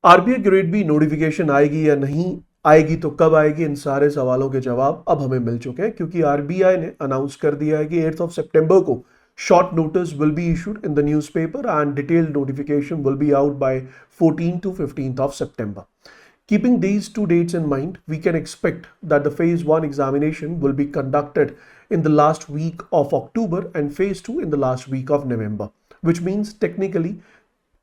RBI grade B notification आएगी या नहीं आएगी, तो कब आएगी, इन सारे सवालों के जवाब अब हमें मिल चुके हैं, क्योंकि आरबीआई ने अनाउंस कर दिया है कि 8th of September को short notice will be issued in the newspaper and detailed notification will be out by 14th to 15th of September. Keeping these two dates in mind, we can expect that the phase 1 examination will be conducted in the last week of October and phase 2 in the last week of November, which means technically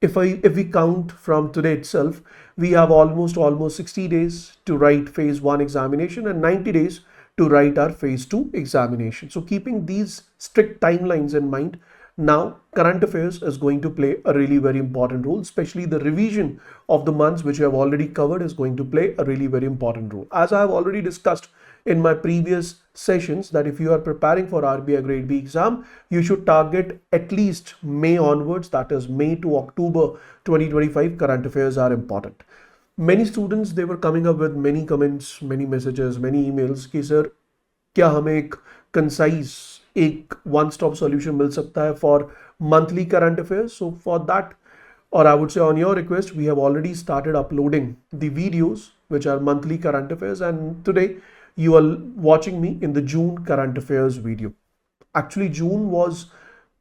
if we count from today itself, we have almost 60 days to write phase 1 examination and 90 days to write our phase 2 examination. So keeping these strict timelines in mind, now current affairs is going to play a really very important role, especially the revision of the months which I have already covered is going to play a really very important role. As I have already discussed in my previous sessions, that if you are preparing for RBI Grade B exam, you should target at least May onwards, that is May to October 2025. Current affairs are important. Many students, they were coming up with many comments, many messages, many emails कि sir क्या हमें एक concise, एक one stop solution मिल सकता है for monthly current affairs. So for that, or I would say on your request, we have already started uploading the videos which are monthly current affairs, and today you are watching me in the June current affairs video. Actually, June was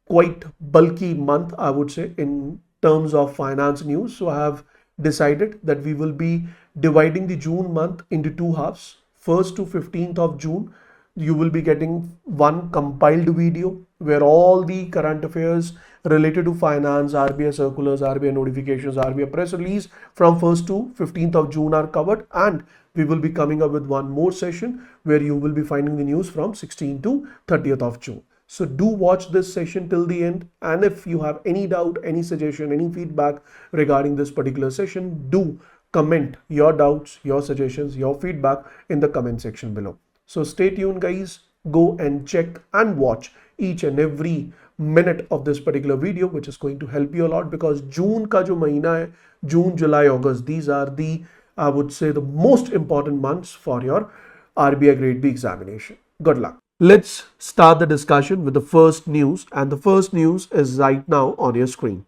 quite bulky month, I would say, in terms of finance news. So I have decided that we will be dividing the June month into two halves. 1st to 15th of June, you will be getting one compiled video where all the current affairs related to finance, RBI circulars, RBI notifications, RBI press release from 1st to 15th of June are covered, and we will be coming up with one more session where you will be finding the news from 16th to 30th of June. So do watch this session till the end, and if you have any doubt, any suggestion, any feedback regarding this particular session, do comment your doubts, your suggestions, your feedback in the comment section below. So stay tuned guys, go and check and watch each and every minute of this particular video, which is going to help you a lot, because June ka jo mahina hai, June, July, August, these are the, I would say, the most important months for your RBI Grade B examination. Good luck. Let's start the discussion with the first news, and the first news is right now on your screen.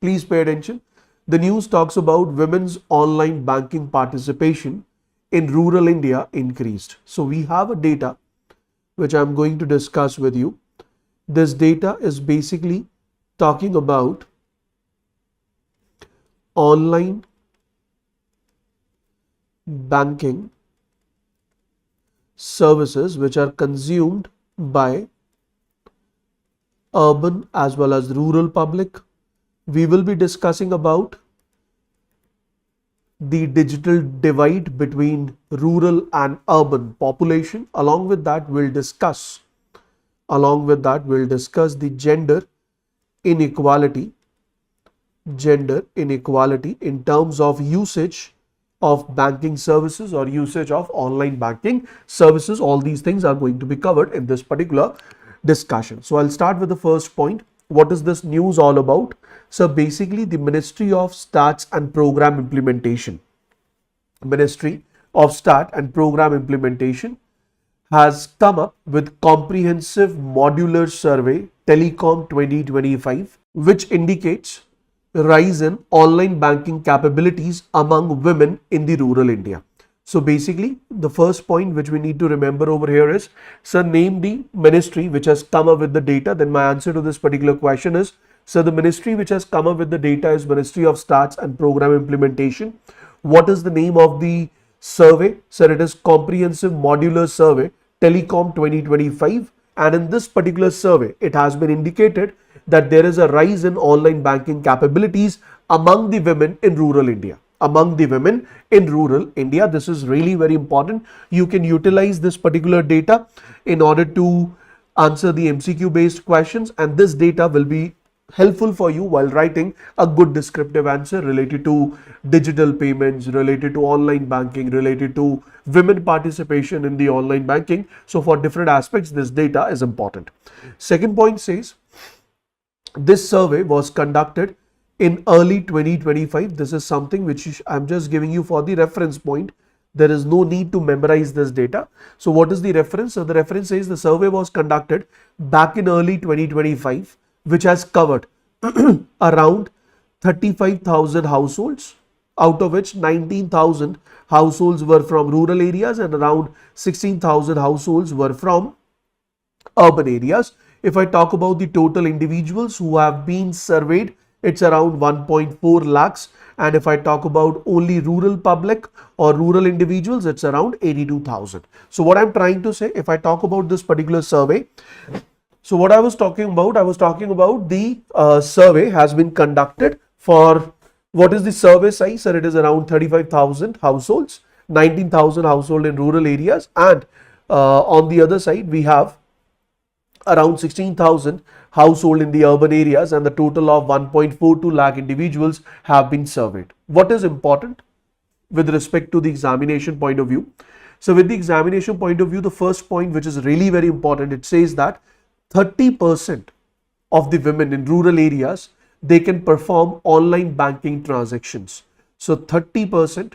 Please pay attention. The news talks about women's online banking participation in rural India increased. So we have a data which I'm going to discuss with you. This data is basically talking about online banking services which are consumed by urban as well as rural public. We will be discussing about the digital divide between rural and urban population. Along with that, we'll discuss the gender inequality in terms of usage of banking services or usage of online banking services. All these things are going to be covered in this particular discussion. So I'll start with the first point. What is this news all about? So basically, the Ministry of Stats and Program Implementation has come up with comprehensive modular survey Telecom 2025, which indicates rise in online banking capabilities among women in the rural India. So basically, the first point which we need to remember over here is, sir, name the ministry which has come up with the data. Then my answer to this particular question is, so the ministry which has come up with the data is Ministry of Stats and Program Implementation. What is the name of the survey? Sir, it is Comprehensive Modular Survey Telecom 2025. And in this particular survey, it has been indicated that there is a rise in online banking capabilities among the women in rural India. This is really very important. You can utilize this particular data in order to answer the MCQ based questions, and this data will be helpful for you while writing a good descriptive answer related to digital payments, related to online banking, related to women participation in the online banking. So for different aspects, this data is important. Second point says, this survey was conducted in early 2025. This is something which I'm just giving you for the reference point. There is no need to memorize this data. So what is the reference? So the reference says the survey was conducted back in early 2025, which has covered around 35,000 households, out of which 19,000 households were from rural areas and around 16,000 households were from urban areas. If I talk about the total individuals who have been surveyed, it's around 1.4 lakhs. And if I talk about only rural public or rural individuals, it's around 82,000. So what I'm trying to say, if I talk about this particular survey, so what I was talking about the survey has been conducted for, what is the survey size? Sir, it is around 35,000 households, 19,000 household in rural areas, and on the other side we have around 16,000 household in the urban areas, and the total of 1.42 lakh individuals have been surveyed. What is important with respect to the examination point of view? So with the examination point of view, the first point, which is really very important, it says that 30% of the women in rural areas, they can perform online banking transactions. So 30%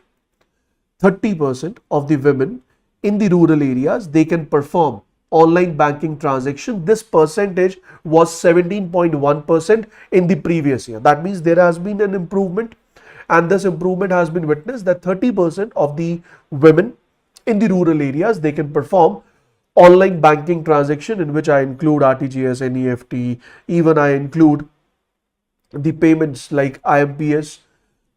of the women in the rural areas, they can perform online banking transaction. This percentage was 17.1% in the previous year. That means there has been an improvement, and this improvement has been witnessed that 30% of the women in the rural areas, they can perform online banking transaction, in which I include RTGS, NEFT, even I include the payments like IMPS,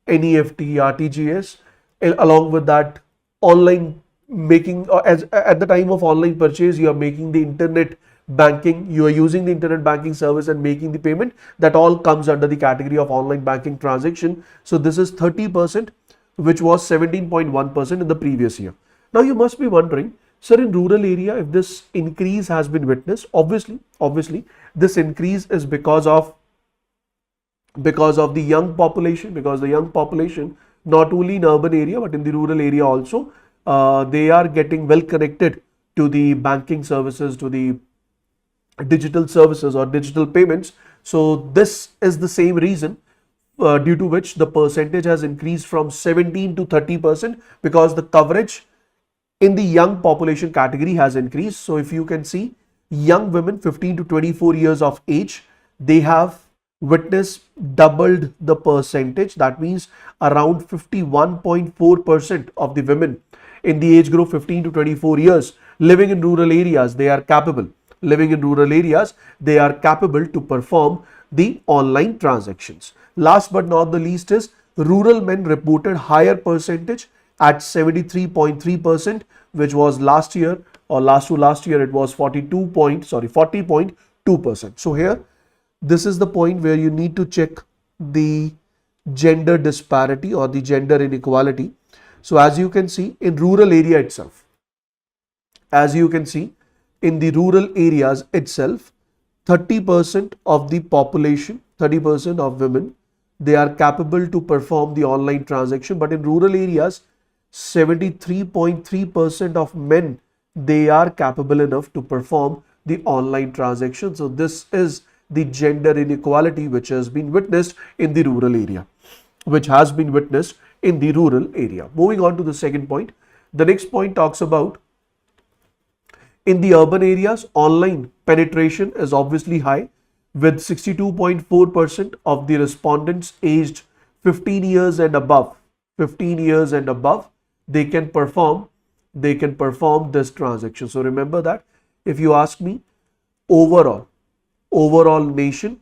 NEFT, RTGS, along with that online making, as at the time of online purchase, you are making the internet banking, you are using the internet banking service and making the payment. That all comes under the category of online banking transaction. So this is 30%, which was 17.1% in the previous year. Now you must be wondering, sir, in rural area, if this increase has been witnessed, obviously this increase is because of the young population, because the young population, not only in urban area but in the rural area also, they are getting well connected to the banking services, to the digital services or digital payments. So this is the same reason due to which the percentage has increased from 17 to 30%, because the coverage in the young population category has increased. So if you can see, young women 15 to 24 years of age, they have witnessed doubled the percentage. That means around 51.4% of the women in the age group 15 to 24 years living in rural areas, they are capable to perform the online transactions. Last but not the least is rural men reported higher percentage at 73.3%, which was last year or last to last year it was 40.2%. So here, this is the point where you need to check the gender disparity or the gender inequality. So as you can see, in rural area itself, in the rural areas itself, 30% of the population, 30% of women, they are capable to perform the online transaction. But in rural areas, 73.3% of men, they are capable enough to perform the online transaction. So this is the gender inequality which has been witnessed in the rural area, Moving on to the second point. The next point talks about, in the urban areas, online penetration is obviously high, with 62.4% of the respondents aged 15 years and above, they can perform this transaction. So remember that if you ask me, overall nation,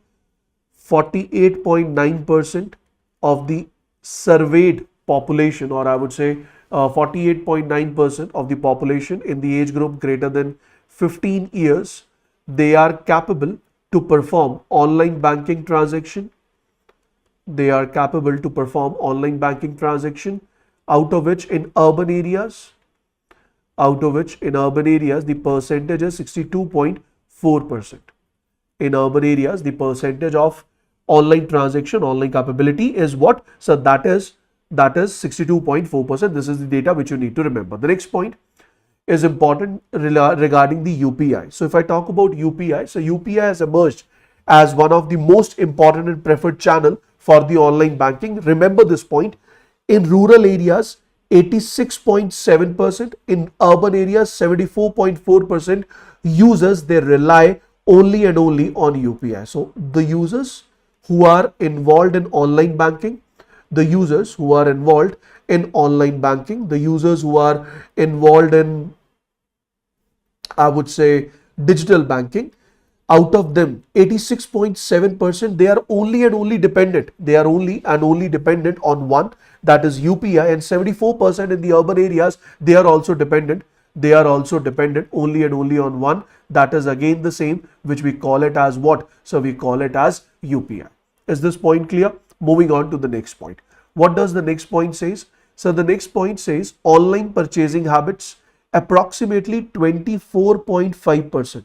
48.9% of the surveyed population, or I would say 48.9% of the population in the age group greater than 15 years, they are capable to perform online banking transaction. Out of which in urban areas, the percentage is 62.4%. In urban areas, the percentage of online transaction, online capability is what? So that is 62.4%. This is the data which you need to remember. The next point is important regarding the UPI. So if I talk about UPI, so UPI has emerged as one of the most important and preferred channel for the online banking. Remember this point. In rural areas, 86.7%, in urban areas, 74.4% users, they rely only and only on UPI. So the users who are involved in online banking, the users who are involved in online banking, the users who are involved in, I would say, digital banking. Out of them, 86.7%, they are only and only dependent. They are only and only dependent on one, that is UPI, and 74% in the urban areas, they are also dependent. They are also dependent only and only on one, that is again the same, which we call it as what? So we call it as UPI. Is this point clear? Moving on to the next point. What does the next point says? So the next point says online purchasing habits, approximately 24.5%.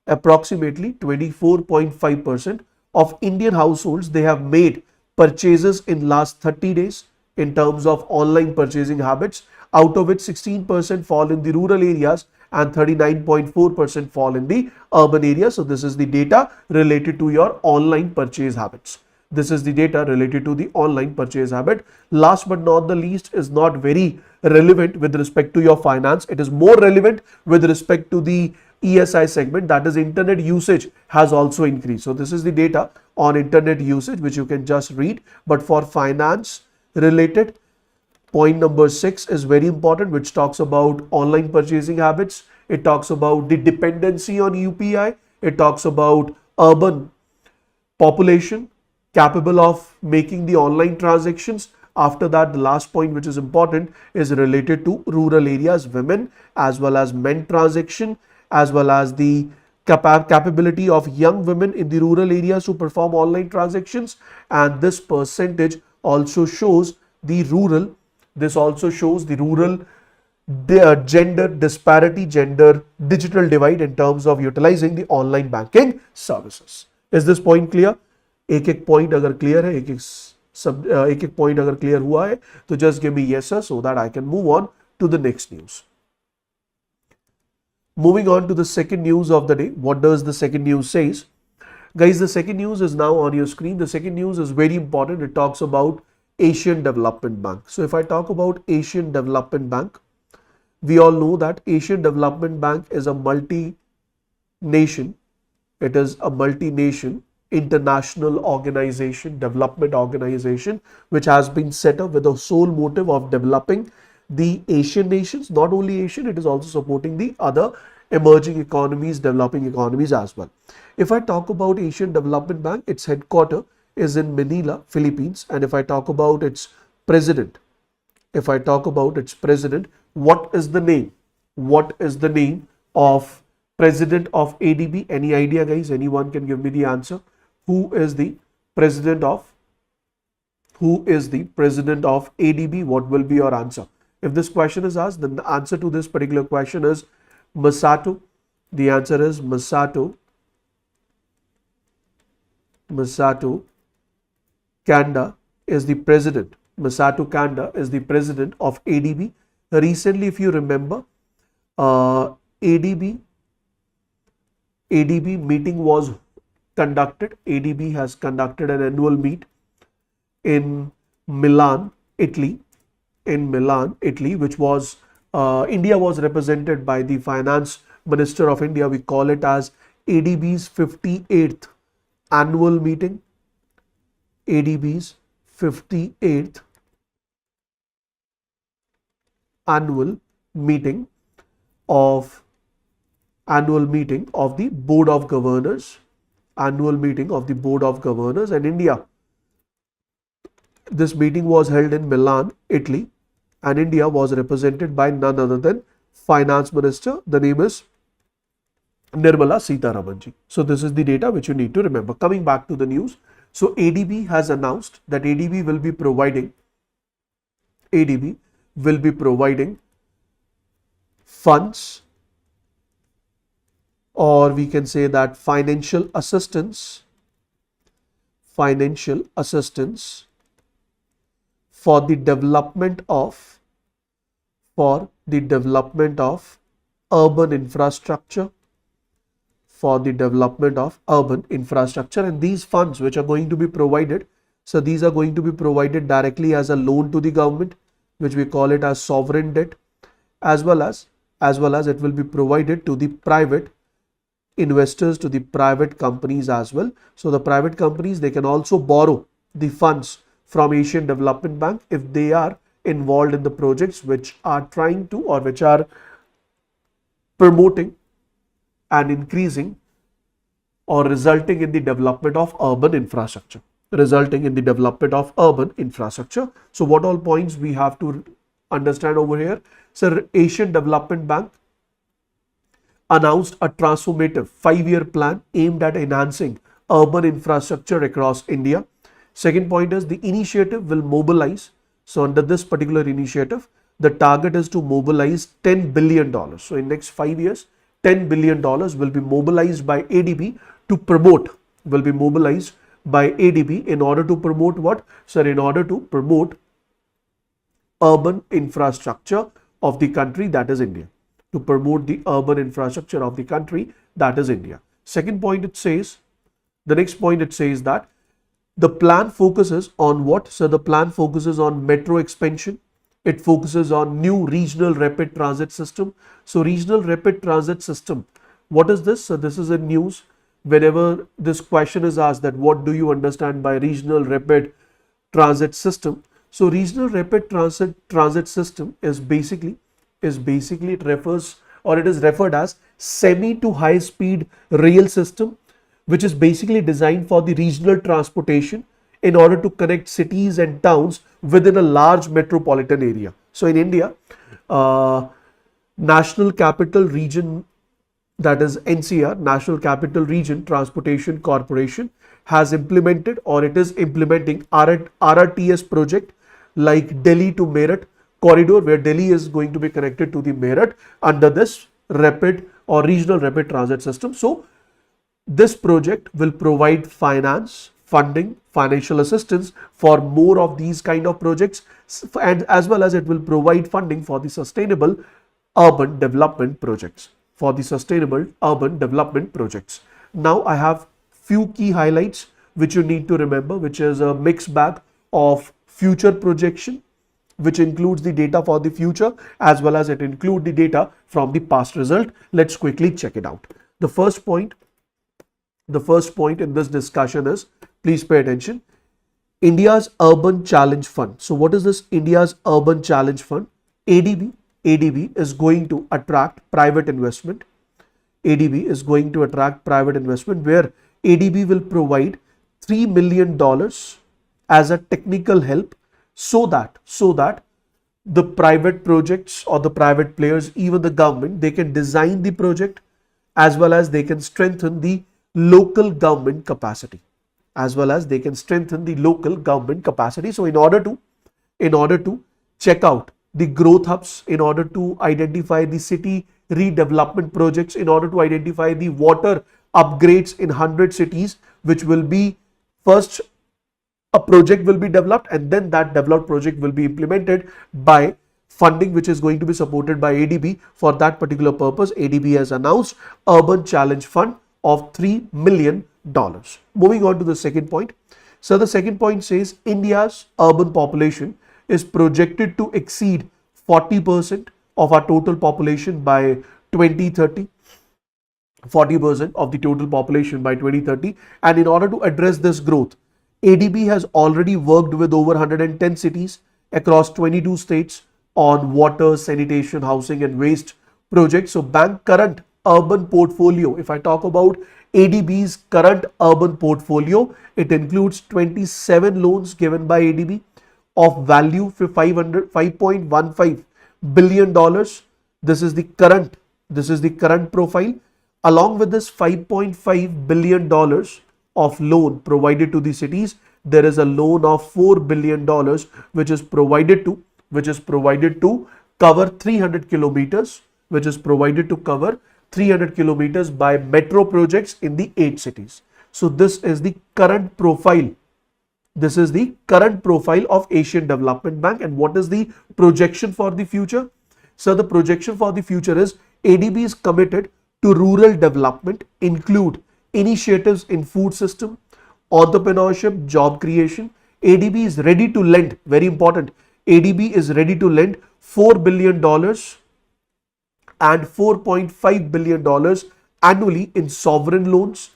Approximately 24.5% of Indian households, they have made purchases in last 30 days in terms of online purchasing habits, out of which 16% fall in the rural areas and 39.4% fall in the urban areas. So this is the data related to your online purchase habits. This is the data related to the online purchase habit. Last but not the least, is not very relevant with respect to your finance. It is more relevant with respect to the ESI segment, that is internet usage has also increased. So this is the data on internet usage, which you can just read. But for finance related, point number 6 is very important, which talks about online purchasing habits. It talks about the dependency on UPI. It talks about urban population capable of making the online transactions. After that, the last point, which is important, is related to rural areas, women as well as men transaction, as well as the capability of young women in the rural areas to perform online transactions. And this percentage also shows the rural, gender disparity, gender digital divide in terms of utilizing the online banking services. Is this point clear? एक point अगर clear है, एक point अगर clear हुआ है, तो just give me yes sir, so that I can move on to the next news. Moving on to the second news of the day. What does the second news says? Guys, the second news is now on your screen. The second news is very important. It talks about Asian Development Bank. So if I talk about Asian Development Bank, we all know that Asian Development Bank is a multi-nation. It is a multi-nation international organization, development organization, which has been set up with the sole motive of developing the Asian nations. Not only Asian, it is also supporting the other emerging economies, developing economies as well. If I talk about Asian Development Bank, its headquarters is in Manila, Philippines. And if I talk about its president, what is the name? What is the name of president of ADB? Any idea, guys? Anyone can give me the answer. Who is the president of ADB? What will be your answer? If this question is asked, then the answer to this particular question is Masato. The answer is Masato Kanda is the president. Masato Kanda is the president of ADB. Recently, if you remember, ADB meeting was conducted. ADB has conducted an annual meet in Milan, Italy. Which was India was represented by the finance minister of India. We call it as ADB's 58th annual meeting. ADB's 58th annual meeting of the Board of Governors. And India. This meeting was held in Milan, Italy, and India was represented by none other than Finance Minister. The name is Nirmala Sitharaman. So this is the data which you need to remember. Coming back to the news. So ADB has announced that ADB will be providing funds, or we can say that financial assistance for the development of urban infrastructure, and these funds which are going to be provided, so these are going to be provided directly as a loan to the government, which we call it as sovereign debt, as well as it will be provided to the private investors to the private companies as well. So the private companies, they can also borrow the funds from Asian Development Bank if they are involved in the projects which are trying to or which are promoting and increasing or resulting in the development of urban infrastructure. So what all points we have to understand over here? So Asian Development Bank announced a transformative 5-year plan aimed at enhancing urban infrastructure across India. Second point is the initiative will mobilize. So under this particular initiative, the target is to mobilize $10 billion. So in next 5 years, $10 billion will be mobilized by ADB to promote, in order to promote what? Sir, in order to promote urban infrastructure of the country, that is India. To promote the urban infrastructure of the country, that is India. Second point, it says, the next point it says that the plan focuses on what? So the plan focuses on metro expansion. It focuses on new regional rapid transit system. So regional rapid transit system, what is this? So this is a news. Whenever this question is asked that what do you understand by regional rapid transit system? So regional rapid transit system is basically it refers, or it is referred as semi to high speed rail system, which is basically designed for the regional transportation in order to connect cities and towns within a large metropolitan area. So in India, National Capital Region, that is NCR, National Capital Region Transportation Corporation, has implemented or it is implementing RRTS project like Delhi to Meerut corridor, where Delhi is going to be connected to the Meerut under this rapid or regional rapid transit system. So this project will provide finance, funding, financial assistance for more of these kind of projects, and as well as it will provide funding for the sustainable urban development projects. Now I have few key highlights which you need to remember, which is a mixed bag of future projection, which includes the data for the future as well as it includes the data from the past result. Let's quickly check it out. The first point in this discussion is, please pay attention, India's Urban Challenge Fund. So what is this India's Urban Challenge Fund? ADB is going to attract private investment. Where ADB will provide $3 million as a technical help so that the private projects or the private players, even the government, they can design the project as well as they can strengthen the local government capacity. So in order to check out the growth hubs, in order to identify the city redevelopment projects, in order to identify the water upgrades in 100 cities, which will be first a project will be developed and then that developed project will be implemented by funding which is going to be supported by ADB. For that particular purpose, ADB has announced Urban Challenge Fund of $3 million. Moving on to the second point. So the second point says India's urban population is projected to exceed 40% of our total population by 2030. 40% of the total population by 2030. And in order to address this growth, ADB has already worked with over 110 cities across 22 states on water, sanitation, housing and waste projects. So bank current urban portfolio, if I talk about ADB's current urban portfolio, it includes 27 loans given by ADB of value for $5.15 billion. This is the current profile. Along with this $5.5 billion of loan provided to the cities, there is a loan of $4 billion which is provided to cover 300 kilometers, by metro projects in the 8 cities. So this is the current profile. Of Asian Development Bank. And what is the projection for the future? So the projection for the future is ADB is committed to rural development, include initiatives in food system, entrepreneurship, job creation. ADB is ready to lend, very important, ADB is ready to lend $4 billion and $4.5 billion annually in sovereign loans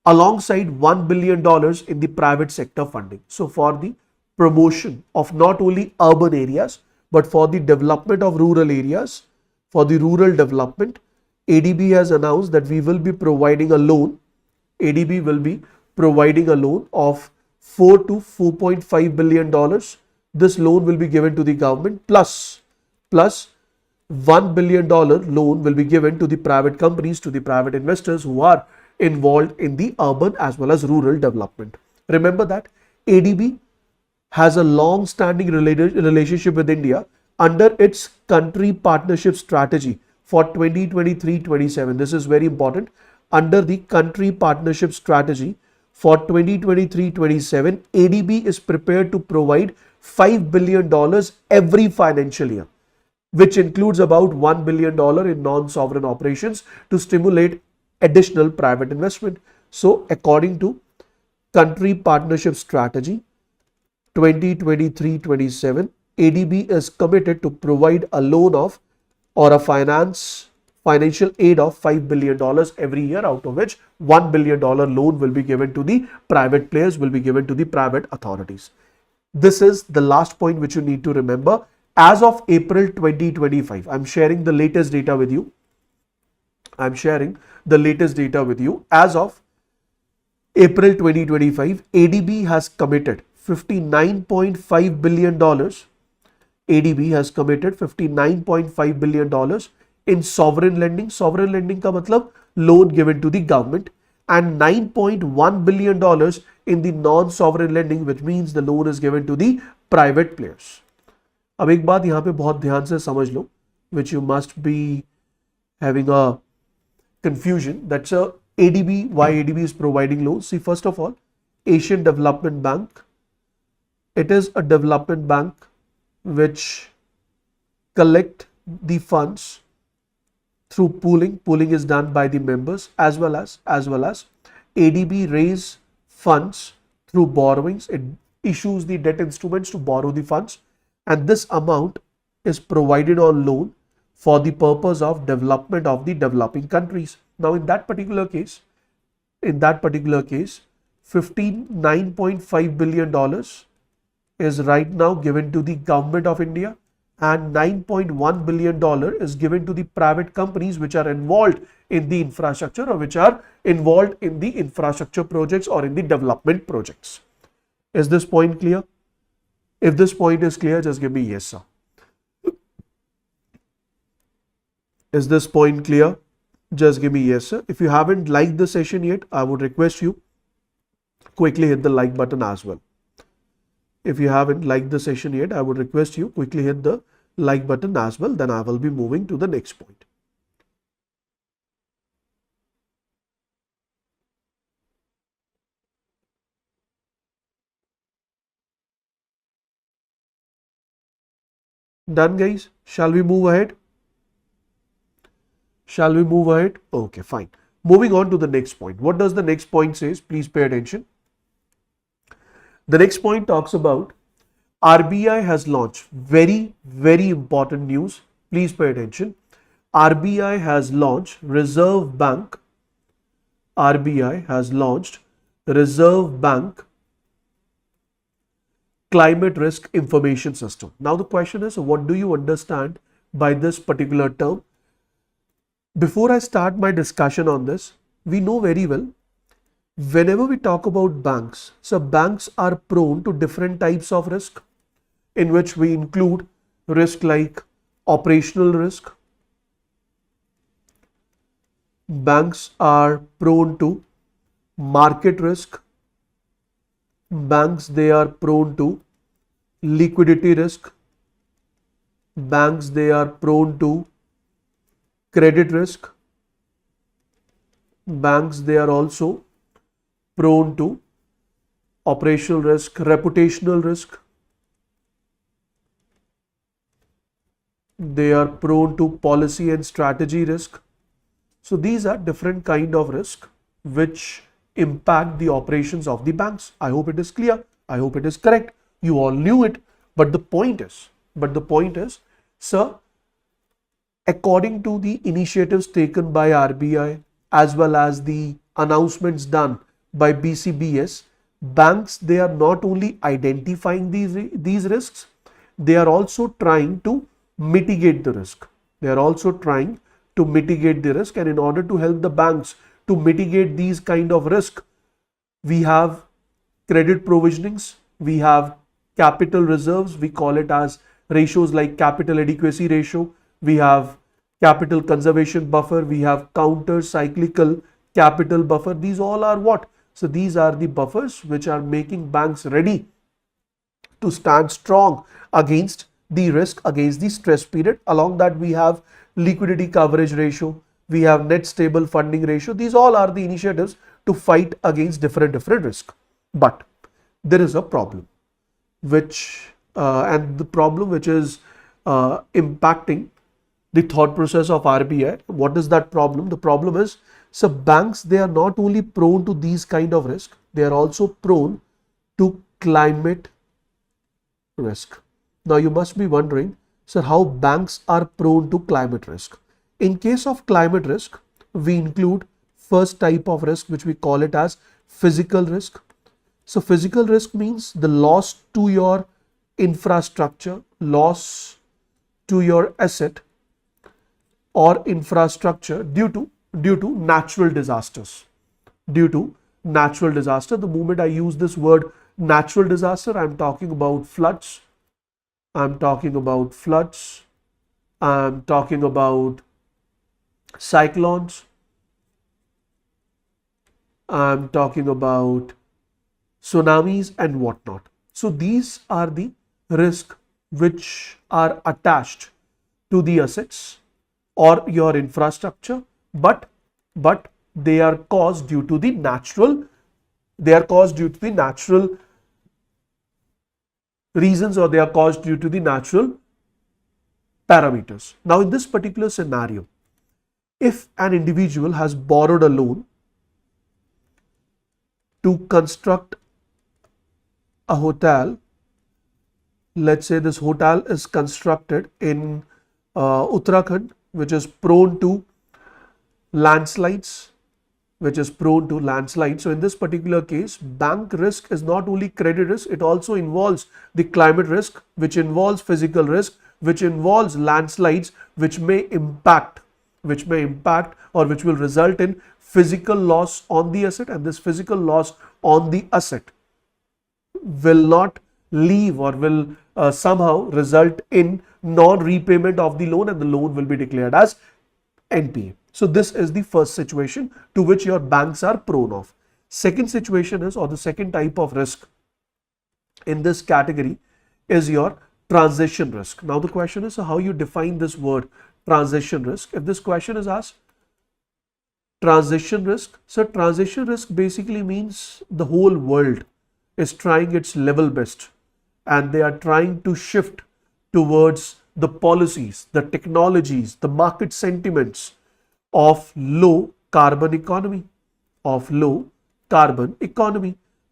alongside $1 billion in the private sector funding. So for the promotion of not only urban areas, but for the development of rural areas, for the rural development, ADB has announced that we will be providing a loan. ADB will be providing a loan of 4 to 4.5 billion dollars. This loan will be given to the government plus $1 billion loan will be given to the private companies, to the private investors who are involved in the urban as well as rural development. Remember that ADB has a long-standing relationship with India under its country partnership strategy for 2023-27. This is very important. Under the country partnership strategy for 2023-27, ADB is prepared to provide $5 billion every financial year, which includes about $1 billion in non-sovereign operations to stimulate additional private investment. So, according to country partnership strategy 2023-27, ADB is committed to provide a loan of or a financial aid of $5 billion every year, out of which $1 billion loan will be given to the private players, will be given to the private authorities. This is the last point which you need to remember. As of April 2025, I'm sharing the latest data with you. As of April 2025, ADB has committed $59.5 billion. ADB has committed $59.5 billion in sovereign lending. Sovereign lending का मतलब loan given to the government, and $9.1 billion in the non-sovereign lending, which means the loan is given to the private players. अब एक बात यहाँ पे बहुत ध्यान से समझ लो, which you must be having a confusion. That's a ADB, why ADB is providing loans. See, first of all, Asian Development Bank, it is a development bank which collect the funds through pooling. Pooling is done by the members, as well as ADB raise funds through borrowings. It issues the debt instruments to borrow the funds, and this amount is provided on loan for the purpose of development of the developing countries. Now, in that particular case, $59.5 billion is right now given to the government of India, and $9.1 billion is given to the private companies which are involved in the infrastructure, or which are involved in the infrastructure projects or in the development projects. Is this point clear? If this point is clear, just give me yes, sir. Is this point clear? Just give me yes, sir. If you haven't liked the session yet, I would request you quickly hit the like button as well. If you haven't liked the session yet, I would request you quickly hit the like button as well. Then I will be moving to the next point. Done, guys? Shall we move ahead? Okay, fine. Moving on to the next point. What does the next point says? Please pay attention. The next point talks about RBI has launched very, very important news. Please pay attention. RBI has launched Reserve Bank. RBI has launched Reserve Bank Climate Risk Information System. Now the question is, what do you understand by this particular term? Before I start my discussion on this, we know very well, whenever we talk about banks, so banks are prone to different types of risk, in which we include risk like operational risk. Banks are prone to market risk. Banks, they are prone to liquidity risk. Banks, they are prone to credit risk. Banks, they are also prone to operational risk, reputational risk. They are prone to policy and strategy risk. So these are different kind of risk which impact the operations of the banks. I hope it is clear. I hope it is correct. You all knew it, but the point is, sir, according to the initiatives taken by RBI as well as the announcements done by BCBS, banks, they are not only identifying these risks, they are also trying to mitigate the risk. They are also trying to mitigate the risk, and in order to help the banks to mitigate these kind of risk, we have credit provisionings, we have capital reserves, we call it as ratios like capital adequacy ratio, we have capital conservation buffer, we have counter cyclical capital buffer. These all are what? So these are the buffers which are making banks ready to stand strong against the risk, against the stress period. Along that, we have liquidity coverage ratio, we have net stable funding ratio. These all are the initiatives to fight against different risk. But there is a problem and the problem which is impacting the thought process of RBI. What is that problem? The problem is, so banks, they are not only prone to these kind of risk, they are also prone to climate risk. Now you must be wondering, sir, how banks are prone to climate risk? In case of climate risk, we include first type of risk, which we call it as physical risk. So physical risk means the loss to your infrastructure, loss to your asset or infrastructure due to natural disasters. Due to natural disaster. The moment I use this word natural disaster, I'm talking about floods, I'm talking about cyclones, I'm talking about tsunamis and whatnot. So these are the risks which are attached to the assets or your infrastructure, but they are caused due to the natural reasons, or they are caused due to the natural parameters. Now in this particular scenario, if an individual has borrowed a loan to construct a hotel, let's say this hotel is constructed in Uttarakhand, which is prone to landslides, So in this particular case, bank risk is not only credit risk, it also involves the climate risk, which involves physical risk, which involves landslides, which may impact or which will result in physical loss on the asset, and this physical loss on the asset will not leave or will somehow result in non-repayment of the loan, and the loan will be declared as NPA. So this is the first situation to which your banks are prone of. Second situation is, or the second type of risk in this category is your transition risk. Now the question is, how you define this word transition risk? If this question is asked, transition risk, so transition risk basically means the whole world is trying its level best and they are trying to shift towards the policies, the technologies, the market sentiments of low carbon economy,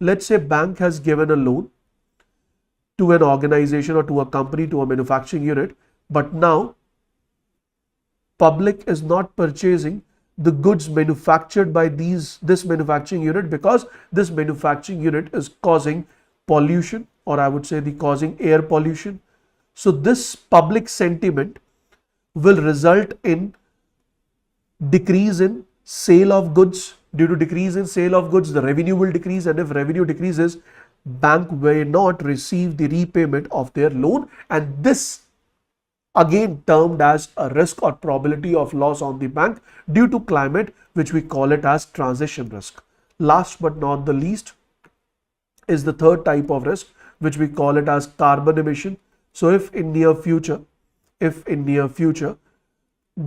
Let's say bank has given a loan to an organization or to a company, to a manufacturing unit, but now public is not purchasing the goods manufactured by this manufacturing unit, because this manufacturing unit is causing pollution, or I would say causing air pollution. So this public sentiment will result in decrease in sale of goods. Due to decrease in sale of goods, the revenue will decrease, and if revenue decreases, bank may not receive the repayment of their loan, and this again termed as a risk or probability of loss on the bank due to climate, which we call it as transition risk. Last but not the least is the third type of risk, which we call it as carbon emission. So if in near future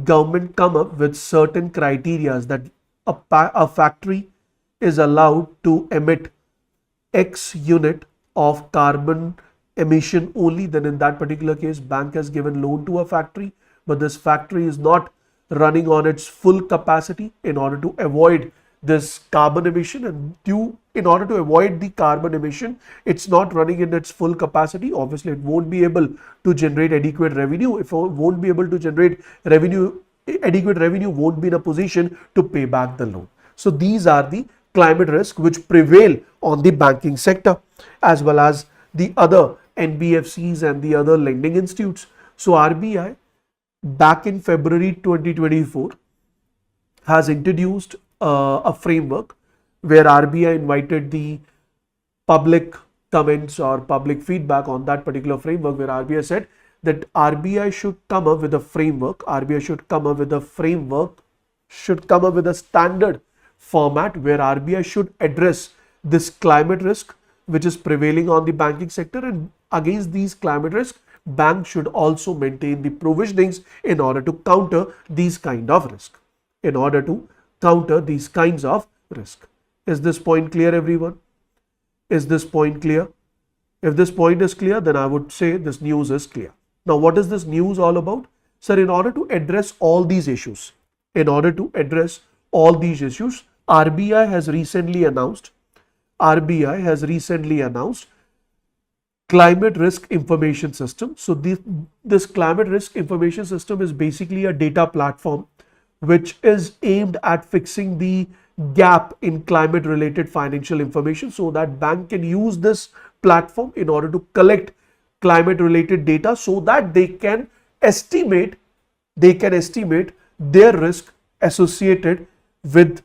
government come up with certain criteria that a factory is allowed to emit X unit of carbon emission only, then in that particular case bank has given loan to a factory, but this factory is not running on its full capacity in order to avoid this carbon emission, and in order to avoid the carbon emission, it's not running in its full capacity. Obviously it won't be able to generate adequate revenue. If it won't be able to generate revenue adequate revenue, won't be in a position to pay back the loan. So these are the climate risks which prevail on the banking sector as well as the other NBFCs and the other lending institutes. So RBI back in February 2024 has introduced a framework where RBI invited the public comments or public feedback on that particular framework, where RBI said that RBI should come up with a framework, RBI should come up with a framework, should come up with a standard format where RBI should address this climate risk which is prevailing on the banking sector, and against these climate risks, banks should also maintain the provisionings in order to counter these kind of risk. In order to counter these kinds of risk. Is this point clear, everyone? Is this point clear? If this point is clear, then I would say this news is clear. Now, what is this news all about? Sir, in order to address all these issues, RBI has recently announced climate risk information system. So this climate risk information system is basically a data platform which is aimed at fixing the gap in climate related financial information, so that bank can use this platform in order to collect climate related data so that they can estimate their risk associated with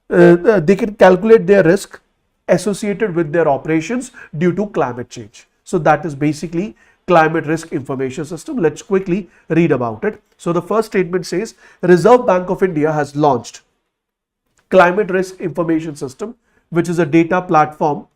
they can calculate their risk associated with their operations due to climate change. So that is basically climate risk information system. Let's quickly read about it. So the first statement says, Reserve Bank of India has launched climate risk information system, which is a data platform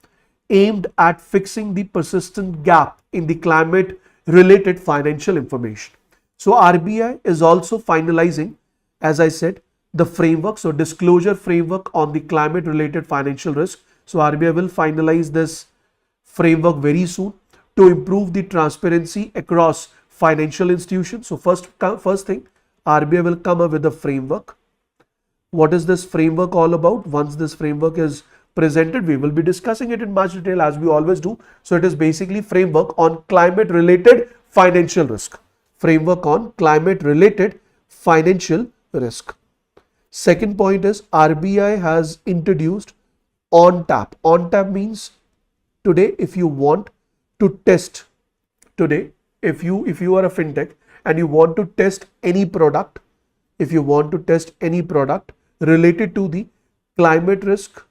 aimed at fixing the persistent gap in the climate related financial information. So RBI is also finalizing, as I said, the framework, so disclosure framework on the climate related financial risk. So RBI will finalize this framework very soon to improve the transparency across financial institutions. So first thing, RBI will come up with a framework. What is this framework all about? Once this framework is presented, we will be discussing it in much detail as we always do. So it is basically framework on climate related financial risk. Framework on climate related financial risk. Second point is RBI has introduced on tap. On tap means today if you want to test, if you are a fintech and you want to test any product, related to the climate risk,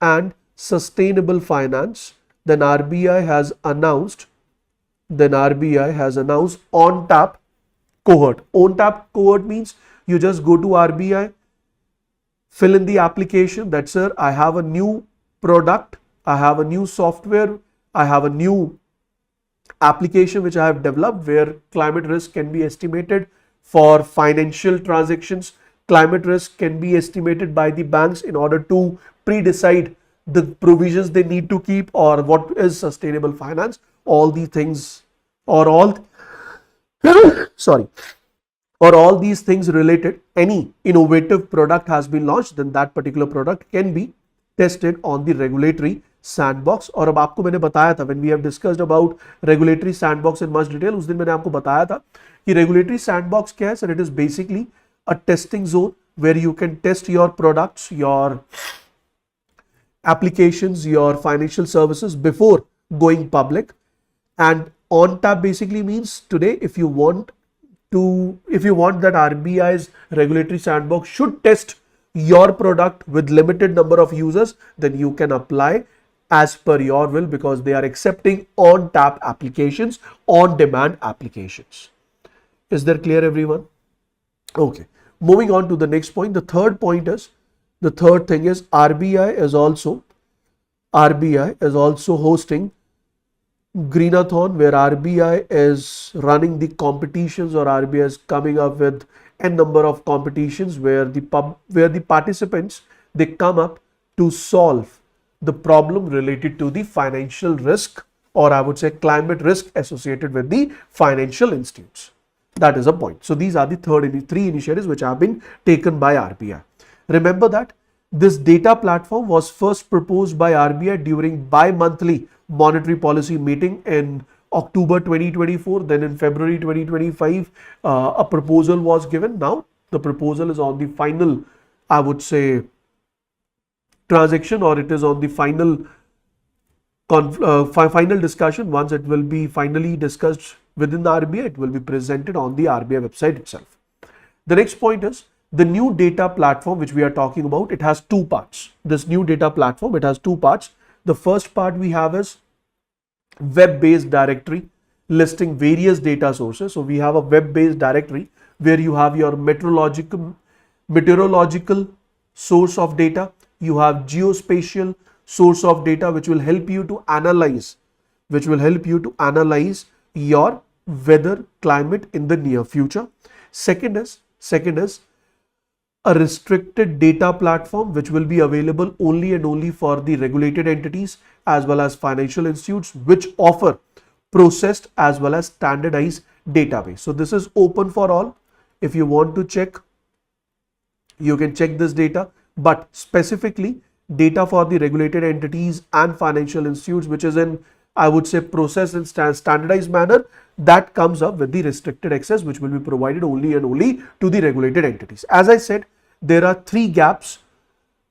and sustainable finance, then RBI has announced on tap cohort. On tap cohort means you just go to RBI, fill in the application that, sir, I have a new product, I have a new software, I have a new application which I have developed where climate risk can be estimated for financial transactions. Climate risk can be estimated by the banks in order to pre-decide the provisions they need to keep or what is sustainable finance. All these things or all these things related, any innovative product has been launched, then that particular product can be tested on the regulatory sandbox. और अब आपको मैंने बताया था when we have discussed about regulatory sandbox in much detail, उस दिन मैंने आपको बताया था कि regulatory sandbox क्या है sir? It is basically a testing zone where you can test your products, your applications, your financial services before going public. And on tap basically means today if you want that RBI's regulatory sandbox should test your product with limited number of users, then you can apply as per your will, because they are accepting on tap applications, on demand applications. Is that clear, everyone? Okay, moving on to the next point. The third thing is RBI is also hosting Greenathon, where RBI is running the competitions, or RBI is coming up with a number of competitions where the participants, they come up to solve the problem related to the financial risk, or I would say climate risk associated with the financial institutes. That is a point. So these are the three initiatives which have been taken by RBI. Remember that this data platform was first proposed by RBI during bi-monthly monetary policy meeting in October 2024. Then in February 2025, a proposal was given. Now the proposal is on the final, I would say, transaction, or it is on the final final discussion. Once it will be finally discussed within the RBI, it will be presented on the RBI website itself. The next point is the new data platform which we are talking about. It has two parts. This new data platform, it has two parts. The first part we have is web-based directory listing various data sources. So we have a web-based directory where you have your meteorological source of data, you have geospatial source of data which will help you to analyze your weather climate in the near future. Second is a restricted data platform which will be available only and only for the regulated entities as well as financial institutes which offer processed as well as standardized database. So this is open for all. If you want to check, you can check this data, but specifically data for the regulated entities and financial institutes which is in, I would say, processed in standardized manner, that comes up with the restricted access which will be provided only and only to the regulated entities. As I said, there are three gaps.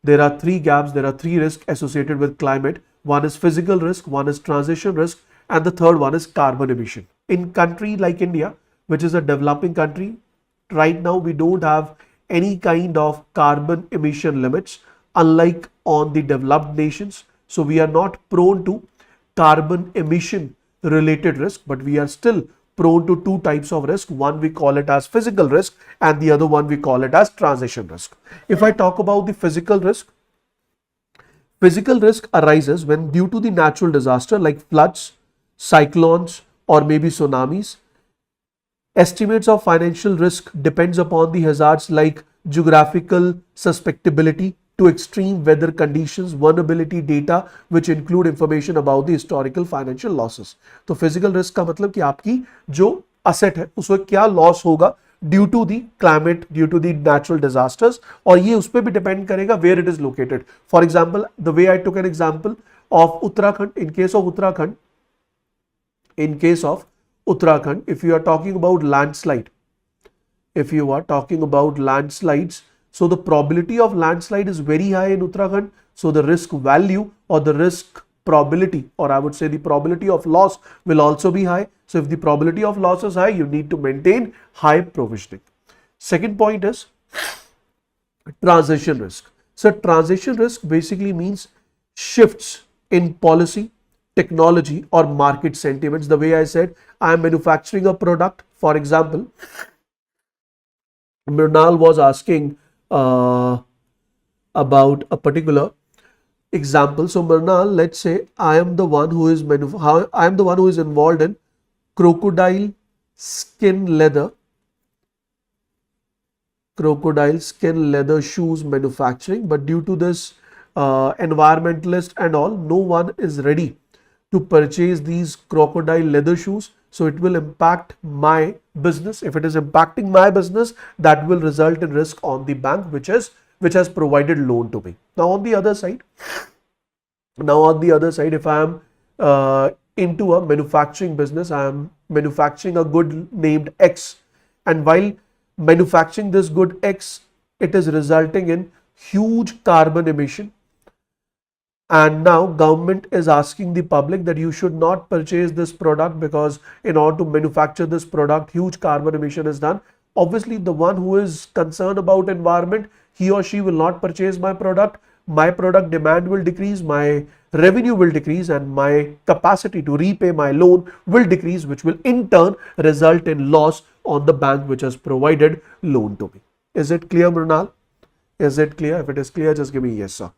There are three risks associated with climate. One is physical risk, one is transition risk, and the third one is carbon emission. In country like India, which is a developing country, right now we don't have any kind of carbon emission limits, unlike on the developed nations. So we are not prone to carbon emission related risk, but we are still prone to two types of risk. One we call it as physical risk and the other one we call it as transition risk. If I talk about the physical risk arises when due to the natural disaster like floods, cyclones or maybe tsunamis. Estimates of financial risk depends upon the hazards like geographical susceptibility to extreme weather conditions, vulnerability data which include information about the historical financial losses. तो physical risk का मतलब कि आपकी जो asset है उसमें क्या loss होगा due to the climate, due to the natural disasters, और ये उस पर भी depend करेगा where it is located. For example, the way I took an example of Uttarakhand, in case of Uttarakhand, if you are talking about landslides, so the probability of landslide is very high in Uttarakhand. So the risk value or the risk probability, or I would say the probability of loss will also be high. So if the probability of loss is high, you need to maintain high provisioning. Second point is transition risk. So transition risk basically means shifts in policy, technology or market sentiments. The way I said, I am manufacturing a product. For example, Mrinal was asking about a particular example. So Mrinal, let's say I am the one who is involved in crocodile skin leather shoes manufacturing, but due to this environmentalist and all, no one is ready to purchase these crocodile leather shoes. So it will impact my business. If it is impacting my business, that will result in risk on the bank which has provided loan to me. Now on the other side, if I am into a manufacturing business, I am manufacturing a good named X, and while manufacturing this good X, it is resulting in huge carbon emission. And now government is asking the public that you should not purchase this product because in order to manufacture this product, huge carbon emission is done. Obviously, the one who is concerned about environment, he or she will not purchase my product. My product demand will decrease, my revenue will decrease, and my capacity to repay my loan will decrease, which will in turn result in loss on the bank which has provided loan to me. Is it clear, Mrinal? Is it clear? If it is clear, just give me yes, sir.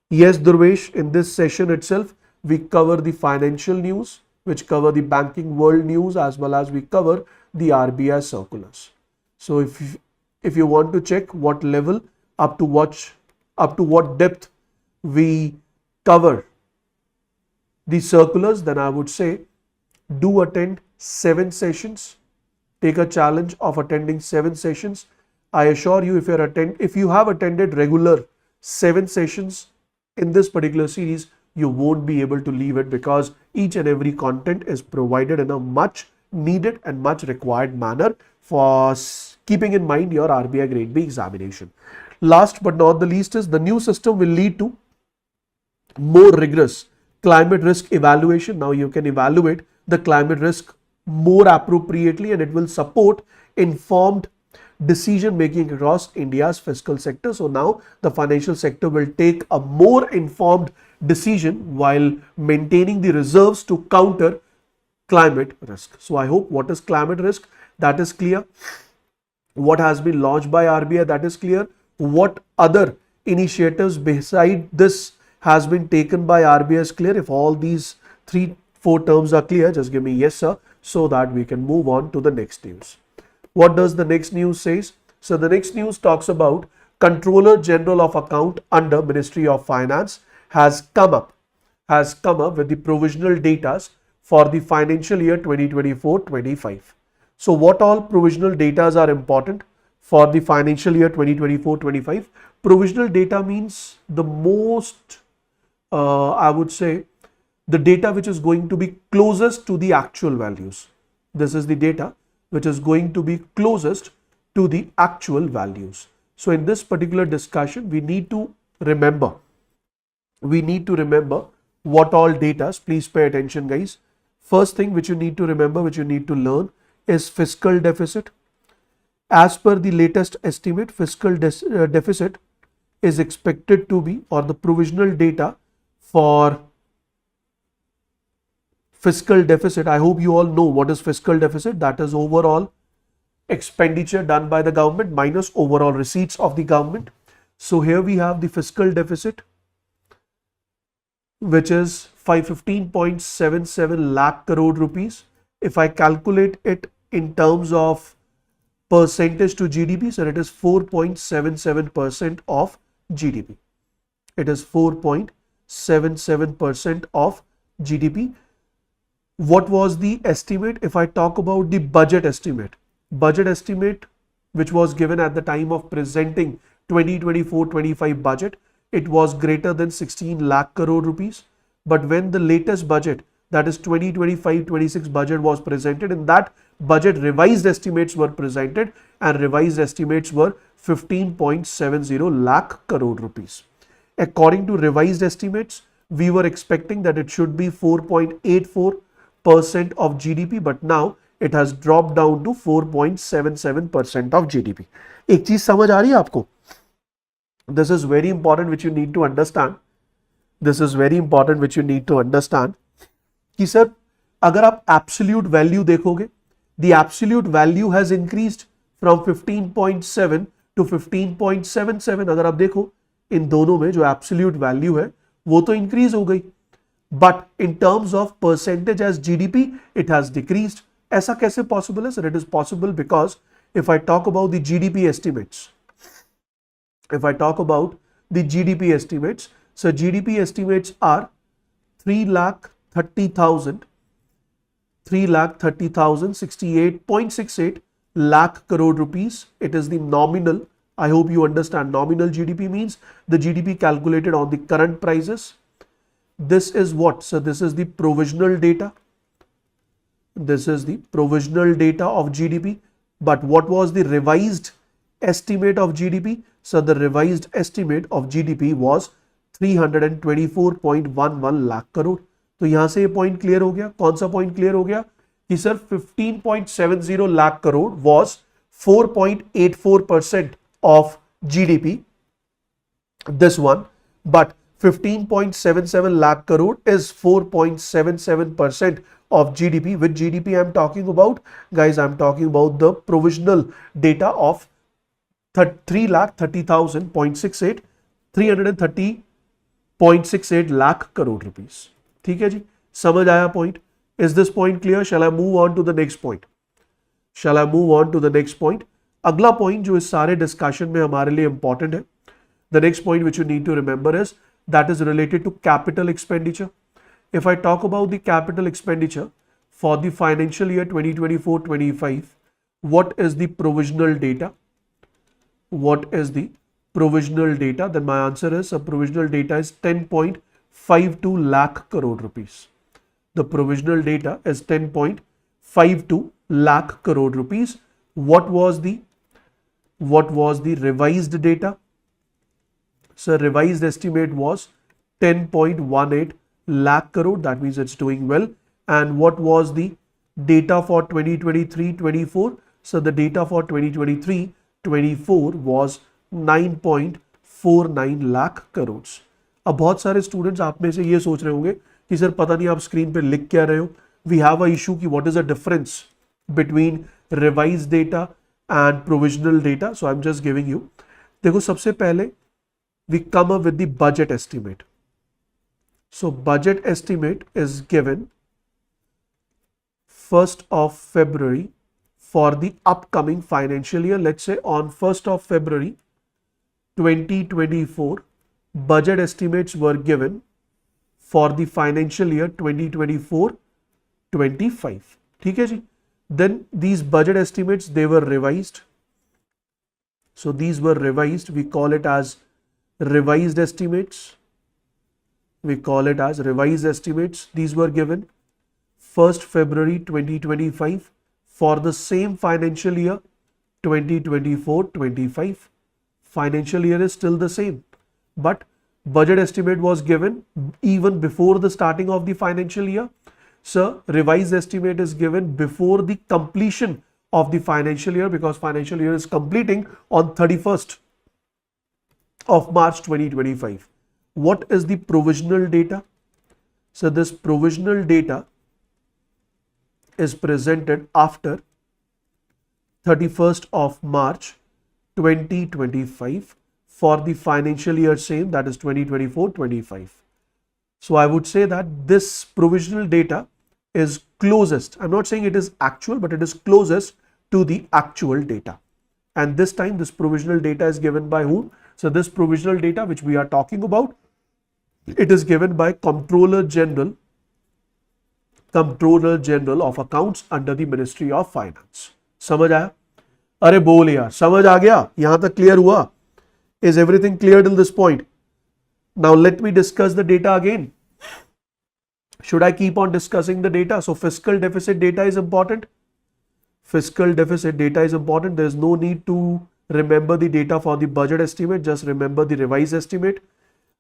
Yes, Durvesh, in this session itself, we cover the financial news, which cover the banking world news, as well as we cover the RBI circulars. So if you want to check what level, up to what depth we cover the circulars, then I would say do attend 7 sessions. Take a challenge of attending 7 sessions. I assure you, if you have attended regular 7 sessions in this particular series, you won't be able to leave it because each and every content is provided in a much needed and much required manner for keeping in mind your RBI Grade B examination. Last but not the least is the new system will lead to more rigorous climate risk evaluation. Now you can evaluate the climate risk more appropriately and it will support informed decision making across India's fiscal sector. So now the financial sector will take a more informed decision while maintaining the reserves to counter climate risk. So I hope what is climate risk, that is clear. What has been launched by RBI, that is clear. What other initiatives beside this has been taken by RBI is clear. If all these 3-4 terms are clear, just give me yes sir, so that we can move on to the next news. What does the next news says? So the next news talks about Controller General of Account under Ministry of Finance has come up with the provisional data for the financial year 2024-25. So what all provisional data are important for the financial year 2024-25? Provisional data means the most, I would say, the data which is going to be closest to the actual values. This is the data which is going to be closest to the actual values. So in this particular discussion, we need to remember what all data. Please pay attention, guys. First thing which you need to remember, which you need to learn, is fiscal deficit. As per the latest estimate, fiscal deficit is expected to be, or the provisional data for fiscal deficit, I hope you all know what is fiscal deficit. That is overall expenditure done by the government minus overall receipts of the government. So here we have the fiscal deficit, which is 515.77 lakh crore rupees. If I calculate it in terms of percentage to GDP, so it is 4.77% of GDP. It is 4.77% of GDP. What was the estimate? If I talk about the budget estimate which was given at the time of presenting 2024-25 budget, it was greater than 16 lakh crore rupees. But when the latest budget, that is 2025-26 budget was presented, in that budget revised estimates were presented and revised estimates were 15.70 lakh crore rupees. According to revised estimates, we were expecting that it should be 4.84% of GDP, but now it has dropped down to 4.77% of GDP. एक चीज समझ आ रही है आपको? This is very important which you need to understand. This is very important which you need to understand कि sir अगर आप absolute value देखोगे, the absolute value has increased from 15.7 to 15.77. अगर आप देखो इन दोनों में जो absolute value है वो तो increase हो गई, but in terms of percentage as GDP it has decreased. ऐसा कैसे possible है sir? It is possible because if I talk about the GDP estimates, so GDP estimates are 3,30,068.68 lakh crore rupees. It is the nominal. I hope you understand. Nominal GDP means the GDP calculated on the current prices. This is what? So this is the provisional data. This is the provisional data of GDP. But what was the revised estimate of GDP? So the revised estimate of GDP was 324.11 lakh crore. तो यहां से ये point clear हो गया. कौन सा point clear हो गया कि sir 15.70 lakh crore was 4.84% of GDP. This one, but 15.77 lakh crore is 4.77% of GDP. Which GDP I'm talking about? Guys, I'm talking about the provisional data of 330,000.68 lakh crore rupees. ठीक है जी, समझ आया point? Is this point clear? Shall I move on to the next point? अगला point जो इस सारे discussion में हमारे लिए इंपॉर्टेंट है, the next point which you need to remember is that is related to capital expenditure. If I talk about the capital expenditure for the financial year 2024-25, what is the provisional data? Then my answer is provisional data is 10.5 10.52 lakh crore rupees. The provisional data is 10.52 lakh crore rupees. What was the revised data? So revised estimate was 10.18 lakh crore. That means it's doing well. And what was the data for 2023-24? So the data for 2023-24 was 9.49 lakh crores. अब बहुत सारे students आप में से ये सोच रहे होंगे कि सर पता नहीं आप स्क्रीन पे लिख क्या रहे हो. वी हैव अ इशू कि what is the difference between revise data and provisional data. So I am just giving you. देखो सबसे पहले we come up with the budget estimate. So budget estimate is given 1st of February for the upcoming financial year. Let's say on 1st of February 2024, budget estimates were given for the financial year 2024-25. ठीक है जी. Then these budget estimates, they were revised. So these were revised. We call it as revised estimates. We call it as revised estimates. These were given 1st February 2025 for the same financial year 2024-25. Financial year is still the same, but budget estimate was given even before the starting of the financial year. So revised estimate is given before the completion of the financial year, because financial year is completing on 31st of March 2025. What is the provisional data? So this provisional data is presented after 31st of March 2025 for the financial year same, that is 2024-25. So I would say that this provisional data is closest. I'm not saying it is actual, but it is closest to the actual data. And this time this provisional data is given by whom? So this provisional data which we are talking about, it is given by Comptroller General of Accounts under the Ministry of Finance. समझ आया? अरे बोल यार, समझ आ गया? यहां तक क्लियर हुआ? Is everything clear till this point? Now let me discuss the data again. Should I keep on discussing the data? So fiscal deficit data is important. Fiscal deficit data is important. There is no need to remember the data for the budget estimate, just remember the revised estimate.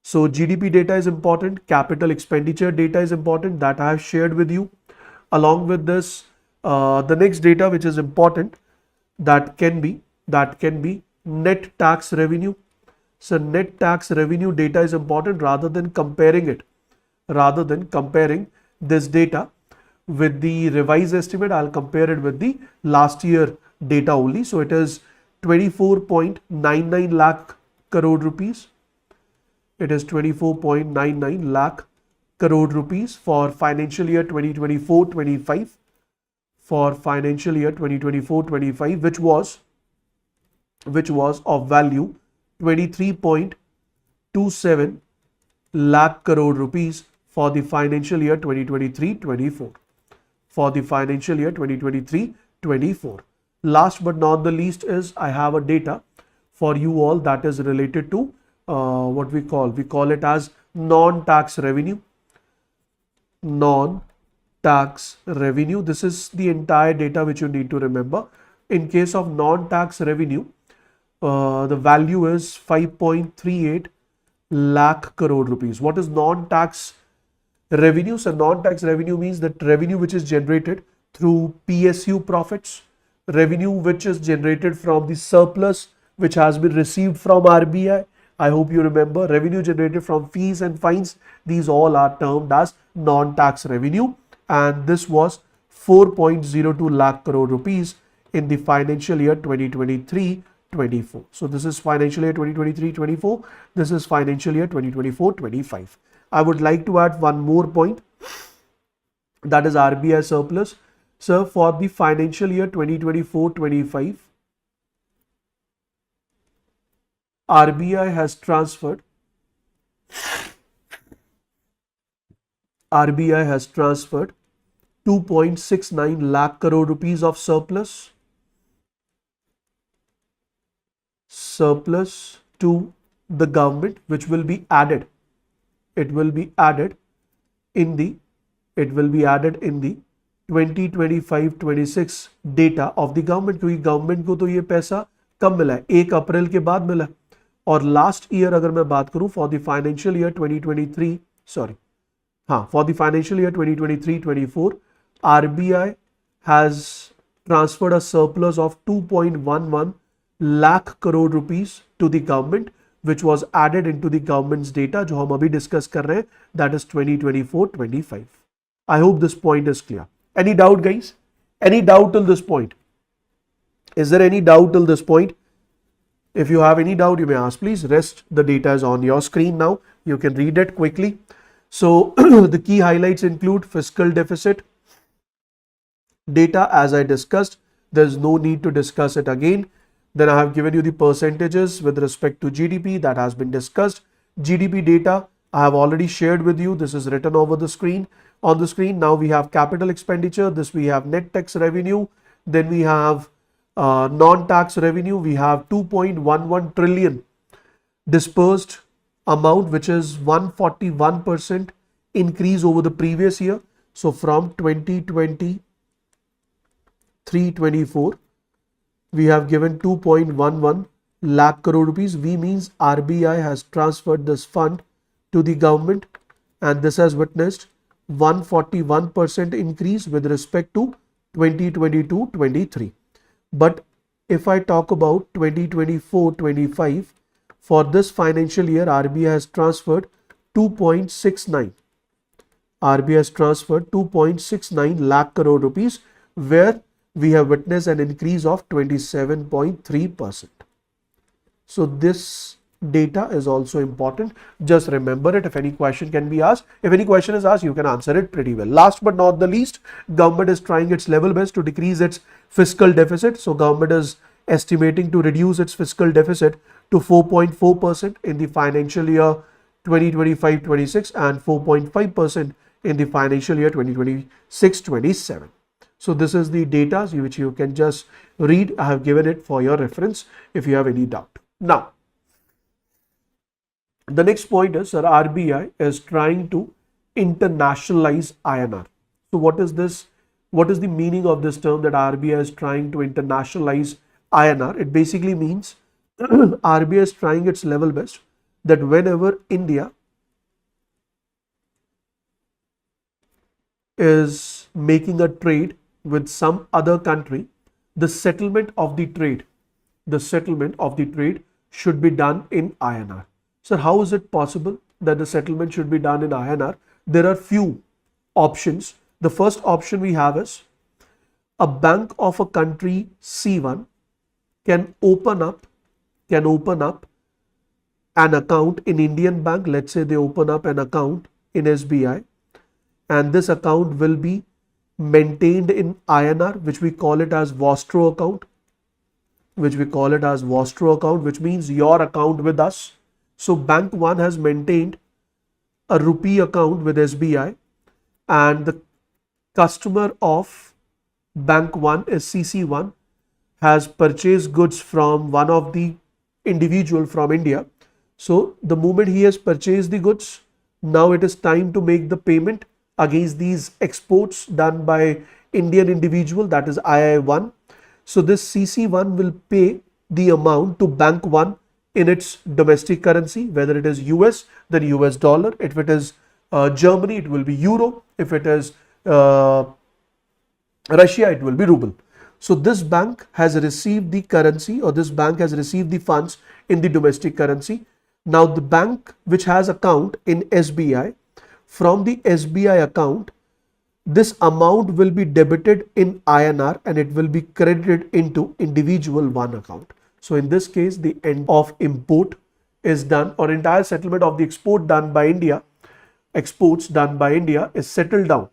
So GDP data is important, capital expenditure data is important, that I have shared with you. Along with this, the next data which is important, that can be net tax revenue. So net tax revenue data is important. Rather than comparing this data with the revised estimate, I'll compare it with the last year data only. So it is 24.99 lakh crore rupees. It is 24.99 lakh crore rupees for financial year 2024-25. For financial year 2024-25, which was of value 23.27 lakh crore rupees for the financial year 2023-24. For the financial year 2023-24. Last but not the least is I have a data for you all that is related to what we call it as non-tax revenue. Non-tax revenue. This is the entire data which you need to remember. In case of non-tax revenue, the value is 5.38 lakh crore rupees. What is non-tax revenue? So non-tax revenue means that revenue which is generated through PSU profits, revenue which is generated from the surplus which has been received from RBI. I hope you remember revenue generated from fees and fines. These all are termed as non-tax revenue, and this was 4.02 lakh crore rupees in the financial year 2023-24. So this is financial year 2023-24. This is financial year 2024-25. I would like to add one more point, that is RBI surplus. So for the financial year 2024-25, RBI has transferred 2.69 lakh crore rupees of surplus to the government, which will be added it will be added in the 2025-26 data of the government, क्योंकि government को तो ये पैसा कब मिला है, 1 अप्रैल के बाद मिला। और लास्ट ईयर अगर मैं बात करूं for the financial year 2023 for the financial year 2023-24, RBI has transferred a surplus of 2.11 lakh crore rupees to the government, which was added into the government's data जो हम अभी डिस्कस कर रहे हैं, that is 2024-25. I hope this point is clear. Any doubt, guys? Any doubt till this point? Is there any doubt till this point? If you have any doubt, you may ask, please. Rest the data is on your screen now. You can read it quickly. So the key highlights include fiscal deficit data, as I discussed. There's no need to discuss it again. Then I have given you the percentages with respect to GDP, that has been discussed. GDP data I have already shared with you. This is written over the screen. On the screen now we have capital expenditure. This we have net tax revenue. Then we have non-tax revenue. We have 2.11 trillion dispersed amount, which is 141% increase over the previous year. So from 2023-24 we have given 2.11 lakh crore rupees. V means RBI has transferred this fund to the government, and this has witnessed 141% increase with respect to 2022-23. But if I talk about 2024-25, for this financial year, RBI has transferred 2.69. RBI has transferred 2.69 lakh crore rupees, where we have witnessed an increase of 27.3%. So this data is also important. Just remember it. If any question can be asked, if any question is asked, you can answer it pretty well. Last but not the least, government is trying its level best to decrease its fiscal deficit. So government is estimating to reduce its fiscal deficit to 4.4% in the financial year 2025-26 and 4.5% in the financial year 2026-27. So this is the data which you can just read. I have given it for your reference if you have any doubt. Now, the next point is, sir, RBI is trying to internationalize INR. So what is this? What is the meaning of this term that RBI is trying to internationalize INR? It basically means RBI is trying its level best that whenever India is making a trade with some other country, the settlement of the trade should be done in INR. So how is it possible that the settlement should be done in INR? There are few options. The first option we have is a bank of a country C1 can open up an account in Indian bank. Let's say they open up an account in SBI, and this account will be maintained in INR, which we call it as Vostro account, which means your account with us. So bank 1 has maintained a rupee account with SBI, and the customer of bank 1 is CC1 has purchased goods from one of the individual from India. So the moment he has purchased the goods, now it is time to make the payment against these exports done by Indian individual, that is II1. So this CC1 will pay the amount to bank 1 in its domestic currency, whether it is US, then US dollar. If it is Germany, it will be euro. If it is Russia, it will be ruble. So this bank has received the currency, or this bank has received the funds in the domestic currency. Now the bank which has account in SBI, from the SBI account, this amount will be debited in INR and it will be credited into individual one account. So in this case, the end of import is done, or entire settlement of the exports done by India is settled down.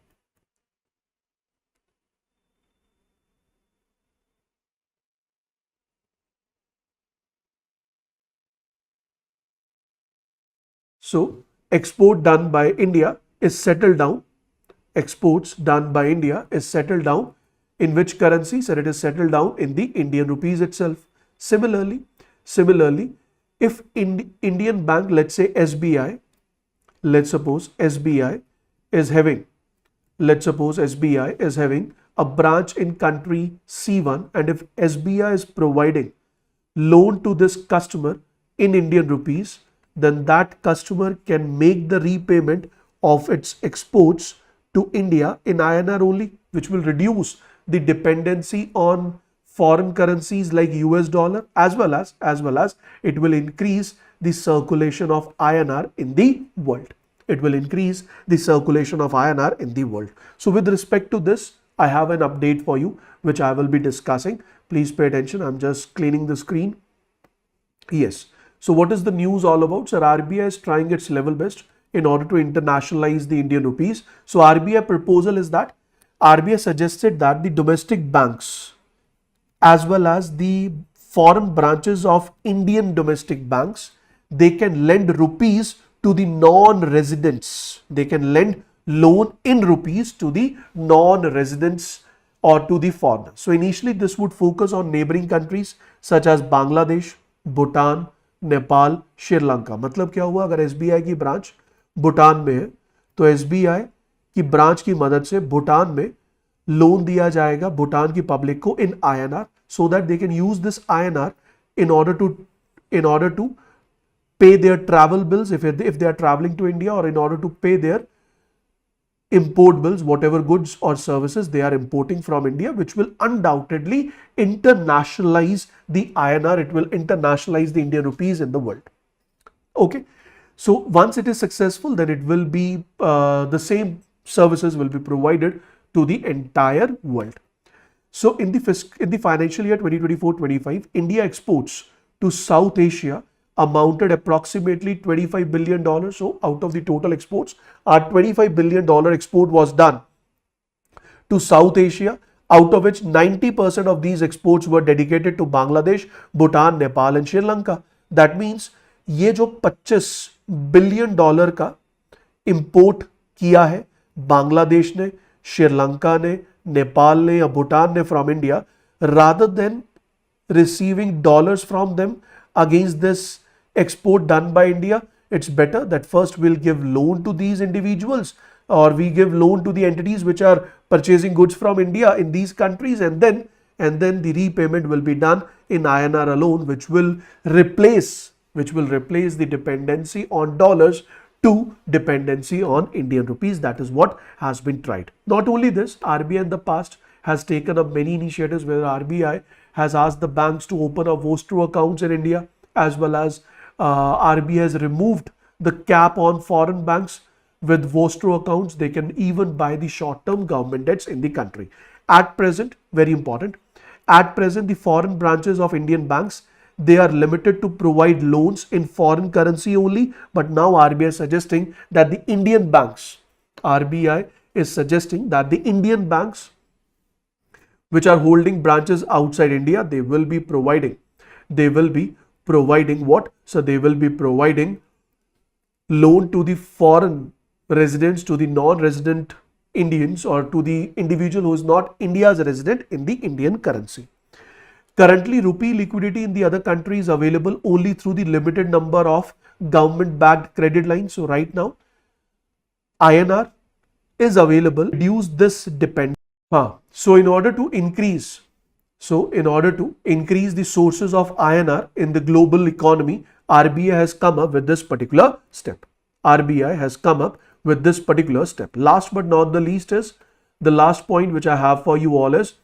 So export done by India is settled down. Exports done by India is settled down in which currency? Sir, it is settled down in the Indian rupees itself. Similarly, if Indian bank, let's say SBI, let's suppose SBI is having, a branch in country C1, and if SBI is providing loan to this customer in Indian rupees, then that customer can make the repayment of its exports to India in INR only, which will reduce the dependency on foreign currencies like US dollar, as well as it will increase the circulation of INR in the world. It will increase the circulation of INR in the world. So with respect to this, I have an update for you, which I will be discussing. Please pay attention. I'm just cleaning the screen. Yes. So what is the news all about? Sir, RBI is trying its level best in order to internationalize the Indian rupees. So RBI proposal is that RBI suggested that the domestic banks as well as the foreign branches of Indian domestic banks, they can lend rupees to the non-residents. They can lend loan in rupees to the non-residents or to the foreigners. So initially this would focus on neighboring countries such as Bangladesh, Bhutan, Nepal, Sri Lanka. मतलब क्या हुआ, अगर SBI की branch Bhutan में है तो SBI की branch की मदद से भूटान में लोन दिया जाएगा भूटान की पब्लिक को इन INR, so that they can use this INR in order to pay their travel bills if they are traveling to India, or in order to pay their import bills, whatever goods or services they are importing from India, which will undoubtedly internationalize the INR. It will internationalize the Indian rupees in the world. Okay. So once it is successful, then it will be the same services will be provided to the entire world. So in the financial year 2024-25, India exports to South Asia amounted approximately $25 billion. So out of the total exports, our $25 billion export was done to South Asia, out of which 90% of these exports were dedicated to Bangladesh, Bhutan, Nepal and Sri Lanka. That means ये जो $25 billion का import किया है बांग्लादेश ने, श्रीलंका ने, नेपाल ने या भूटान ने from India, rather than receiving dollars from them against this export done by India, it's better that first we'll give loan to these individuals, or we give loan to the entities which are purchasing goods from India in these countries, and then the repayment will be done in INR alone, which will replace the dependency on dollars to dependency on Indian rupees. That is what has been tried. Not only this, RBI in the past has taken up many initiatives where RBI has asked the banks to open up Vostro accounts in India, as well as RBI has removed the cap on foreign banks. With Vostro accounts, they can even buy the short-term government debts in the country. At present, very important, at present the foreign branches of Indian banks, they are limited to provide loans in foreign currency only, but now RBI is suggesting that the Indian banks, which are holding branches outside India, they will be providing what? So they will be providing loan to the foreign residents, to the non-resident Indians, or to the individual who is not India's resident in the Indian currency. Currently, rupee liquidity in the other countries is available only through the limited number of government-backed credit lines. So right now, INR is available. Reduce this dependence. So in order to increase the sources of INR in the global economy, RBI has come up with this particular step. Last but not the least is the last point which I have for you all is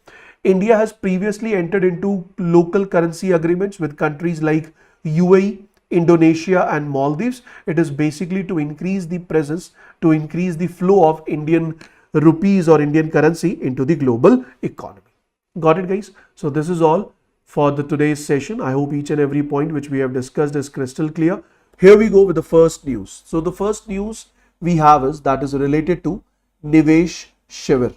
India has previously entered into local currency agreements with countries like UAE, Indonesia and Maldives. It is basically to increase the presence, to increase the flow of Indian rupees or Indian currency into the global economy. Got it, guys? So this is all for today's session. I hope each and every point which we have discussed is crystal clear. Here we go with the first news. So the first news we have is that is related to Nivesh Shivir.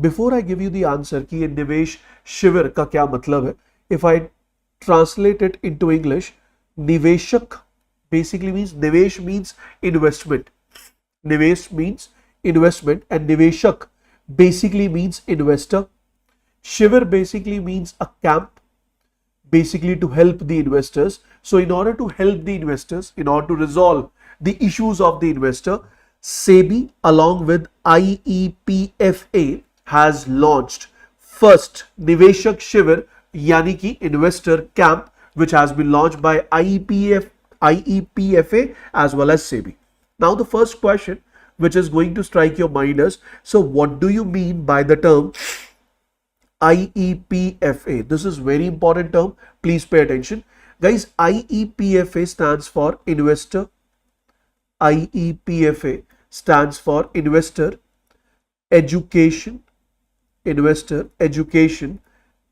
Before I give you the answer कि ये निवेश शिविर का क्या मतलब है, if I translate it into English, निवेशक basically means, निवेश means investment, निवेश means investment, and निवेशक basically means investor. Shivir basically means a camp, basically to help the investors. So in order to help the investors, in order to resolve the issues of the investor, SEBI along with IEPFA has launched first Niveshak Shivir yani ki investor camp, which has been launched by IEPFA as well as SEBI. Now the first question which is going to strike your mind is, so what do you mean by the term IEPFA? This is very important term. Please pay attention. Guys, IEPFA stands for investor. IEPFA stands for investor education, investor education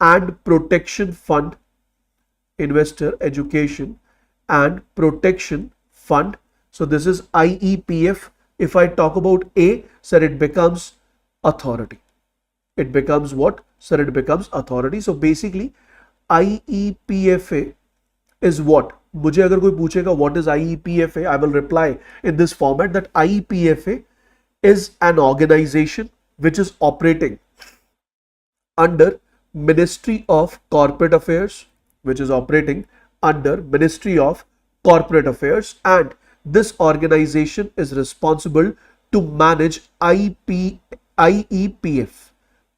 and protection fund, investor education and protection fund. So this is IEPF. If I talk about A, sir, it becomes authority. It becomes what? Sir, it becomes authority. So basically IEPFA is what? मुझे अगर कोई पूछेगा what is IEPFA, I will reply in this format that IEPFA is an organization which is operating under Ministry of Corporate Affairs, which is operating under Ministry of Corporate Affairs, and this organization is responsible to manage IEPF.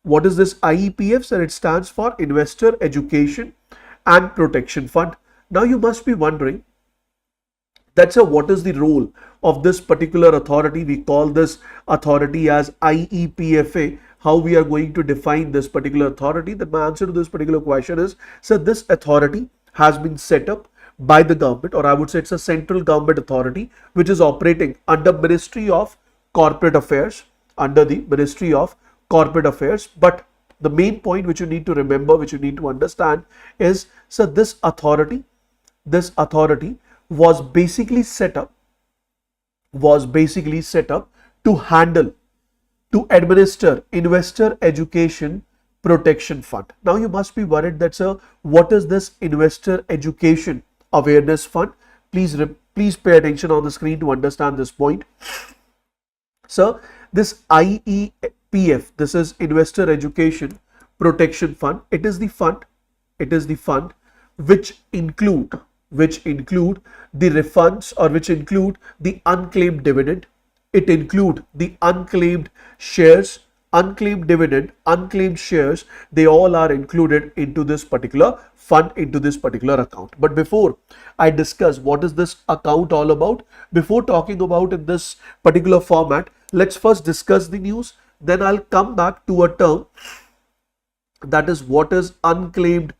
What is this IEPF? Sir, it stands for Investor Education and Protection Fund. Now you must be wondering that, sir, what is the role of this particular authority? We call this authority as IEPFA. How we are going to define this particular authority? Then my answer to this particular question is, sir, this authority has been set up by the government, or I would say it's a central government authority which is operating under Ministry of Corporate Affairs, under the Ministry of Corporate Affairs. But the main point which you need to remember, which you need to understand is, so this authority was basically set up to handle, to administer Investor Education Protection Fund. Now you must be worried that, sir, what is this Investor Education Awareness Fund? Please pay attention on the screen to understand this point. Sir, this IEPF, this is Investor Education Protection Fund. It is the fund which include the refunds, or which include the unclaimed dividend. It include the unclaimed shares, unclaimed dividend, unclaimed shares. They all are included into this particular fund, into this particular account. But before I discuss what is this account all about, before talking about in this particular format, let's first discuss the news. Then I'll come back to a term, that is what is unclaimed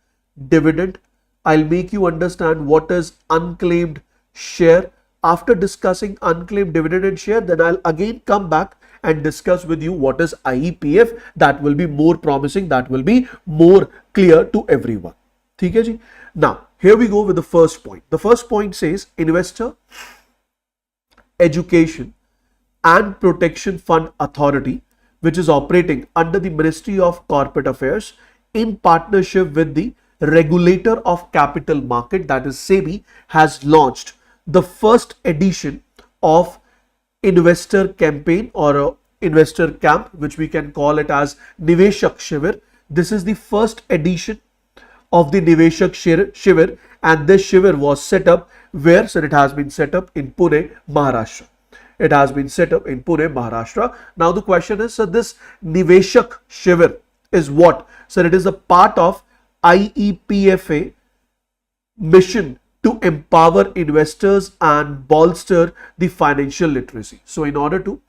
dividend. I'll make you understand what is unclaimed share. After discussing unclaimed dividend and share, then I'll again come back and discuss with you what is IEPF. That will be more promising, that will be more clear to everyone. ठीक है जी? Now, here we go with the first point. The first point says Investor Education and Protection Fund Authority, which is operating under the Ministry of Corporate Affairs in partnership with the Regulator of Capital Market, that is SEBI, has launched the first edition of investor campaign or investor camp, which we can call it as Niveshak Shivir. This is the first edition of the Niveshak Shivir, and this Shivir was set up where? So it has been set up in Pune, Maharashtra. It has been set up in Pune, Maharashtra. Now the question is, so this Niveshak Shivir is what? So it is a part of IEPFA mission to empower investors and bolster the financial literacy. So in order to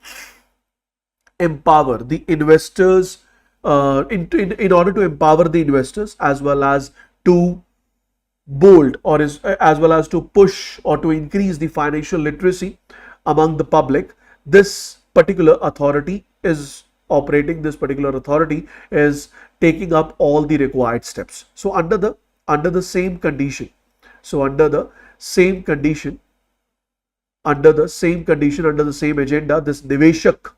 empower the investors, in order to empower the investors, as well as to bold, or as well as to push or to increase the financial literacy among the public, this particular authority is operating, this particular authority is taking up all the required steps. So under the same condition, under the same agenda, this Niveshak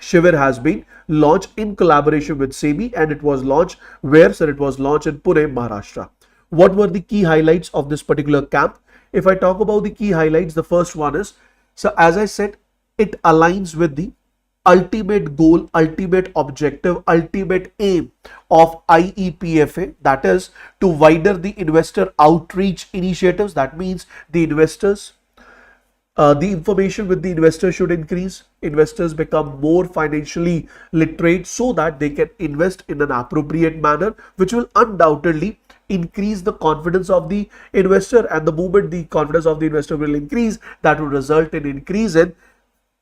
Shivir has been launched in collaboration with SEBI, and it was launched where? Sir, it was launched in Pune, Maharashtra. What were the key highlights of this particular camp? If I talk about the key highlights, the first one is, so as I said, it aligns with the ultimate goal, ultimate objective, ultimate aim of IEPFA, that is to widen the investor outreach initiatives. That means the investors The information with the investor should increase. Investors become more financially literate so that they can invest in an appropriate manner, which will undoubtedly increase the confidence of the investor. And the moment the confidence of the investor will increase, that will result in increase in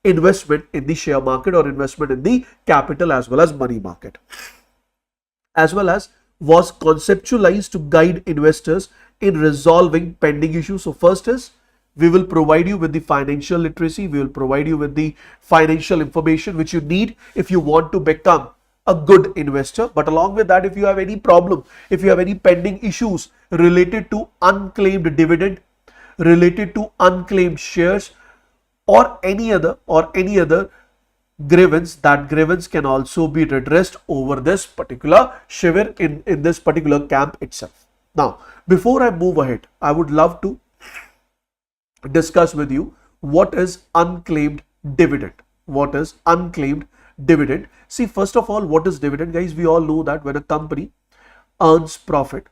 investment in the share market or investment in the capital as well as money market, as well as was conceptualized to guide investors in resolving pending issues. So first is, we will provide you with the financial literacy, we will provide you with the financial information which you need if you want to become a good investor. But along with that, if you have any problem, if you have any pending issues related to unclaimed dividend, related to unclaimed shares, or any other grievance, that grievance can also be redressed over this particular shivir in this particular camp itself. Now, before I move ahead, I would love to discuss with you what is unclaimed dividend. What is unclaimed dividend? See, first of all, what is dividend, guys? We all know that when a company earns profit,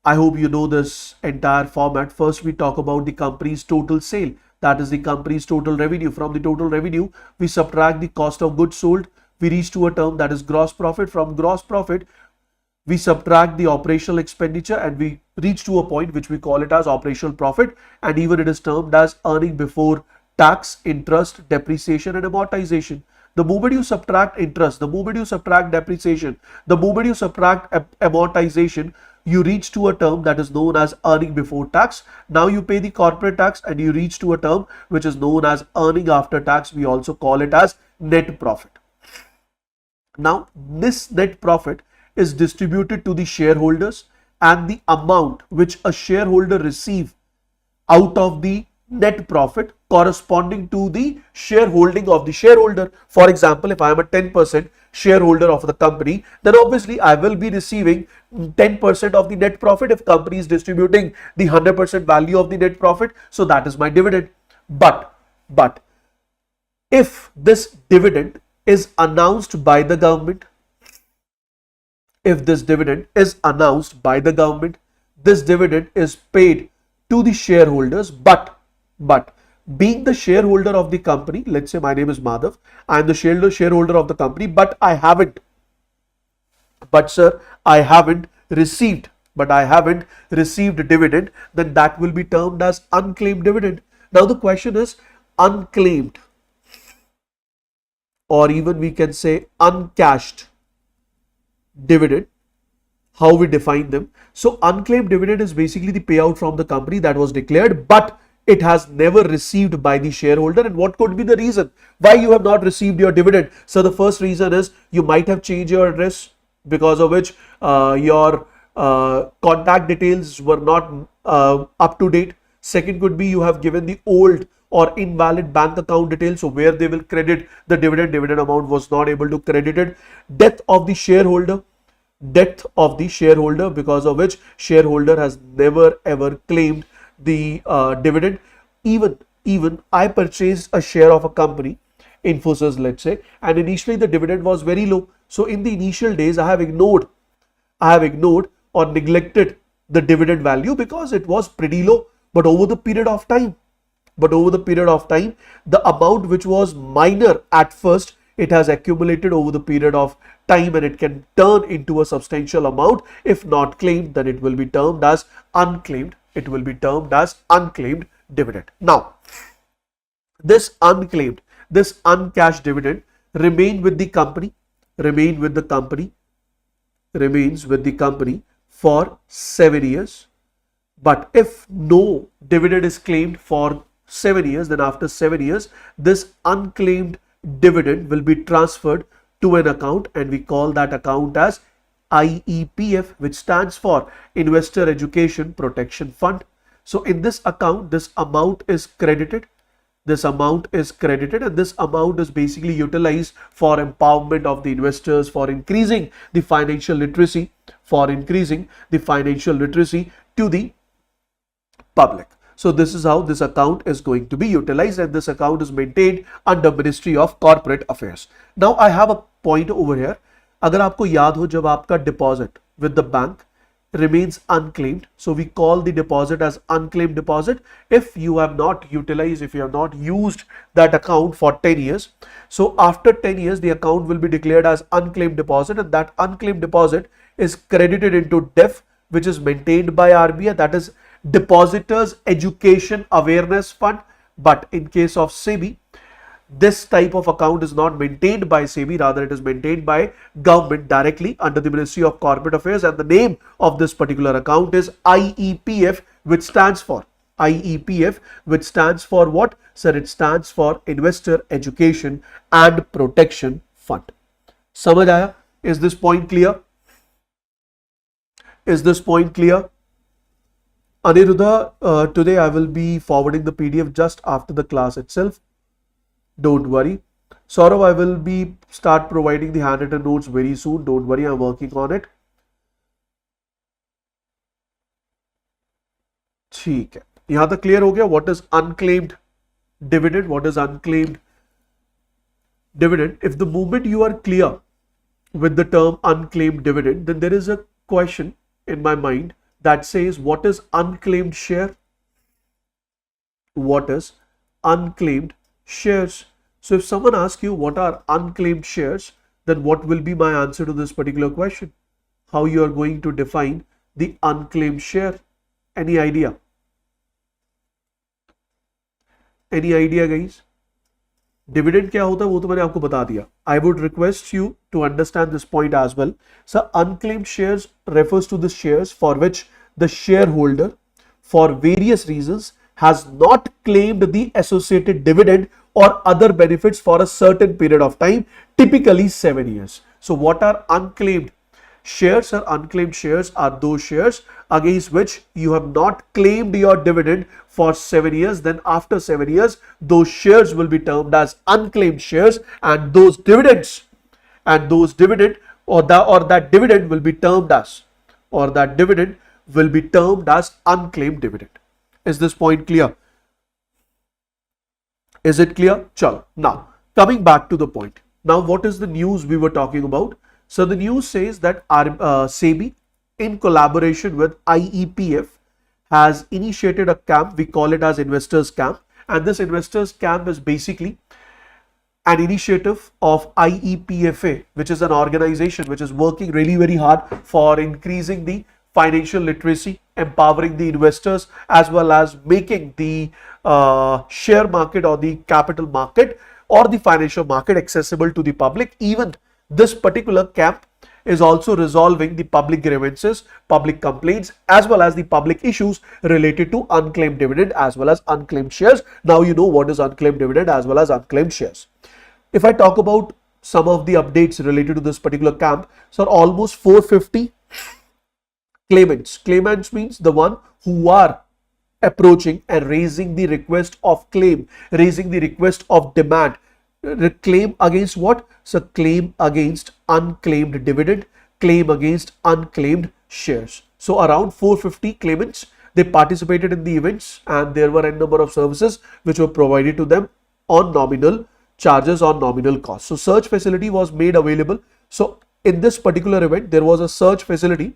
I hope you know this entire format. First, we talk about the company's total sale. That is the company's total revenue. From the total revenue, we subtract the cost of goods sold. We reach to a term that is gross profit. From gross profit, we subtract the operational expenditure and we reach to a point which we call it as operational profit, and even it is termed as earning before tax, interest, depreciation and amortization. The moment you subtract interest, the moment you subtract depreciation, the moment you subtract amortization, you reach to a term that is known as earning before tax. Now you pay the corporate tax and you reach to a term which is known as earning after tax. We also call it as net profit. Now this net profit is distributed to the shareholders, and the amount which a shareholder receive out of the net profit corresponding to the shareholding of the shareholder. For example, if I am a 10% shareholder of the company, then obviously I will be receiving 10% of the net profit if company is distributing the 100% value of the net profit. So that is my dividend. But if this dividend is announced by the government, if this dividend is announced by the government, this dividend is paid to the shareholders, but being the shareholder of the company, let's say my name is Madhav, I am the shareholder of the company, but I haven't received dividend, then that will be termed as unclaimed dividend. Now the question is, unclaimed, or even we can say uncashed dividend, how we define them. So unclaimed dividend is basically the payout from the company that was declared, but it has never received by the shareholder. And what could be the reason why you have not received your dividend? So the first reason is you might have changed your address, because of which your contact details were not up to date. Second could be you have given the old or invalid bank account details, so where they will credit the dividend amount was not able to credit it. Death of the shareholder, because of which shareholder has never ever claimed the dividend. Even I purchased a share of a company, Infosys, let's say, and initially the dividend was very low. So in the initial days, I have ignored or neglected the dividend value because it was pretty low. But over the period of time, the amount which was minor at first, it has accumulated over the period of time, and it can turn into a substantial amount. If not claimed, then it will be termed as unclaimed. It will be termed as unclaimed dividend. Now, this unclaimed, this uncashed dividend remains with the company for 7 years. But if no dividend is claimed for 7 years, then after 7 years, this unclaimed dividend will be transferred to an account, and we call that account as IEPF, which stands for Investor Education Protection Fund. So in this account, this amount is credited, and this amount is basically utilized for empowerment of the investors, for increasing the financial literacy, to the public. So this is how this account is going to be utilized, and this account is maintained under Ministry of Corporate Affairs. Now I have a point over here. अगर आपको याद हो, जब आपका deposit with the bank remains unclaimed. So we call the deposit as unclaimed deposit if you have not utilized, if you have not used that account for 10 years. So after 10 years, the account will be declared as unclaimed deposit, and that unclaimed deposit is credited into DEF, which is maintained by RBI, that is Depositors Education Awareness Fund. But in case of SEBI, this type of account is not maintained by SEBI, rather it is maintained by government directly under the Ministry of Corporate Affairs, and the name of this particular account is IEPF, which stands for what? Sir, it stands for Investor Education and Protection Fund. समझ आया? Is this point clear? Is this point clear? Aniruddha, today I will be forwarding the PDF just after the class itself. Don't worry. Saurav, I will be start providing the handwritten notes very soon. Don't worry, I'm working on it. ठीक है, यहाँ तक clear हो गया. What is unclaimed dividend? What is unclaimed dividend? If the moment you are clear with the term unclaimed dividend, then there is a question in my mind that says, what is unclaimed share? What is unclaimed shares? So if someone asks you what are unclaimed shares, then what will be my answer to this particular question? How you are going to define the unclaimed share? Any idea? Any idea, guys? Dividend क्या होता है वो तो मैंने आपको बता दिया. I would request you to understand this point as well. So unclaimed shares refers to the shares for which the shareholder, for various reasons, has not claimed the associated dividend or other benefits for a certain period of time, typically 7 years. So what are unclaimed shares? Or unclaimed shares are those shares against which you have not claimed your dividend for 7 years. Then after 7 years, those shares will be termed as unclaimed shares, and those dividends that dividend will be termed as unclaimed dividend. Is this point clear? Is it clear? Chalo. Now, coming back to the point. Now, what is the news we were talking about? So, the news says that SEBI, in collaboration with IEPF, has initiated a camp. We call it as Investors Camp. And this Investors Camp is basically an initiative of IEPFA, which is an organization which is working really very hard for increasing the financial literacy, empowering the investors, as well as making the share market or the capital market or the financial market accessible to the public. Even this particular camp is also resolving the public grievances, public complaints, as well as the public issues related to unclaimed dividend as well as unclaimed shares. Now you know what is unclaimed dividend as well as unclaimed shares. If I talk about some of the updates related to this particular camp, so almost 450 claimants. Claimants means the one who are approaching and raising the request of claim, raising the request of demand. Claim against what? So claim against unclaimed dividend, claim against unclaimed shares. So around 450 claimants, they participated in the events, and there were a number of services which were provided to them on nominal charges, on nominal cost. So search facility was made available. So in this particular event, there was a search facility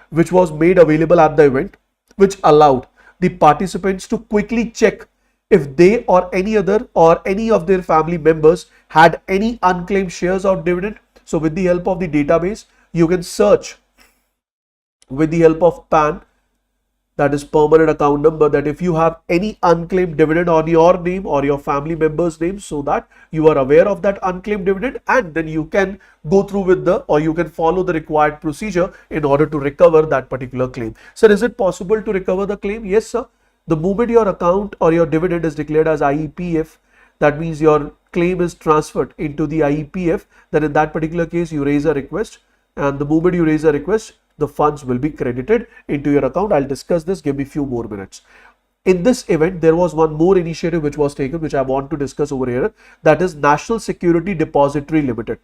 which was made available at the event, which allowed the participants to quickly check if they or any other or any of their family members had any unclaimed shares or dividend. So with the help of the database, you can search with the help of PAN, that is permanent account number, that if you have any unclaimed dividend on your name or your family member's name, so that you are aware of that unclaimed dividend, and then you can go through with you can follow the required procedure in order to recover that particular claim. Sir, is it possible to recover the claim? Yes, sir. The moment your account or your dividend is declared as IEPF, that means your claim is transferred into the IEPF, then in that particular case you raise a request, and the moment you raise a request, the funds will be credited into your account. I'll discuss this, give me few more minutes. In this event, there was one more initiative which was taken, which I want to discuss over here, that is National Security Depository Limited.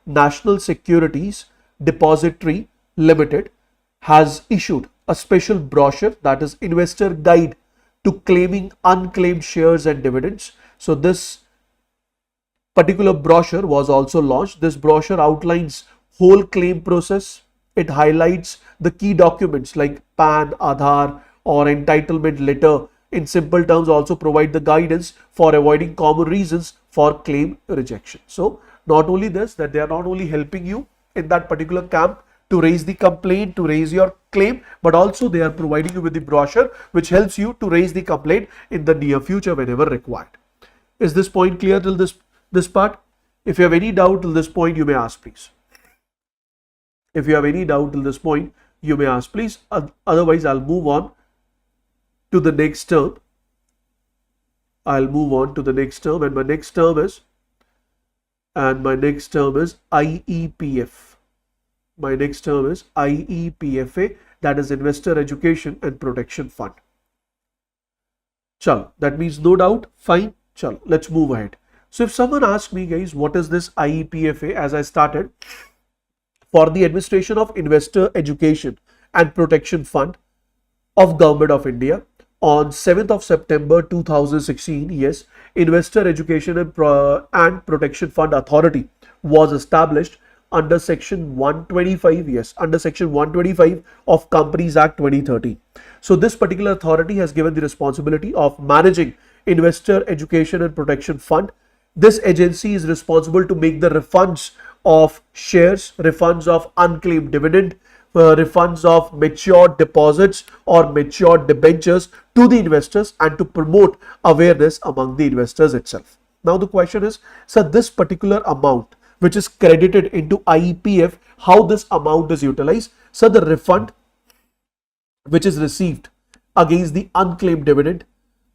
National Securities Depository Limited has issued a special brochure, that is Investor Guide to Claiming Unclaimed Shares and Dividends. So this particular brochure was also launched. This brochure outlines whole claim process, It highlights the key documents like PAN, Aadhaar, or entitlement letter. In simple terms, also provide the guidance for avoiding common reasons for claim rejection. So not only this, that they are not only helping you in that particular camp to raise the complaint, to raise your claim, but also they are providing you with the brochure which helps you to raise the complaint in the near future whenever required. Is this point clear till this part? If you have any doubt till this point, you may ask, please. If you have any doubt till this point, you may ask, please. Otherwise, I'll move on to the next term. I'll move on to the next term, and my next term is IEPF. My next term is IEPFA, that is Investor Education and Protection Fund. Chalo, that means no doubt. Fine. Chalo, let's move ahead. So if someone asks me, guys, what is this IEPFA? As I started, for the administration of Investor Education and Protection Fund of Government of India, on 7th of September 2016, yes, Investor Education and Protection Fund Authority was established under Section 125, yes, under Section 125 of Companies Act 2013. So this particular authority has given the responsibility of managing Investor Education and Protection Fund. This agency is responsible to make the refunds of shares, refunds of unclaimed dividend, refunds of matured deposits or matured debentures to the investors, and to promote awareness among the investors itself. Now the question is, sir, this particular amount which is credited into IEPF, how this amount is utilized? So the refund which is received against the unclaimed dividend,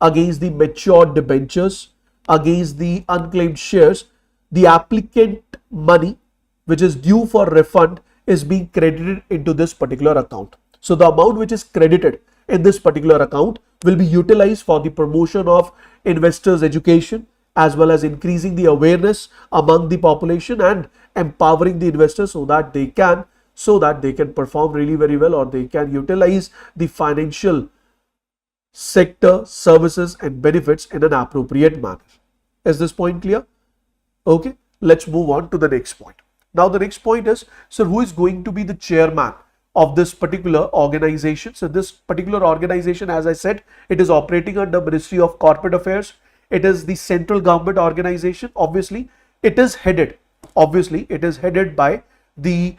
against the matured debentures, against the unclaimed shares, the applicant money which is due for refund is being credited into this particular account. So the amount which is credited in this particular account will be utilized for the promotion of investors' education, as well as increasing the awareness among the population and empowering the investors so that they can perform really very well, or they can utilize the financial sector services and benefits in an appropriate manner. Is this point clear? Okay, let's move on to the next point. Now the next point is, sir, who is going to be the chairman of this particular organization? So this particular organization, as I said, it is operating under Ministry of Corporate Affairs. It is the central government organization. Obviously, it is headed by the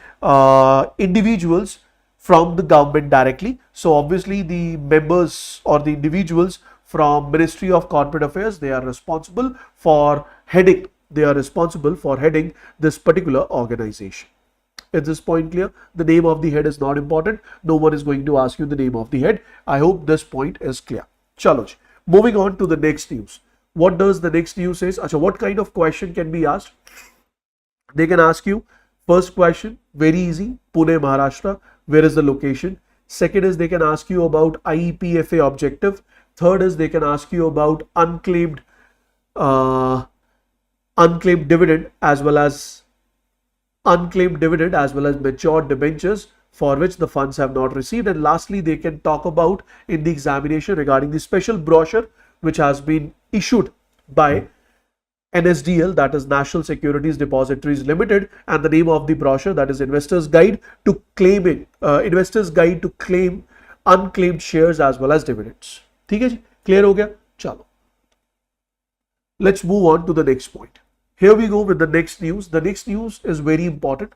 individuals from the government directly. So obviously the members or the individuals from Ministry of Corporate Affairs, they are responsible for heading this particular organization. Is this point clear? The name of the head is not important. No one is going to ask you the name of the head. I hope this point is clear. Chalo, moving on to the next news. What does the next news say? Achha, what kind of question can be asked? They can ask you, first question, very easy, Pune, Maharashtra, where is the location? Second is they can ask you about IEPFA objective. Third is they can ask you about unclaimed dividend as well as matured debentures for which the funds have not received. And lastly, they can talk about in the examination regarding the special brochure which has been issued by NSDL, that is National Securities Depositories Limited, and the name of the brochure, that is Investors Guide to Claim Unclaimed Shares as well as Dividends. ठीक है जी, clear हो गया? चलो, let's move on to the next point. Here we go with the next news. The next news is very important.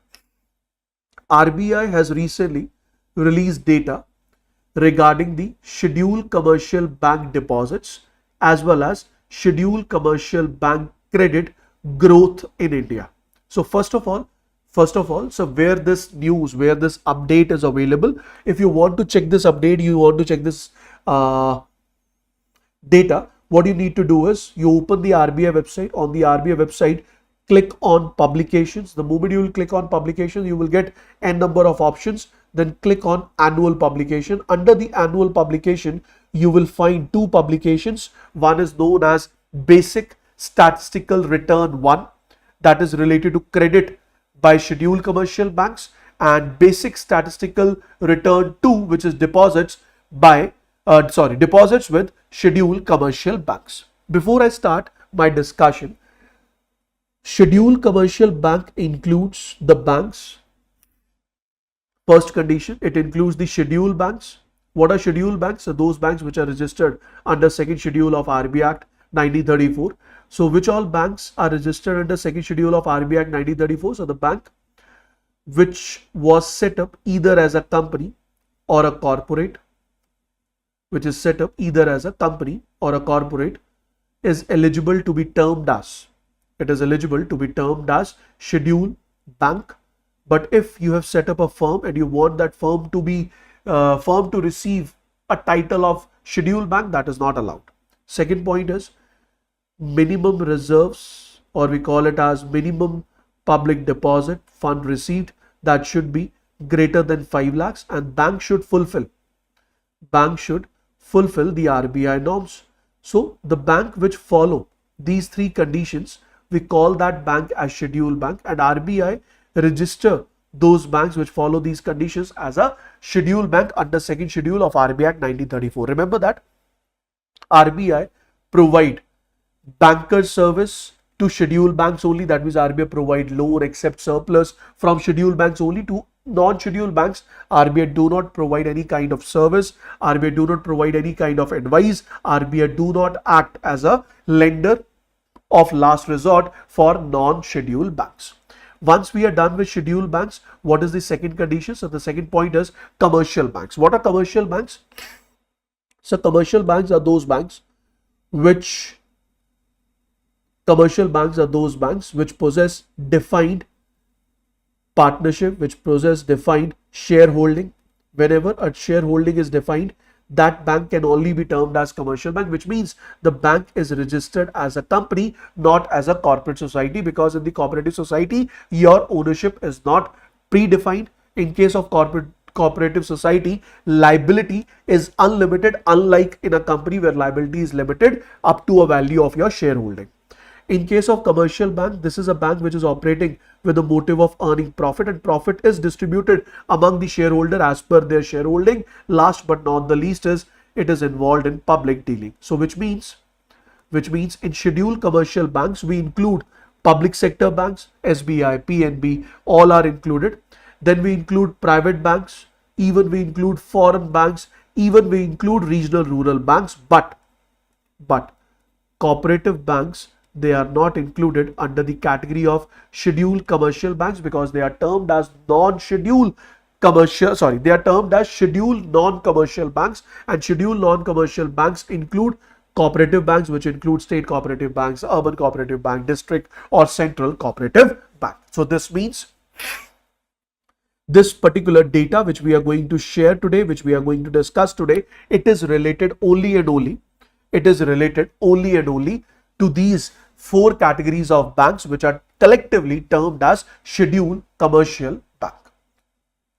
RBI has recently released data regarding the scheduled commercial bank deposits as well as scheduled commercial bank credit growth in India. So first of all, so where this update is available, if you want to check this update, you want to check this data, what you need to do is you open the RBI website. On the RBI website, click on publications. The moment you will click on publications, you will get n number of options. Then click on annual publication. Under the annual publication, you will find two publications. One is known as Basic Statistical Return 1, that is related to credit by scheduled commercial banks, and Basic Statistical Return 2, which is deposits with scheduled commercial banks. Before I start my discussion, scheduled commercial bank includes the banks First condition, it includes the scheduled banks. What are scheduled banks? So those banks which are registered under second schedule of RBI Act 1934. So which all banks are registered under second schedule of RBI Act 1934? So the bank which was set up either as a company or a corporate, which is set up either as a company or a corporate, is eligible to be termed as, it is eligible to be termed as scheduled bank. But if you have set up a firm and you want that firm to be firm to receive a title of scheduled bank, that is not allowed. Second point is minimum reserves, or we call it as minimum public deposit fund received, that should be greater than 5 lakhs, and bank should fulfill the RBI norms. So the bank which follow these three conditions, we call that bank as scheduled bank, and RBI register those banks which follow these conditions as a scheduled bank under second schedule of RBI Act 1934. Remember that RBI provide banker service to scheduled banks only. That means RBI provide loan, accept surplus from scheduled banks only. To non-scheduled banks, RBI do not provide any kind of service. RBI do not provide any kind of advice. RBI do not act as a lender of last resort for non-scheduled banks. Once we are done with scheduled banks, what is the second condition? So the second point is commercial banks. What are commercial banks? So commercial banks are those banks which possess defined partnership, which possess defined shareholding. Whenever a shareholding is defined, that bank can only be termed as commercial bank, which means the bank is registered as a company, not as a corporate society, because in the cooperative society your ownership is not predefined. In case of cooperative society, liability is unlimited, unlike in a company where liability is limited up to a value of your shareholding. In case of commercial bank, this is a bank which is operating with the motive of earning profit, and profit is distributed among the shareholder as per their shareholding. Last but not the least is it is involved in public dealing. So which means in scheduled commercial banks we include public sector banks, SBI, PNB, all are included. Then we include private banks, even we include foreign banks, even we include regional rural banks, but cooperative banks, they are not included under the category of scheduled commercial banks, because they are termed as scheduled non-commercial banks, and scheduled non-commercial banks include cooperative banks, which include state cooperative banks, urban cooperative bank, district or central cooperative bank. So this means this particular data which we are going to share today, which we are going to discuss today, it is related only and only to these four categories of banks which are collectively termed as scheduled commercial bank.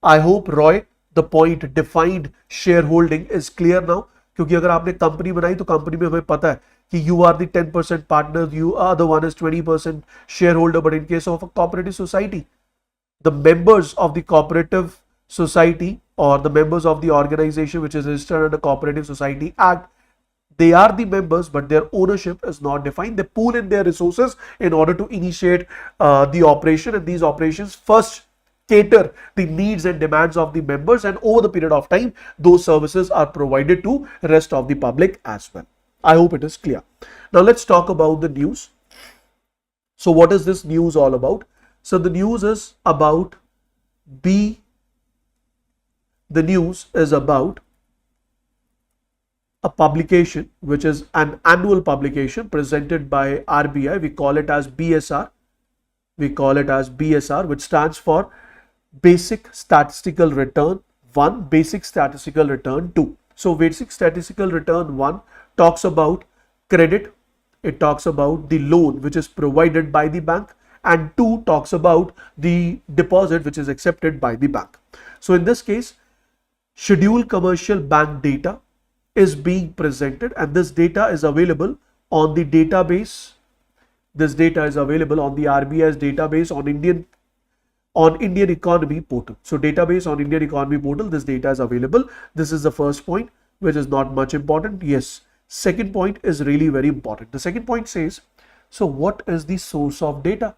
I hope, Roy, the point defined shareholding is clear now. क्योंकि अगर आपने company बनाई तो company में हमें पता है कि you are the 10% partner, you are the one is 20% shareholder. But in case of a cooperative society, the members of the cooperative society or the members of the organization which is registered under Cooperative Society Act, they are the members, but their ownership is not defined. They pool in their resources in order to initiate the operation, and these operations first cater the needs and demands of the members, and over the period of time those services are provided to rest of the public as well. I hope it is clear. Now let's talk about the news. So what is this news all about? So the news is about a publication which is an annual publication presented by RBI. We call it as BSR. Which stands for Basic Statistical Return 1, Basic Statistical Return 2. So Basic Statistical Return 1 talks about credit, it talks about the loan which is provided by the bank, and 2 talks about the deposit which is accepted by the bank. So in this case, scheduled commercial bank data is being presented, and this data is available on the database. This data is available on the RBI's database on Indian Economy portal. So database on Indian Economy portal, this data is available. This is the first point, which is not much important. Yes, second point is really very important. The second point says, so what is the source of data?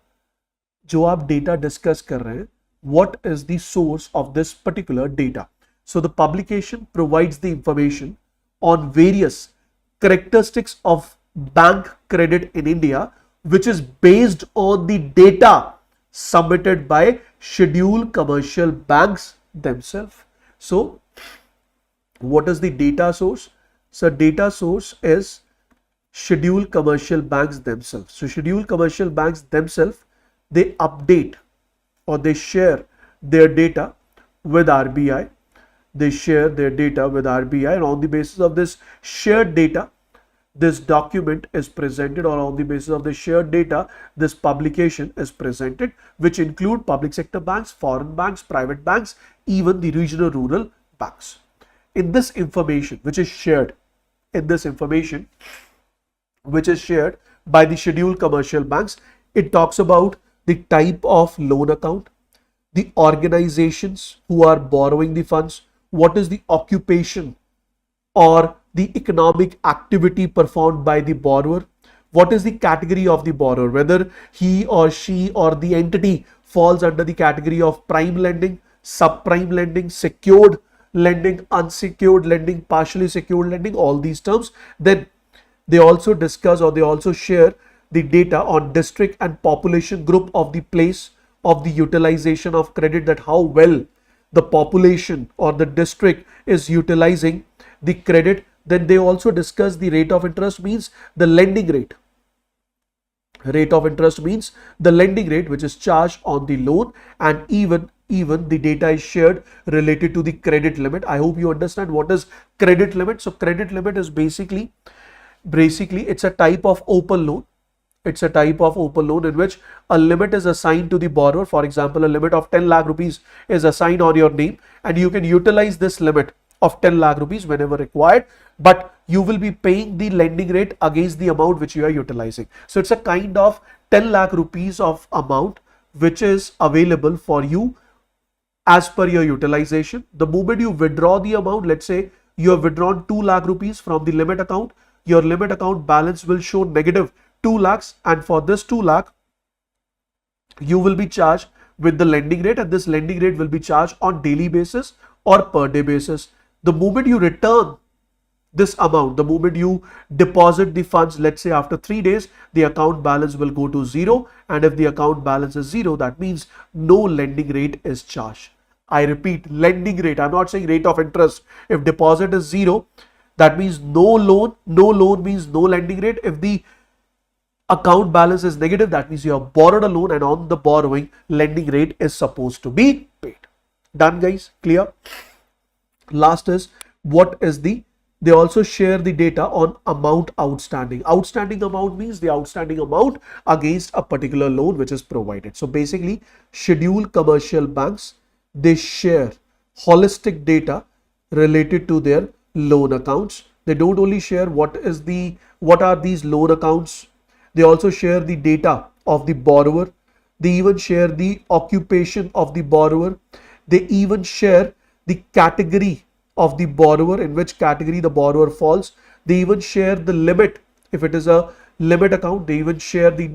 जो आप data discuss कर रहे हैं, what is the source of this particular data. So the publication provides the information on various characteristics of bank credit in India, which is based on the data submitted by scheduled commercial banks themselves. So what is the data source? So data source is scheduled commercial banks themselves. So scheduled commercial banks themselves, they update or they share their data with RBI. They share their data with RBI, and on the basis of this shared data, this document is presented, or on the basis of the shared data, this publication is presented, which include public sector banks, foreign banks, private banks, even the regional rural banks. In this information which is shared, by the scheduled commercial banks, it talks about the type of loan account, the organizations who are borrowing the funds, what is the occupation or the economic activity performed by the borrower, what is the category of the borrower, whether he or she or the entity falls under the category of prime lending, subprime lending, secured lending, unsecured lending, partially secured lending, all these terms. Then they also discuss or they also share the data on district and population group of the place of the utilization of credit, that how well the population or the district is utilizing the credit. Then they also discuss the rate of interest, means the lending rate. Rate of interest means the lending rate which is charged on the loan, and even the data is shared related to the credit limit. I hope you understand what is credit limit. So credit limit is basically it's a type of open loan. It's a type of open loan in which a limit is assigned to the borrower. For example, a limit of 10 lakh rupees is assigned on your name, and you can utilize this limit of 10 lakh rupees whenever required, but you will be paying the lending rate against the amount which you are utilizing. So it's a kind of 10 lakh rupees of amount which is available for you as per your utilization. The moment you withdraw the amount, let's say you have withdrawn 2 lakh rupees from the limit account, your limit account balance will show negative 2 lakhs, and for this 2 lakh you will be charged with the lending rate, and this lending rate will be charged on daily basis or per day basis. The moment you return this amount, the moment you deposit the funds, let's say after 3 days, the account balance will go to 0, and if the account balance is 0, that means no lending rate is charged. I repeat, lending rate. I'm not saying rate of interest. If deposit is 0, that means no loan. No loan means no lending rate. If the account balance is negative, that means you have borrowed a loan, and on the borrowing, lending rate is supposed to be paid. Done, guys? Clear? Last is what is the, they also share the data on amount outstanding. Outstanding amount means the outstanding amount against a particular loan which is provided. So basically, scheduled commercial banks, they share holistic data related to their loan accounts. They don't only share what are these loan accounts, they also share the data of the borrower. They even share the occupation of the borrower. They even share the category of the borrower, in which category the borrower falls. They even share the limit. If it is a limit account, they even share the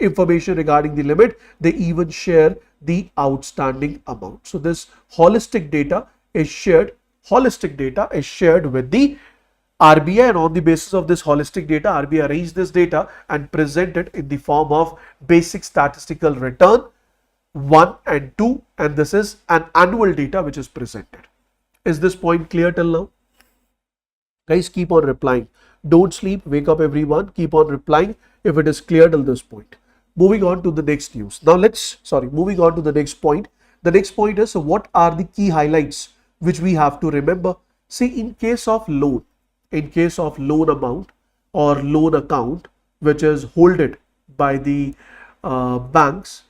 information regarding the limit. They even share the outstanding amount. So this holistic data is shared. Holistic data is shared with the RBI, and on the basis of this holistic data, RBI arranged this data and present it in the form of basic statistical return 1 and 2, and this is an annual data which is presented. Is this point clear till now? Guys, keep on replying. Don't sleep. Wake up, everyone. Keep on replying if it is clear till this point. Moving on to the next news. Now moving on to the next point. The next point is, so what are the key highlights which we have to remember? See, in case of loan amount or loan account which is holded by the banks,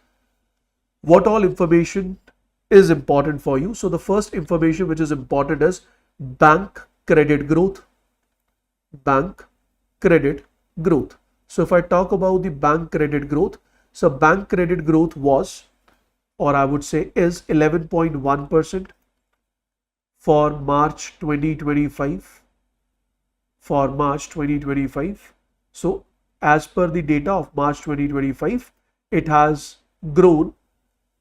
what all information is important for you? So the first information which is important is bank credit growth. Bank credit growth. So if I talk about the bank credit growth, so bank credit growth was, or I would say is 11.1% for March 2025. For March 2025. So as per the data of March 2025, it has grown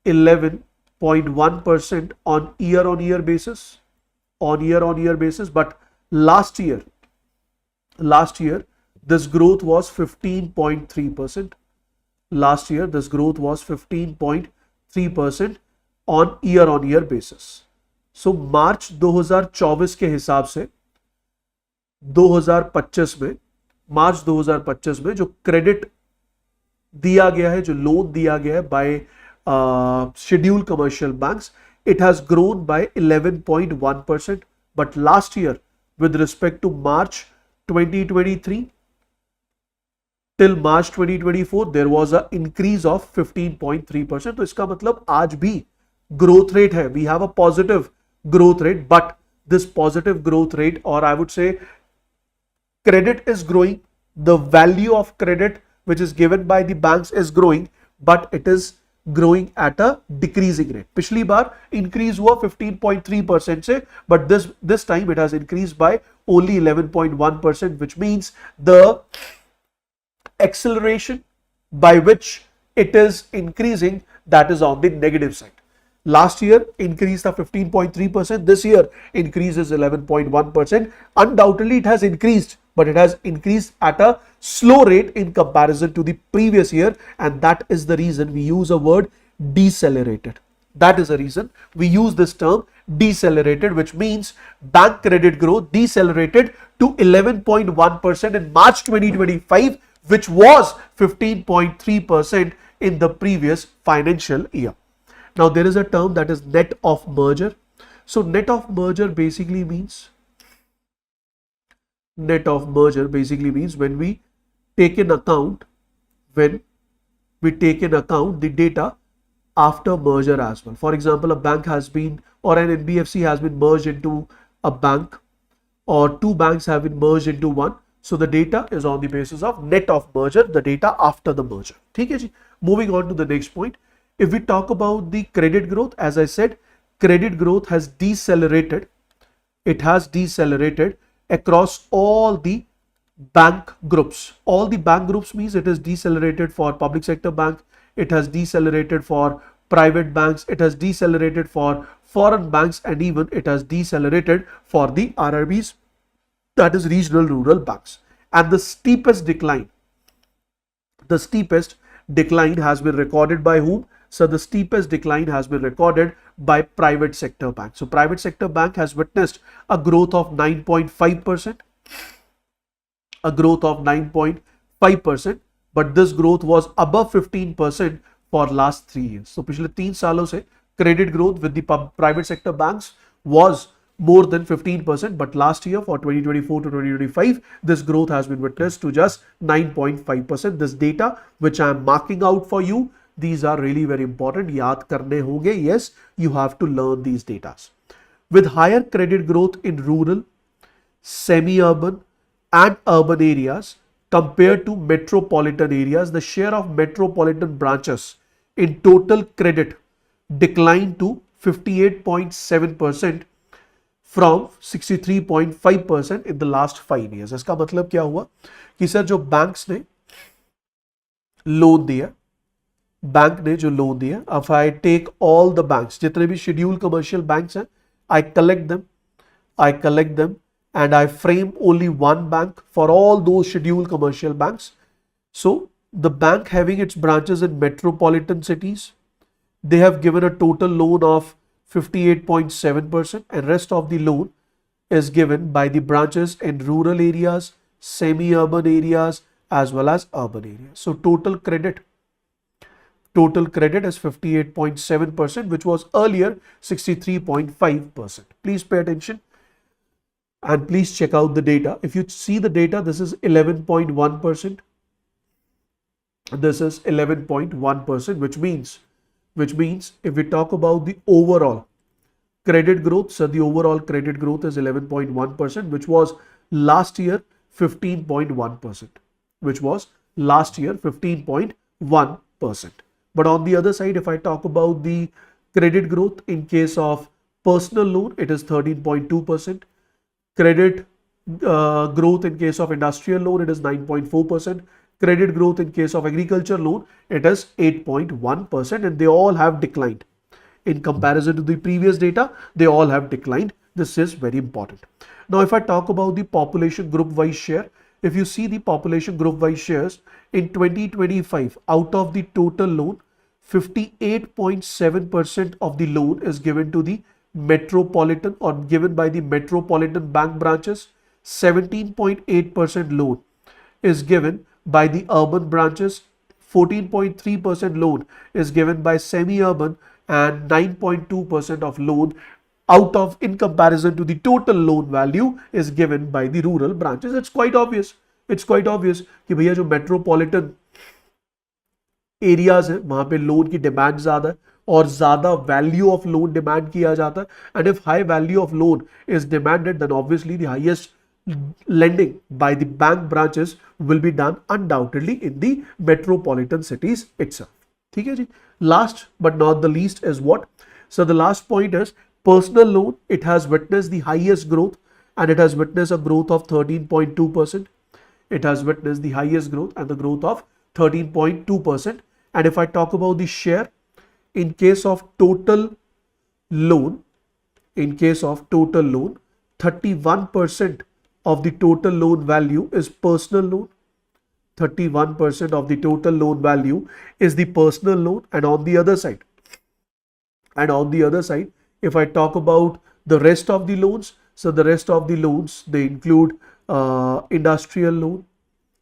11 0.1% on year-on-year basis, but last year this growth was 15.3%. Last year this growth was 15.3% on year-on-year basis. So मार्च 2024 के हिसाब से 2025 में जो credit दिया गया है, जो loan दिया गया है bye scheduled commercial banks, it has grown by 11.1%. But last year, with respect to March 2023 till March 2024, there was an increase of 15.3%. तो इसका मतलब आज भी growth rate है. We have a positive growth rate, but this positive growth rate, or I would say credit is growing, the value of credit which is given by the banks is growing, but it is growing at a decreasing rate. पिछली बार increase हुआ 15.3% से, but this time it has increased by only 11.1%, which means the acceleration by which it is increasing, that is on the negative side. Last year increase था 15.3%, this year increase is 11.1%. Undoubtedly it has increased, but it has increased at a slow rate in comparison to the previous year, and that is the reason we use a word decelerated. That is the reason we use this term decelerated, which means bank credit growth decelerated to 11.1% in March 2025, which was 15.3% in the previous financial year. Now there is a term that is net of merger. So net of merger basically means when we take in account the data after merger as well. For example, a bank has been, or an NBFC has been merged into a bank, or two banks have been merged into one. So the data is on the basis of net of merger, the data after the merger. ठीक है जी. Moving on to the next point. If we talk about the credit growth, as I said, credit growth has decelerated. It has decelerated across all the bank groups. All the bank groups means it is decelerated for public sector bank, it has decelerated for private banks, it has decelerated for foreign banks, and even it has decelerated for the RRBs, that is regional rural banks. And the steepest decline has been recorded by whom? So the steepest decline has been recorded by private sector bank. So private sector bank has witnessed a growth of 9.5%, but this growth was above 15% for last 3 years. So पिछले 3 सालों से credit growth with the private sector banks was more than 15%, but last year for 2024 to 2025, this growth has been witnessed to just 9.5%. This data which I am marking out for you, these are really very important. याद करने होंगे. Yes, you have to learn these data. With higher credit growth in rural, semi-urban and urban areas compared to metropolitan areas, the share of metropolitan branches in total credit declined to 58.7% from 63.5% in the last 5 years. इसका मतलब क्या हुआ कि sir जो banks ने loan दिया, if I take all the banks, जितने भी scheduled commercial banks हैं, I collect them and I frame only one bank for all those scheduled commercial banks. So the bank having its branches in metropolitan cities, they have given a total loan of 58.7%, and rest of the loan is given by the branches in rural areas, semi-urban areas as well as urban areas. So total credit is 58.7%, which was earlier 63.5%. Please pay attention and please check out the data. If you see the data, this is 11.1%. This is 11.1%, which means if we talk about the overall credit growth, so the overall credit growth is 11.1%, which was last year 15.1%. But on the other side, if I talk about the credit growth in case of personal loan, it is 13.2%. Credit growth in case of industrial loan, it is 9.4%. Credit growth in case of agriculture loan, it is 8.1%, and they all have declined. in comparison to the previous data, they all have declined. This is very important. Now, if I talk about the population group wise share, if you see the population group wise shares in 2025, out of the total loan, 58.7% of the loan is given to the metropolitan or given by the metropolitan bank branches. 17.8% loan is given by the urban branches. 14.3% loan is given by semi-urban, and 9.2% of loan out of in comparison to the total loan value is given by the rural branches. It's quite obvious. It's quite obvious कि भैया जो metropolitan areas है वहां पे loan की demand ज्यादा है और ज्यादा वैल्यू ऑफ लोन डिमांड किया जाता है. And if high value of loan is demanded then obviously the highest lending by the bank branches will be done undoubtedly in the metropolitan cities itself. ठीक है जी. Last but not the least is what? So the last point is personal loan. It has witnessed the highest growth and it has witnessed a growth of 13.2%. It has witnessed the highest growth and the growth of 13.2%. And if I talk about the share, in case of total loan, 31% of the total loan value is personal loan. 31% of the total loan value is the personal loan. And on the other side, if I talk about the rest of the loans, so the rest of the loans, they include industrial loan,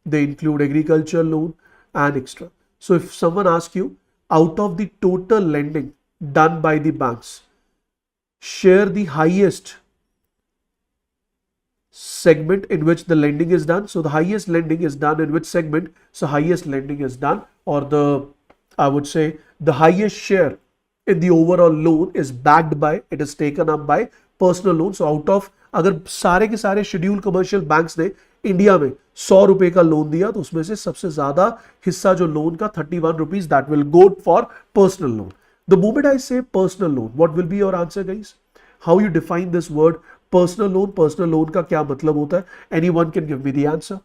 they include agricultural loan and extra. So if someone asks you, out of the total lending done by the banks, share the highest segment in which the lending is done. So the highest lending is done in which segment? So highest lending is done, or I would say the highest share in the overall loan is backed by, it is taken up by personal loan. So out of, अगर सारे के सारे schedule commercial banks ने India में 100 रुपए का loan दिया तो उसमें से सबसे ज्यादा हिस्सा जो लोन का 31 rupees that will go for personal loan. The moment I say personal loan, what will be your answer guys? How you define this word personal loan? Personal loan का क्या मतलब होता है? Anyone can give me the answer.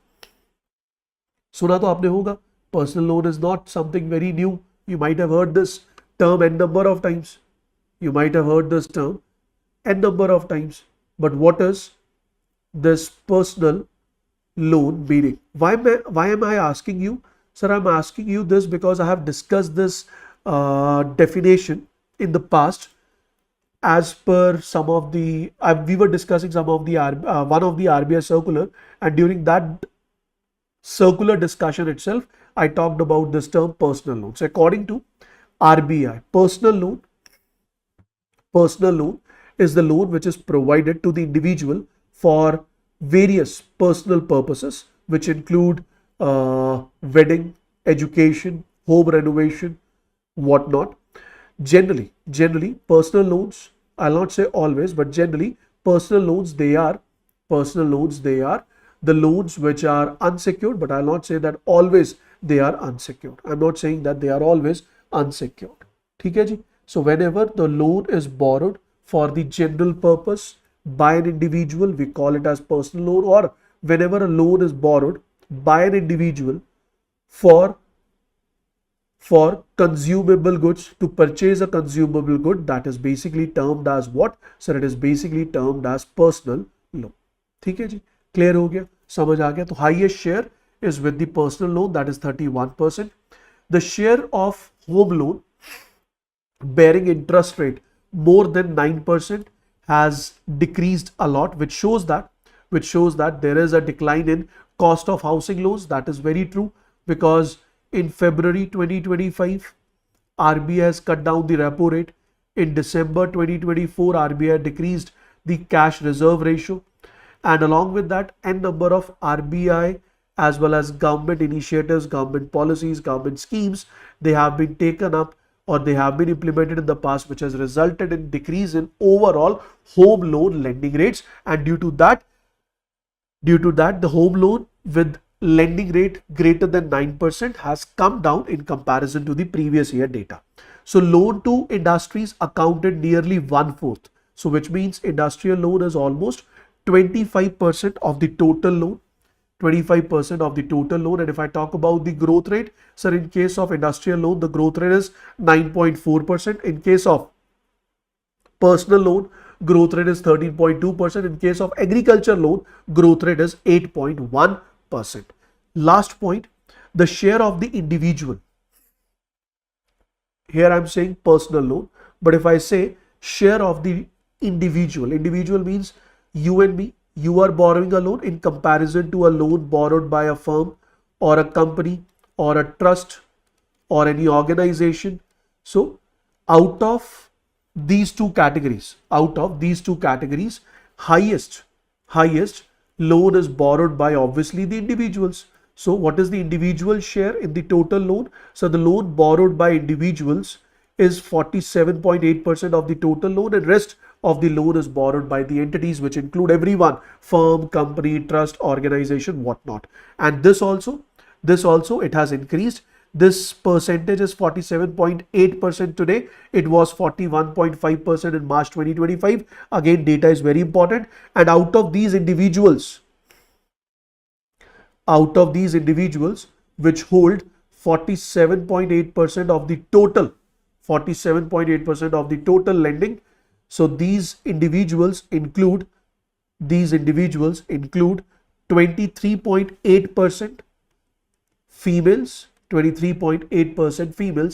सुना तो आपने होगा, personal loan is not something very new. You might have heard this term n number of times. You might have heard this term n number of times. But what is this personal loan meaning? Why am I asking you? Sir, I'm asking you this because I have discussed this definition in the past as per some of the, we were discussing some of the, one of the RBI circular, and during that circular discussion itself, I talked about this term personal loan. So according to RBI, personal loan is the loan which is provided to the individual for various personal purposes, which include wedding, education, home renovation, whatnot. Generally, personal loans, I'll not say always, but generally, personal loans, they are the loans which are unsecured, but I'll not say that always they are unsecured. I'm not saying that they are always unsecured. ठीक है जी. So whenever the loan is borrowed for the general purpose by an individual, we call it as personal loan. Or whenever a loan is borrowed by an individual for consumable goods, to purchase a consumable good, that is basically termed as what? Sir, it is basically termed as personal loan. ठीक है जी. Clear हो गया, समझ आ गया. तो highest share is with the personal loan, that is 31%. The share of home loan bearing interest rate more than 9% has decreased a lot, which shows that there is a decline in cost of housing loans. That is very true, because in February 2025, RBI has cut down the repo rate. In December 2024, RBI decreased the cash reserve ratio, and along with that, n number of RBI as well as government initiatives, government policies, government schemes, they have been taken up or they have been implemented in the past, which has resulted in decrease in overall home loan lending rates. And due to that, the home loan with lending rate greater than 9% has come down in comparison to the previous year data. So loan to industries accounted nearly 1/4. So which means industrial loan is almost 25% of the total loan. 25% of the total loan. And if I talk about the growth rate, sir, in case of industrial loan, the growth rate is 9.4%. In case of Personal loan growth rate is 13.2%. In case of agriculture loan, growth rate is 8.1%. Last point, the share of the individual. Here I'm saying personal loan, but if I say share of the individual, individual means you and me, you are borrowing a loan in comparison to a loan borrowed by a firm or a company or a trust or any organization. So out of these two categories, highest loan is borrowed by obviously the individuals. So what is the individual share in the total loan? So the loan borrowed by individuals is 47.8% of the total loan, and rest of the loan is borrowed by the entities, which include everyone, firm, company, trust, organization, whatnot. And this also it has increased. This percentage is 47.8% today. It was 41.5% in March 2025. Again, data is very important. And out of these individuals which hold 47.8% of the total lending. So these individuals include 23.8% females,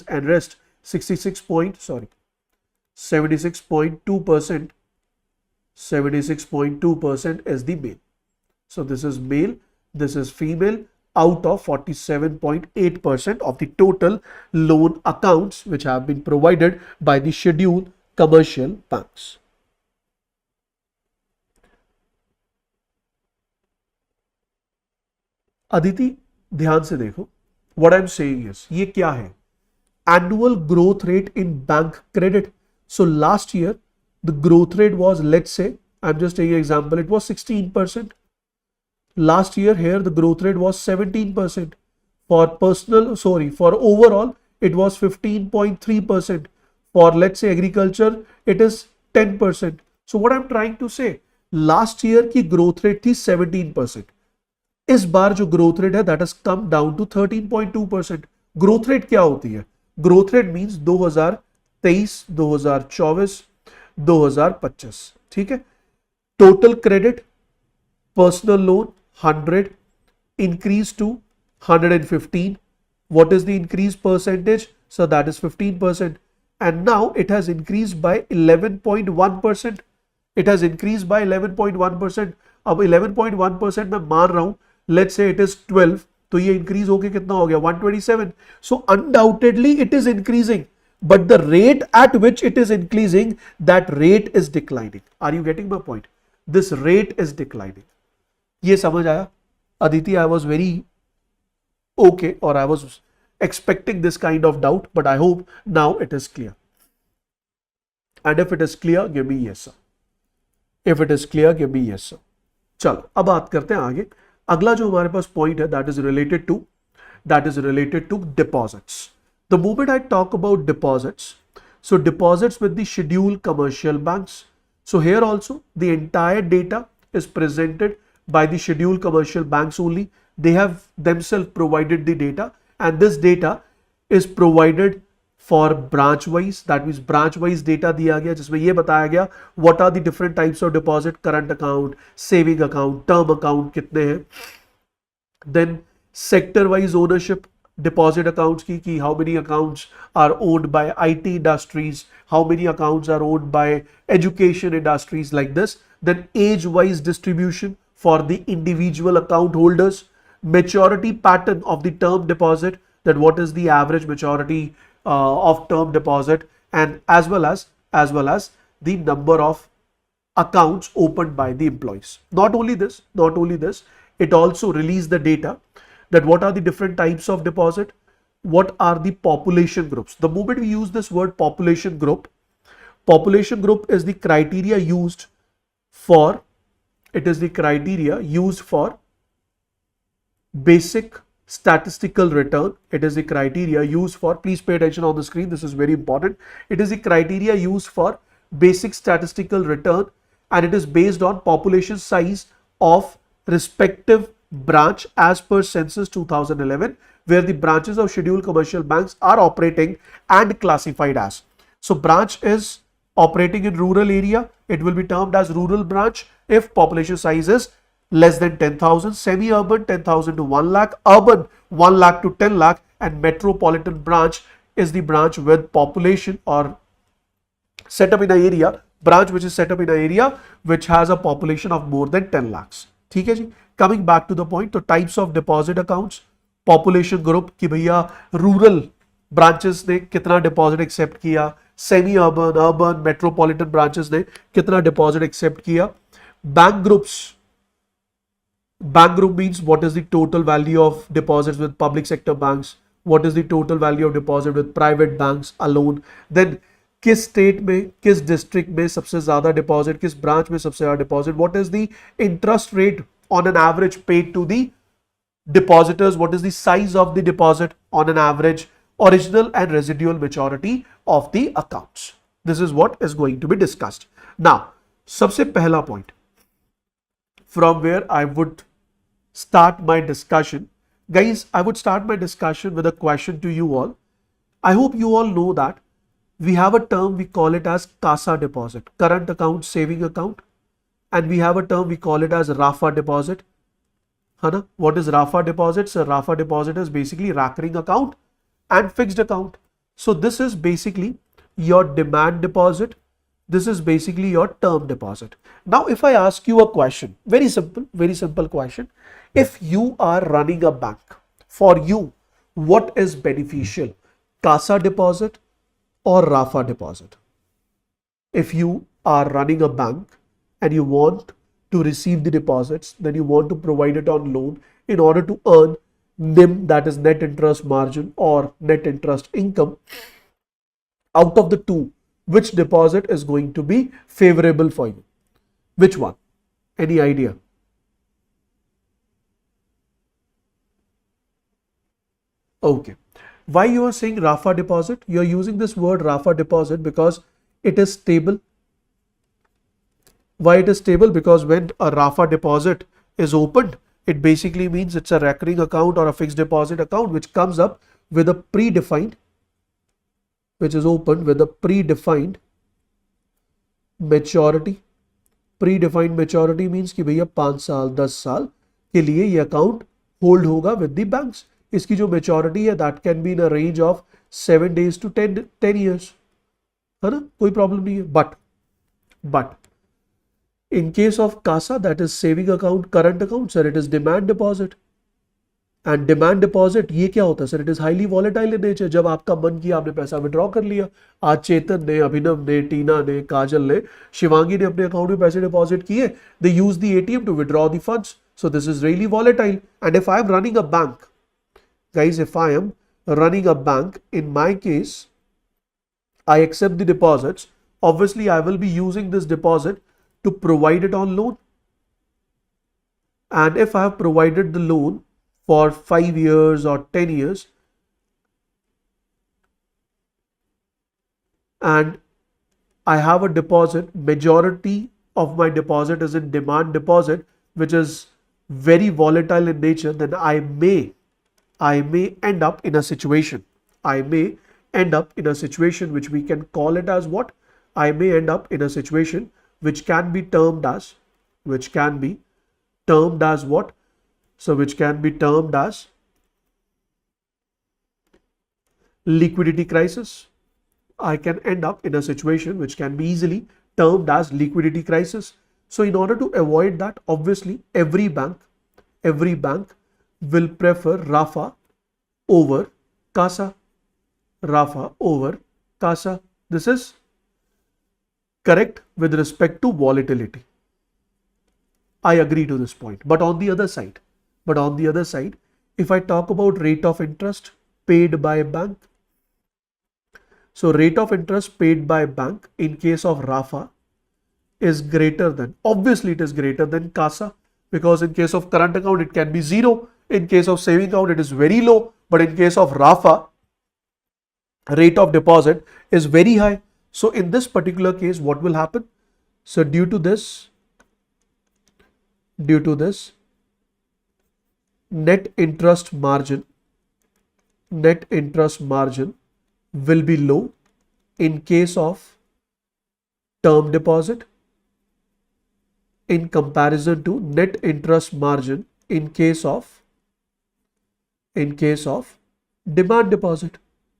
and rest 76.2% is the male. So this is male, this is female, out of 47.8% of the total loan accounts which have been provided by the scheduled commercial banks. Aditi, ध्यान से देखो, what I'm saying is, ये क्या है? Annual growth rate in bank credit. So last year the growth rate was, let's say, I'm just taking an example, it was 16%. Last year here the growth rate was 17%. For overall it was 15.3%. For let's say agriculture it is 10%. So what I'm trying to say, last year की growth rate थी 17%. इस बार जो growth rate है that has come down to 13.2%. Growth rate क्या होती है? Growth rate means 2023, 2024, 2025. ठीक है? Total credit, personal loan 100 increased to 115. What is the increase percentage? So that is 15%. And now it has increased by 11.1%. It has increased by 11.1%. अब 11.1% मैं मान रहा हूं, let's say it is 12, तो ये increase होके कितना हो गया? 127. So undoubtedly it is increasing, but the rate at which it is increasing, that rate is declining. Are you getting my point? This rate is declining. ये समझ आया? Aditi, I was very okay, or I was expecting this kind of doubt, but I hope now it is clear. And if it is clear, give me yes sir. If it is clear, give me yes sir. चलो अब बात करते हैं आगे. अगला जो हमारे पास point है, that is related to deposits. The moment I talk about deposits, so deposits with the scheduled commercial banks. So here also the entire data is presented by the scheduled commercial banks only. They have themselves provided the data, and this data is provided for branch wise. That means branch wise data दिया गया जिसमें ये बताया गया what are the different types of deposit, current account, saving account, term account कितने हैं. Then sector wise ownership deposit accounts की how many accounts are owned by IT industries, how many accounts are owned by education industries, like this. Then age wise distribution for the individual account holders, maturity pattern of the term deposit, that what is the average maturity of term deposit, and as well as the number of accounts opened by the employees. Not only this, it also released the data that what are the different types of deposit, what are the population groups. The moment we use this word population group is the criteria used for, basic statistical return. It is the criteria used for, please pay attention on the screen, this is very important. It is the criteria used for basic statistical return, and it is based on population size of respective branch as per census 2011, where the branches of scheduled commercial banks are operating and classified as. So branch is Operating in rural area, it will be termed as rural branch if population size is less than 10,000. Semi-urban 10,000 to 1 lakh. Urban 1 lakh to 10 lakh. And metropolitan branch is the branch with population or set up in an area, branch which is set up in an area which has a population of more than 10 lakhs. ठीक है जी. Coming back to the point, तो types of deposit accounts, population group कि भैया rural branches ने कितना deposit accept किया, semi urban, urban, metropolitan branches ने कितना deposit accept किया. Bank groups, bank group means what is the total value of deposits with public sector banks, what is the total value of deposit with private banks alone. Then किस state में, किस district में सबसे ज्यादा deposit, किस branch में सबसे ज्यादा deposit, what is the interest rate on an average paid to the depositors, what is the size of the deposit on an average, original and residual maturity of the accounts. This is what is going to be discussed. Now, सबसे पहला point from where I would start my discussion. Guys, I would start my discussion with a question to you all. I hope you all know that we have a term, we call it as CASA deposit, current account, saving account, and we have a term, we call it as RAFA deposit. Hana? What is RAFA deposit? So RAFA deposit is basically recurring account and fixed account. So this is basically your demand deposit. This is basically your term deposit. Now, if I ask you a question, very simple question. If you are running a bank, for you, what is beneficial? CASA deposit or RAFA deposit? If you are running a bank and you want to receive the deposits, then you want to provide it on loan in order to earn NIM, that is net interest margin or net interest income. Out of the two, which deposit is going to be favorable for you? Which one? Any idea? Okay. Why you are saying RAFA deposit? You are using this word RAFA deposit because it is stable. Why it is stable? Because when a RAFA deposit is opened, it basically means it's a recurring account or a fixed deposit account which comes up with a predefined, which is opened with a predefined maturity. Predefined maturity means कि भैया 5 साल 10 साल के लिए ये account hold होगा with the banks. इसकी जो maturity है that can be in a range of 7 days to 10 years, है ना, कोई problem नहीं है. But in case of CASA, that is saving account, current account, sir, it is demand deposit. And demand deposit ये क्या होता है sir? It is highly volatile in nature. जब आपका मन किया आपने पैसा विड्रॉ कर लिया. आज चेतन ने, अभिनव ने, टीना ने, काजल ने, शिवांगी ने अपने अकाउंट में पैसे डिपॉजिट किए. They use the ATM to withdraw the funds. So this is really volatile. And if I am running a bank, guys, if I am running a bank, in my case, I accept the deposits. Obviously, I will be using this deposit to provide it on loan. And if I have provided the loan for 5 years or 10 years, and I have a deposit, majority of my deposit is in demand deposit, which is very volatile in nature, then I may end up in a situation. I may end up in a situation which we can call it as what? I may end up in a situation which can be termed as what? So which can be termed as liquidity crisis. I can end up in a situation which can be easily termed as liquidity crisis. So in order to avoid that, obviously every bank will prefer RAFA over CASA. RAFA over CASA. This is correct with respect to volatility. I agree to this point. But on the other side, if I talk about rate of interest paid by bank, so rate of interest paid by bank in case of RAFA is greater than, obviously it is greater than CASA, because in case of current account it can be 0, in case of saving account it is very low, but in case of RAFA, rate of deposit is very high. So in this particular case, what will happen? So due to this, net interest margin will be low in case of term deposit in comparison to net interest margin in case of demand deposit.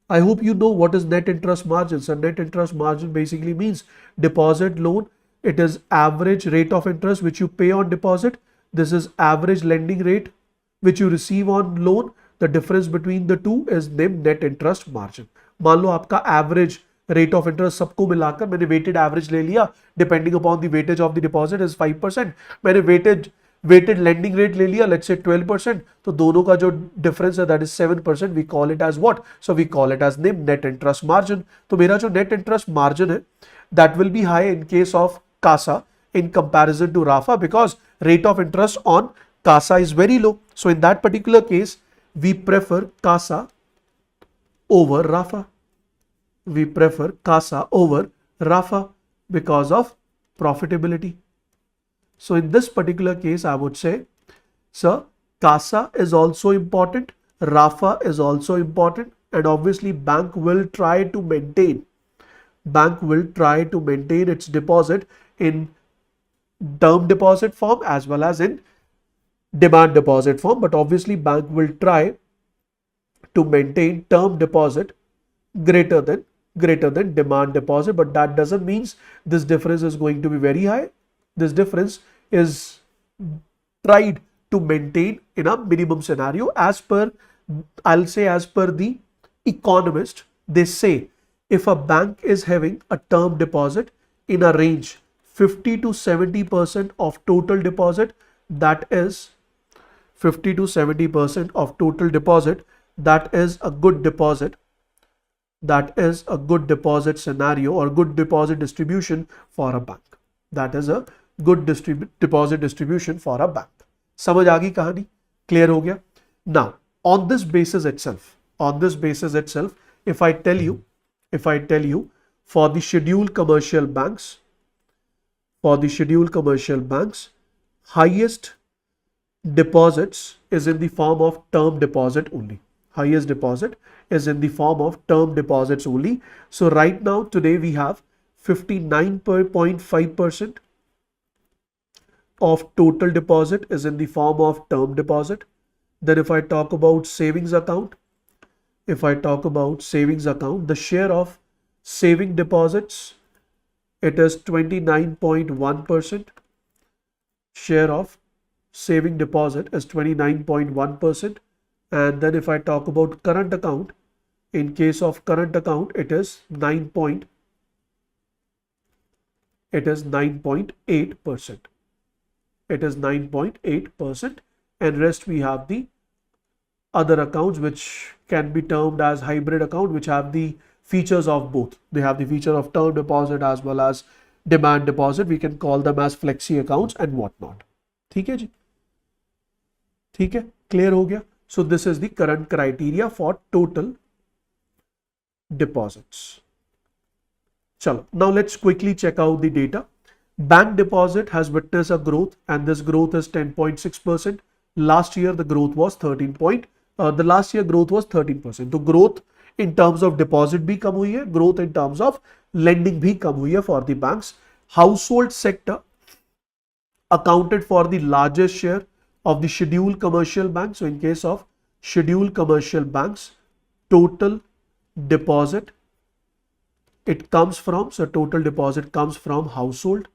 I hope you know what is net interest margin. So net interest margin basically means deposit loan. It is average rate of interest which you pay on deposit. This is average lending rate which you receive on loan. The difference between the two is named net interest margin. मान लो आपका average rate of interest सबको मिलाकर मैंने weighted average ले लिया, depending upon the weightage of the deposit is 5%. मैंने weighted lending rate ले लिया, let's say 12%, तो दोनों का जो difference है that is 7%. We call it as what? So we call it as name net interest margin. तो मेरा जो net interest margin है that will be high in case of CASA in comparison to RAFA because rate of interest on CASA is very low. So in that particular case, we prefer CASA over RAFA. We prefer CASA over RAFA because of profitability. So in this particular case, I would say, sir, CASA is also important, RAFA is also important, and obviously bank will try to maintain its deposit in term deposit form as well as in demand deposit form, but obviously bank will try to maintain term deposit greater than demand deposit, but that doesn't mean this difference is going to be very high. This difference is tried to maintain in a minimum scenario as per, I'll say as per the economist. They say if a bank is having a term deposit in a range 50 to 70% of total deposit, that is 50 to 70% of total deposit, that is a good deposit. That is a good deposit scenario or good deposit distribution for a bank. That is a good deposit distribution for a bank. समझ आ गई कहानी? Clear हो गया? Now, on this basis itself, if I tell you for the scheduled commercial banks, highest deposits is in the form of term deposit only. Highest deposit is in the form of term deposits only. So right now today we have 59.5% of total deposit is in the form of term deposit. Then if I talk about savings account, the share of saving deposits, it is 29.1%. Share of saving deposit is 29.1%. And then if I talk about current account, in case of current account, it is 9.8%. It is 9.8%. And rest we have the other accounts which can be termed as hybrid account, which have the features of both. They have the feature of term deposit as well as demand deposit. We can call them as flexi accounts and whatnot. ठीक है जी? ठीक है? Clear हो गया? So this is the current criteria for total deposits. Chalo, now let's quickly check out the data. Bank deposit has witnessed a growth and this growth is 10.6%. Last year the growth was 13%. तो growth in terms of deposit भी कम हुई है, growth in terms of lending भी कम हुई है for the banks. Household sector accounted for the largest share of the scheduled commercial banks. So in case of scheduled commercial banks, total deposit, it comes from, so total deposit comes from household.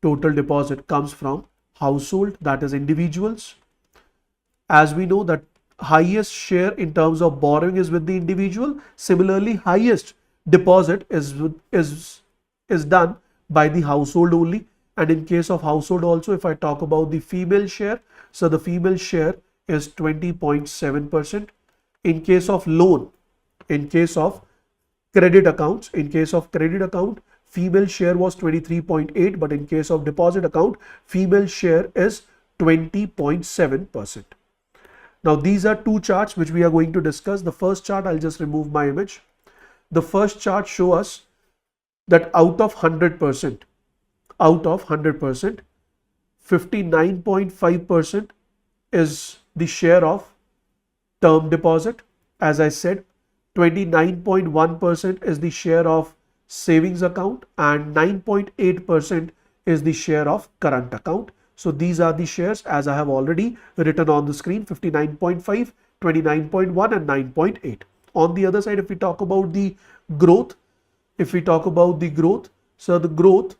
Total deposit comes from household, that is individuals. As we know that highest share in terms of borrowing is with the individual. Similarly, highest deposit is done by the household only. And in case of household also, if I talk about the female share, so the female share is 20.7%. In case of loan, in case of credit accounts, female share was 23.8, but in case of deposit account, female share is 20.7%. Now these are two charts which we are going to discuss. The first chart, I'll just remove my image. The first chart shows us that out of 100%, 59.5% is the share of term deposit. As I said, 29.1% is the share of savings account, and 9.8% is the share of current account. So these are the shares as I have already written on the screen: 59.5, 29.1 and 9.8. On the other side, if we talk about the growth, so the growth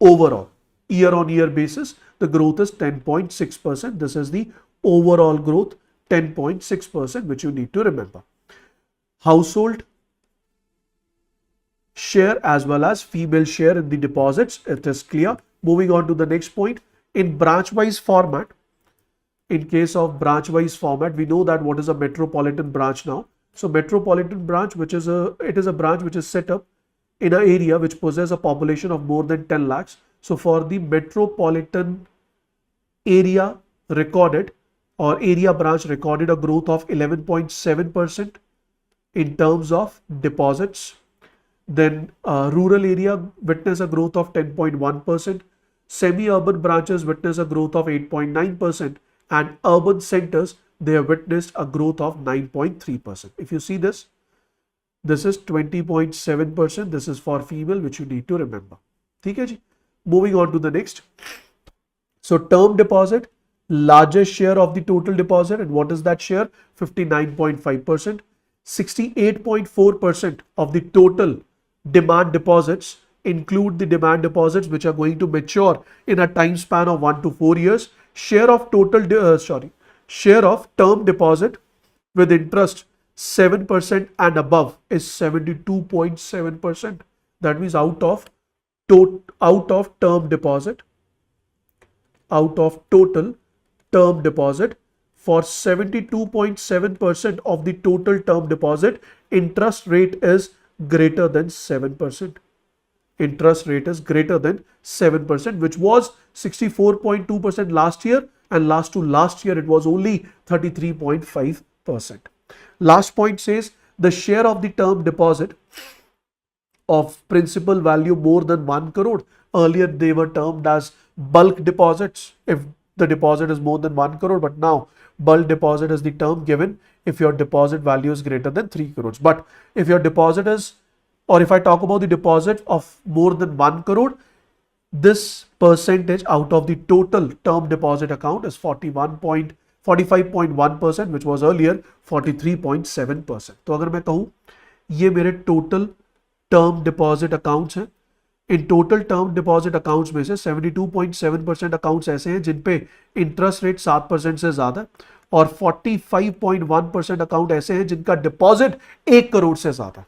overall year on year basis, the growth is 10.6%. This is the overall growth, 10.6%, which you need to remember. Household share as well as female share in the deposits, it is clear. Moving on to the next point, in branch wise format, in case of branch wise format, we know that what is a metropolitan branch now. So metropolitan branch, it is a branch which is set up in an area which possesses a population of more than 10 lakhs. So for the metropolitan area recorded, or area branch recorded a growth of 11.7% in terms of deposits. Then rural area witnessed a growth of 10.1%. Semi-urban branches witnessed a growth of 8.9%, and urban centers, they have witnessed a growth of 9.3%. If you see this is 20.7%. This is for female, which you need to remember. ठीक है जी. Moving on to the next. So term deposit, largest share of the total deposit, and what is that share? 59.5%. 68.4% of the total demand deposits include the demand deposits which are going to mature in a time span of 1 to 4 years. Share of term deposit with interest 7% and above is 72.7%. That means out of total term deposit, for 72.7% of the total term deposit, interest rate is greater than 7%. Interest rate is greater than 7%, which was 64.2% last year, and last year it was only 33.5%. Last point says the share of the term deposit of principal value more than 1 crore. Earlier they were termed as bulk deposits if the deposit is more than 1 crore, but now bulk deposit is the term given if your deposit value is greater than 3 crores. But if your deposit is, or if I talk about the deposit of more than 1 crore, this percentage out of the total term deposit account is 45.1%, which was earlier 43.7%. तो अगर मैं कहूँ ये मेरे total term deposit accounts हैं, in total term deposit accounts में से 72.7% accounts ऐसे हैं जिन पे इंटरेस्ट रेट 7% से ज्यादा, और 45.1% अकाउंट ऐसे हैं जिनका डिपॉजिट 1 करोड़ से ज्यादा,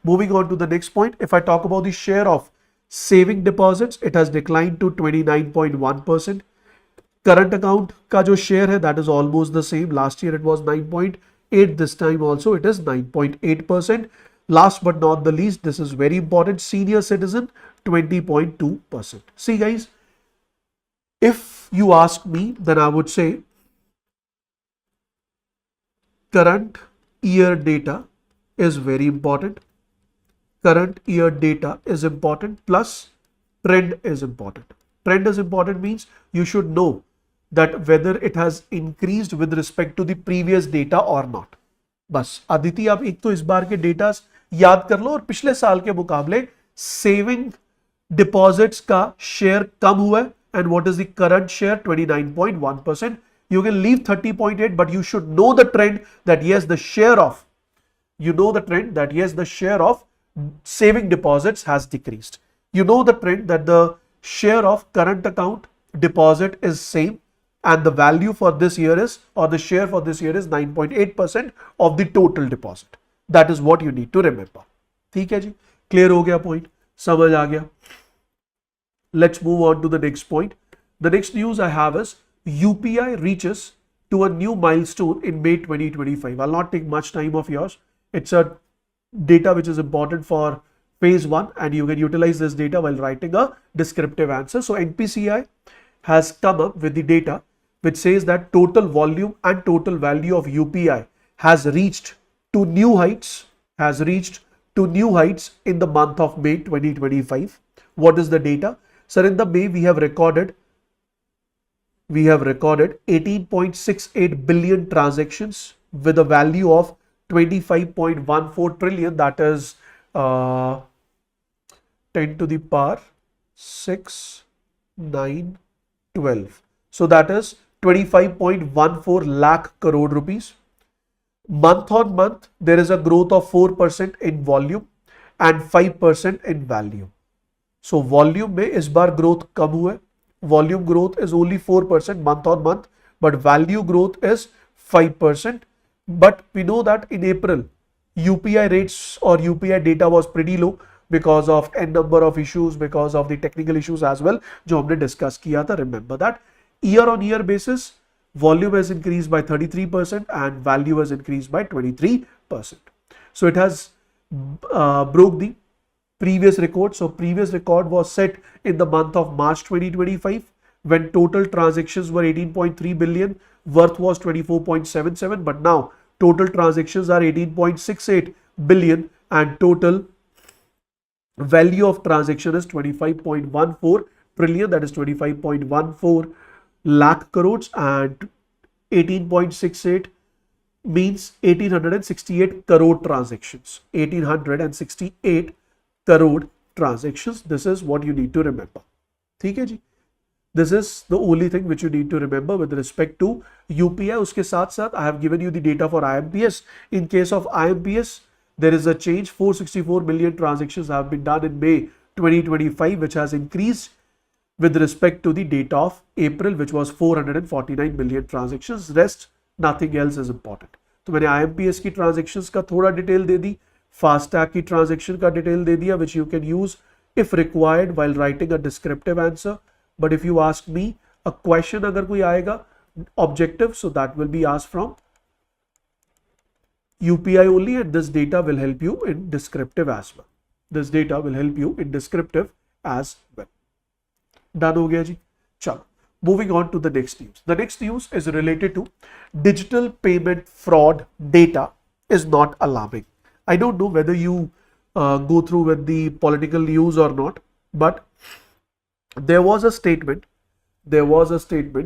Moving on to the next point, if I talk about the share of saving deposits, it has declined to 29.1%. Current account का जो share है, that is almost the same. Last year it was 9.8, this time also it is 9.8%. Last but not the least, this is very important, senior citizen 20.2%. See guys, if you ask me, then I would say current year data is very important. Current year data is important, plus trend is important. Trend is important means you should know that whether it has increased with respect to the previous data or not. बस अदिति आप एक तो इस बार के data याद कर लो और पिछले साल के मुकाबले सेविंग डिपॉजिट्स का शेयर कम हुआ है, and what is the current share 29.1%. You can leave 30.8, but you should know the trend that yes, the share of saving deposits has decreased. You know the trend that the share of current account deposit is same, and the value for this year is, or the share for this year is 9.8% of the total deposit. That is what you need to remember. ठीक है जी, clear हो गया point, समझ आ गया. Let's move on to the next point. The next news I have is UPI reaches to a new milestone in May 2025. I'll not take much time of yours. It's a data which is important for phase 1, and you can utilize this data while writing a descriptive answer. So NPCI has come up with the data which says that total volume and total value of UPI has reached to new heights in the month of May 2025. What is the data? Sir, in the May we have recorded 18.68 billion transactions with a value of 25.14 trillion, that is 10 to the power 6, 9, 12. So that is 25.14 lakh crore rupees. Month on month, there is a growth of 4% in volume and 5% in value. So volume में इस बार growth कम हुआ है. Volume growth is only 4% month on month, but value growth is 5%. But we know that in April, UPI rates or UPI data was pretty low because of n number of issues, because of the technical issues as well, जो हमने discuss किया था. Remember that year on year basis, volume has increased by 33% and value has increased by 23%. So it has broke the previous record. So previous record was set in the month of March 2025 when total transactions were 18.3 billion, worth was 24.77, but now total transactions are 18.68 billion and total value of transaction is 25.14 trillion, that is 25.14 lakh crores, and 18.68 means 1868 crore transactions. 1868 crore transactions. This is what you need to remember. ठीक है जी. This is the only thing which you need to remember with respect to UPI. उसके साथ साथ I have given you the data for IMPS. In case of IMPS, there is a change. 464 million transactions have been done in May 2025, which has increased with respect to the data of April, which was 449 million transactions. Rest, nothing else is important. तो मैंने IMPS की transactions का थोड़ा detail दे दी, FASTag की transaction का detail दे दिया, which you can use if required while writing a descriptive answer. But if you ask me a question अगर कोई आएगा objective, so that will be asked from UPI only, and this data will help you in descriptive as well. This data will help you in descriptive as well. Done हो गया जी. चलो, moving on to the next news. The next news is related to digital payment fraud data is not alarming. I don't know whether you go through with the political news or not, but there was a statement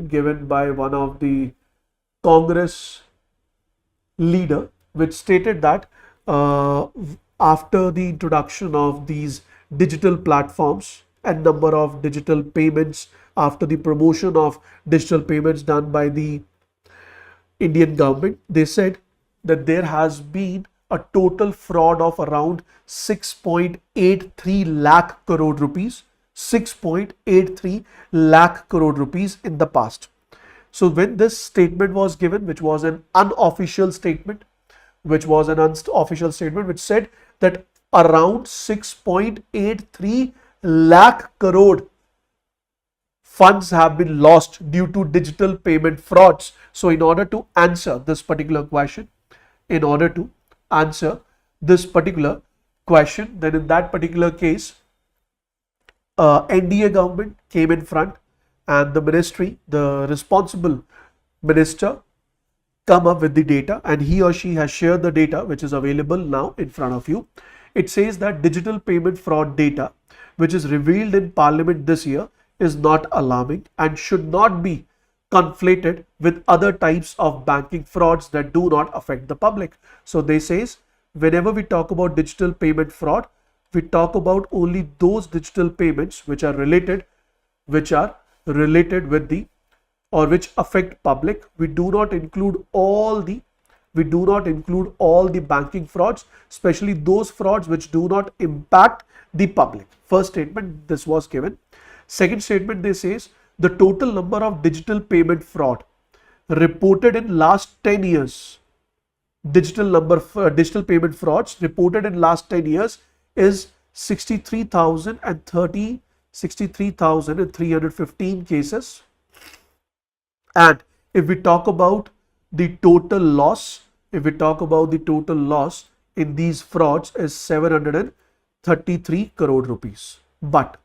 given by one of the Congress leader, which stated that after the introduction of these digital platforms and number of digital payments, after the promotion of digital payments done by the Indian government, they said that there has been a total fraud of around 6.83 lakh crore rupees. 6.83 lakh crore rupees in the past. So when this statement was given, which was an unofficial statement, which said that around 6.83 lakh crore funds have been lost due to digital payment frauds. So in order to answer this particular question, then in that particular case, NDA government came in front, and the ministry, the responsible minister, come up with the data, and he or she has shared the data which is available now in front of you. It says that digital payment fraud data which is revealed in Parliament this year is not alarming and should not be conflated with other types of banking frauds that do not affect the public. So they says whenever we talk about digital payment fraud, we talk about only those digital payments which are related with the or which affect public. We do not include all the banking frauds, especially those frauds which do not impact the public. First statement, this was given. Second statement, they says the total number of digital payment fraud reported in last 10 years, digital payment frauds reported in last 10 years is 63,315 cases. And if we talk about the total loss, in these frauds is 733 crore rupees. But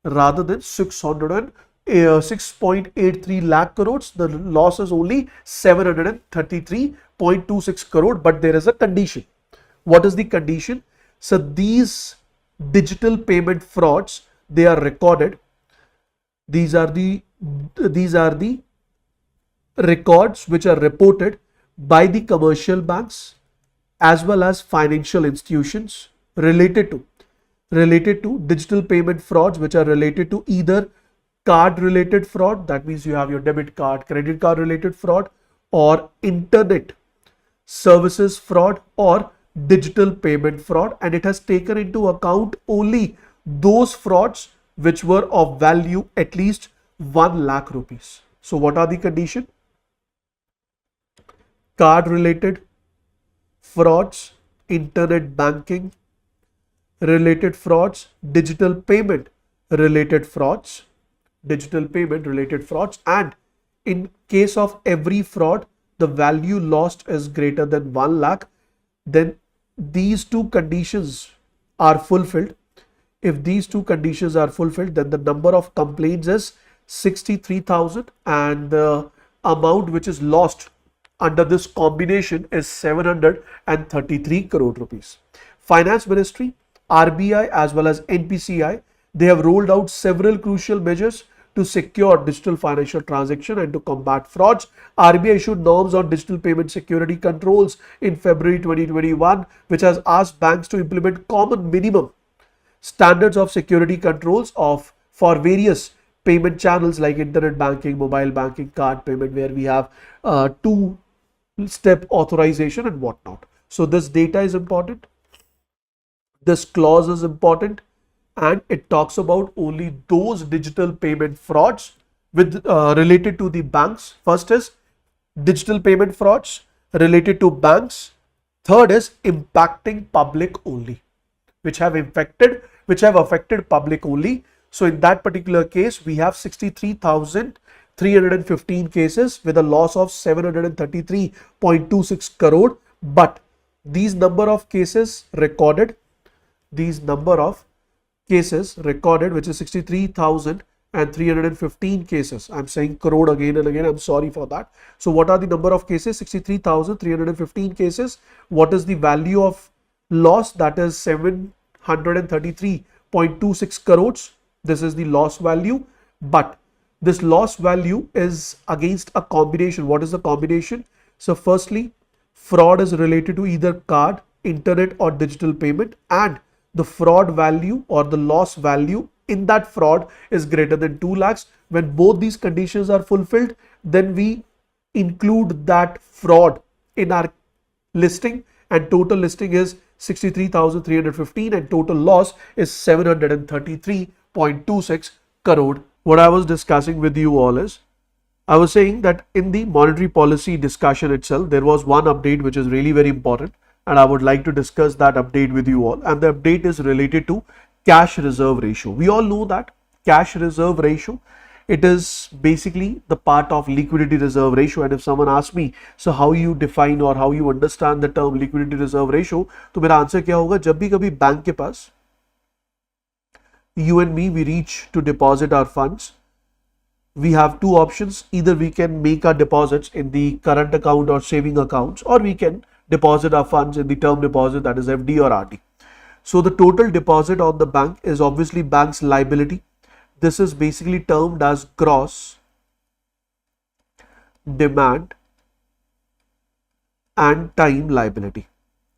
rather than 6.83 lakh crores, the loss is only 733.26 crore. But there is a condition. What is the condition? So these digital payment frauds, they are recorded. These are the records which are reported by the commercial banks as well as financial institutions related to digital payment frauds, which are related to either card related fraud, that means you have your debit card, credit card related fraud, or internet services fraud, or digital payment fraud. And it has taken into account only those frauds which were of value at least 1 lakh rupees. So what are the conditions? Card related frauds, internet banking related frauds, digital payment related frauds, and in case of every fraud the value lost is greater than 1 lakh, then these two conditions are fulfilled. If these two conditions are fulfilled, then the number of complaints is 63,000 and the amount which is lost under this combination is 733 crore rupees. Finance Ministry, RBI as well as NPCI, they have rolled out several crucial measures to secure digital financial transaction and to combat frauds. RBI issued norms on digital payment security controls in February 2021, which has asked banks to implement common minimum standards of security controls for various payment channels like internet banking, mobile banking, card payment, where we have two-step authorization and whatnot. So this data is important. This clause is important, and it talks about only those digital payment frauds with related to the banks. First is digital payment frauds related to banks. Third is impacting public only, which have affected public only. So in that particular case, we have 63,315 cases with a loss of 733.26 crore. But these number of cases recorded, which is 63,315 cases. I'm saying crore again and again. I'm sorry for that. So what are the number of cases? 63,315 cases. What is the value of loss? That is 733.26 crores. This is the loss value. But this loss value is against a combination. What is the combination? So firstly, fraud is related to either card, internet or digital payment, and the fraud value or the loss value in that fraud is greater than 2 lakhs. When both these conditions are fulfilled, then we include that fraud in our listing, and total listing is 63,315 and total loss is 733.26 crore. What I was discussing with you all is, I was saying that in the monetary policy discussion itself, there was one update which is really very important, and I would like to discuss that update with you all. And the update is related to cash reserve ratio. We all know that cash reserve ratio, it is basically the part of liquidity reserve ratio. And if someone asks me, so how you define or how you understand the term liquidity reserve ratio, तो मेरा answer क्या होगा? जब भी कभी bank के पास you and me, we reach to deposit our funds, we have two options. Either we can make our deposits in the current account or saving accounts, or we can deposit our funds in the term deposit, that is FD or RD. So the total deposit on the bank is obviously bank's liability. This is basically termed as gross demand and time liability.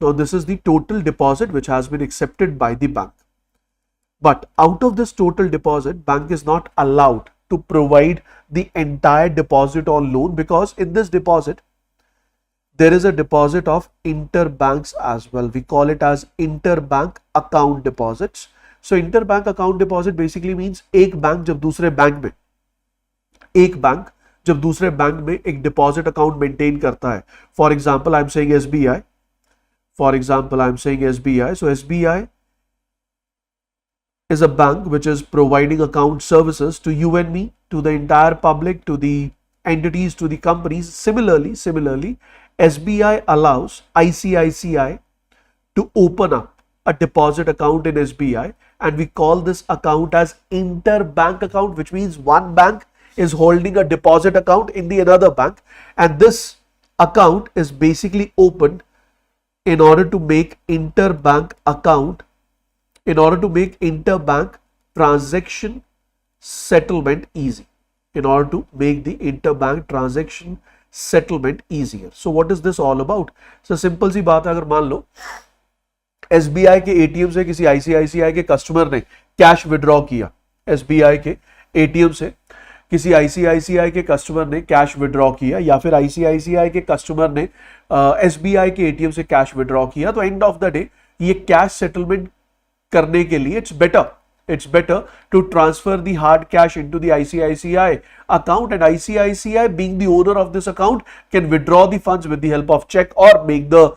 Now this is the total deposit which has been accepted by the bank. But out of this total deposit, bank is not allowed to provide the entire deposit on loan, because in this deposit there is a deposit of interbanks as well. We call it as interbank account deposits. So interbank account deposit basically means एक bank जब दूसरे bank में एक deposit account maintain करता है. For example, I'm saying SBI. So SBI is a bank which is providing account services to you and me, to the entire public, to the entities, to the companies. Similarly, SBI allows ICICI to open up a deposit account in SBI, and we call this account as interbank account, which means one bank is holding a deposit account in the another bank, and this account is basically opened in order to make interbank transaction settlement easy. In order to make the interbank transaction settlement easier. So what is this all about? So simple सी बात है, अगर मान लो SBI के ATM से किसी ICICI के customer ने cash withdraw किया, SBI के ATM से किसी ICICI के कस्टमर ने कैश विड्रॉ किया, या फिर ICICI के कस्टमर ने SBI के ATM से कैश विड्रॉ किया, तो एंड ऑफ द डे ये कैश सेटलमेंट करने के लिए it's better to transfer the hard cash into the ICICI account, and ICICI being the owner of this account can withdraw the funds with the help of check or make the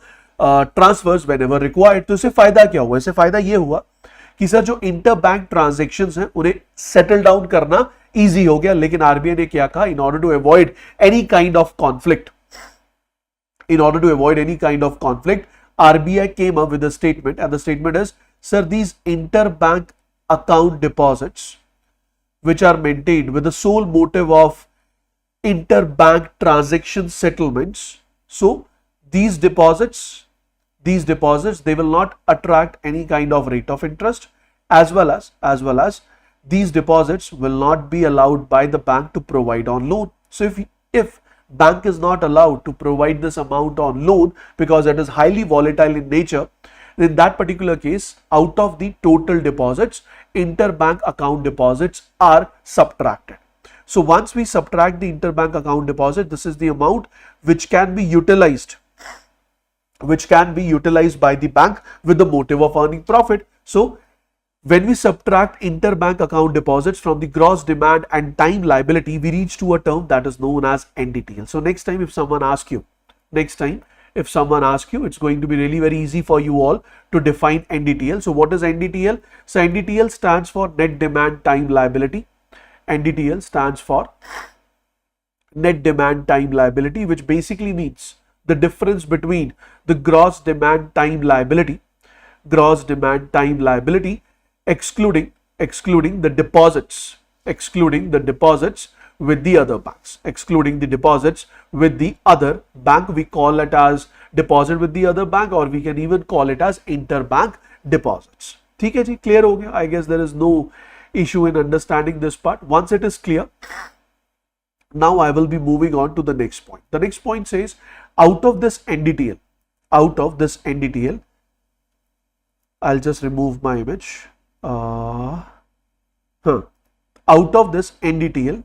transfers whenever required. तो इससे फायदा क्या हुआ? इससे फायदा ये हुआ कि सर जो इंटर बैंक ट्रांजेक्शंस हैं उन्हें सेटल डाउन करना इजी हो गया, लेकिन आरबीआई ने क्या कहा? In order to avoid any kind of conflict, RBI came up with a statement, and the statement is, sir, these interbank account deposits which are maintained with the sole motive of interbank transaction settlements, so these deposits they will not attract any kind of rate of interest, as well as these deposits will not be allowed by the bank to provide on loan. So if bank is not allowed to provide this amount on loan because it is highly volatile in nature, in that particular case, out of the total deposits, interbank account deposits are subtracted. So once we subtract the interbank account deposit, this is the amount which can be utilized by the bank with the motive of earning profit. So when we subtract interbank account deposits from the gross demand and time liability, we reach to a term that is known as NDTL. So next time if someone asks you, it's going to be really very easy for you all to define NDTL. So what is NDTL? So NDTL stands for net demand time liability. NDTL stands for net demand time liability, which basically means the difference between the gross demand time liability excluding the deposits with the other banks, we call it as deposit with the other bank, or we can even call it as interbank deposits. ठीक है जी, clear हो गया? I guess there is no issue in understanding this part. Once it is clear, now I will be moving on to the next point. The next point says, out of this NDTL, I'll just remove my image. Out of this NDTL,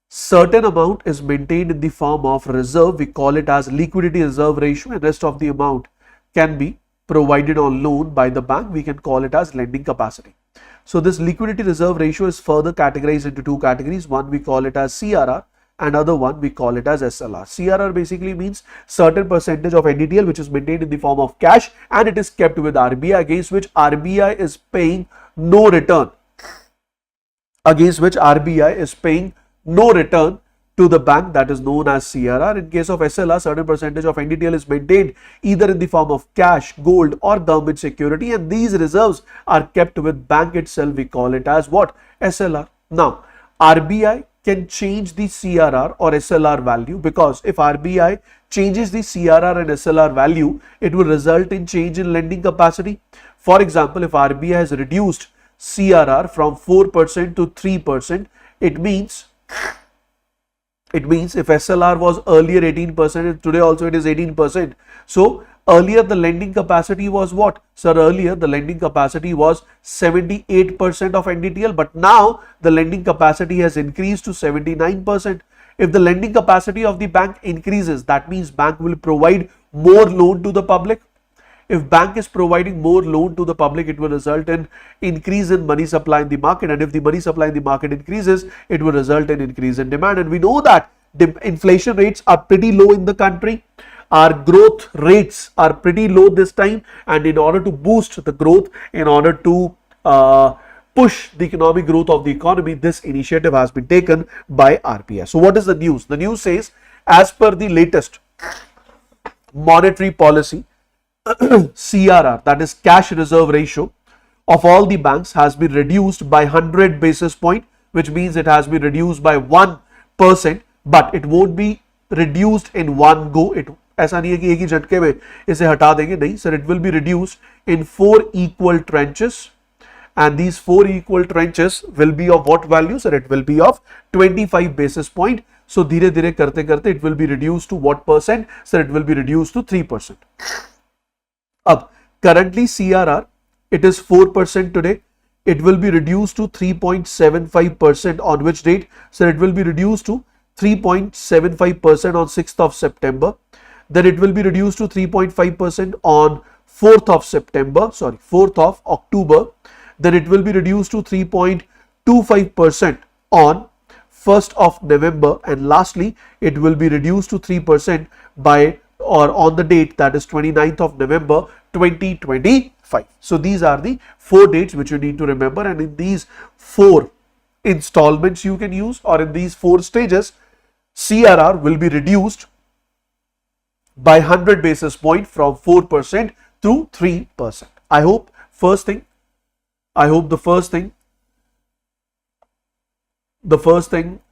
certain amount is maintained in the form of reserve. We call it as liquidity reserve ratio, and rest of the amount can be provided on loan by the bank. We can call it as lending capacity. So this liquidity reserve ratio is further categorized into two categories. One we call it as CRR, and other one we call it as SLR. CRR basically means certain percentage of NDTL which is maintained in the form of cash, and it is kept with RBI, against which RBI is paying no return. To the bank, that is known as CRR. In case of SLR, certain percentage of NDTL is maintained either in the form of cash, gold, or government security, and these reserves are kept with bank itself. We call it as what? SLR. Now, RBI can change the CRR or SLR value, because if RBI changes the CRR and SLR value, it will result in change in lending capacity. For example, if RBI has reduced CRR from 4% to 3%, it means if SLR was earlier 18%, today also it is 18%. So earlier the lending capacity was what? Sir, earlier the lending capacity was 78% of NDTL, but now the lending capacity has increased to 79%. If the lending capacity of the bank increases, that means bank will provide more loan to the public. If bank is providing more loan to the public, it will result in increase in money supply in the market, and if the money supply in the market increases, it will result in increase in demand. And we know that the inflation rates are pretty low in the country. Our growth rates are pretty low this time, and in order to boost the growth, in order to push the economic growth of the economy, this initiative has been taken by RBI. So what is the news? The news says, as per the latest monetary policy, CRR, that is cash reserve ratio, of all the banks has been reduced by 100 basis point, which means it has been reduced by 1%, but it won't be reduced in one go. It ऐसा नहीं है कि एक ही झटके में इसे हटा देंगे, नहीं sir, it will be reduced in 4 equal tranches, and these 4 equal tranches will be of what value? Sir, it will be of 25 basis point So धीरे धीरे करते करते it will be reduced to what percent? Sir, it will be reduced to 3%. अब currently CRR, it is 4% today. It will be reduced to 3.75% on which date? Sir, it will be reduced to 3.75% on 6th of September. Then it will be reduced to 3.5% on 4th of September, sorry, 4th of October. Then it will be reduced to 3.25% on 1st of November, and lastly it will be reduced to 3% by or on the date, that is 29th of November 2025. So these are the 4 dates which you need to remember, and in these 4 installments you can use, or in these 4 stages, CRR will be reduced by 100 basis point from 4% to 3%. I hope the first thing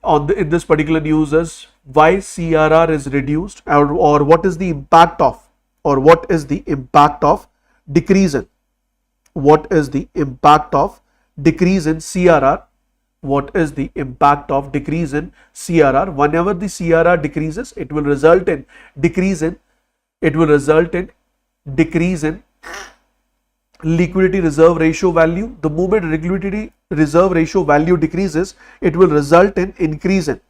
on in this particular news is why CRR is reduced, or what is the impact of, decrease in, what is the impact of decrease in CRR, what is the impact of decrease in CRR. Whenever the CRR decreases, it will result in decrease in liquidity reserve ratio value. The moment liquidity reserve ratio value decreases, it will result in increase in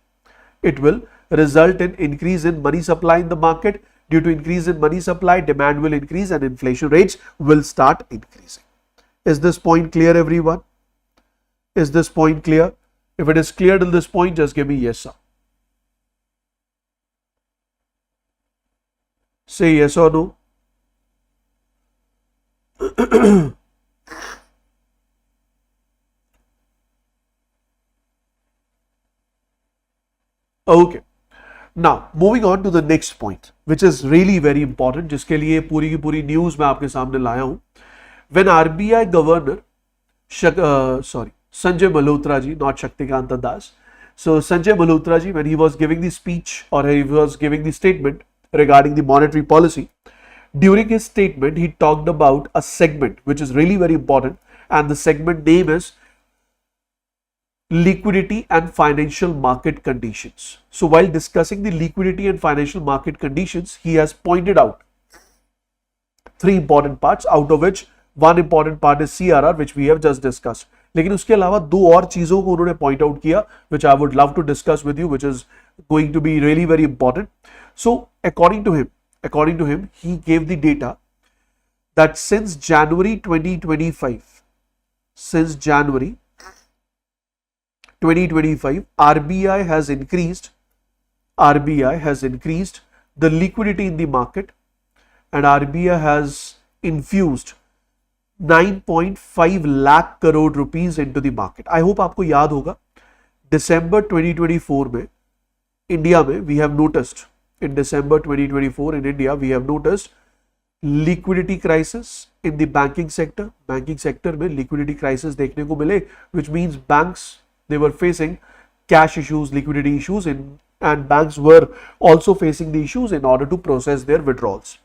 money supply in the market. Due to increase in money supply, demand will increase and inflation rates will start increasing. Is this point clear, everyone? Is this point clear? If it is clear till this point, just give me yes, sir. Say yes or no. Okay. Now moving on to the next point, which is really very important, जिसके लिए पूरी की पूरी news मैं आपके सामने लाया हूं. When RBI governor Sanjay Malhotra ji, not Shaktikanta Das. So Sanjay Malhotra ji, when he was giving the speech, or he was giving the statement regarding the monetary policy, during his statement he talked about a segment which is really very important, and the segment name is liquidity and financial market conditions. So while discussing the liquidity and financial market conditions, he has pointed out 3 important parts, out of which one important part is CRR, which we have just discussed. लेकिन उसके अलावा 2 और चीजों को उन्होंने point out किया, which I would love to discuss with you, which is going to be really very important. So according to him, he gave the data that since January 2025, RBI has increased the liquidity in the market, and RBI has infused 9.5 lakh crore rupees into the market. I hope आपको याद होगा, December 2024 में India में we have noticed liquidity crisis in the banking sector. Banking sector में liquidity crisis देखने को मिले, which means banks, they were facing cash issues, liquidity issues, and banks were also facing the issues in order to process their withdrawals.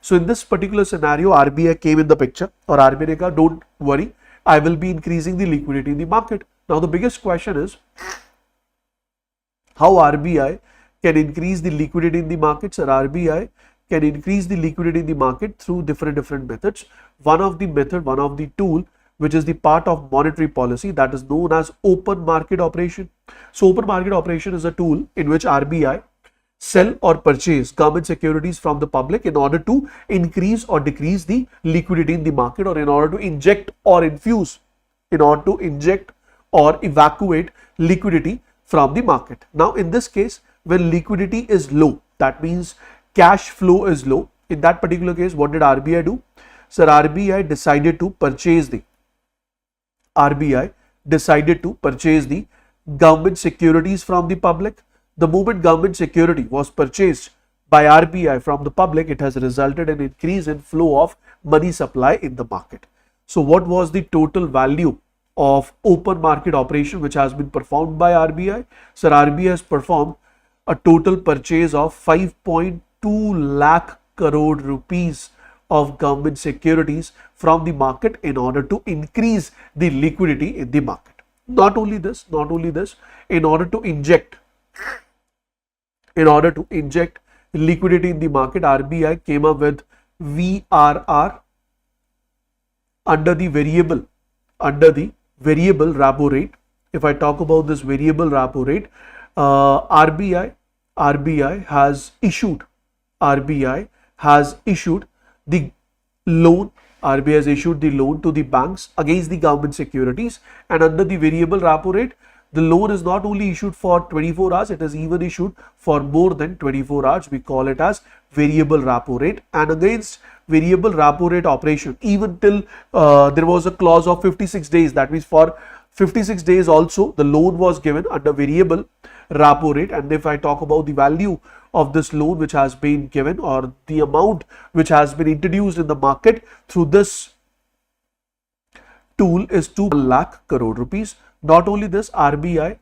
So in this particular scenario, RBI came in the picture, और RBI ने कहा, don't worry, I will be increasing the liquidity in the market. Now the biggest question is how RBI can increase the liquidity in the markets. Or RBI can increase the liquidity in the market through different methods. One of the tool which is the part of monetary policy, that is known as open market operation. So open market operation is a tool in which RBI sell or purchase government securities from the public in order to increase or decrease the liquidity in the market, or in order to inject or evacuate liquidity from the market. Now in this case, when liquidity is low, that means cash flow is low. In that particular case, what did RBI do? Sir, RBI decided to purchase the government securities from the public. The moment government security was purchased by RBI from the public, it has resulted in increase in flow of money supply in the market. So what was the total value of open market operation which has been performed by RBI? Sir, RBI has performed a total purchase of 5.2 lakh crore rupees of government securities from the market in order to increase the liquidity in the market. Not only this, in order to inject In order to inject liquidity in the market, RBI came up with VRR under the variable repo rate. If I talk about this variable repo rate, RBI has issued the loan. RBI has issued the loan to the banks against the government securities, and under the variable repo rate, the loan is not only issued for 24 hours, it is even issued for more than 24 hours. We call it as variable repo rate. And against variable repo rate operation, even till there was a clause of 56 days, that means for 56 days also the loan was given under variable repo rate. And if I talk about the value of this loan which has been given, or the amount which has been introduced in the market through this tool, is 2 lakh crore rupees. Not only this, RBI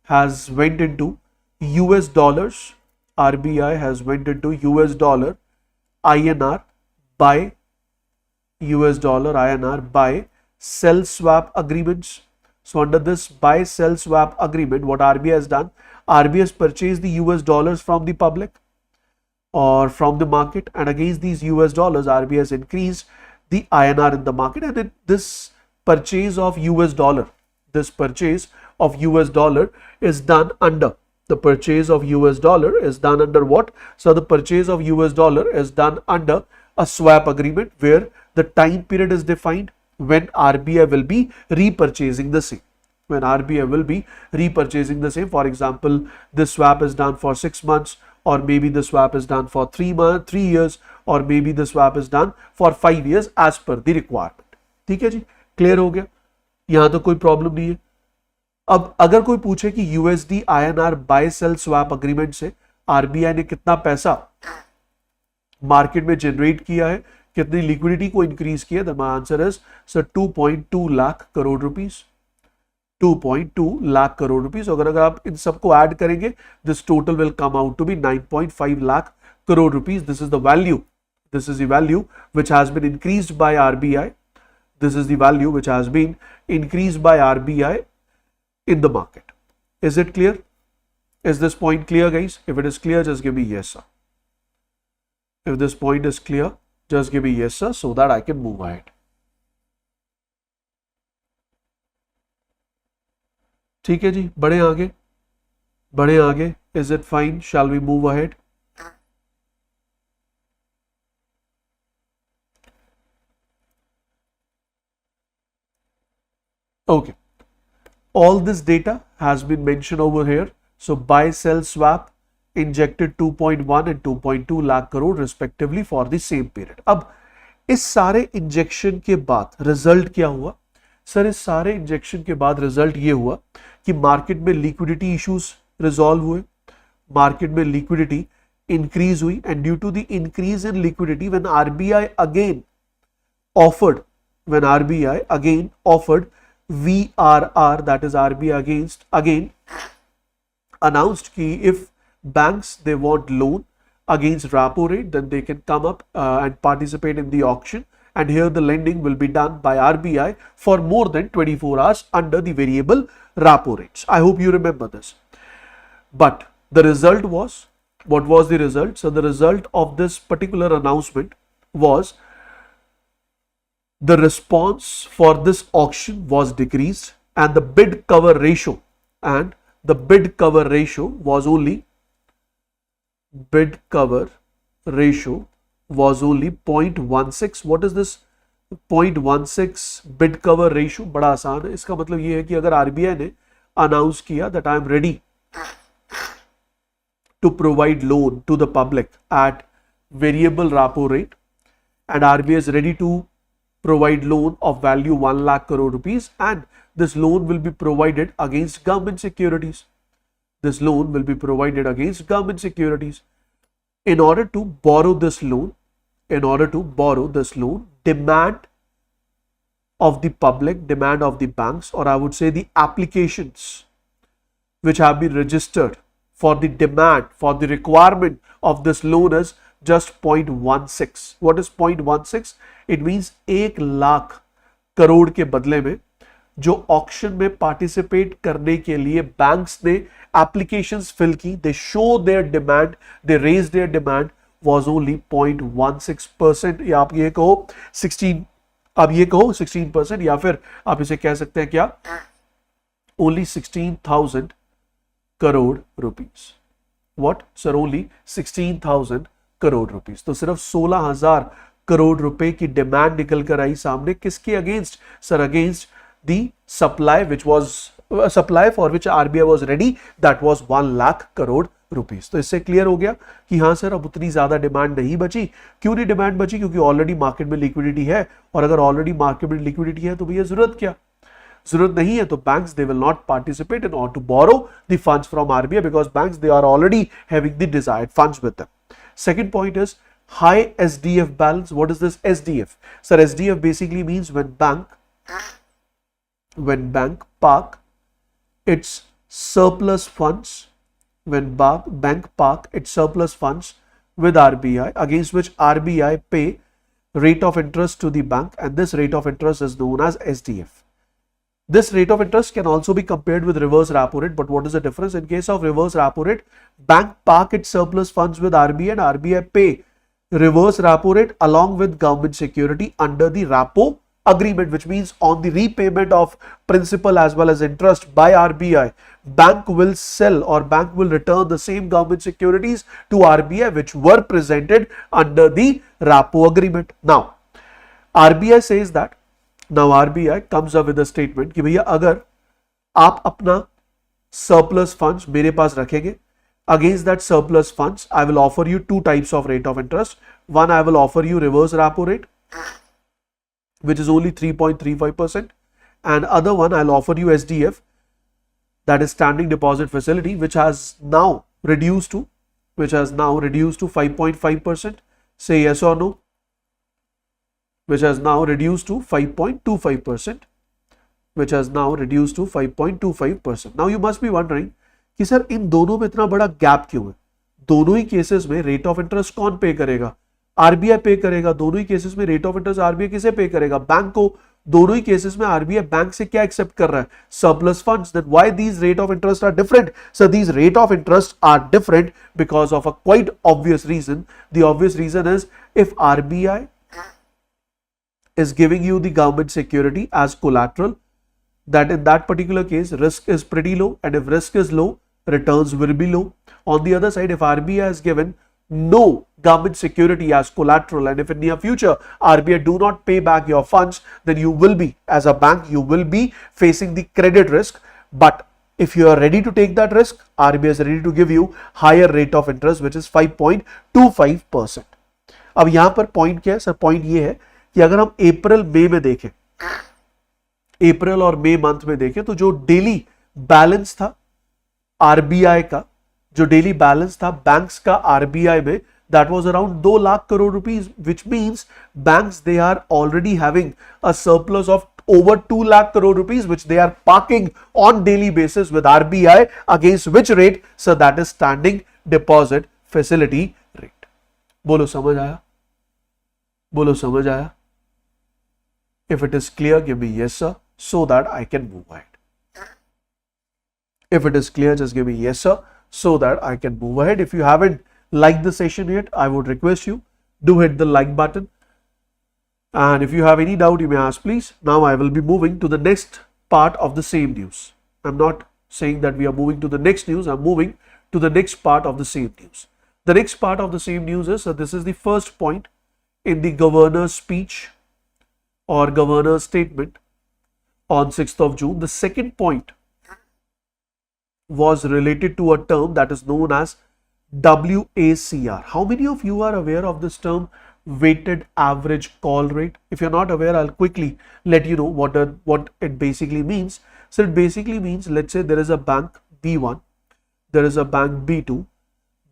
has went into US dollars. RBI has went into US dollar INR by sell swap agreements. So under this buy sell swap agreement, what RBI has done, RBI has purchased the US dollars from the public or from the market, and against these US dollars, RBI has increased the INR in the market. And this purchase of US dollar is done under what? So the purchase of US dollar is done under a swap agreement where the time period is defined when RBI will be repurchasing the same. For example, this swap is done for 6 months, or maybe the swap is done for 3 years, or maybe the swap is done for 5 years as per the requirement. ठीक है जी, clear हो गया, यहां तो कोई problem नहीं है. अब अगर कोई पूछे कि USD INR buy sell swap agreement से RBI ने कितना पैसा मार्केट में जनरेट किया है, कितनी लिक्विडिटी को इंक्रीज किया, the answer is sir 2.2 lakh crore rupees. 2.2 lakh crore rupees. अगर आप इन सबको ऐड करेंगे, this total will come out to be 9.5 lakh crore rupees. This is the value which has been increased by RBI. This is the value which has been increased by RBI in the market. Is it clear? Is this point clear, guys? If it is clear, just give me yes, sir. If this point is clear, just give me yes, sir, so that I can move ahead. ठीक है जी, बढ़े आगे. Is it fine? Shall we move ahead? Okay. All this data has been mentioned over here. So buy sell swap injected 2.1 and 2.2 lakh crore respectively for the same period. अब इस सारे injection के बाद result क्या हुआ? Sir, इस सारे injection के बाद रिजल्ट ये हुआ कि मार्केट में लिक्विडिटी इश्यूज रिजॉल्व हुए, मार्केट में लिक्विडिटी इंक्रीज हुई, and due to the increase in liquidity when RBI again offered VRR, that is RBI again announced कि if banks they want loan against repo rate, then they can come up and participate in the auction, and here the lending will be done by RBI for more than 24 hours under the variable repo rates. I hope you remember this. But the result was, what was the result? So the result of this particular announcement was the response for this auction was decreased, and the bid cover ratio was only 0.16. what is this 0.16 bid cover ratio? बड़ा आसान है. इसका मतलब ये है कि अगर RBI ने अनाउंस किया that I am ready to provide loan to the public at variable repo rate, and RBI is ready to provide loan of value 1 lakh crore rupees, and this loan will be provided against government securities. In order to borrow this loan, demand of the public, demand of the banks, or I would say the applications which have been registered for the demand, for the requirement of this loan is just 0.16. What is 0.16? It means 1 lakh crore के बदले में जो auction में participate करने के लिए banks ने applications fill की, they show their demand, they raise their demand was only 0.16%, या आप ये कहो 16%, या फिर आप इसे कह सकते हैं क्या, only 16,000 crore rupees. What sir, only 16,000 crore rupees. तो सिर्फ 16,000 करोड़ रुपए की डिमांड निकल कर आई सामने. किसके against sir? Against the supply which was supply for which RBI was ready, that was 1 lakh crore rupees. तो इससे क्लियर हो गया कि हाँ सर, अब उतनी ज्यादा डिमांड नहीं बची. क्यों नहीं डिमांड बची? क्योंकि ऑलरेडी मार्केट में लिक्विडिटी है, और अगर ऑलरेडी मार्केट में लिक्विडिटी है तो भैया जरूरत क्या? जरूरत नहीं है. तो banks they will not participate in order to borrow the funds from RBI because banks they are already having the desired funds with them. Second point is high SDF balance. What is this SDF? Sir, SDF basically means when bank park its surplus funds, when bank park its surplus funds with RBI, against which RBI pay rate of interest to the bank, and this rate of interest is known as SDF. This rate of interest can also be compared with reverse repo rate, but what is the difference? In case of reverse repo rate, bank park its surplus funds with RBI and RBI pay reverse repo rate along with government security under the repo agreement, which means on the repayment of principal as well as interest by RBI, bank will sell or bank will return the same government securities to RBI which were presented under the repo agreement. Now, RBI says that, now RBI comes up with a statement कि भैया अगर आप अपना surplus funds मेरे पास रखेंगे, against that surplus funds I will offer you two types of rate of interest. One, I will offer you reverse repo rate which is only 3.35%, and other one I'll offer you SDF, that is standing deposit facility, which has now reduced to 5.5%. Say yes or no. Which has now reduced to 5.25%, which has now reduced to 5.25%. Now you must be wondering कि sir इन दोनों में इतना बड़ा gap क्यों है? दोनों ही केसेस में रेट ऑफ इंटरेस्ट कौन पे करेगा? आरबीआई पे करेगा. दोनों ही केसेस में रेट ऑफ इंटरेस्ट आरबीआई किसे पे करेगा? बैंक को. दोनों ही केसेस में आरबीआई बैंक से क्या एक्सेप्ट कर रहा है? Surplus funds. Then why these rate of interest are different? Sir these rate of interest are different because of a quite obvious reason. The obvious reason is if RBI is giving you the government security as collateral, that in that particular case risk is pretty low, and if risk is low, returns will be low. On the other side, if RBI has given no government security as collateral, and if in near future RBI do not pay back your funds, then you will be, as a bank, you will be facing the credit risk. But if you are ready to take that risk, RBI is ready to give you higher rate of interest, which is 5.25%. अब यहां पर point क्या है sir? Point ये है कि अगर हम अप्रैल मई में देखें, अप्रैल और मई मंथ में देखें, तो जो डेली बैलेंस था आरबीआई का, जो डेली बैलेंस था बैंक्स का आरबीआई में, that was around 2 lakh crore rupees, which means banks they are already having a surplus of over 2 lakh crore rupees which they are parking on daily basis with RBI, against which rate? So that is standing deposit facility rate. बोलो समझ आया? बोलो समझ आया? If it is clear, give me yes sir, so that I can move ahead. If it is clear, just give me yes sir, so that I can move ahead. If you haven't liked the session yet, I would request you, do hit the like button. And if you have any doubt, you may ask please. Now I will be moving to the next part of the same news. I'm not saying that we are moving to the next news, I'm moving to the next part of the same news. The next part of the same news is, so this is the first point in the governor's speech or governor's statement on 6th of June. The second point was related to a term that is known as WACR. How many of you are aware of this term, weighted average call rate? If you're not aware, I'll quickly let you know what it basically means. So it basically means, let's say there is a bank B1, there is a bank B2.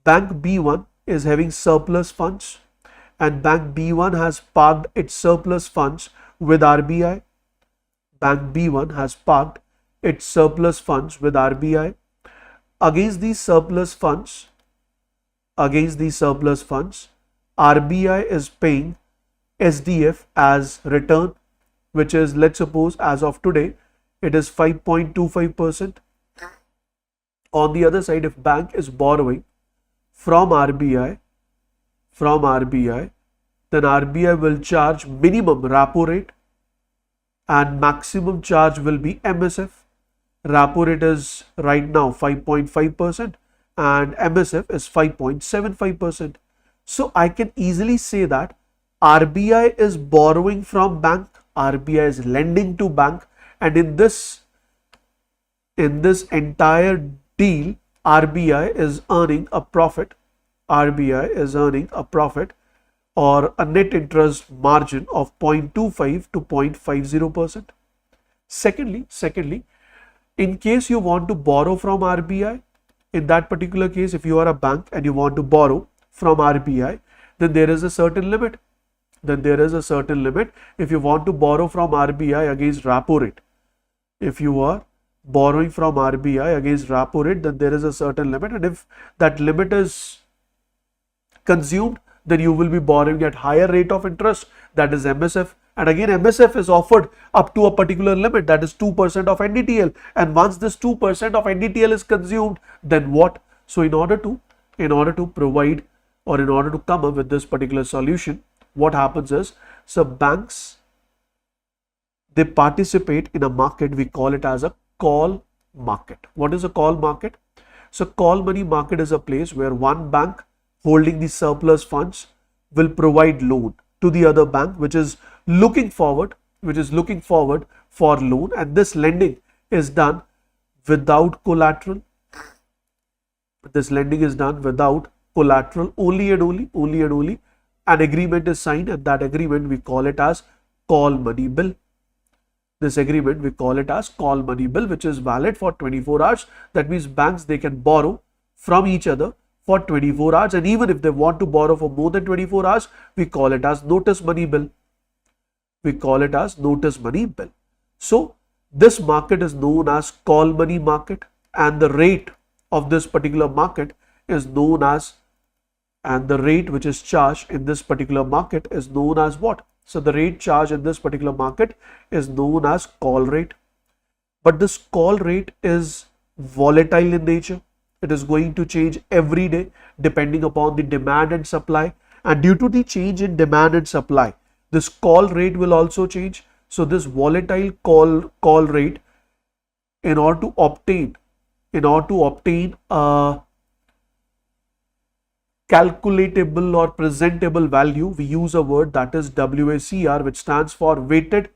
Bank B1 is having surplus funds, and bank B1 has parked its surplus funds with RBI. Bank B1 has parked its surplus funds with RBI. Against these surplus funds, RBI is paying SDF as return, which is, let's suppose as of today, it is 5.25%. On the other side, if bank is borrowing from RBI, then RBI will charge minimum repo rate and maximum charge will be MSF. Repo rate is right now 5.5% and MSF is 5.75%. So I can easily say that RBI is borrowing from bank, RBI is lending to bank, and in this entire deal, RBI is earning a profit. RBI is earning a profit or a net interest margin of 0.25 to 0.50%. Secondly, in case you want to borrow from RBI, in that particular case, if you are a bank and you want to borrow from RBI, then there is a certain limit. If you want to borrow from RBI against repo rate, if you are borrowing from RBI against repo rate, then there is a certain limit, and if that limit is consumed, then you will be borrowing at higher rate of interest, that is MSF. And again, MSF is offered up to a particular limit, that is 2% of NDTL. And once this 2% of NDTL is consumed, then what? So in order to provide or in order to come up with this particular solution, what happens is, so banks, they participate in a market, we call it as a call market. What is a call market? So call money market is a place where one bank holding the surplus funds will provide loan to the other bank which is looking forward for loan, and this lending is done without collateral. This lending is done without collateral, only and only an agreement is signed, and that agreement we call it as call money bill. This agreement we call it as call money bill, which is valid for 24 hours. That means banks, they can borrow from each other for 24 hours, and even if they want to borrow for more than 24 hours, we call it as notice money bill. So this market is known as call money market, and the rate of this particular market is known as, and the rate which is charged in this particular market is known as what? So the rate charged in this particular market is known as call rate. But this call rate is volatile in nature. It is going to change every day depending upon the demand and supply. And due to the change in demand and supply, this call rate will also change. So this volatile call rate, in order to obtain a calculatable or presentable value, we use a word that is WACR, which stands for weighted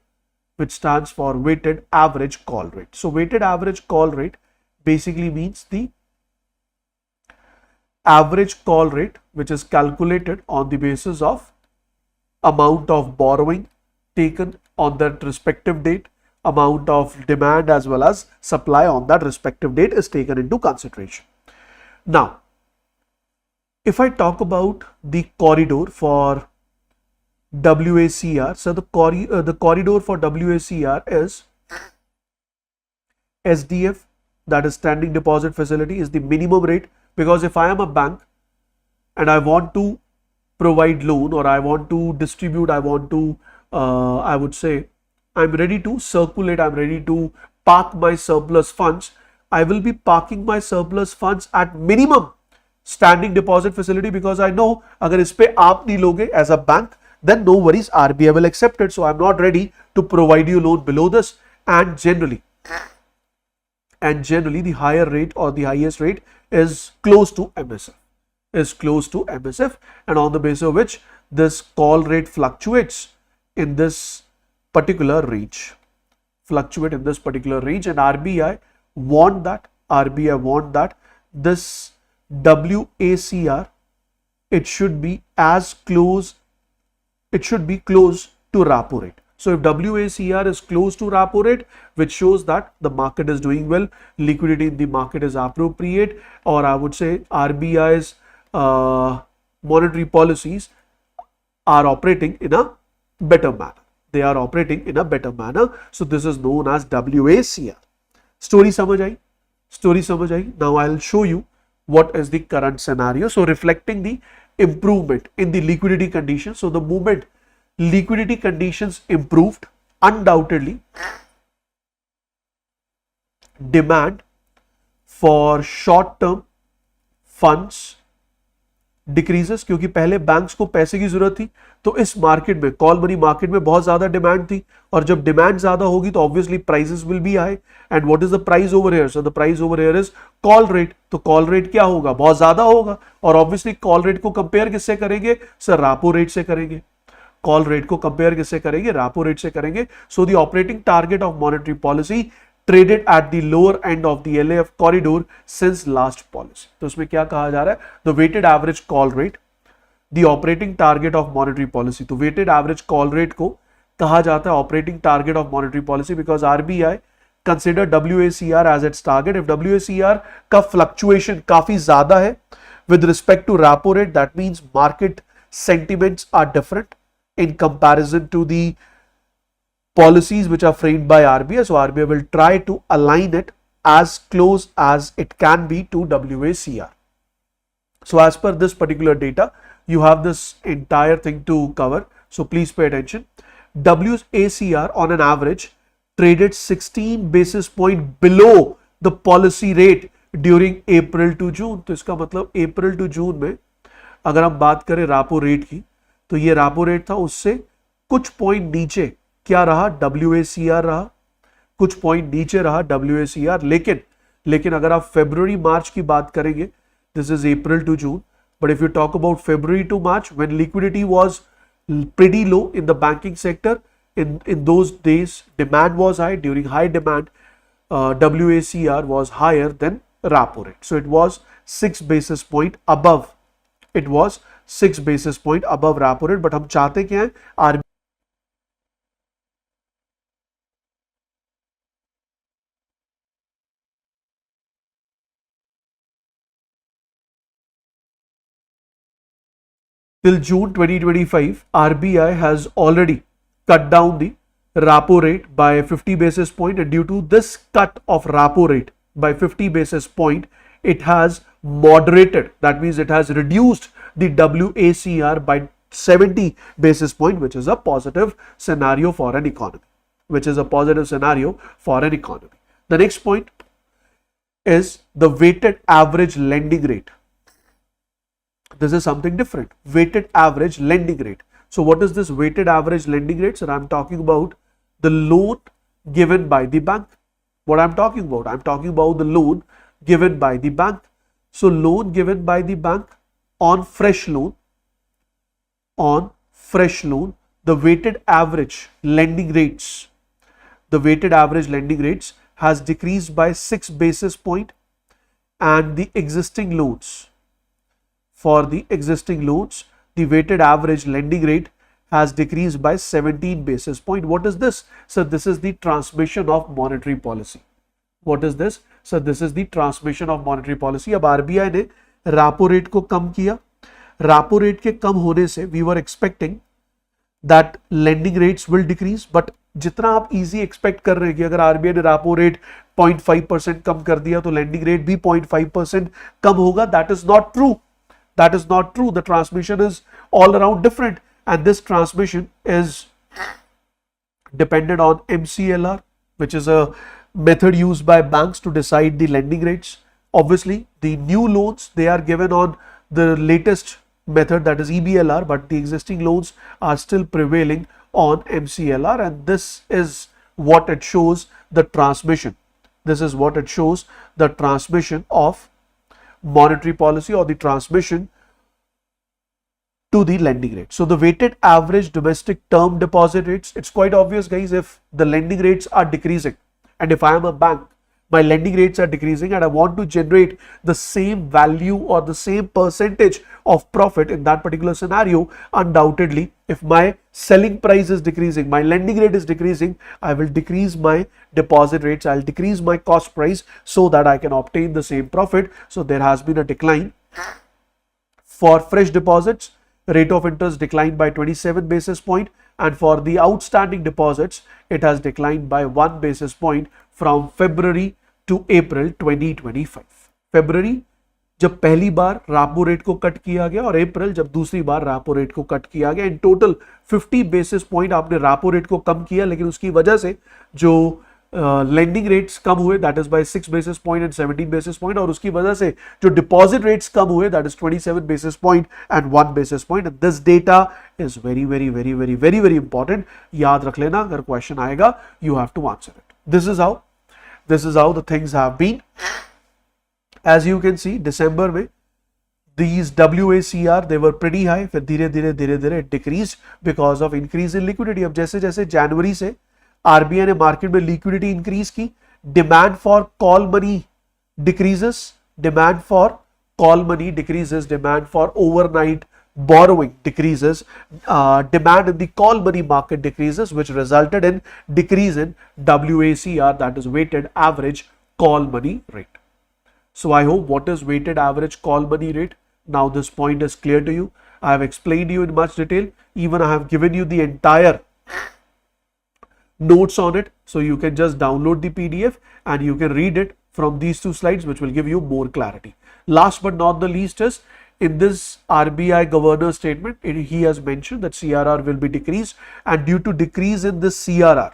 average call rate. So weighted average call rate basically means the average call rate which is calculated on the basis of amount of borrowing taken on that respective date, amount of demand as well as supply on that respective date is taken into consideration. Now, if I talk about the corridor for WACR, so the corridor for WACR is SDF, that is standing deposit facility, is the minimum rate, because if I am a bank and I want to provide loan or I want to distribute, I want to, I would say, I'm ready to circulate, I'm ready to park my surplus funds, I will be parking my surplus funds at minimum standing deposit facility, because I know agar is pe aap nahi loge as a bank, then no worries, RBI will accept it. So I'm not ready to provide you loan below this. And generally the higher rate or the highest rate is close to MSF, and on the basis of which this call rate fluctuates in this particular range, and RBI want that this WACR, it should be close to repo rate. So if WACR is close to repo rate, which shows that the market is doing well, liquidity in the market is appropriate, or I would say RBI's monetary policies are operating in a better manner. So this is known as WACR. Story samajh aayi? Now I'll show you what is the current scenario. So reflecting the improvement in the liquidity conditions. So the moment liquidity conditions improved, undoubtedly demand for short term funds decreases, क्योंकि पहले banks को पैसे की जरूरत थी, तो इस market में, कॉल मनी मार्केट में बहुत ज्यादा डिमांड थी, और जब डिमांड ज्यादा होगी तो obviously prices will be high. And what is the price over here? So the price over here is call rate. तो कॉल रेट क्या होगा? बहुत ज्यादा होगा, और ऑब्वियसली कॉल रेट को कंपेयर किससे करेंगे? सर रेपो रेट से करेंगे. कॉल रेट को कंपेयर किससे करेंगे? रेपो रेट से करेंगे. So the operating target of monetary policy traded at the lower end of the LAF corridor since last policy. तो इसमें क्या कहा जा रहा है? The weighted average call rate, the operating target of monetary policy. तो weighted average call rate को कहा जाता है operating target of monetary policy because RBI consider WACR as its target. If WACR का fluctuation काफी ज्यादा है with respect to repo rate, that means market sentiments are different in comparison to the policies which are framed by RBI. So RBI will try to align it as close as it can be to WACR. So as per this particular data, you have this entire thing to cover. So please pay attention. WACR on an average traded 16 basis point below the policy rate during April to June. तो इसका मतलब April to June में अगर हम बात करें repo rate की, तो ये रेपो रेट था, उससे कुछ पॉइंट नीचे क्या रहा? WACR रहा. कुछ पॉइंट नीचे रहा WACR. लेकिन अगर आप फरवरी मार्च की बात करेंगे, this is April to June, but if you talk about February to March when liquidity was pretty low in the banking sector, in those days demand was high. During high demand, WACR was higher than repo rate. So it was 6 basis point above. It was 6 basis point above repo rate. But हम चाहते क्या है? Till June 2025, RBI has already cut down the repo rate by 50 basis point, and due to this cut of repo rate by 50 basis point, it has moderated. That means it has reduced the WACR by 70 basis point, which is a positive scenario for an economy. Which is a positive scenario for an economy. The next point is the weighted average lending rate. This is something different. Weighted average lending rate. So what is this weighted average lending rate? So I'm talking about the loan given by the bank. What I'm talking about? I'm talking about the loan given by the bank. So loan given by the bank on fresh loan, the weighted average lending rates, has decreased by 6 basis point, and the existing loans, for the existing loans, the weighted average lending rate has decreased by 17 basis point. What is this? So this is the transmission of monetary policy. What is this? So this is the transmission of monetary policy. अब RBI ने repo rate को कम किया. Repo rate के कम होने से we were expecting that lending rates will decrease, but जितना आप easy expect कर रहे हैं कि अगर RBI ने repo rate 0.5% कम कर दिया तो lending rate भी 0.5% कम होगा, that is not true. That is not true. The transmission is all around different, and this transmission is dependent on MCLR, which is a method used by banks to decide the lending rates. Obviously, the new loans, they are given on the latest method, that is EBLR, but the existing loans are still prevailing on MCLR, and this is what it shows the transmission. This is what it shows the transmission of monetary policy, or the transmission to the lending rate. So the weighted average domestic term deposit rates, it's quite obvious guys, if the lending rates are decreasing, and if I am a bank, my lending rates are decreasing, and I want to generate the same value or the same percentage of profit in that particular scenario, undoubtedly if my selling price is decreasing, my lending rate is decreasing, I will decrease my deposit rates, I'll decrease my cost price so that I can obtain the same profit. So there has been a decline. For fresh deposits, rate of interest declined by 27 basis point, and for the outstanding deposits, it has declined by 1 basis point from February to April 2025. February जब पहली बार repo rate को cut किया गया, और अप्रैल जब दूसरी बार repo rate को cut किया गया. इन टोटल 50 बेसिस पॉइंट आपने रेपो रेट को कम किया, लेकिन उसकी वजह से जो लेंडिंग रेट्स कम हुए, that is by 6 basis point and 17 basis point, और उसकी वजह से जो डिपॉजिट रेट्स कम हुए, that is 27 basis point and 1 basis point. This data is very very very very very very important. याद रख लेना, अगर क्वेश्चन आएगा you have to answer it. This is how the things have been. As you can see, दिसंबर में these WACR they were pretty high, फिर धीरे धीरे decreased because of increase in liquidity. अब जैसे जैसे जनवरी से RBI ने मार्केट में लिक्विडिटी इंक्रीज की, demand for call money decreases, demand for overnight borrowing decreases, demand in the call money market decreases, which resulted in decrease in WACR, that is weighted average call money rate. So I hope what is weighted average call money rate. Now this point is clear to you. I have explained you in much detail. Even I have given you the entire notes on it. So you can just download the PDF and you can read it from these two slides, which will give you more clarity. Last but not the least is, in this RBI governor statement, he has mentioned that CRR will be decreased, and due to decrease in this CRR,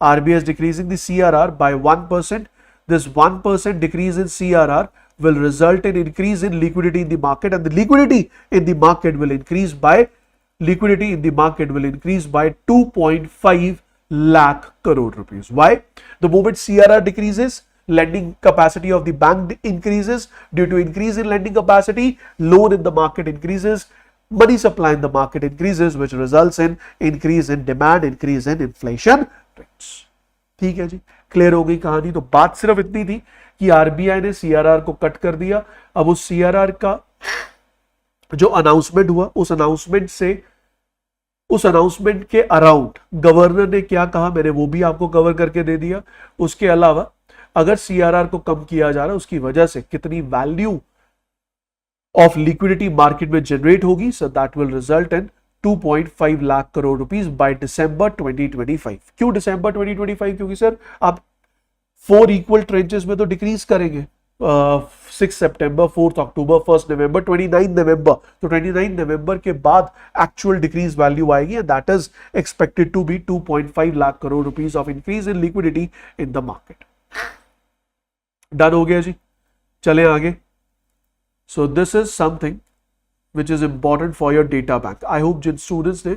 RBI is decreasing the CRR by 1%. This 1% decrease in CRR will result in increase in liquidity in the market, and the liquidity in the market will increase by 2.5 lakh crore rupees. Why? The moment CRR decreases, lending capacity of the bank increases. Due to increase in lending capacity, loan in the market increases, money supply in the market increases, which results in increase in demand, increase in inflation rates. ठीक है जी, clear हो गई कहानी. तो बात सिर्फ इतनी थी कि आरबीआई ने सीआरआर को कट कर दिया. अब उस सीआरआर का जो अनाउंसमेंट हुआ, उस अनाउंसमेंट के अराउंड गवर्नर ने क्या कहा, मैंने वो भी आपको कवर करके दे दिया. उसके अलावा अगर सीआरआर को कम किया जा रहा है, उसकी वजह से कितनी वैल्यू ऑफ लिक्विडिटी मार्केट में जनरेट होगी. So that will result in 2.5 lakh crore rupees by December 2025. क्यों दिसंबर 2025? क्योंकि सर आप 4 इक्वल ट्रेंचेस में तो डिक्रीज करेंगे. 6 सितंबर, 4 अक्टूबर, 1 नवंबर, 29 नवंबर. तो 29 नवंबर के बाद एक्चुअल डिक्रीज वैल्यू आएगी, and that is expected to be 2.5 lakh crore rupees of increase in liquidity in the market. Done हो गया जी, चलें आगे. So this is something which is important for your data bank. I hope जिन students ने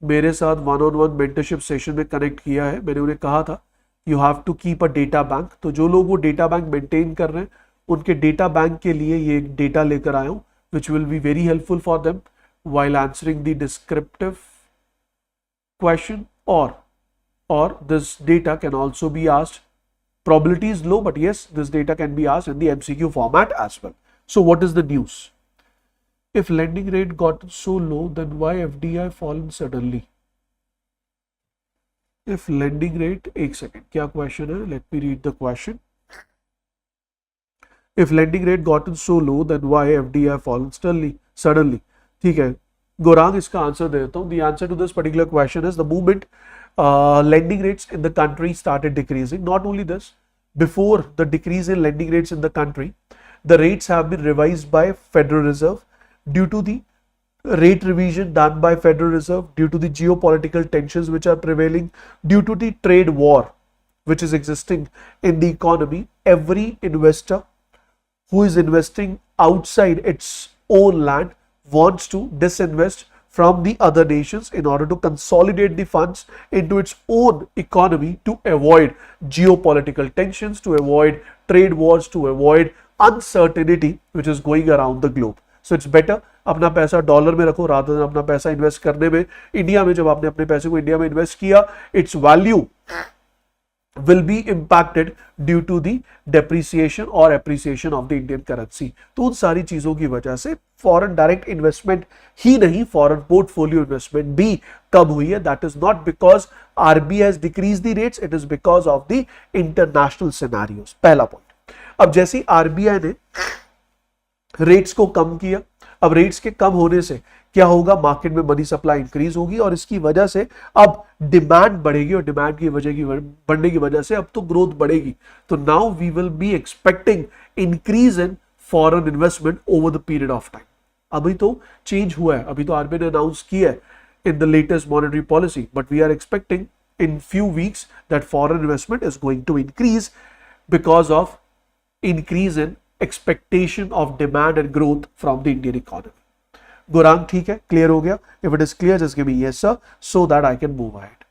मेरे साथ 1-on-1 मेंटरशिप सेशन में कनेक्ट किया है, मैंने उन्हें कहा था you have to keep a data bank. तो जो लोग वो डेटा बैंक मेंटेन कर रहे हैं, उनके डेटा बैंक के लिए ये एक डेटा लेकर आया हूं, which will be very helpful for them while answering the descriptive question, or this data can also be asked. Probability is low, but yes, this data can be asked in the MCQ format as well. So what is the news? If lending rate got so low, then why FDI fallen suddenly? If lending rate, एक second, क्या question है? Let me read the question. If lending rate gotten so low, then why FDI fallen suddenly? ठीक है, गौरांग इसका answer दे देता हूँ. The answer to this particular question is the moment lending rates in the country started decreasing. Not only this, before the decrease in lending rates in the country, the rates have been revised by Federal Reserve. Due to the rate revision done by Federal Reserve, due to the geopolitical tensions which are prevailing, due to the trade war which is existing in the economy, every investor who is investing outside its own land wants to disinvest from the other nations in order to consolidate the funds into its own economy, to avoid geopolitical tensions, to avoid trade wars, to avoid uncertainty which is going around the globe. So it's better अपना पैसा dollar में रखो rather than अपना पैसा invest करने में India में. जब आपने अपने पैसे को इंडिया में इन्वेस्ट किया, its value will be impacted due to the depreciation or appreciation of the Indian currency. तो उन सारी चीजों की वजह से फॉरेन डायरेक्ट इन्वेस्टमेंट ही नहीं, फॉरेन पोर्टफोलियो इन्वेस्टमेंट भी कम हुई है. That is not because RBI has decrease the rates, it is because of the international scenarios. पहला पॉइंट. अब जैसे आरबीआई ने रेट्स को कम किया, अब रेट्स के कम होने से क्या होगा, मार्केट में मनी सप्लाई इंक्रीज होगी, और इसकी वजह से अब डिमांड बढ़ेगी, और डिमांड की बढ़ने की वजह से अब तो ग्रोथ बढ़ेगी. तो now we will be expecting increase in foreign investment over the period of time. अभी तो चेंज हुआ है, अभी तो आरबीआई ने अनाउंस किया है in the latest monetary policy, but we are expecting in few weeks that foreign investment is going to increase because of increase in expectation of demand and growth from the Indian economy. Gurang, ठीक है, clear हो गया? If it is clear, just give me yes sir, so that I can move ahead.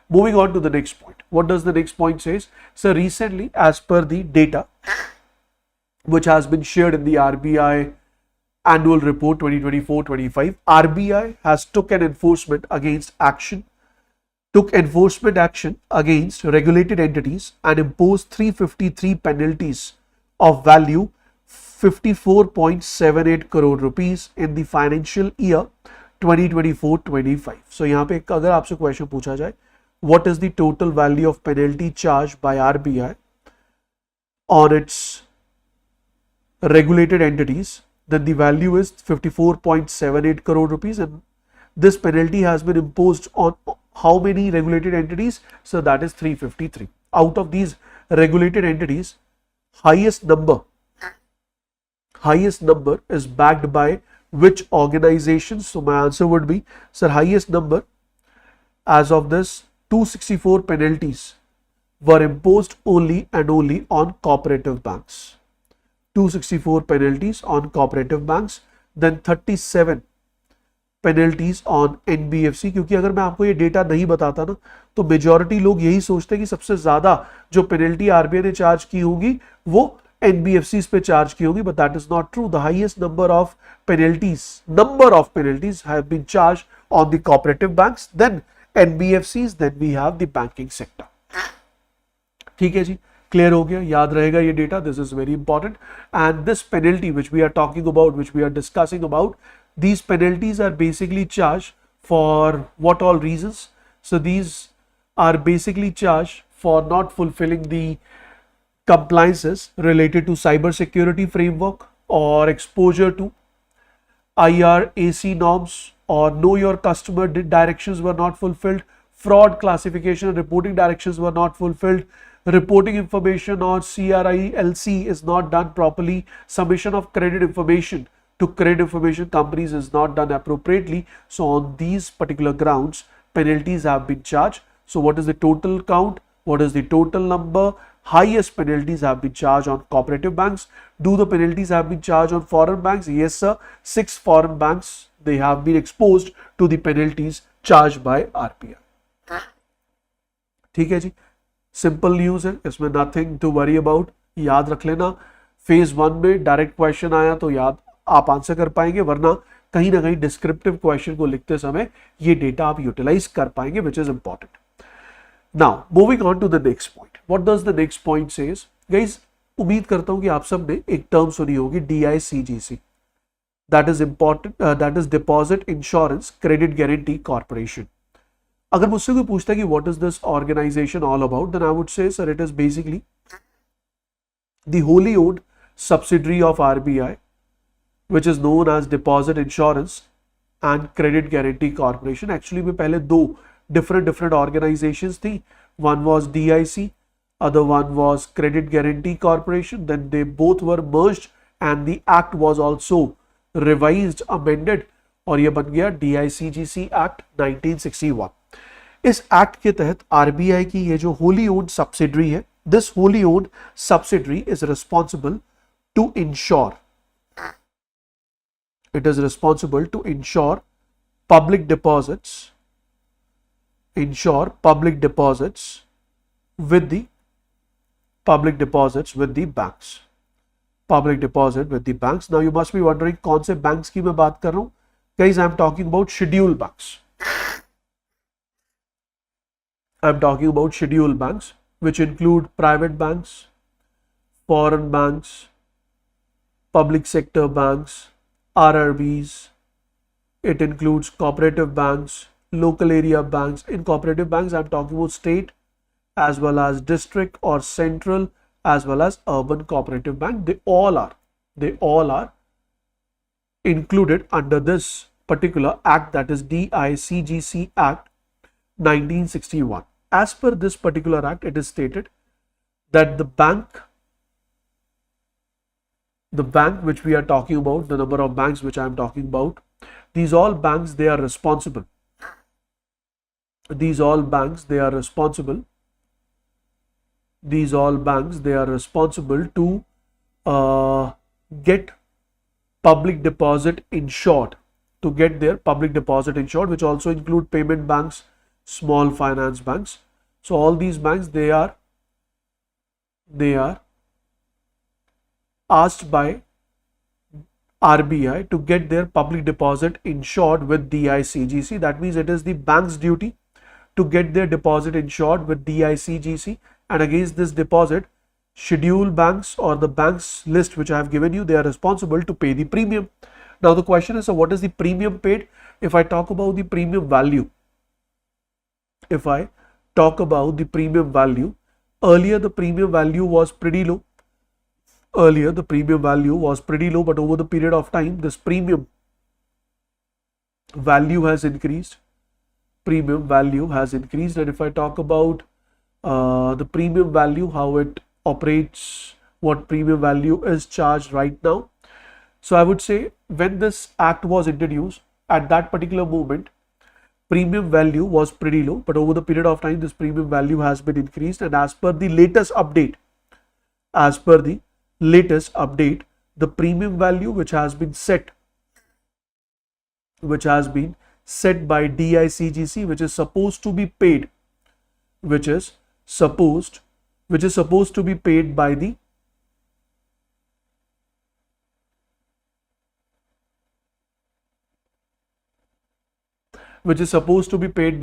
Moving on to the next point. What does the next point says? So recently, as per the data which has been shared in the RBI annual report 2024-25, RBI has took enforcement action against regulated entities and imposed 353 penalties of value 54.78 crore rupees in the financial year 2024-25. So यहाँ पे अगर आपसे question पूछा जाए, what is the total value of penalty charged by RBI on its regulated entities, then the value is 54.78 crore rupees, and this penalty has been imposed on how many regulated entities? So that is 353. Out of these regulated entities, highest number is backed by which organizations? So my answer would be, sir, highest number as of this 264 penalties were imposed only and only on cooperative banks. 264 penalties on cooperative banks, then 37 penalties on NBFC. क्योंकि अगर मैं आपको ये data नहीं बताता ना, तो majority लोग यही सोचते हैं कि सबसे ज्यादा जो पेनल्टी आरबीआई ने चार्ज की होगी वो NBFCs पे चार्ज की होगी, but that is not true. The highest number of penalties have been charged on the cooperative banks, then NBFCs, then we have the banking sector. ठीक है जी, क्लियर हो गया, याद रहेगा ये data, this is very important. And this penalty which we are talking about, which we are discussing about, these penalties are basically charged for what all reasons? So these are basically charged for not fulfilling the compliances related to cyber security framework or exposure to IRAC norms, or know your customer directions were not fulfilled, fraud classification and reporting directions were not fulfilled, reporting information on CRILC is not done properly, submission of credit information to credit information companies is not done appropriately. So on these particular grounds, penalties have been charged. So what is the total count? What is the total number? Highest penalties have been charged on cooperative banks. Do the penalties have been charged on foreign banks? Yes sir, 6 foreign banks, they have been exposed to the penalties charged by RBI. ठीक है जी, simple news है, इसमें nothing to worry about. याद रख लेना, phase 1 में direct question आया तो याद आप आंसर कर पाएंगे, वरना कहीं ना कहीं डिस्क्रिप्टिव क्वेश्चन को लिखते समय ये डेटा आप यूटिलाइज कर पाएंगे, which is important. Now moving on to the next point. What does the next point says? Guys, उम्मीद करता हूं कि आप सब ने एक टर्म सुनी होगी, DICGC, that is important, that is deposit insurance credit guarantee corporation. अगर मुझसे कोई पूछता है कि what is this organization all about, then I would say sir it is basically the wholly owned subsidiary of RBI, which is known as Deposit Insurance and Credit Guarantee Corporation. Actually में पहले दो different organizations थी. One was DIC, other one was Credit Guarantee Corporation. Then they both were merged and the act was also revised, amended, और ये बन गया DICGC Act 1961. इस act के तहत RBI की ये जो wholly owned subsidiary है, this wholly owned subsidiary is responsible to ensure public deposits with the banks. Now you must be wondering कौन से banks की मैं बात कर रहा हूं. Guys, I am talking about scheduled banks. Which include private banks, foreign banks, public sector banks, RRBs. It includes cooperative banks, local area banks. In cooperative banks, I'm talking about state as well as district or central as well as urban cooperative bank. They all are included under this particular act, that is DICGC Act 1961. As per this particular act, it is stated that the bank which we are talking about, the number of banks which I am talking about, these all banks, they are responsible these all banks, they are responsible. These all banks, they are responsible to get public deposit insured, to get their public deposit insured, which also include payment banks, small finance banks. So all these banks, they are asked by RBI to get their public deposit insured with DICGC. That means it is the bank's duty to get their deposit insured with DICGC, and against this deposit, schedule banks or the banks list which I have given you, they are responsible to pay the premium. Now the question is, so what is the premium paid? If I talk about the premium value, earlier the premium value was pretty low. But over the period of time, this premium value has increased. And if I talk about the premium value, how it operates, what premium value is charged right now. So I would say when this act was introduced, at that particular moment, premium value was pretty low, but over the period of time, this premium value has been increased, and as per the latest update, the premium value which has been set by DICGC, which is supposed to be paid by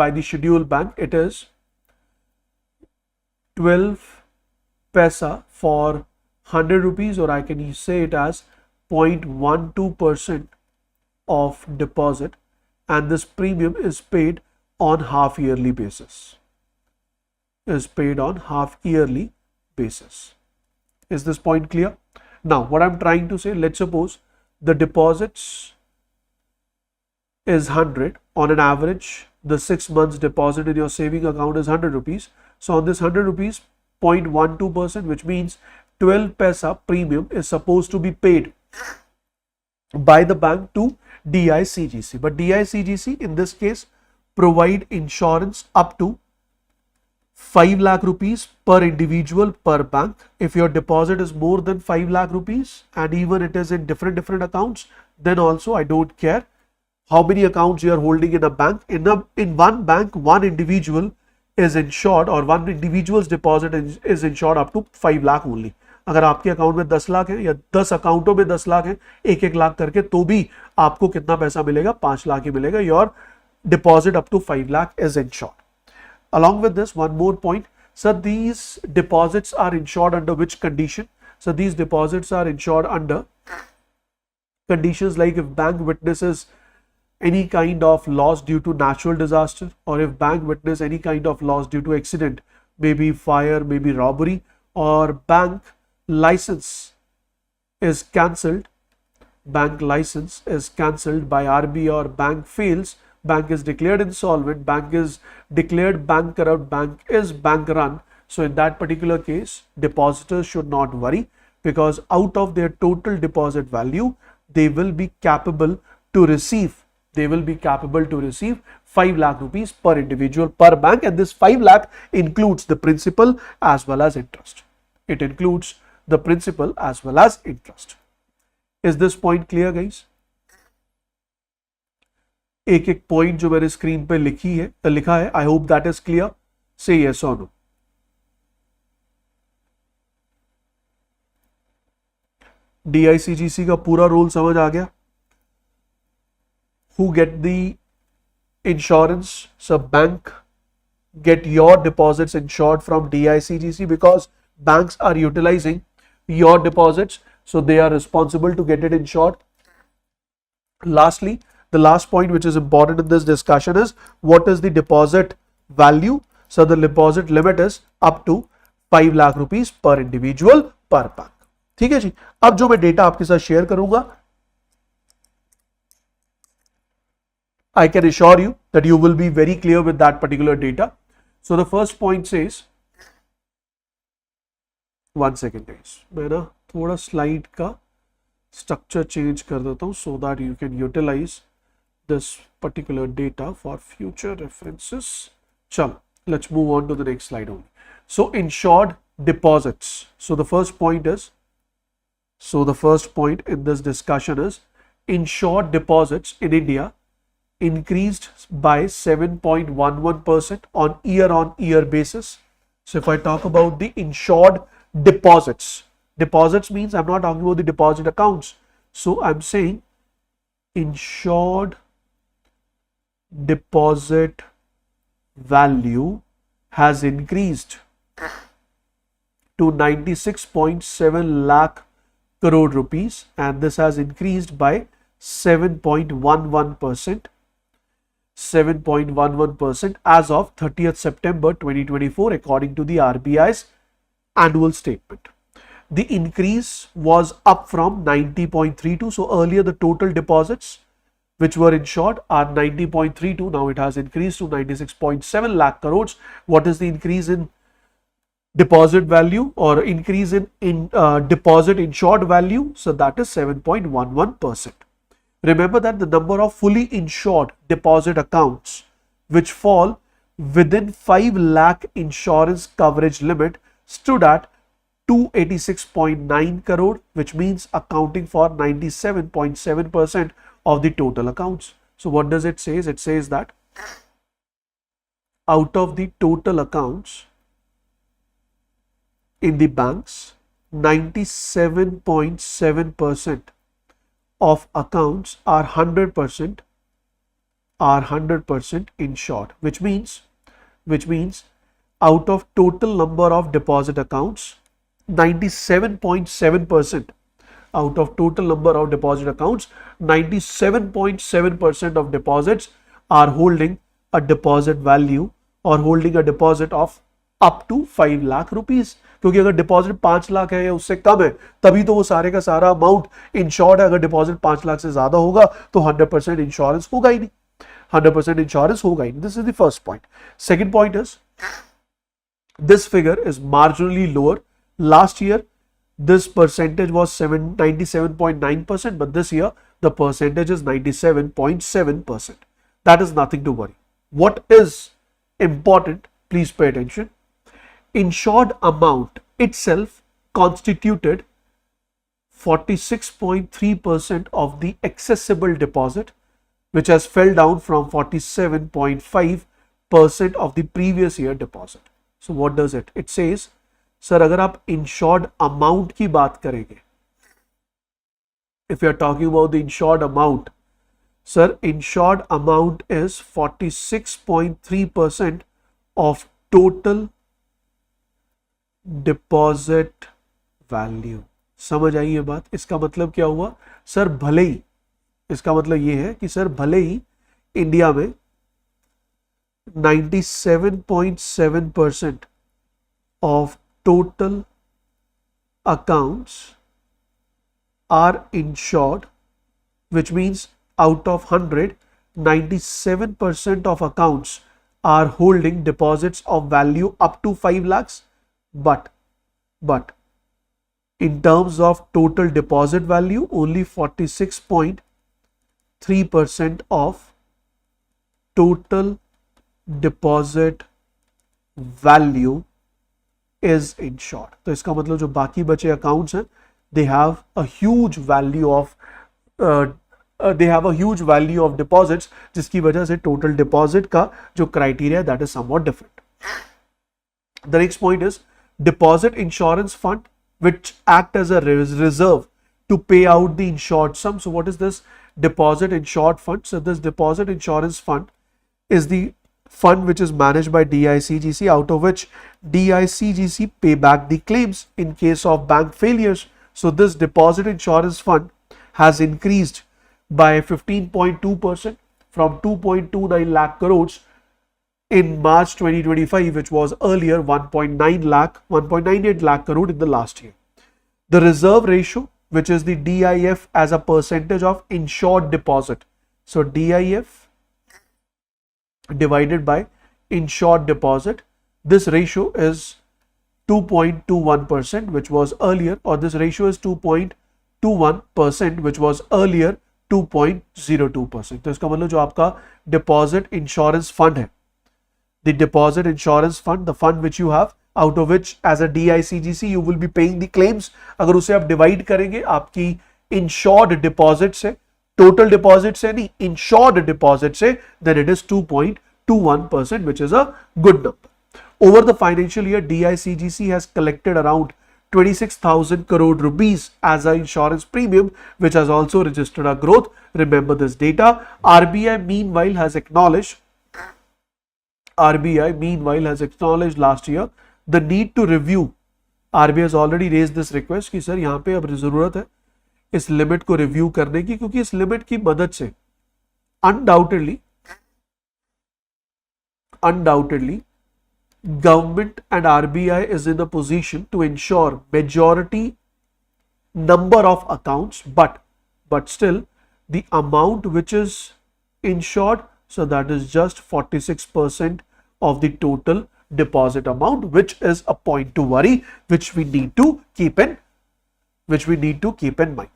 the scheduled bank. It is 12 paisa for 100 rupees, or I can say it as 0.12% of deposit, and this premium is paid on half yearly basis. Is this point clear? Now what I'm trying to say, let's suppose the deposits is 100. On an average, the 6 months deposit in your saving account is 100 rupees. So on this 100 rupees, 0.12%, which means 12 paisa premium is supposed to be paid by the bank to DICGC. But DICGC in this case provide insurance up to 5 lakh rupees per individual per bank. If your deposit is more than 5 lakh rupees and even it is in different accounts, then also I don't care how many accounts you are holding in a bank. In one bank, one individual is insured, or one individual's deposit is insured up to 5 lakh only. अगर आपके account में 10 लाख है या 10 अकाउंटों में 10 लाख है, 1-1 लाख करके, तो भी आपको कितना पैसा मिलेगा? 5 लाख ही मिलेगा. Your deposit up to 5 lakh is insured. Along with this, one more point. So these deposits are insured under which condition? So these deposits are insured under conditions like if bank witnesses any kind of loss due to natural disaster, or if bank witness any kind of loss due to accident, maybe fire, maybe robbery, or bank license is cancelled, by RBI, or bank fails, bank is declared insolvent, bank is declared bankrupt, bank is bank run. So in that particular case, depositors should not worry, because out of their total deposit value, they will be capable to receive 5 lakh rupees per individual per bank, and this 5 lakh includes the principal as well as interest. It includes the principal as well as interest. Is this point clear, guys? एक point जो मेरे screen पे लिखा है, I hope that is clear. Say yes or no. DICGC का पूरा role समझ आ गया? Who get the insurance? So bank get your deposits insured from DICGC, because banks are utilizing your deposits, so they are responsible to get it insured. Lastly, the last point which is important in this discussion is what is the deposit value? So the deposit limit is up to 5 lakh rupees per individual per bank. ठीक है जी. अब जो मैं data आपके साथ share करूंगा, I can assure you that you will be very clear with that particular data. So the first point says, one second guys, मैं ना थोड़ा स्लाइड का स्ट्रक्चर चेंज कर देता हूं, so that you can utilize this particular data for future references. Chalo, let's move on to the next slide only. So insured deposits. So the first point in this discussion is insured deposits in India increased by 7.11% on year basis. So if I talk about the insured deposits means I'm not talking about the deposit accounts. So I'm saying insured deposit value has increased to 96.7 lakh crore rupees, and this has increased by 7.11% as of 30th September 2024 according to the RBI's annual statement. The increase was up from 90.32. So earlier the total deposits which were insured are 90.32. Now it has increased to 96.7 lakh crores. What is the increase in deposit value or increase in deposit insured value? So that is 7.11%. Remember that the number of fully insured deposit accounts which fall within 5 lakh insurance coverage limit stood at 286.9 crore, which means accounting for 97.7% of the total accounts. So what does it say? It says that out of the total accounts in the banks, 97.7% of accounts are 100% insured, which means out of total number of deposit accounts, 97.7% out of total number of deposit accounts, 97.7% of deposits are holding a deposit value or holding a deposit of up to 5 lakh rupees. क्योंकि अगर deposit 5 lakh है या उससे कम है तभी तो वो सारे का सारा अमाउंट इंश्योर्ड है. अगर डिपॉजिट 5 लाख से ज्यादा होगा तो 100% इंश्योरेंस होगा ही नहीं. 100% insurance होगा ही नहीं. This is the first point. Second point is this figure is marginally lower. Last year this percentage was 97.9%, but this year the percentage is 97.7%. That is nothing to worry. What is important, please pay attention. Insured amount itself constituted 46.3% of the accessible deposit, which has fell down from 47.5% of the previous year deposit. So what does it? It says, sir, अगर आप insured amount की बात करेंगे, if you are talking about the insured amount, sir, insured amount is 46.3% of total deposit value. समझ आई ये बात? इसका मतलब क्या हुआ सर? भले ही, इसका मतलब ये है कि सर भले ही इंडिया में 97.7% of total accounts are insured, which means out of 100, 97% of accounts are holding deposits of value up to 5 lakhs. But in terms of total deposit value, only 46.3% of total deposit value is insured. तो इसका मतलब जो बाकी बचे accounts हैं, they have a huge value of deposits, जिसकी वजह से total deposit का जो criteria that is somewhat different. The next point is deposit insurance fund, which act as a reserve to pay out the insured sum. So what is this deposit insured fund? So this deposit insurance fund is the fund which is managed by DICGC, out of which DICGC pay back the claims in case of bank failures. So this deposit insurance fund has increased by 15.2% from 2.29 lakh crores in March 2025, which was earlier 1.98 lakh crore in the last year. The reserve ratio, which is the DIF as a percentage of insured deposit. So DIF divided by insured deposit, this ratio is 2.21%, which was earlier, or this ratio is 2.21%, which was earlier 2.02%. तो इसका मतलब जो आपका deposit insurance fund है, the deposit insurance fund, the fund which you have, out of which as a DICGC you will be paying the claims. अगर उसे आप divide करेंगे आपकी इंश्योर्ड डिपॉजिट से, टोटल डिपॉजिट से नहीं, इंश्योर्ड डिपॉजिट से, then it is 2.21%, which is a good number. Over the financial year, DICGC has collected around 26,000 crore rupees as an insurance premium, which has also registered a growth. Remember this data. RBI meanwhile has acknowledged last year the need to review. RBI has already raised this request कि sir यहाँ पे अब जरूरत है इस limit को review करने की, क्योंकि इस लिमिट की मदद से undoubtedly government and RBI is in a position to ensure majority number of accounts, but still the amount which is insured, so that is just 46% of the total deposit amount, which is a point to worry, which we need to keep in mind.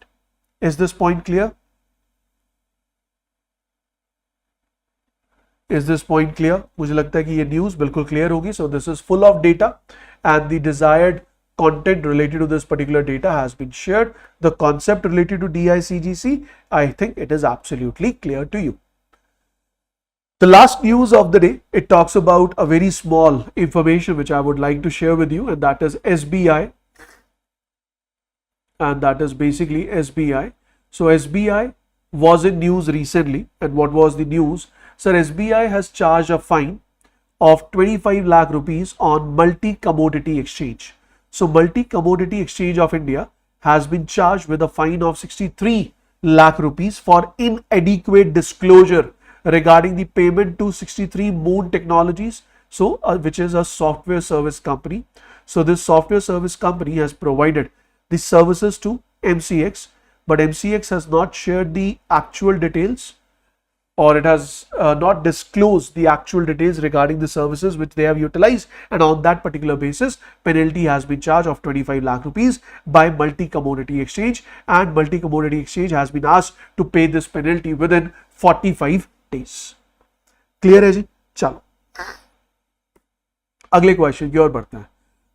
Is this point clear? Is this point clear? मुझे लगता है कि ये news बिल्कुल clear होगी. So this is full of data and the desired content related to this particular data has been shared. The concept related to DICGC, I think it is absolutely clear to you. The last news of the day, it talks about a very small information which I would like to share with you, and that is SBI. And that is basically SBI. So SBI was in news recently, and what was the news? Sir, SBI has charged a fine of 25 lakh rupees on multi-commodity exchange. So multi-commodity exchange of India has been charged with a fine of 63 lakh rupees for inadequate disclosure regarding the payment to 63 Moon Technologies, so which is a software service company. So this software service company has provided the services to MCX, but MCX has not shared the actual details, or it has not disclosed the actual details regarding the services which they have utilized, and on that particular basis penalty has been charged of 25 lakh rupees by multi-commodity exchange, and multi-commodity exchange has been asked to pay this penalty within 45 days. Clear है जी? चलो अगले question की ओर बढ़ते हैं.